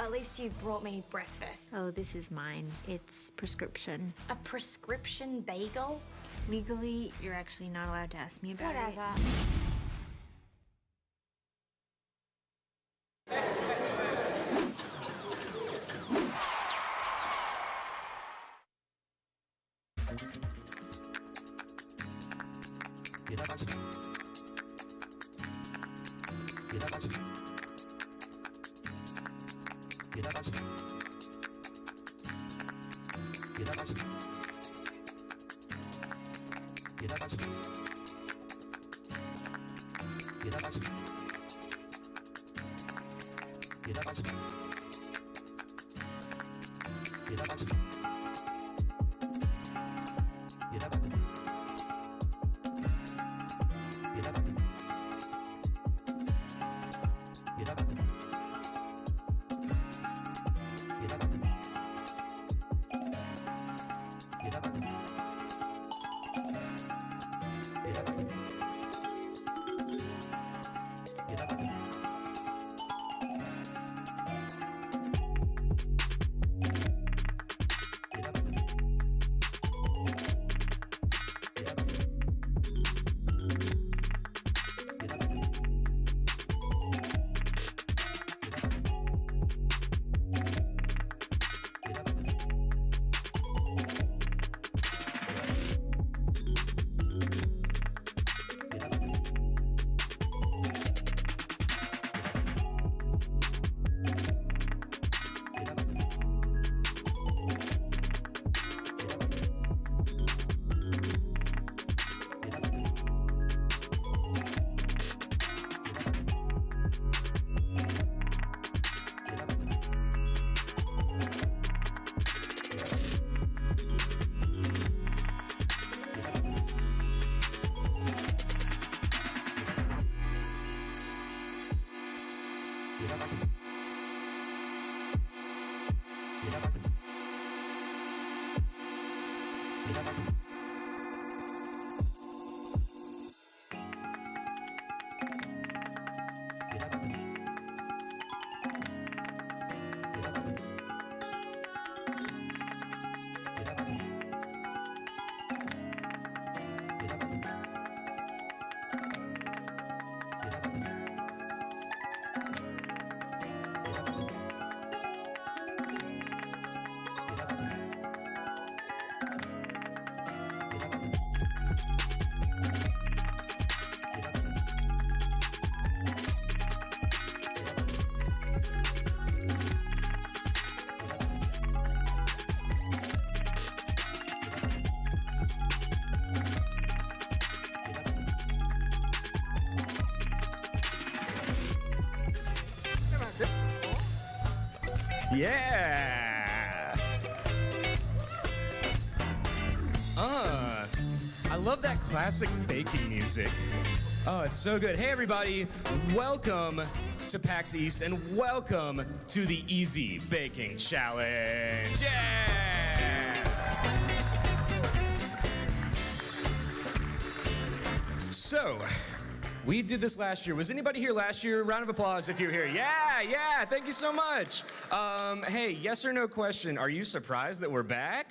At least you brought me breakfast. Oh, this is mine. It's prescription. A prescription bagel? Legally, you're actually not allowed to ask me about it. Whatever. Yeah. I love that classic baking music. Oh, it's so good. Hey, everybody. Welcome to PAX East and welcome to the Easy Baking Challenge. Yeah. So, we did this last year. Was anybody here last year? Round of applause if you're here. Yeah, thank you so much. Hey, yes or no question, are you surprised that we're back?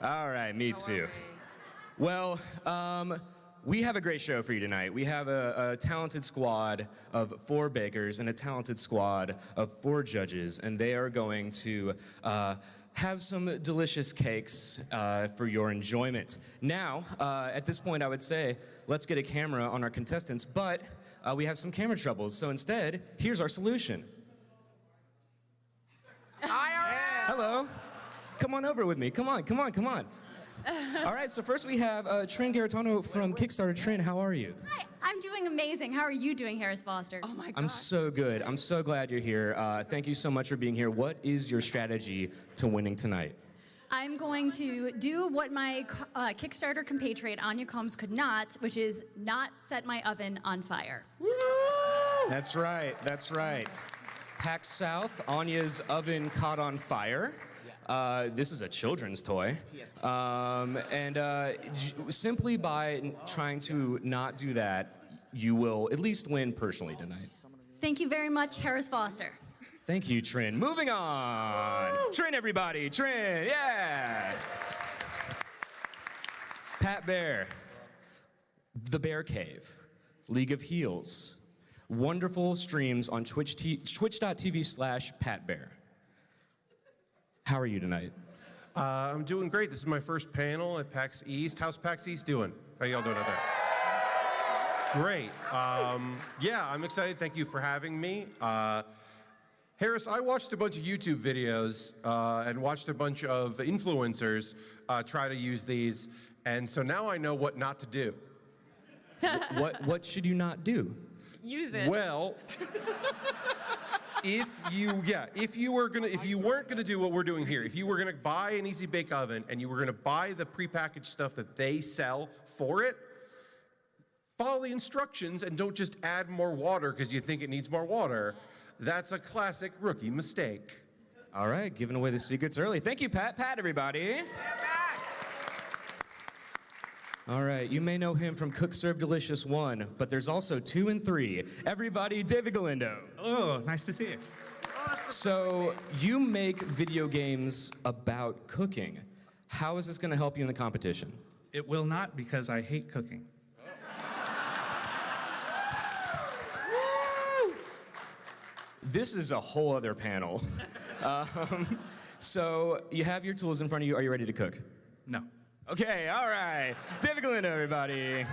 Yeah! All right, me too. Well, we have a great show for you tonight. We have a talented squad of 4 bakers and a talented squad of 4 judges, and they are going to have some delicious cakes for your enjoyment. Now, at this point, I would say, let's get a camera on our contestants, but we have some camera troubles, so instead, here's our solution. Hello. Come on over with me. Come on. All right, so first we have Trin Garitano from Kickstarter. Trin, how are you? Hi, I'm doing amazing. How are you doing, Harris Foster? Oh my God. I'm so good. I'm so glad you're here. Thank you so much for being here. What is your strategy to winning tonight? I'm going to do what my Kickstarter compatriot Anya Combs could not, which is not set my oven on fire. Woo! That's right. PAX South, Anya's oven caught on fire. This is a children's toy. Simply by trying to not do that, you will at least win personally tonight. Thank you very much, Harris Foster. Thank you, Trin. Moving on. Woo! Trin, everybody. Trin, yeah. Pat Bear, The Bear Cave, League of Heels, wonderful streams on twitch.tv/PatBear. How are you tonight? I'm doing great. This is my first panel at PAX East. How's PAX East doing? How y'all doing out there? Great. Yeah, I'm excited. Thank you for having me. Harris, I watched a bunch of YouTube videos and watched a bunch of influencers try to use these, and so now I know what not to do. What should you not do? Use it. Well, if you weren't gonna do what we're doing here, if you were gonna buy an Easy Bake Oven and you were gonna buy the prepackaged stuff that they sell for it, follow the instructions and don't just add more water because you think it needs more water. That's a classic rookie mistake. All right, giving away the secrets early. Thank you, Pat. Pat, everybody. All right, you may know him from Cook Serve Delicious 1, but there's also 2 and 3. Everybody, David Galindo. Hello, nice to see you. So, you make video games about cooking. How is this going to help you in the competition? It will not, because I hate cooking. This is a whole other panel. So, you have your tools in front of you. Are you ready to cook? No. Okay, all right. David Galindo, everybody.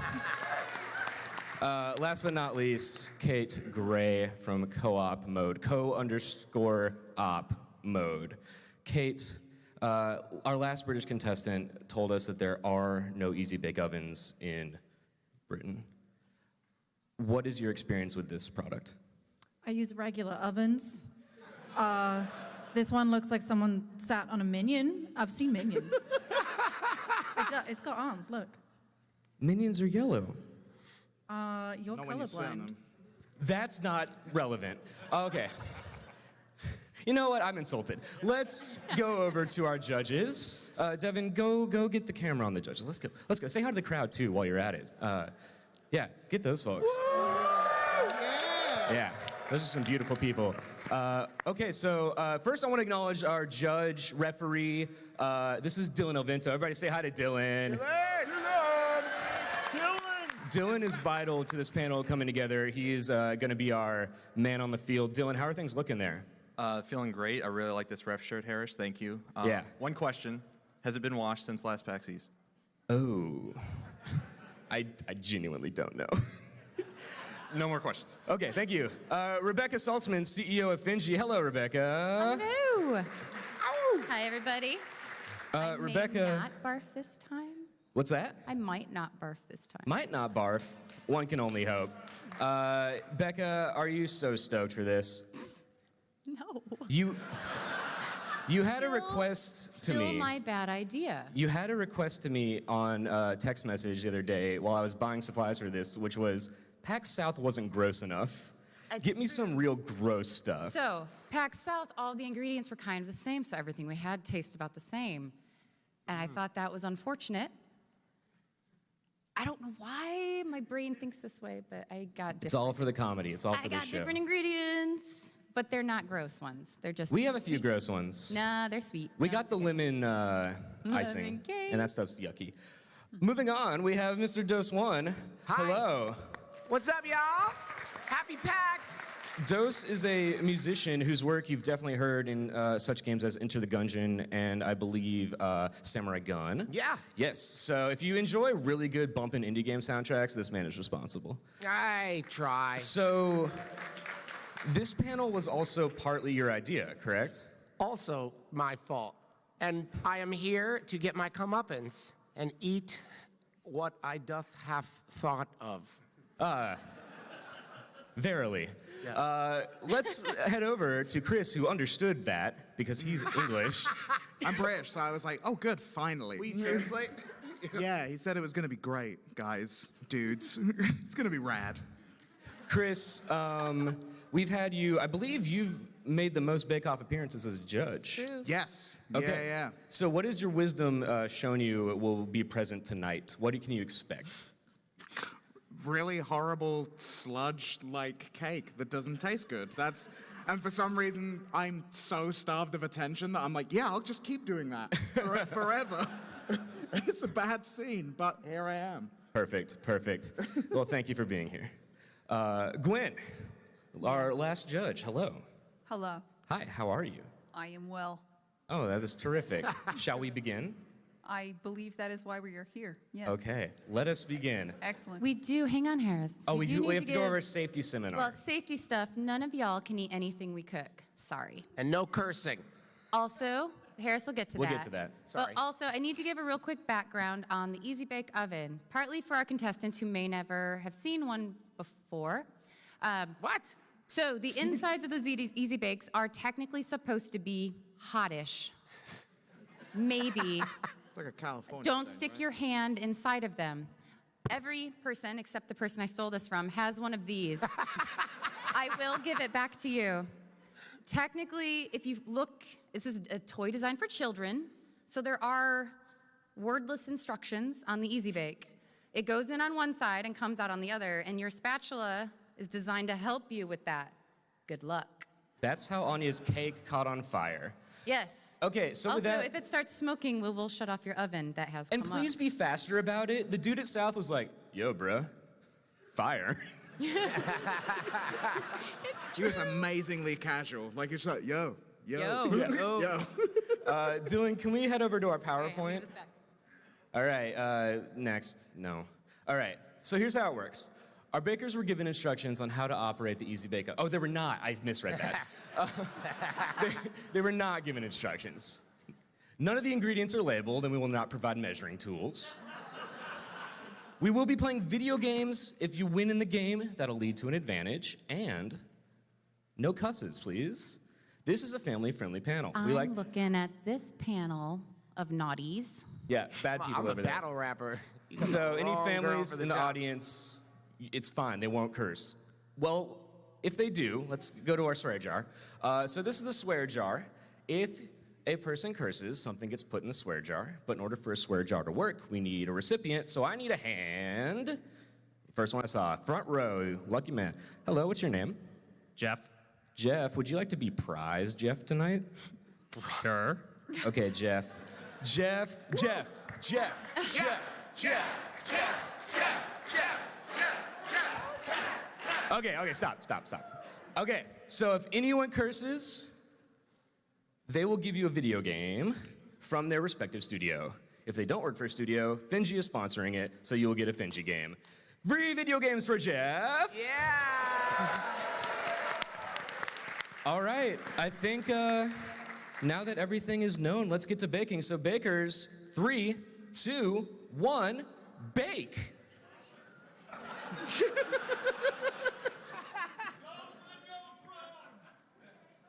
Last but not least, Kate Gray from Co-op Mode, co_op mode. Kate, our last British contestant told us that there are no Easy Bake Ovens in Britain. What is your experience with this product? I use regular ovens. This one looks like someone sat on a minion. I've seen minions. It's got arms, look. Minions are yellow. You're colorblind. That's not relevant. Okay. You know what? I'm insulted. Let's go over to our judges. Devin, go get the camera on the judges. Let's go. Let's go. Say hi to the crowd too while you're at it. Yeah, get those folks. Yeah, those are some beautiful people. Okay, so first I want to acknowledge our judge, referee. This is Dylan Elvinto. Everybody say hi to Dylan. Dylan is vital to this panel coming together. He is going to be our man on the field. Dylan, how are things looking there? Feeling great. I really like this ref shirt, Harris. Thank you. Yeah. One question. Has it been washed since last PAX East? Oh. I genuinely don't know. No more questions. Okay, thank you. Rebecca Saltzman, CEO of Finji. Hello, Rebecca. Hello. Hi, everybody. I Rebecca. may not barf this time. What's that? I might not barf this time. Might not barf. One can only hope. Becca, are you so stoked for this? No. You had a request to me. Still my bad idea. You had a request to me on text message the other day while I was buying supplies for this, which was PAX South wasn't gross enough. Get me some real gross stuff. So, PAX South, all the ingredients were kind of the same, so everything we had tasted about the same. And I thought that was unfortunate. I don't know why my brain thinks this way, but I got different. It's all for the comedy. It's all for the show. I got different ingredients, but they're not gross ones. They're just We have a few sweet. gross ones. Nah, they're sweet. We got the lemon icing, cake. and that stuff's yucky. Moving on, we have Mr. Dose One. Hi. Hello. What's up, y'all? Happy PAX! Dose is a musician whose work you've definitely heard in such games as Enter the Gungeon and I believe Samurai Gun. Yeah. Yes, so if you enjoy really good bumpin' indie game soundtracks, this man is responsible. I try. So, this panel was also partly your idea, correct? Also my fault. And I am here to get my comeuppance and eat what I doth have thought of. Verily. Yeah. Let's head over to Chris, who understood that because he's English. I'm British, so I was like, oh, good, finally. We translate? Yeah, he said it was going to be great, guys, dudes. It's going to be rad. Chris, we've had you, I believe you've made the most bake-off appearances as a judge. True. Yes. Okay. Yeah. So what has your wisdom shown you will be present tonight? What can you expect? Really horrible sludge-like cake that doesn't taste good. And for some reason, I'm so starved of attention that I'm like, yeah, I'll just keep doing that forever. It's a bad scene, but here I am. Perfect. Well, thank you for being here. Gwen, our last judge, hello. Hello. Hi, how are you? I am well. Oh, that is terrific. Shall we begin? I believe that is why we are here. Yes. Okay, let us begin. Excellent. We do, hang on, Harris. Oh, we need have to go give- over a safety seminar. Well, safety stuff, none of y'all can eat anything we cook. Sorry. And no cursing. Also, Harris will get to We'll that. get to that. Sorry. But also, I need to give a real quick background on the Easy Bake Oven, partly for our contestants who may never have seen one before. What? So the insides of those Easy Bakes are technically supposed to be hottish. Maybe. It's like a California Don't thing, stick right? your hand inside of them. Every person, except the person I stole this from, has one of these. I will give it back to you. Technically, if you look, this is a toy designed for children, so there are wordless instructions on the Easy Bake. It goes in on one side and comes out on the other, and your spatula is designed to help you with that. Good luck. That's how Anya's cake caught on fire. Yes. Okay, so Also, with that, if it starts smoking, we'll shut off your oven that has and come please up. be faster about it. The dude at South was like, "Yo, bruh, fire." He was amazingly casual. Like, it's like, yo. Yo. Yo. Dylan, can we head over to our PowerPoint? All right, next. No. All right, so here's how it works. Our bakers were given instructions on how to operate the Easy Bake Oven. Oh, they were not. I misread that. They were not given instructions. None of the ingredients are labeled, and we will not provide measuring tools. We will be playing video games. If you win in the game, that'll lead to an advantage. And no cusses, please. This is a family-friendly panel. I'm looking at this panel of naughties. Yeah, bad people I'm a over there. battle rapper. So any Wrong girl families for in the job. audience, it's fine. They won't curse. Well, if they do, let's go to our swear jar. So this is the swear jar. If a person curses, something gets put in the swear jar. But in order for a swear jar to work, we need a recipient. So I need a hand. First one I saw, front row, lucky man. Hello, what's your name? Jeff. Jeff, would you like to be prize Jeff tonight? Sure. Okay, Jeff. Jeff. Okay, stop. Okay, so if anyone curses, they will give you a video game from their respective studio. If they don't work for a studio, Finji is sponsoring it, so you will get a Finji game. Free video games for Jeff! Yeah! All right, I think now that everything is known, let's get to baking. So bakers, 3, 2, 1, bake!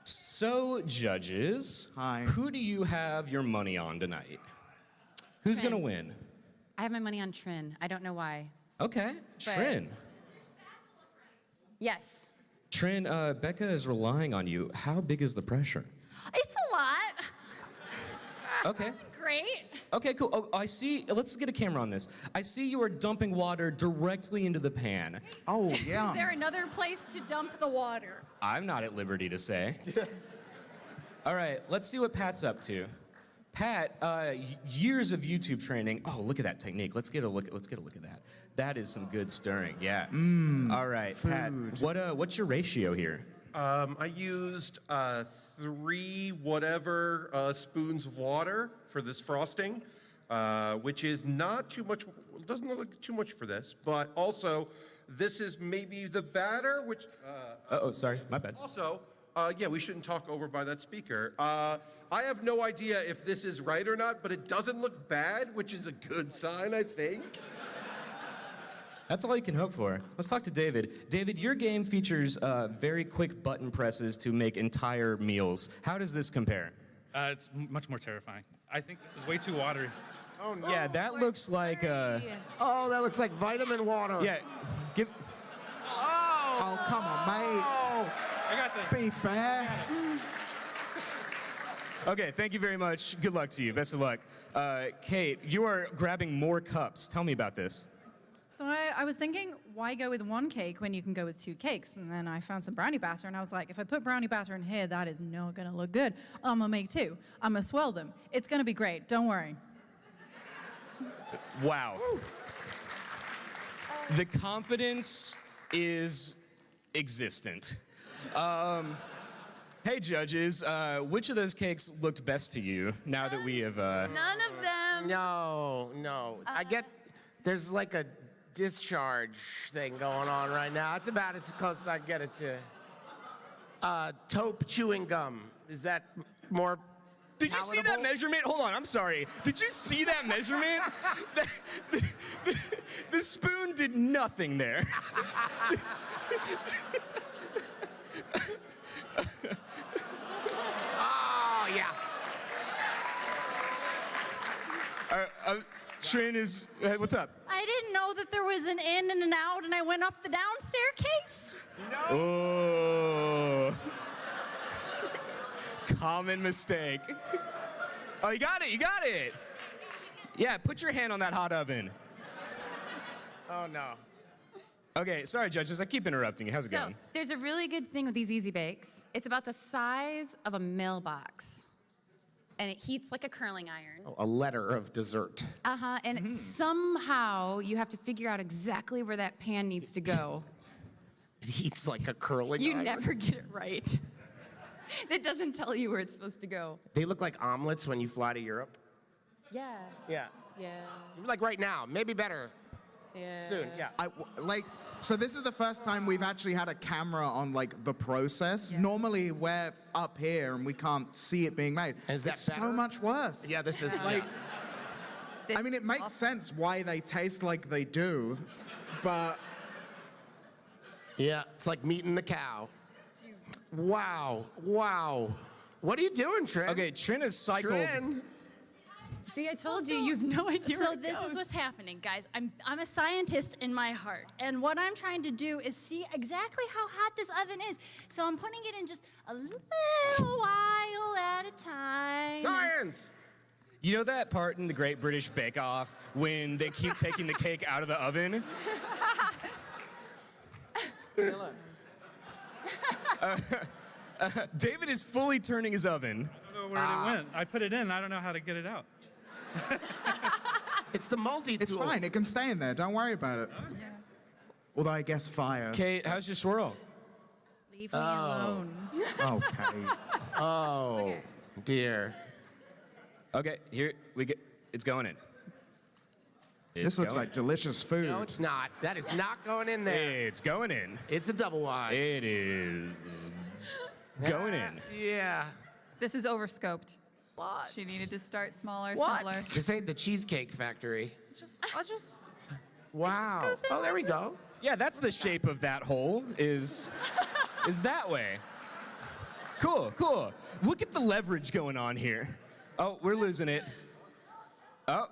So, judges, who do you have your money on tonight? Who's Trin. gonna win? I have my money on Trin. I don't know why. Okay, Trin. Yes. Trin, Becca is relying on you. How big is the pressure? It's a lot. Okay. Great. Okay, cool. Oh, I see. Let's get a camera on this. I see you are dumping water directly into the pan. Oh, Is there another place to dump the water? I'm not at liberty to say. All right, let's see what Pat's up to. Pat, years of YouTube training. Oh, look at that technique. Let's get a look at that. That is some good stirring. Yeah. All right, Pat. What's your ratio here? I used 3 whatever spoons of water for this frosting, which is not too much. Doesn't look like too much for this, but also this is maybe the batter, which. Oh, sorry, my bad. Also, yeah, we shouldn't talk over by that speaker. I have no idea if this is right or not, but it doesn't look bad, which is a good sign, I think. That's all you can hope for. Let's talk to David. David, your game features very quick button presses to make entire meals. How does this compare? It's much more terrifying. I think this is way too watery. Oh, no. Yeah, that looks like. Oh, that looks like vitamin water. Yeah, give. Oh, come on, mate. I got this. Be fair. Okay, thank you very much. Good luck to you. Best of luck. Kate, you are grabbing more cups. Tell me about this. So I was thinking, why go with 1 cake when you can go with 2 cakes? And then I found some brownie batter, and I was like, if I put brownie batter in here, that is not going to look good. I'm going to make 2. I'm going to swell them. It's going to be great. Don't worry. Wow. The confidence is existent. Hey, judges, which of those cakes looked best to you now that we have... None of them. No. There's like a discharge thing going on right now. It's about as close as I get it to taupe chewing gum. Is that more Did you see that palatable? measurement? Hold on, I'm sorry. Did you see that measurement? The spoon did nothing there. Oh, yeah. Trin is, what's up? I didn't know that there was an in and an out, and I went up the down staircase. Oh. Common mistake. Oh, you got it. Yeah, put your hand on that hot oven. Oh, no. Okay, sorry, judges, I keep interrupting you. How's it So going? there's a really good thing with these Easy Bakes. It's about the size of a mailbox. And it heats like a curling iron. A letter of dessert. Uh-huh, and somehow you have to figure out exactly where that pan needs to go. It heats like a curling You iron. never get it right. That doesn't tell you where it's supposed to go. They look like omelets when you fly to Europe. Yeah. Yeah. Yeah. Like right now, maybe better Yeah. soon. Yeah. So this is the first time we've actually had a camera on like the process. Normally we're up here and we can't see it being made. Is that it's better? so much worse. Yeah, this is like. I mean, it makes sense why they taste like they do, but yeah, it's like meeting the cow. Wow. What are you doing, Trin? Okay, Trin has cycled. Trin. See, I told you, you have no idea So where it this goes. is what's happening, guys. I'm a scientist in my heart, and what I'm trying to do is see exactly how hot this oven is. So I'm putting it in just a little while at a time. Science! You know that part in the Great British Bake Off when they keep taking the cake out of the oven? David is fully turning his oven. I don't know where it went. I put it in. I don't know how to get it out. It's the multi-tool. it's fine. It can stay in there. Don't worry about it. Although I guess fire. Kate, how's your swirl? Leave me alone. Okay. Oh, dear. Okay, here we get. It's going in. This looks like delicious food. No, it's not. That is not going in there. It's going in. It's a double wide. It is going in. Yeah. This is overscoped. What? She needed to start smaller, What? simpler. This ain't the Cheesecake Factory. I just. Wow. goes in Oh, there we like go. Yeah, that's the shape of that hole. Is that way? Cool. Look at the leverage going on here. Oh, we're losing it. Oh.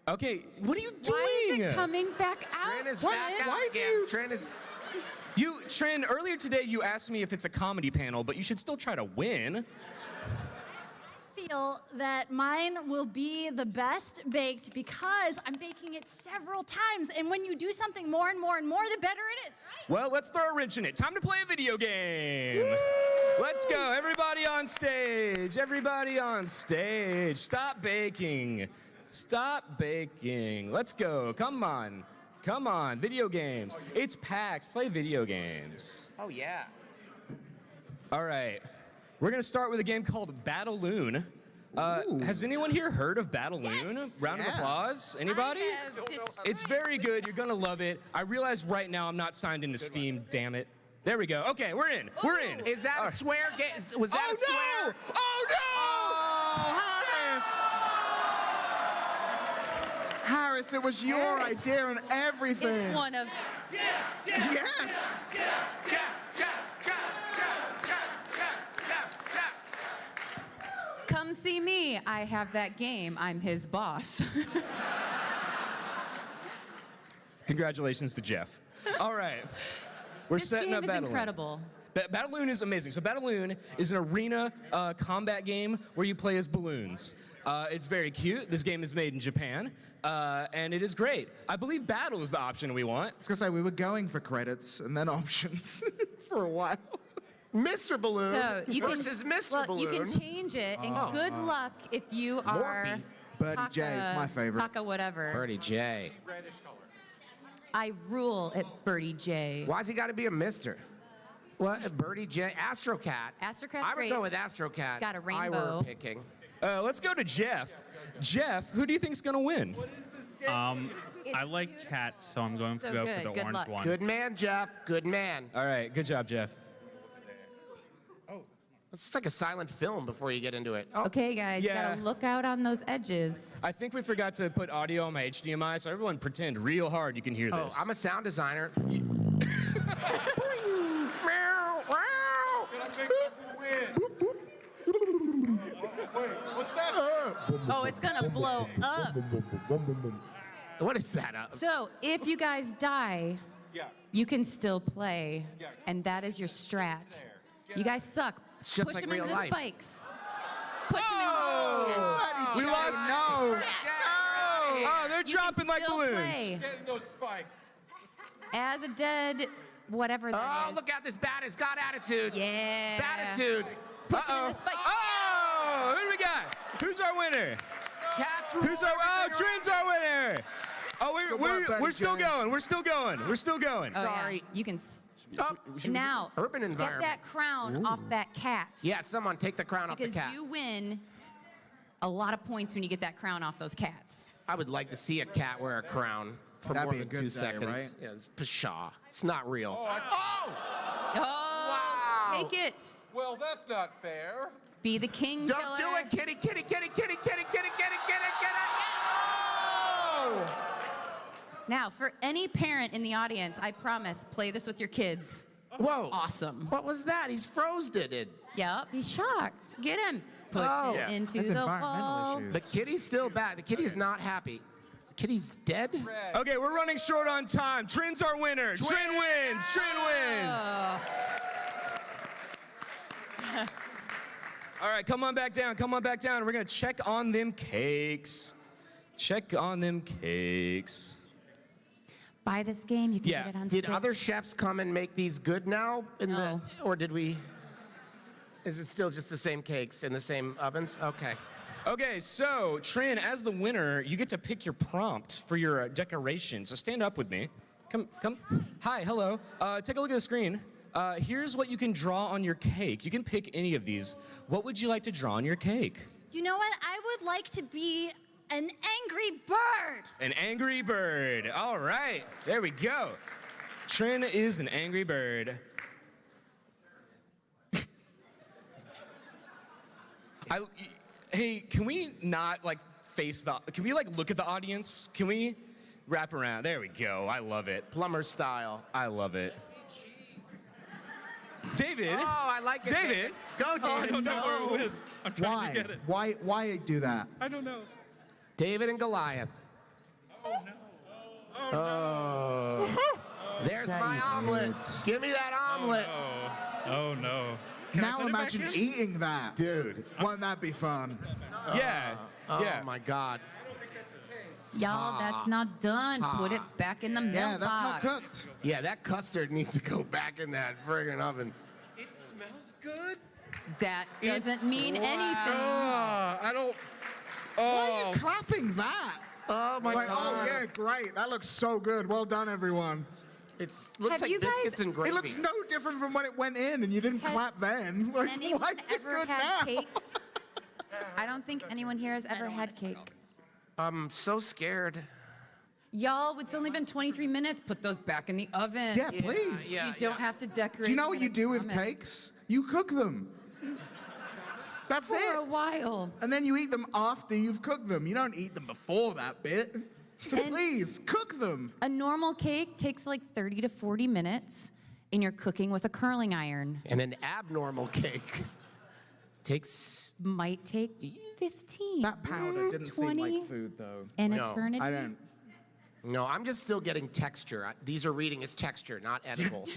Okay, what are you doing? Why is it coming back out? Trin is Trin? back out Why do again. you- Trin is... Trin, earlier today you asked me if it's a comedy panel, but you should still try to win. Feel that mine will be the best baked because I'm baking it several times, and when you do something more and more and more, the better it is, right? Well, let's throw a wrench in it. Time to play a video game. Let's go. Everybody on stage. Everybody on stage. Stop baking. Stop baking. Let's go. Come on. Video games. It's PAX. Play video games. Oh, yeah. All right. We're going to start with a game called Battaloon. Has anyone here heard of Battaloon? Yes. Round of applause. Anybody? It's very good. You're going to love it. I realize right now I'm not signed into Steam. Damn it. There we go. Okay, we're in. We're in. Is that a swear game? Was that a swear? Oh, no! Harris, it was your idea and everything. It's one of... Yes. Come see me. I have that game. I'm his boss. Congratulations to Jeff. All right. We're This setting game up is Battaloon. incredible. Battaloon is amazing. So Battaloon is an arena combat game where you play as balloons. It's very cute. This game is made in Japan, and it is great. I believe battle is the option we want. I was gonna say we were going for credits and then options for a while. Mr. Balloon So you versus can, Mr. well, Balloon. you can change it, and good luck if you are Birdie J is my favorite. Taka whatever. Birdie J. I rule at Birdie J. Why's he got to be a mister? What? Birdie J. Astro Cat. Astro Cat's I would great. go with Astro Cat. Got a if I rainbow. were picking. Let's go to Jeff. Jeff, who do you think's gonna win? I like cat, so I'm going to So go good. for the Good orange luck. one. Good man, Jeff. Good man. All right, good job, Jeff. It's just like a silent film before you get into it. Oh, Okay, guys, Yeah. gotta look out on those edges. I think we forgot to put audio on my HDMI, so everyone pretend real hard you can hear oh, this. I'm a sound designer. Oh, it's gonna blow up. What is that? So, if you guys die, you can still play, and that is your strat. You guys suck. It's just Push like them real into life. the spikes. Push We lost. No. Oh, they're dropping like still balloons. play. Getting those spikes. As a dead, whatever that Oh, is. look out! This bat has got attitude. Yeah. Attitude. Push them in the spikes. Oh, who do we got? Who's our winner? Cats. Who's our? Oh, Trin's our winner. Oh, we're still going. We're still going. We're still going. Oh, yeah. Sorry. You can. Oh, Now, urban get environment. that crown off that cat. Yeah, someone take the crown off the Because cat. you win a lot of points when you get that crown off those cats. I would like to see a cat wear a crown for That'd more be a than good 2 day, seconds. right? Yeah, it's pshaw. It's not real. Oh, Wow. take it. Well, that's not fair. Be the king Don't killer. do it, kitty, kitty, kitty, kitty, kitty, kitty, kitty, kitty, kitty. Oh! Now, for any parent in the audience, I promise, play this with your kids. Whoa. Awesome. What was that? He's frozen it. Yep, he's shocked. Get him. Push Oh. it Yeah. into That's the environmental wall. issues. The kitty's still back. The kitty is not happy. The kitty's dead? Okay, we're running short on time. Trin's our winner. Trin wins. Trin wins. All right, come on back down. Come on back down. We're gonna check on them cakes. Check on them cakes. Buy this game, you can Yeah. get it on Did Switch. other chefs come and make these good now? No. Or did we? Is it still just the same cakes in the same ovens? Okay. Okay, so Trin, as the winner, you get to pick your prompt for your decoration. So stand up with me. Come. Hi, hello. Take a look at the screen. Here's what you can draw on your cake. You can pick any of these. What would you like to draw on your cake? You know what? I would like to be an angry bird. An angry bird. All right, there we go. Trin is an angry bird. Hey, can we not like face the? Can we like look at the audience? Can we wrap around? There we go. I love it. Plumber style. I love it. David. Oh, I like it. David. Go, David. I don't know where it went. I'm trying to get it. Why do that? I don't know. David and Goliath. Oh, no. Oh. There's my omelet. Give me that omelet. Oh, no. Can I Now put it back imagine in? eating that. Dude. Won't that be fun? Yeah. Oh, yeah. my God. Y'all, that's not done. Put it back in the Yeah, milk that's not box. cooked. Yeah, that custard needs to go back in that friggin' oven. It smells good. That doesn't mean anything. I don't. Why are you clapping that? Oh, my Like, God. oh, yeah, great. That looks so good. Well done, everyone. It looks Have like you guys- biscuits and gravy. It looks no different from when it went in, and you didn't Has clap then. Like, Anyone why is it ever good had now? cake? I don't think anyone here has ever had cake. I'm so scared. Y'all, it's only been 23 minutes. Put those back in the oven. Yeah, please. Yeah, you don't have to decorate. Do you know what them you do with comments. cakes? You cook them. That's For a it. while. And then you eat them after you've cooked them. You don't eat them before that bit. So And- please, cook them. A normal cake takes like 30 to 40 minutes, and you're cooking with a curling iron. And an abnormal cake takes. Might take 15. That powder didn't seem 20, like food, though. An No, eternity. I don't. No, I'm just still getting texture. These are reading as texture, not edible.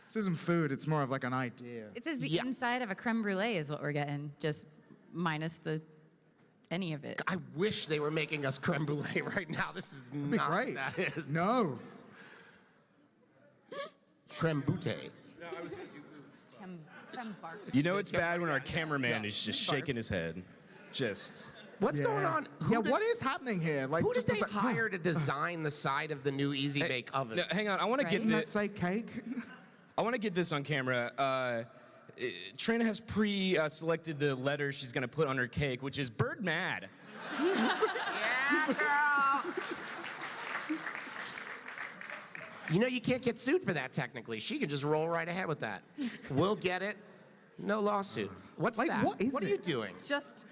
This isn't food. It's more of like an idea. It says the Yeah. inside of a creme brulee is what we're getting, just minus the any of it. I wish they were making us creme brulee right now. This is That'd be not great. what that is. No. Creme brulee. Creme barf. You know it's bad when our cameraman is just shaking his head. Just. What's going on? Yeah, what is happening here? Like, Who did just they as a- hire to design the side of the new Easy Bake oven? No, hang on, I want to Right. get Doesn't that this. say cake? I want to get this on camera. Trina has pre-selected the letter she's going to put on her cake, which is bird mad. Yeah, girl. You know, you can't get sued for that technically. She can just roll right ahead with that. We'll get it. No lawsuit. What's that? What are you doing? Just,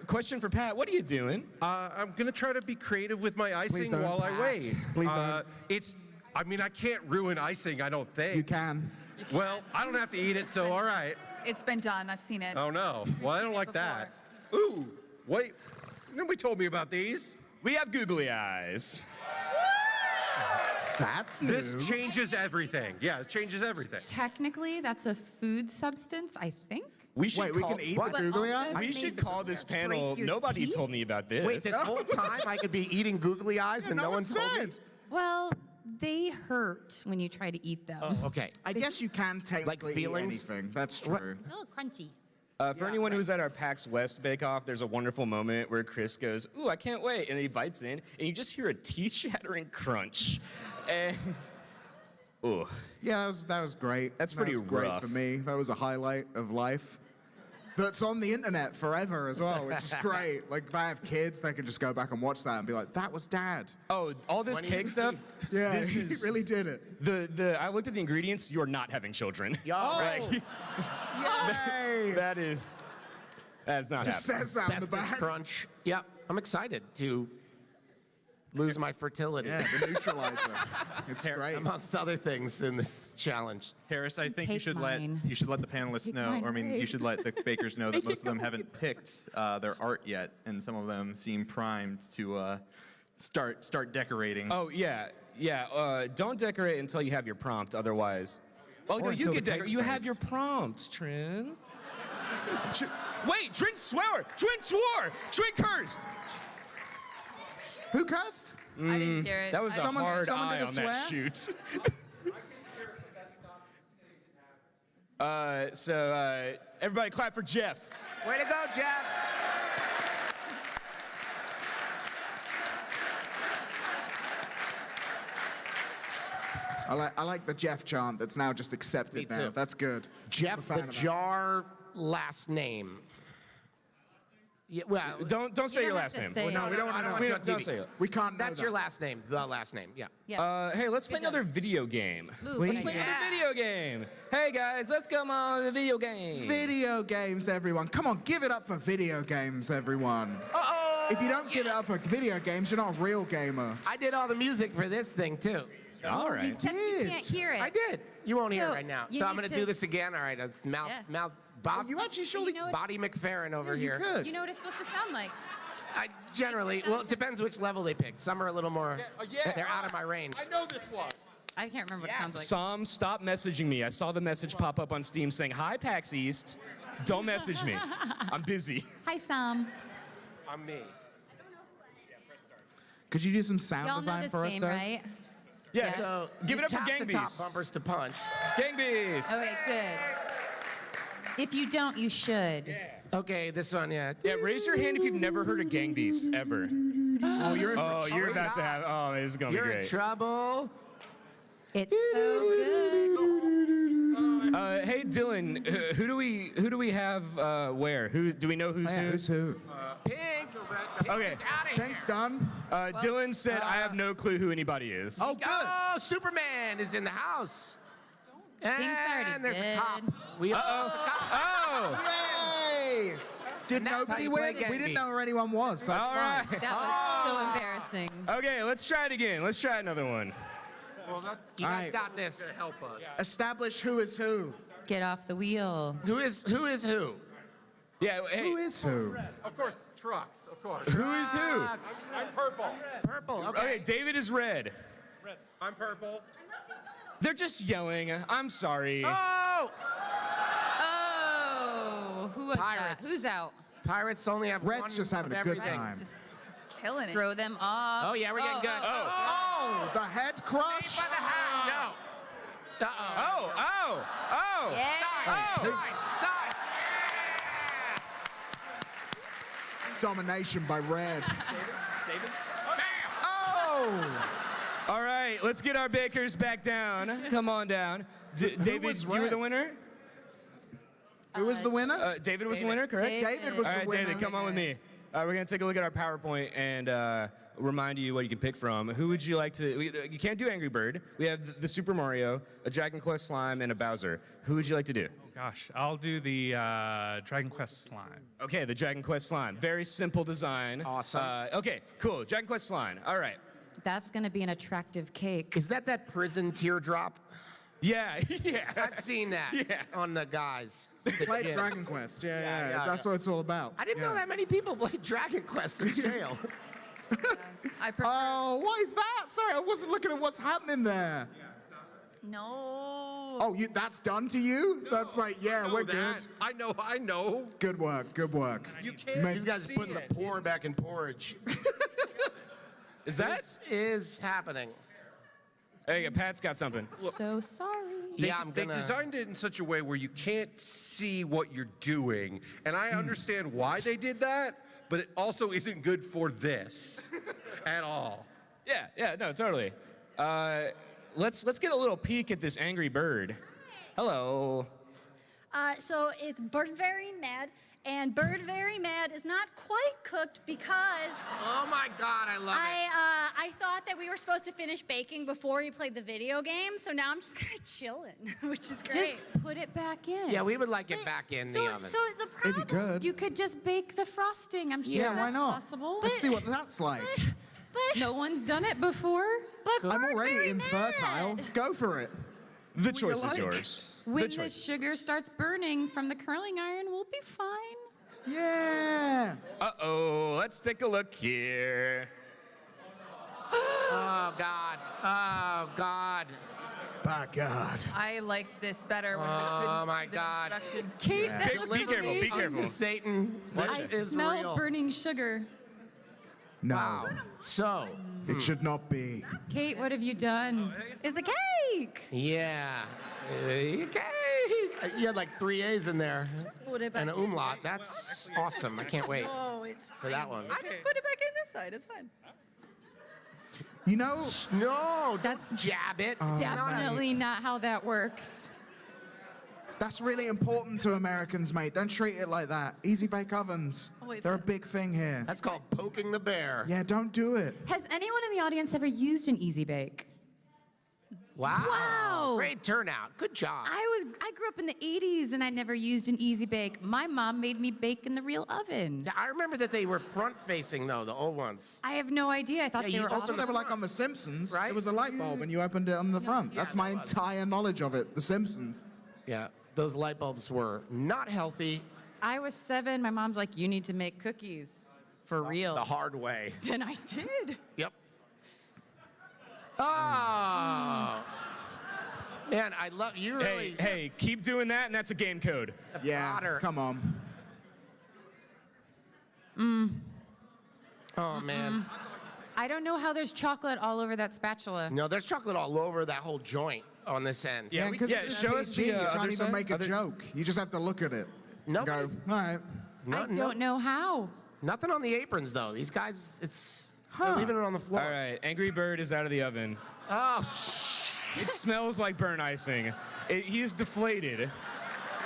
Question for Pat. What are you doing? I'm gonna try to be creative with my icing don't, while I Pat. wait. Please don't. I mean, I can't ruin icing, I don't think. You can. Well, I don't have to eat it, so all right. it's been done. I've seen it. Oh no. Well, I don't like that. Ooh, wait. Nobody told me about these. We have googly eyes. That's new. This changes everything. Yeah, it changes everything. Technically, that's a food substance, I think. We should Wait, we call, can eat What? the googly eye? We should call this panel. your Nobody teeth? told me about this. Wait, this whole time I could be eating googly eyes and no one told me? Well, they hurt when you try to eat them. Oh, okay. I guess you can technically eat feelings? anything. That's What? true. A little crunchy. For anyone who's at our PAX West bake-off, there's a wonderful moment where Chris goes, "Ooh, I can't wait," and he bites in, and you just hear a teeth-shattering crunch, and ooh, Yeah, that was great. That's That pretty was great rough. for me. That was a highlight of life. That's on the internet forever as well, which is great. Like, if I have kids, they can just go back and watch that and be like, "That was Dad." oh, all this cake stuff. Yeah, this he is really did it. I looked at the ingredients. You are not having children. Yo, Yay! That's not Just happening. says that on the Asbestos back. crunch. Yep, I'm excited to lose my fertility. Yeah, the neutralizer. It's great. Amongst other things in this challenge. Harris, I think you Take should mine. let the panelists Take know, mine or I mean, away. you should let the bakers know that most of them haven't picked their art yet, and some of them seem primed to start decorating. Oh yeah. Don't decorate until you have your prompt. Otherwise, oh no, Or you until can the decorate. cake's You have baked. your prompt, Trin. Wait, Trin swore. Trin swore. Trin cursed. Who cussed? I didn't hear it. That was a Someone- hard someone eye did a on that swear? shoot. So everybody clap for Jeff. Way to go, Jeff. I like the Jeff chant that's now just accepted Me now. too. That's good. Jeff I'm a fan the of that. Jar last name. Yeah, well, Don't say You your don't last have to name. say Well, no, we don't want to know. want you on Don't TV. say it. We can't know That's that. your last name. The last name. Yeah. Yeah. Hey, let's play another video game. Ooh, Let's good play idea. another video game. Hey guys, let's come on the video game. Video games, everyone. Come on, give it up for video games, everyone. Uh-oh. If you don't give it up for video games, you're not a real gamer. I did all the music for this thing, too. All right. Except you can't hear it. I did. You won't hear it So, right now. you So I'm need going to to- do this again. All right. It's mouth, Yeah. Bob. You actually surely... know what- Body McFerrin over you here. could. You know what it's supposed to sound like. I generally, well, it depends which level they pick. Some are a little more, they're out of my range. I know this one. I can't remember what it sounds like. Sam, stop messaging me. I saw the message pop up on Steam saying, "Hi, PAX East. Don't message me. I'm busy." Hi, Sam. I'm me. Could you do some sound Y'all know design this for us, game, Dave? right? Yeah. So give you it up for tap Gang the top Beasts. bumpers to punch. Gang Beasts. Okay, good. If you don't, you should. Okay, this one, yeah. Yeah, raise your hand if you've never heard of Gang Beasts ever. Oh, you're in Oh, you're about to have. Oh, this is gonna You're be in great. trouble. It's so good. Hey, Dylan, who do we have where? Who do we know who's who? Who's who? Pink. Okay. Thanks, Don. Dylan said, "I have no clue who anybody is." Oh, good. Oh, Superman is in the house. Pink's already And there's a dead. cop. We Oh. Yay! Did That's how nobody you play win? Gang We didn't Beasts. know where anyone was. So that's All fine. right. That was so embarrassing. Okay, let's try it again. Let's try another one. Well, that You guys Alright. got this. help us. Establish who is who. Get off the wheel. Who is who? Yeah. Hey, Who is who? Of course, trucks. Of course. who is who? Trucks. I'm purple. Purple. Okay. Okay, David is red. I'm purple. They're just yelling. I'm sorry. Oh! Oh, who was Pirates. that? Who's out? Pirates only have Red's one just having of a good everything. time. Just killing it. Throw them off. Oh, yeah, we're getting good. Oh, the head crush. Saved by the hat. No. Uh-oh. Oh. Yeah. Side. Domination by Red. David? Oh! All right. right, let's get our bakers back down. Come on down. David, you were the winner? Who was the winner? David was the winner, correct? David was All the right, winner. David, come on with me. We're going to take a look at our PowerPoint and remind you what you can pick from. Who would you like to... You can't do Angry Bird. We have the Super Mario, a Dragon Quest slime, and a Bowser. Who would you like to do? Oh gosh, I'll do the Dragon Quest slime. Okay, the Dragon Quest slime. Very simple design. Awesome. Okay, cool. Dragon Quest slime. All right. That's going to be an attractive cake. Is that prison teardrop? Yeah, yeah. I've seen that on the guys. Played Dragon Quest. Yeah. That's what it's all about. I didn't know that many people played Dragon Quest in jail. I prefer. Oh, what is that? Sorry, I wasn't looking at what's happening there. No. Oh, that's done to you? That's like, yeah, we're good. I know. Good work. You can't. These guys are putting the porn back in porridge. Is that? This is happening. Hey, Pat's got something. So sorry. Yeah, I'm They gonna. designed it in such a way where you can't see what you're doing, and I understand why they did that, but it also isn't good for this at all. Yeah, no, totally. Let's get a little peek at this Angry Bird. Hello. So it's Bird Very Mad, and Bird Very Mad is not quite cooked because Oh my God, I love it. I thought that we were supposed to finish baking before we played the video game, so now I'm just kind of chilling, which is great. Just put it back in. Yeah, we would like it back in the oven. So the problem, If you could. You could just bake the frosting. I'm sure Yeah, why that's not? possible. Let's see what that's like. No one's done it before. but I'm Bird already Very infertile. Mad. Go for it. The choice is like? yours. When The the choice. sugar starts burning from the curling iron, we'll be fine. Yeah. Uh-oh, let's take a look here. Oh God. Oh God. By God. I liked this better when Oh, we couldn't my see the God. instruction. Kate, Yeah. that Kate, looks be careful, be amazing. careful. To Satan. I This is smell real. burning sugar. No. Wow. So, It should not be. Kate, what have you done? It's a cake. yeah. Okay. You had like 3 A's in there Put it back and an in. umlaut. That's awesome. I can't wait Oh, it's for that one. I just put it back in this side. It's fine. You know, No, That's don't jab it. It's not a- Definitely not how that works. that's really important to Americans, mate. Don't treat it like that. Easy bake ovens. Oh, wait, They're a big thing here. That's called poking the bear. Yeah, don't do it. Has anyone in the audience ever used an Easy Bake? Wow. Wow. Great turnout. Good job. I grew up in the 80s and I never used an Easy Bake. My mom made me bake in the real oven. Yeah, I remember that they were front-facing though, the old ones. I have no idea. I thought Yeah, they you were also That's what they awesome. were like on The Simpsons. Right? It was a light bulb and you opened it on the front. That's my that was. entire knowledge of it. The Simpsons. Yeah, those light bulbs were not healthy I was 7. My mom's like, you need to make cookies for real. the hard way. And I did. Yep. Oh. Man, I love you. Really. Hey, keep doing that, and that's a game code. Yeah, Potter. come on. Oh man. I don't know how there's chocolate all over that spatula. No, there's chocolate all over that whole joint on this end. Yeah, because yeah, it's show us PG, the you other can't even side, make a other- joke. You just have to look at it. And go, Nobody's- all right. No, I don't know how. Nothing on the aprons though. These guys, they're leaving it on the floor. All right, Angry Bird is out of the oven. Oh, It smells like burnt icing. He's deflated.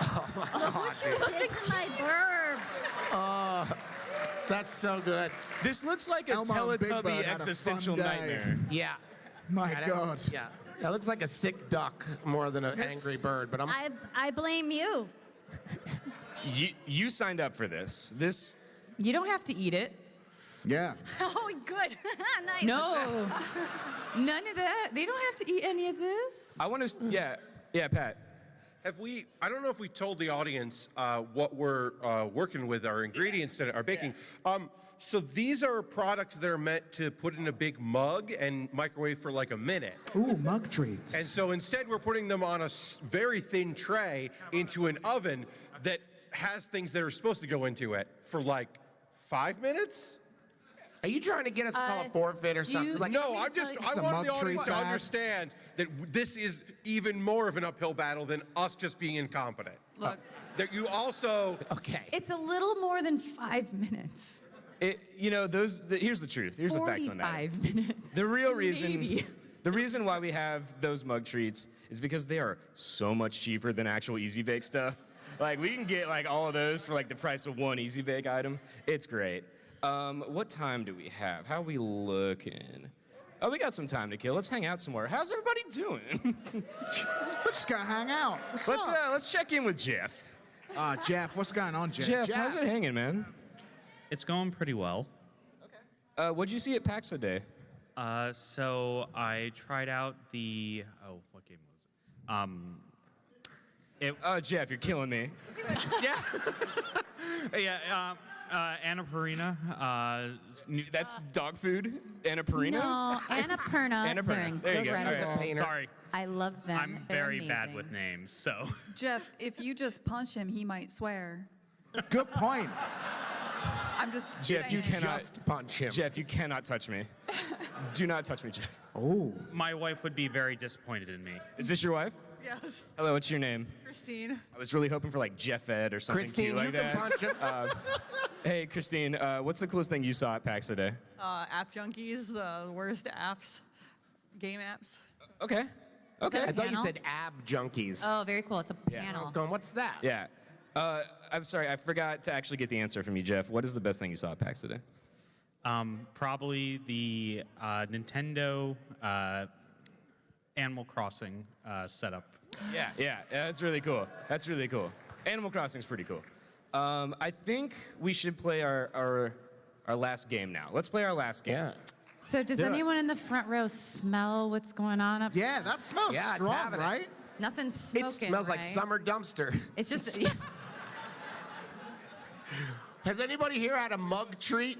Look what you did to my burb. that's so good. This looks like a Elmo and Big Bird Teletubby had a fun existential day. nightmare. Yeah. My Yeah, that- God. Yeah. That looks like a sick duck more than an angry bird. But I blame you. You signed up for this. This. You don't have to eat it. Yeah. Oh, good. Nice. No. None of that. They don't have to eat any of this. I want to. Yeah, Pat. Have we? I don't know if we told the audience what we're working with, our ingredients that are baking. So these are products that are meant to put in a big mug and microwave for like a minute. Ooh, mug treats. And so instead, we're putting them on a very thin tray into an oven that has things that are supposed to go into it for like 5 minutes. are you trying to get us to call a forfait or something? Like, No, me I'm just. tell I It's a want mug the tree audience to salad. understand that this is even more of an uphill battle than us just being incompetent. Look, That you also. okay. It's a little more than 5 minutes. Here's the truth. Here's the fact on that. 45 minutes. The real reason. Maybe. The reason why we have those mug treats is because they are so much cheaper than actual Easy Bake stuff. Like, we can get like all of those for like the price of one Easy Bake item. It's great. What time do we have? How are we looking? Oh, we got some time to kill. Let's hang out some more. How's everybody doing? We're just gonna hang out. Let's check in with Jeff. Jeff, what's going on, Jeff? Jeff, how's it hanging, man? It's going pretty well. What'd you see at PAX today? So I tried out the what game was it? Jeff, you're killing me. Yeah, Annapurna. That's dog food? Annapurna? No, Annapurna. They're Annapurna. There you go. incredible. All right. Sorry. I love them. I'm They're very bad amazing. with names, so. Jeff, if you just punch him, he might swear. Good point. I'm just. Jeff, you saying. cannot Just punch him. Jeff, you cannot touch me. Do not touch me, Jeff. Oh. My wife would be very disappointed in me. Is this your wife? Yes. Hello, what's your name? Christine. I was really hoping for like Jeff Ed or something Christine, cute like you that. can punch him. Hey, Christine, what's the coolest thing you saw at PAX today? App junkies, worst apps, game apps. Okay. Okay. I thought you Panel? said ab junkies. Oh, very cool. It's a I panel. was going, what's that? Yeah. I'm sorry, I forgot to actually get the answer from you, Jeff. What is the best thing you saw at PAX today? Probably the Nintendo Animal Crossing setup. Yeah, that's really cool. That's really cool. Animal Crossing's pretty cool. I think we should play our last game now. Let's play our last game. Yeah. So does Do it. anyone in the front row smell what's going on up Yeah, that smells Yeah, it's strong, having it. right? Nothing's It smoking, smells like right? summer dumpster. It's just, yeah. Has anybody here had a mug treat?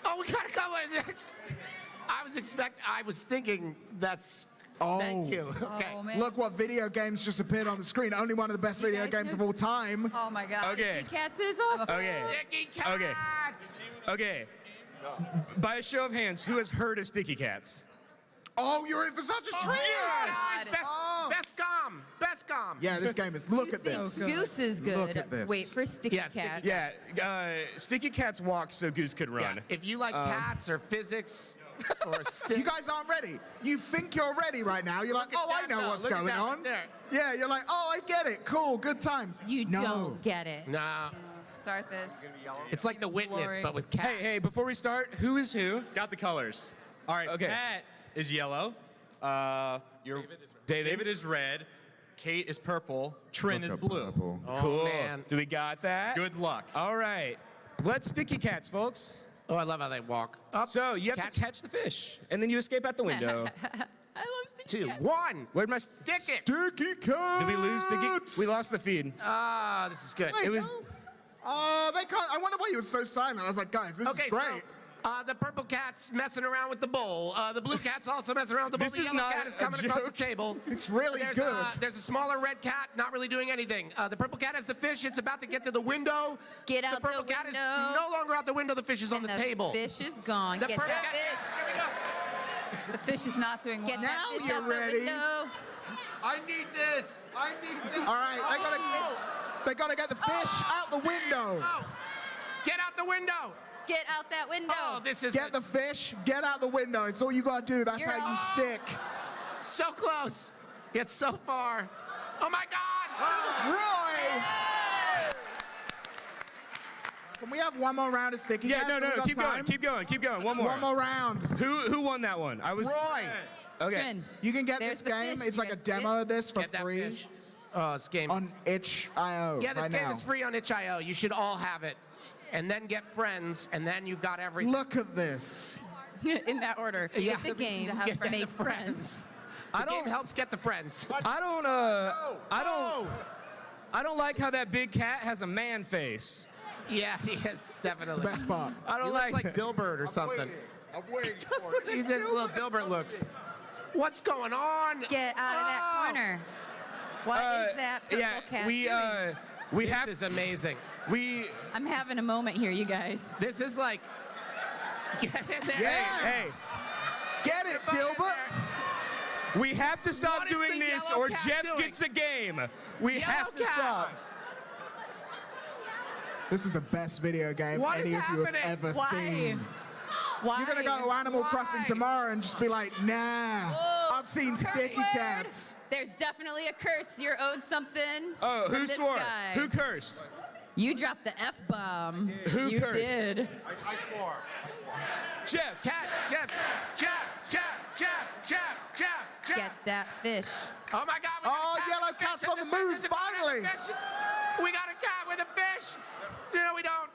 Oh, we gotta go with it. I was thinking that's. Thank you. Okay. Oh, man. Look what video games just appeared on the screen. Only one of the best video guys games know- of all time. Oh my God. Okay. Cats is awesome. Okay. Sticky cats. Okay. By a show of hands, who has heard of Sticky Cats? Oh, you're in for such a treat! Best gum. Yeah, this game is. Look at this. Goose is good. Look at this. Wait for Sticky Yeah, Sticky Cat. Yeah, Sticky Cats walked so Goose could run. Yeah. If you like cats or physics or sticks. You guys aren't ready. You think you're ready right now. You're like, Look at oh, I that, know though. what's Look at going that on. right there. Yeah, you're like, oh, I get it. Cool, good times. You No. don't get it. Nah. Start this. It's like The Witness, Glory. but with cats. Hey, before we start, who is who? Got the colors. All right, Okay. Pat is yellow. David is red. Kate is purple. Trin is blue. Oh, Cool. man. Do we got that? Good luck. All right. Let's Sticky Cats, folks. Oh, I love how they walk. Up, So you have to catch the fish, and then you escape out the window. I love Sticky 2, Cats. 1. Where'd my Stick it. Sticky Cats! Did we lose Sticky? We lost the feed. Ah, this is good. Wait, It was. they can't. I wonder why you were so silent. I was like, guys, this Okay, is great. so the purple cat's messing around with the bowl. The blue cat's also messing around with the bowl. This The is yellow not cat is a coming across the joke. table. It's really there's good. There's a smaller red cat, not really doing anything. The purple cat has the fish. It's about to get to the window. Get out the purple the cat is window. no longer out the window. The fish is on And the table. fish is gone. The Get purple that cat. fish. Here we go. The fish is not doing well. Get Now that fish you're out ready. the window. I need this. All right, they gotta get the fish out the window. Oh, get out the window. Get out that window. Oh, this is Get the fish, get out the window. It's all you gotta do. That's You're how you all- stick. so close, yet so far. Oh my God! Roy! Can we have one more round of sticky Yeah, cats? no, Have we no, got keep time? going, keep going, keep going. One more. One more round. Who won that one? I was. Roy! Okay. Trin. You can get There's this the game. fish. It's like a Yes, demo of this for Get that free fish. Oh, this game. on itch.io Yeah, this right game now. is free on itch.io. You should all have it. And then get friends, and then you've got everything. Look at this. In that order. Yeah. It's a game. to have Make friends. friends. The game helps get the friends. I don't like how that big cat has a man face. Yeah, he is definitely. It's the best part. I don't He like. looks like Dilbert or something. I'm waiting for it. He just little Dilbert looks. What's going on? Get out of that Oh! corner. What is that purple yeah, cat we doing? we This have is amazing. we. I'm having a moment here, you guys. This is like. Get in there. Yeah. Hey, Get it, Gilbert. we have to stop What is doing the this, yellow or cat Jeff doing? gets a game. We Yellow have to cat. stop. This is the best video game What is any of you have happening? ever Why? seen. Why? You're gonna go to Animal Crossing tomorrow and just be like, nah, Whoa, I've seen curse sticky word. cats. There's definitely a curse. You're owed something. Oh, from who this swore? guy. Who cursed? You dropped the F-bomb. Who you cursed? did. I swore. Jeff. Jeff. Get that fish. Oh my God! Oh, yellow cat's on the move, finally. We got a cat with a fish. No, we don't.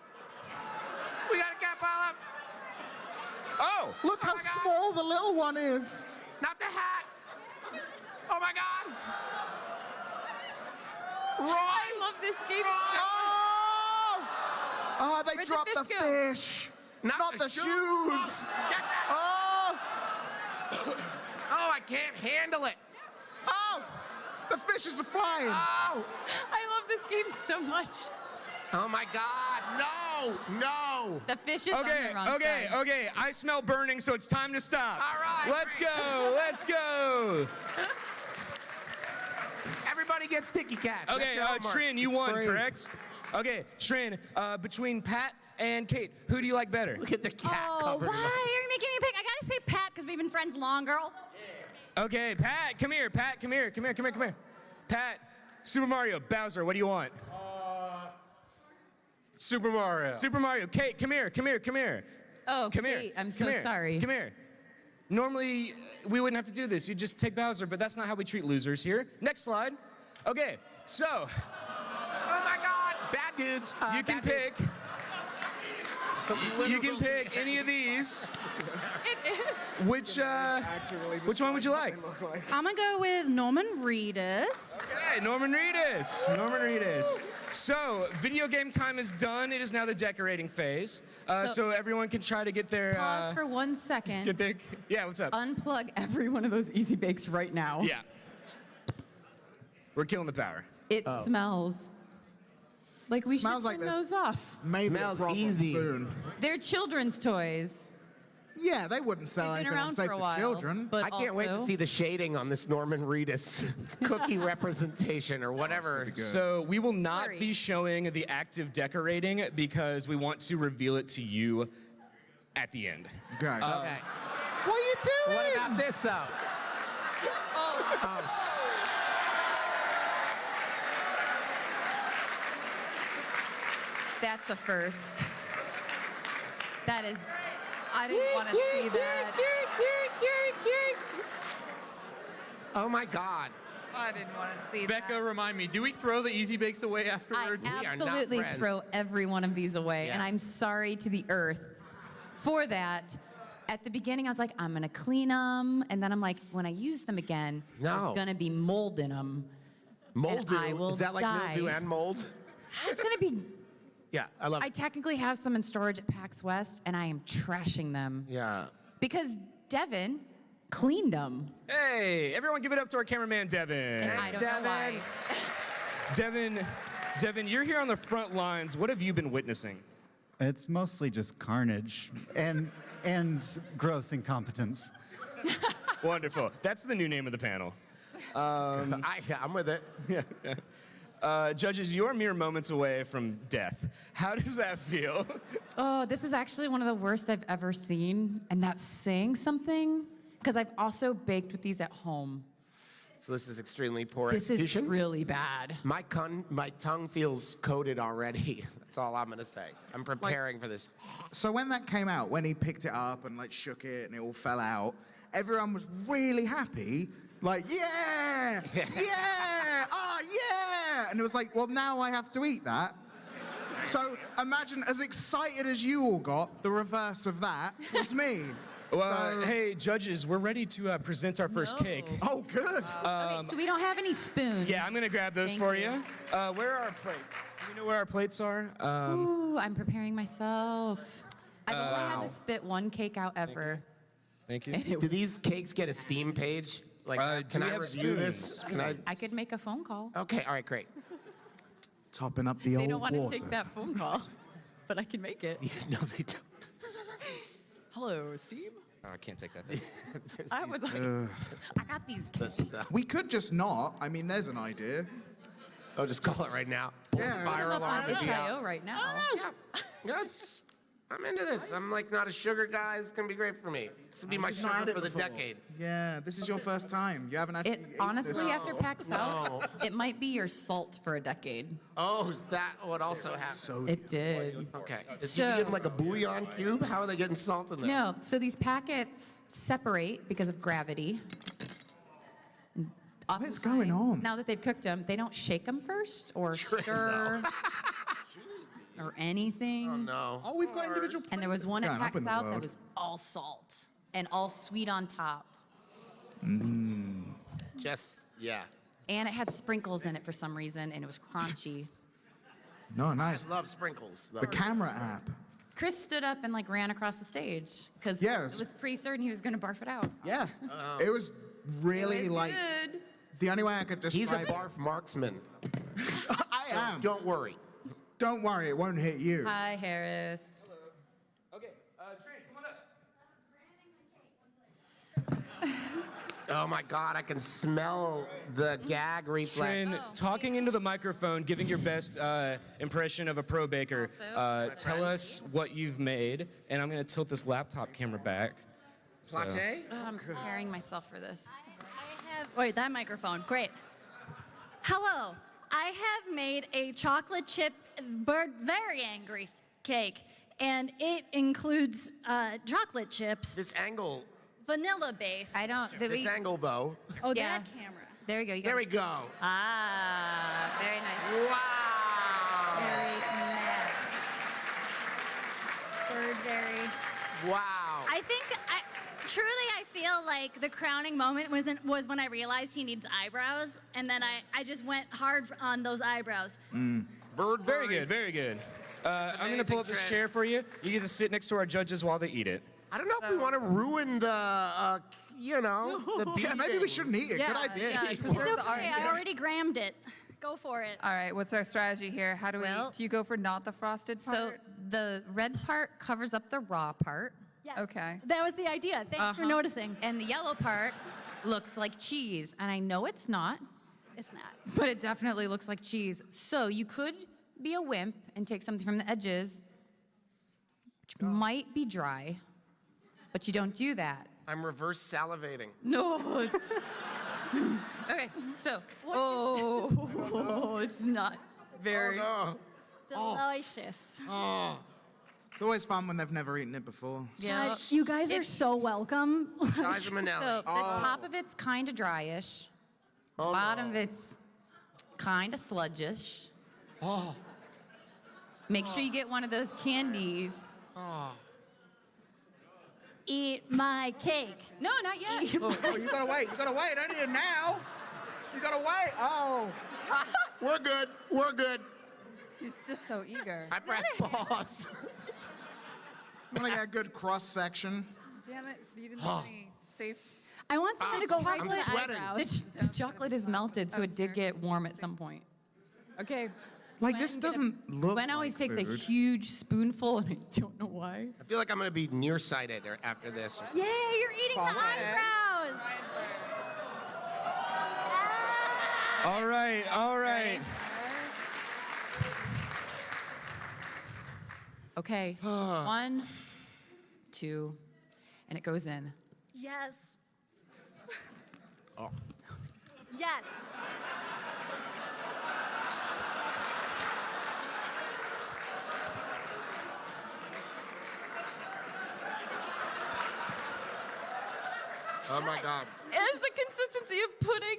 We got a cat pile up. Oh, look how small the little one is. Not the hat. Oh my God. Roy. I love this game so much. Oh, they Where'd the dropped the fish go? fish. Not the shoes. Oh. Oh, I can't handle it. Oh, the fishes are flying. Oh. I love this game so much. Oh my God. No. The fish is on the wrong side. Okay. I smell burning, so it's time to stop. All right. Let's go. Everybody gets sticky cats. Okay, That's your homework. Trin, you It's won, free. correct? Okay, Trin, between Pat and Kate, who do you like better? Look at the cat Oh, covered. why are you making me pick? I gotta say Pat because we've been friends long, girl. Okay, Pat, come here. Pat, come here. Pat, Super Mario, Bowser, what do you want? Super Mario. Super Mario, Kate, come here. Oh, Come here. Kate, I'm Come so here. sorry. Come here. Normally, we wouldn't have to do this. You'd just take Bowser, but that's not how we treat losers here. Next slide. Okay, so Oh my God. Bad dudes. you can pick. You can pick any of these. Which one would you like? I'm gonna go with Norman Reedus. Okay, Norman Reedus. So, video game time is done. It is now the decorating phase. So everyone can try to get their. Pause for 1 second. Yeah, what's up? Unplug every one of those Easy Bakes right now. Yeah. We're killing the power. It smells like we should Smells turn like this. those off. Maybe Smells a problem easy. soon. They're children's toys. Yeah, they wouldn't sell They've been anything around unsafe for a for while. children. But I can't wait to also- see the shading on this Norman Reedus cookie representation or whatever. So we will not Sorry. be showing the active decorating because we want to reveal it to you at the end. Okay. Okay. What are you doing? What about this though? That's a first. That is. I didn't want to see that. Oh my God. I didn't want to see Becca, that. remind me, do we throw the Easy Bakes away I afterwards? are not absolutely friends. throw every one of these away, and Yeah. I'm sorry to the earth for that. At the beginning, I was like, I'm gonna clean them, and then I'm like, when I use them again, No. there's gonna be mold in them. Moldu. I will Is that like die. mildew and mold? It's gonna be. Yeah, I love I it. technically have some in storage at PAX West, and I am trashing them Yeah. because Devin cleaned them, Hey, everyone give it up to our cameraman, Devin. and I don't know why. Devin, you're here on the front lines. What have you been witnessing? It's mostly just carnage and gross incompetence. Wonderful. That's the new name of the panel. I'm with it. Judges, you're mere moments away from death. How does that feel? Oh, this is actually one of the worst I've ever seen, and that's saying something because I've also baked with these at home. So this is extremely poor This is execution. really bad. My tongue feels coated already. That's all I'm gonna say. I'm preparing for this. So when that came out, when he picked it up and like shook it and it all fell out, everyone was really happy. Like, yeah, oh yeah. And it was like, well, now I have to eat that. So imagine as excited as you all got, the reverse of that was me. Well, hey, judges, we're ready to present our first cake. Oh, good. Okay, so we don't have any spoons. Yeah, I'm gonna grab those Thank for you. you. Where are our plates? Do you know where our plates are? Ooh, I'm preparing myself. I've only had to spit one cake out ever. Thank you. And it Do these cakes get a Steam page? Like, can do we I have review this? spoons? Can I? I could make a phone call. Okay, all right, great. Topping up the They old don't want to water. take that phone call, but I can make it. No, they don't. Hello, Steve. Oh, I can't take that. I would like. I got these cakes. We could just not. I mean, there's an idea. Oh, just call it right now. Yeah. I'm Viral up on on video. itch.io right now. Yes. I'm into this. I'm like not a sugar guy. It's gonna be great for me. This will be my You've not had sugar it for the before. decade. Yeah, this is your first time. You haven't actually It ate honestly, this after before. PAX out, it might be your salt for a decade. Oh, is that what also happened? It did. Okay. Did So- you give them like a bouillon cube? How are they getting salt in there? No, so these packets separate because of gravity. What's going on? Now that they've cooked them, they don't shake them first or stir or anything. Oh no. Oh, we've got individual. And there was one at Going up PAX in the South that world. was all salt and all sweet on top. Just yeah. And it had sprinkles in it for some reason, and it was crunchy. No, nice. I love sprinkles. Though. The camera app. Chris stood up and like ran across the stage because Yes. it was pretty certain he was going to barf it out. Yeah. It was really It was like good. the only way I could describe He's a it. barf marksman. I am. Don't worry. Don't worry, it won't hit you. Hi, Harris. Okay, Trent, come on up. Oh my God, I can smell the gag reflex. Trin, talking into the microphone, giving your best impression of a pro baker. Tell us what you've made, and I'm going to tilt this laptop camera back. So- Latte? I'm preparing myself for this. Wait, that microphone. Great. Hello. I have made a chocolate chip bird very angry cake, and it includes chocolate chips. This angle. Vanilla base. I don't. This angle though. Oh, Yeah. that camera. There you go. You There got we go. Ah, very nice. Wow. Very mad. Bird very. Wow. I think truly I feel like the crowning moment was when I realized he needs eyebrows, and then I just went hard on those eyebrows. Bird. Very good, very good. I'm going to pull up this Trent. chair for you. You get to sit next to our judges while they eat it. I don't know if we want to ruin the, the Yeah, maybe we beating. shouldn't eat it. Yeah, Good idea. yeah, It's preserve the okay. art. I already grammed it. Go for it. All right, what's our strategy here? How do we, Well- do you go for not the frosted part? So the red part covers up the raw part. Yes. Okay. That was the idea. Thanks for noticing. And the yellow part looks like cheese. And I know it's not, It's not. but it definitely looks like cheese. So you could be a wimp and take something from the edges, which might be dry, but you don't do that. I'm reverse salivating. No. Okay, so, it's not very. Oh Delicious. no. Oh. It's always fun when they've never eaten it before. Yeah. You guys are so welcome. Shiza Manelli. So the top of it's kind of dryish. Oh, Bottom no. of it's kind of sludgish. Oh. Make sure you get one of those candies. Oh. Eat my cake. No, not yet. Oh, you gotta wait. You gotta wait. Don't eat it now. You gotta wait. Oh. We're good. We're good. He's just so eager. I pressed pause. I want to get a good cross section. Damn it, you didn't have any safe. I want something to go right I'm to the sweating. eyebrows. The chocolate is melted, so it did get warm at some point. Okay. Like, this doesn't look Gwen always like takes a food. huge spoonful, and I don't know why. I feel like I'm gonna be nearsighted after this. Or something. Yeah, you're eating the eyebrows. All right, all right. Okay. 1, 2, and it goes in. Yes. Oh. Yes. Oh my God. It's the consistency of pudding.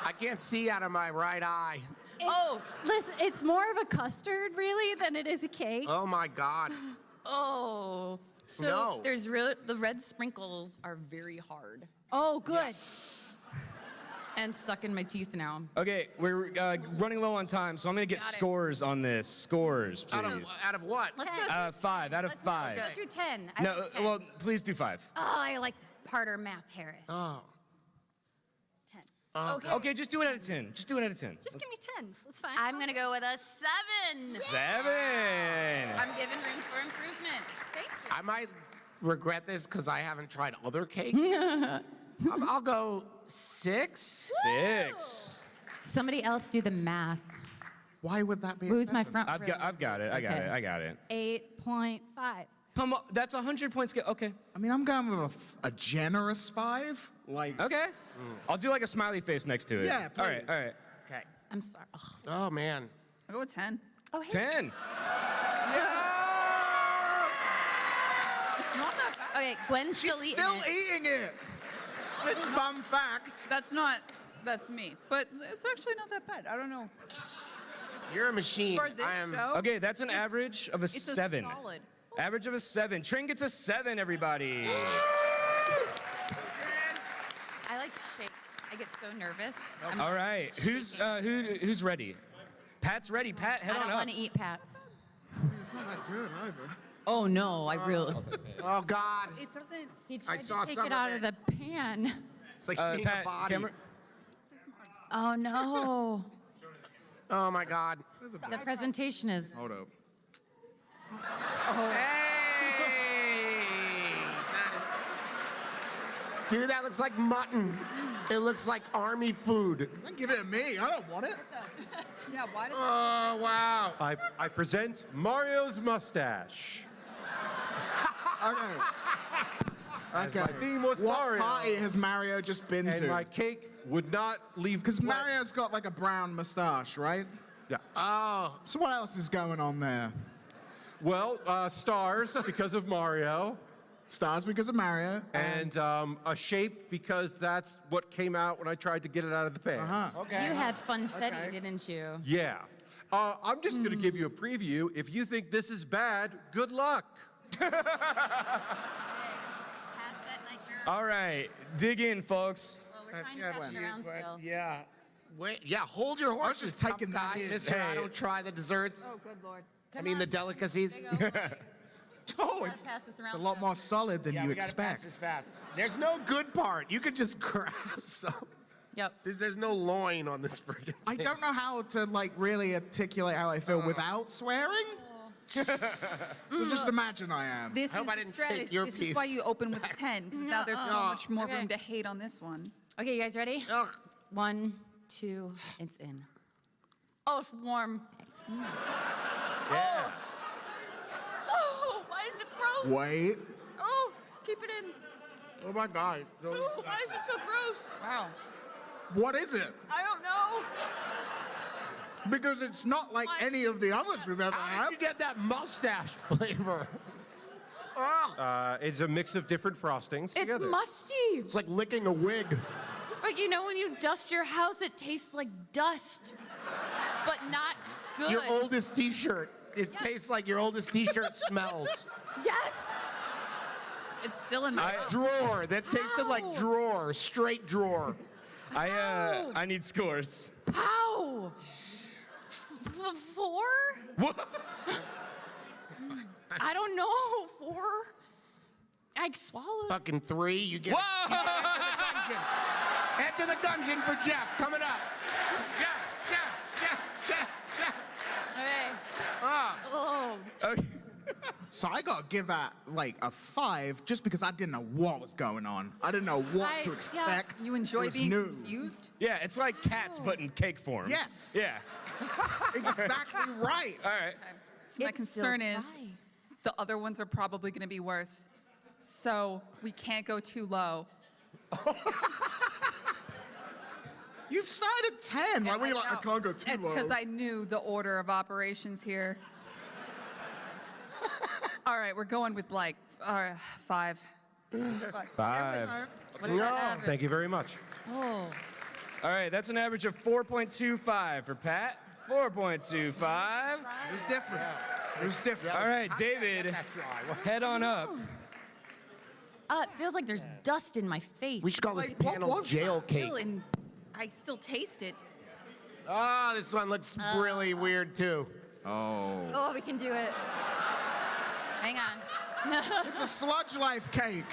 I can't see out of my right eye. Listen, it's more of a custard, really, than it is a cake. Oh my God. Oh. So No. there's the red sprinkles are very hard Oh, good. and stuck in my teeth now. Okay, we're running low on time, so I'm going to get Got it. scores on this. Scores, please. Out of what? Let's go. 5 out of 5. Let's do 10. I No, think 10. well, please do 5. Oh, I like harder math, Harris. Oh. 10. Okay, just do it out of 10. Just do it out of 10. Just give me tens. That's fine. I'm gonna go with a 7. 7. I'm giving room for improvement. Thank you. I might regret this because I haven't tried other cake. I'll go 6. 6. Somebody else do the math. Why would that be? Who's my 7? front? I've got it. I got it. 8.5. Come on, that's a 100-point scale. Okay. I mean, I'm going with a generous 5. Like. Okay. I'll do like a smiley face next to it. Yeah, All right. please. All right. Okay. I'm sorry. Ugh. Oh man. I'll go with 10. Oh, hey. 10. It's not that bad. Okay, Gwen's She's still eating still it. eating it. Fun fact. That's me. But it's actually not that bad. I don't know. You're a machine. For this I am. show, Okay, that's an average of a it's 7. a solid. Average of a 7. Trin gets a 7, everybody. I like shake. I get so nervous. All right. Who's ready? Pat's ready. Pat, head I on don't up. want to eat Pats. It's not that good either. Oh no, I really. Oh God. It doesn't. He I tried saw to take some it of out it. of the pan. It's like seeing Pat, a body. camera. Oh no. Oh my God. The presentation is. Hold up. Hey! That is... Dude, that looks like mutton. It looks like army food. Don't give it to me. I don't want it. Yeah, why did Oh wow. I present Mario's mustache. Okay. As my theme was What Mario. party has Mario just been And to? my cake would not leave. Because play. Mario's got like a brown mustache, right? Yeah. Oh. So what else is going on there? Well, stars because of Mario. Stars because of Mario. And a shape because that's what came out when I tried to get it out of the pan. Okay. You had funfetti, didn't you? Yeah. I'm just going to give you a preview. If you think this is bad, good luck. All right. Dig in, folks. Well, we're trying to pass it around still. Yeah. Wait. Yeah. Hold your horses. just taking tough that guys. in. Sister, I Hey. don't try the desserts. Oh, good lord. I mean the delicacies. Oh, it's Pass this a around lot more solid than Yeah, you we gotta pass expect. this fast. There's no good part. You could just grab some. Yep. There's no loin on this friggin' I thing. don't know how to like really articulate how I feel without swearing. So just imagine I am. This I hope is I the didn't strategy. take your This piece. is why you open with a 10. 'Cause now there's so No. much more Okay. room to hate on this one. Okay, you guys ready? Ugh. 1, 2, it's in. Oh, it's warm. Yeah. Oh, why is it gross? Wait. Oh, keep it in. Oh my God. So, Oh, why is it so gross? Wow. What is it? I don't know. Because it's not like any of the others we've ever how had. did you get that mustache flavor? Oh. It's a mix of different frostings It's together. musty. It's like licking a wig. Like, you know, when you dust your house, it tastes like dust, but not good. Your oldest T-shirt. It tastes like your oldest T-shirt smells. Yes. It's still in my Drawer. That tasted like How? drawer. Straight drawer. I need scores. How? 4? What? I don't know. 4? I swallowed. Fucking 3. You get. Whoa! Head to the dungeon for Jeff. Coming up. Jeff. Okay. Ah. Oh. Okay. So I gotta give that like a 5 just because I didn't know what was going on. I didn't know what to expect. You enjoy It was being new. confused? Yeah, it's like cats, but in cake form. Yes. Yeah. Exactly right. All right. So my It's still concern is dry. the other ones are probably going to be worse. So we can't go too low. You've started 10. Why were you like, I can't go too It's low? because I knew the order of operations here. All right, we're going with like 5. 5. What is that average? Thank you very much. Oh. All right, that's an average of 4.25 for Pat. 4.25. It was different. It was different. All right, David, head on up. It feels like there's dust in my face. We should call this Like, what panel was jail cake. I still taste it. Oh, this one looks really weird too. Oh. Oh, we can do it. Hang on. It's a sludge life cake.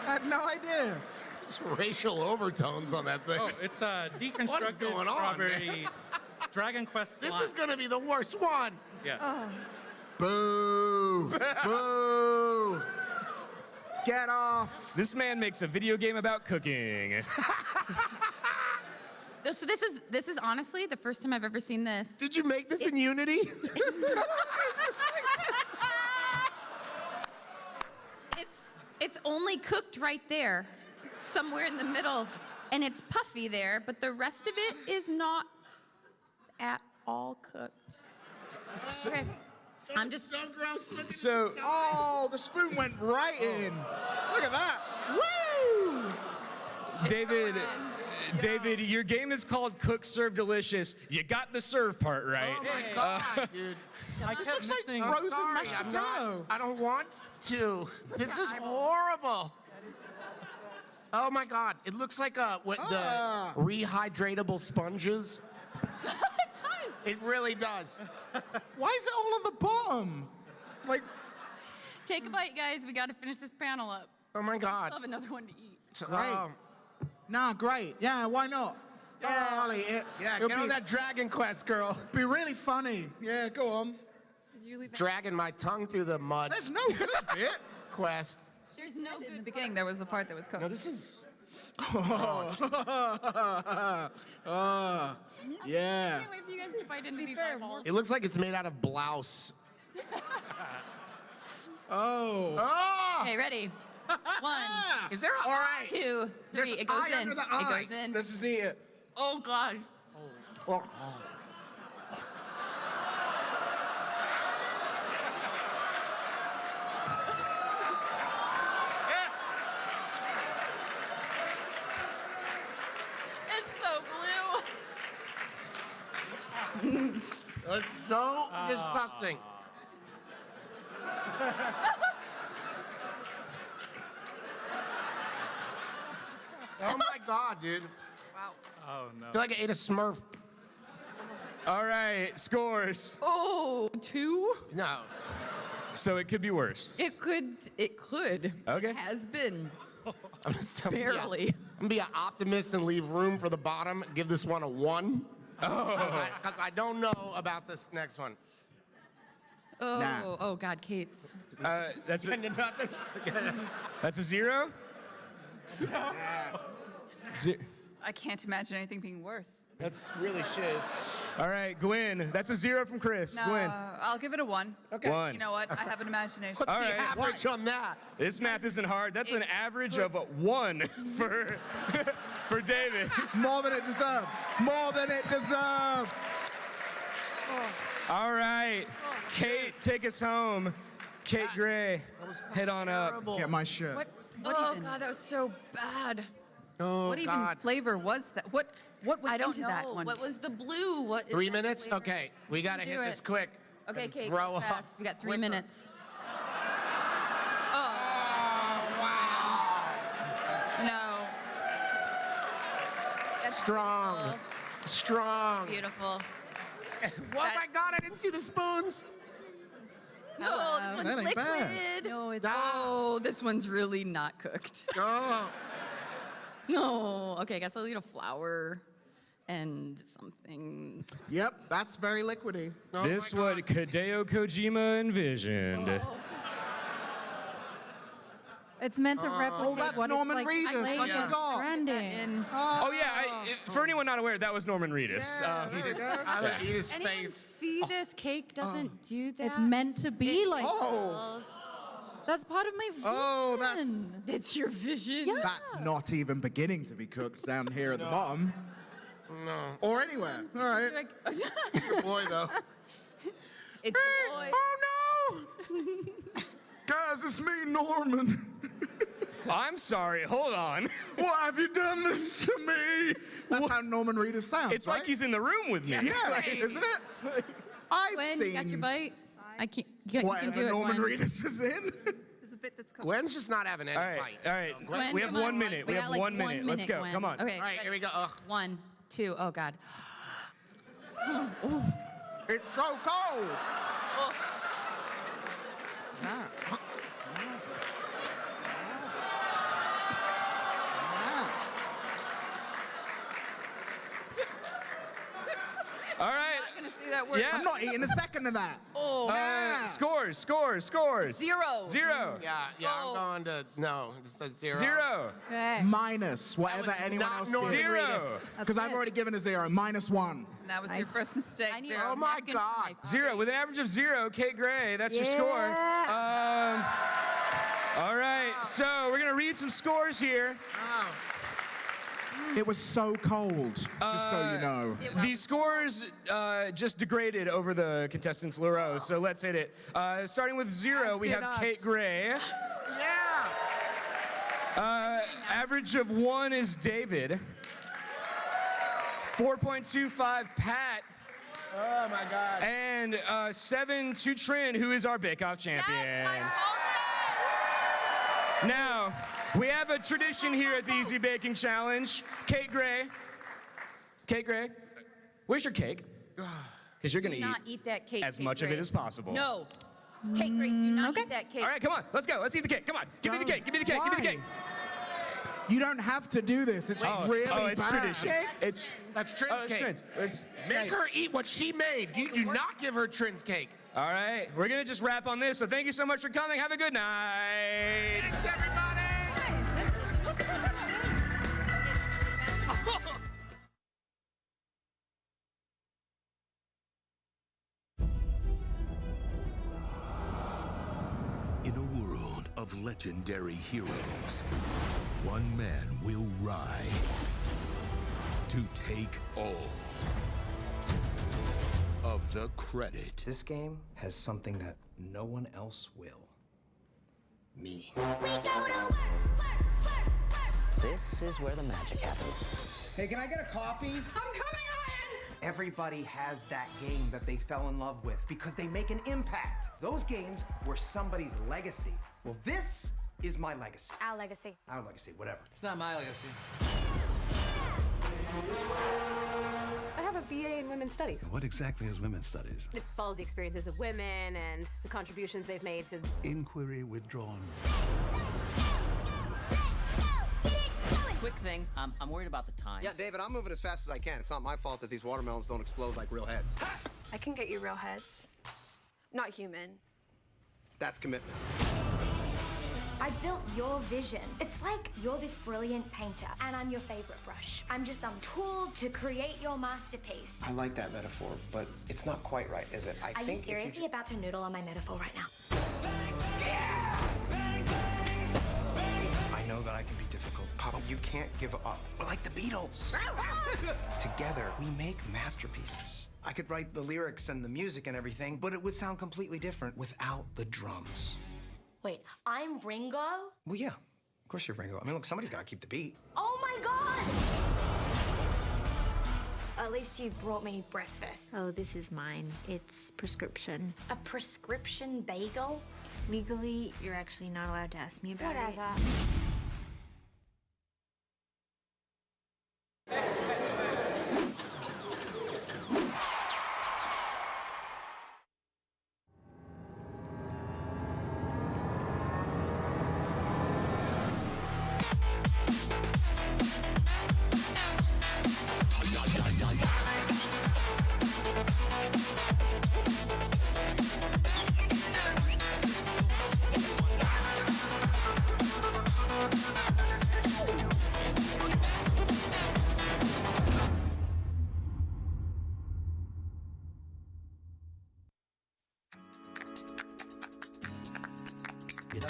I had no idea. Just racial overtones on that thing. Oh, it's a deconstructed What is going on, strawberry Dragon Quest This slime. is gonna be the worst one. Yeah. Boo. Boo. Get off. This man makes a video game about cooking. So this is honestly the first time I've ever seen this. Did you make this in Unity? It's only cooked right there, somewhere in the middle, and it's puffy there, but the rest of it is not at all cooked. Okay. I'm just so gross. Look at So, Oh, the spoon went right in. Look at that. Woo! David, your game is called Cook, Serve, Delicious. You got the serve part right. Oh my God, dude. This looks like I'm frozen sorry, mashed I'm potato. I don't want to. This is horrible. Oh my God! It looks like the rehydratable sponges. It does. It really does. Why is it all at the bottom? Like, Take a bite, guys. We got to finish this panel up. Oh my God! Still have another one to eat. great. Nah, great. Yeah, why not? Yeah, I'll eat it. Yeah, It'll get on that Dragon Quest, girl. Be really funny. Yeah, go on. Did you leave Dragging my tongue through the mud. There's no good bit. Quest. There's no good. in the beginning? There was the part that was cooked. No, this is. Yeah. I can't wait for you guys to bite into these eyeballs. It looks like it's made out of blouse. Oh. Okay, ready? One. Is there a All right. 2, 3. It goes eye in. under the It eye. goes in. Let's just eat it. Oh God. Oh. It's so blue. It's so disgusting. Oh my God, dude. Wow. Oh, no. I feel like I ate a Smurf. All right, scores. Oh, 2. No. So it could be worse. It could. Okay. It has been. I'm Barely. I'm gonna be an optimist and leave room for the bottom. Give this one a 1. Oh. Because I don't know about this next one. Oh, Nah. oh God, Kate's. That's a, Nothing. that's a 0? Ze- I can't imagine anything being worse. That's really shit. All right, Gwen. That's a 0 from Chris. No, Gwen. I'll give it a 1. Okay. 1. You know what? I have an imagination. What's All the right. average on that? This math isn't hard. That's an average of 1 for for David. More than it deserves. More than it deserves. All right, Kate, take us home. Kate Gray, head on up. Terrible. Get my shirt. What Oh even? God, that was so bad. Oh, What even God. flavor was that? What went I don't into know. that one? What was the blue? What? is 3 that minutes? flavor? Okay, we gotta Do hit this it. quick. Okay, and Kate, throw go up. fast. We got 3 quicker. minutes. Oh, no. That's Strong. beautiful. Strong. Beautiful. Oh my God, I didn't see the spoons. No, this one's that ain't liquid. bad. No, it's Oh, this one's really not cooked. Oh. No. Okay, I guess I'll eat a flour and something. Yep, that's very liquidy. This what Hideo Kojima envisioned. It's meant to replicate Oh, that's what Norman it's like Reedus. playing I forgot. Stranding. Oh yeah, for anyone not aware, that was Norman Reedus. I would eat his Anyone face. see this cake doesn't do that? It's meant to be like Oh. That's part of my vision. Oh, that's It's your vision. Yeah. that's not even beginning to be cooked down here at the bottom. No. Or anywhere. All right. Good boy, though. It's a boy. Oh no! Guys, it's me, Norman. I'm sorry. Hold on. Why have you done this to me? That's how Norman Reedus sounds. It's like right? he's in the room with me. Yeah, isn't it? I've Gwen, seen you got your bite? I can't. You can whatever do it, Norman Gwen. Reedus is in. There's a bit that's cooked. Gwen's just not having any All right, bite. all right. Gwen, We have come on. 1 minute. We got have like 1 minute. Let's go. Gwen. Come on. Okay. All right, here we go. Ugh. 1, 2. Oh God. It's so cold. All right. I'm not gonna see that word. Yeah. I'm not eating a second of that. Oh. Scores. Scores. 0. 0. Yeah, I'm going to, no, it's a 0. 0. Okay. Minus whatever anyone not else Norman did. 0. Reedus. Because I've already given a 0. -1. That was your first mistake. I need Zero. a Oh my napkin for God. 0 with an average of 0. Kate Gray, that's your score. All right, so we're gonna read some scores here. It was so cold, just so you know. These scores just degraded over the contestants' row, so let's hit it. Starting with 0, we have Kate Gray. Yeah. Average of 1 is David. 4.25, Pat. Oh my God. And 7 to Trin, who is our bake-off champion. Now, we have a tradition here at the Easy Baking Challenge. Kate Gray, where's your cake? Because you're gonna Do not eat that cake. as Kate much of Gray. it as possible. No. Kate Gray, do not eat that cake. All right, come on, let's go. Let's eat the cake. Come on, give me the cake. Give me the cake. Give me the cake. You don't have to do this. It's really it's bad. tradition. That's Trin's cake. Trin's. Make her eat what she made. You do not give her Trin's cake. All right, we're gonna just wrap on this. So thank you so much for coming. Have a good night. Thanks, everybody. In a world of legendary heroes, one man will rise to take all of the credit. This game has something that no one else will. Me. This is where the magic happens. Hey, can I get a coffee? I'm coming on! Everybody has that game that they fell in love with because they make an impact. Those games were somebody's legacy. Well, this is my legacy. Our legacy. Our legacy, whatever. It's not my legacy. I have a BA in Women's Studies. What exactly is women's studies? It follows the experiences of women and the contributions they've made to... Inquiry withdrawn. Quick thing, I'm worried about the time. Yeah, David, I'm moving as fast as I can. It's not my fault that these watermelons don't explode like real heads. I can get you real heads. Not human. That's commitment. I built your vision. It's like you're this brilliant painter, and I'm your favorite brush. I'm just some tool to create your masterpiece. I like that metaphor, but it's not quite right, is it? Are you seriously about to noodle on my metaphor right now? I know that I can be difficult. Papa, you can't give up. We're like the Beatles. Together, we make masterpieces. I could write the lyrics and the music and everything, but it would sound completely different without the drums. Wait, I'm Ringo? Well, yeah. Of course you're Ringo. I mean, look, somebody's got to keep the beat. Oh my God! At least you brought me breakfast. Oh, this is mine. It's prescription. A prescription bagel? Legally, you're actually not allowed to ask me about it. Whatever. Get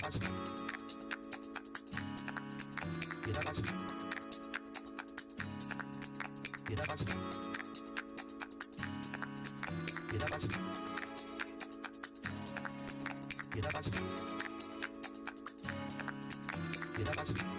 up.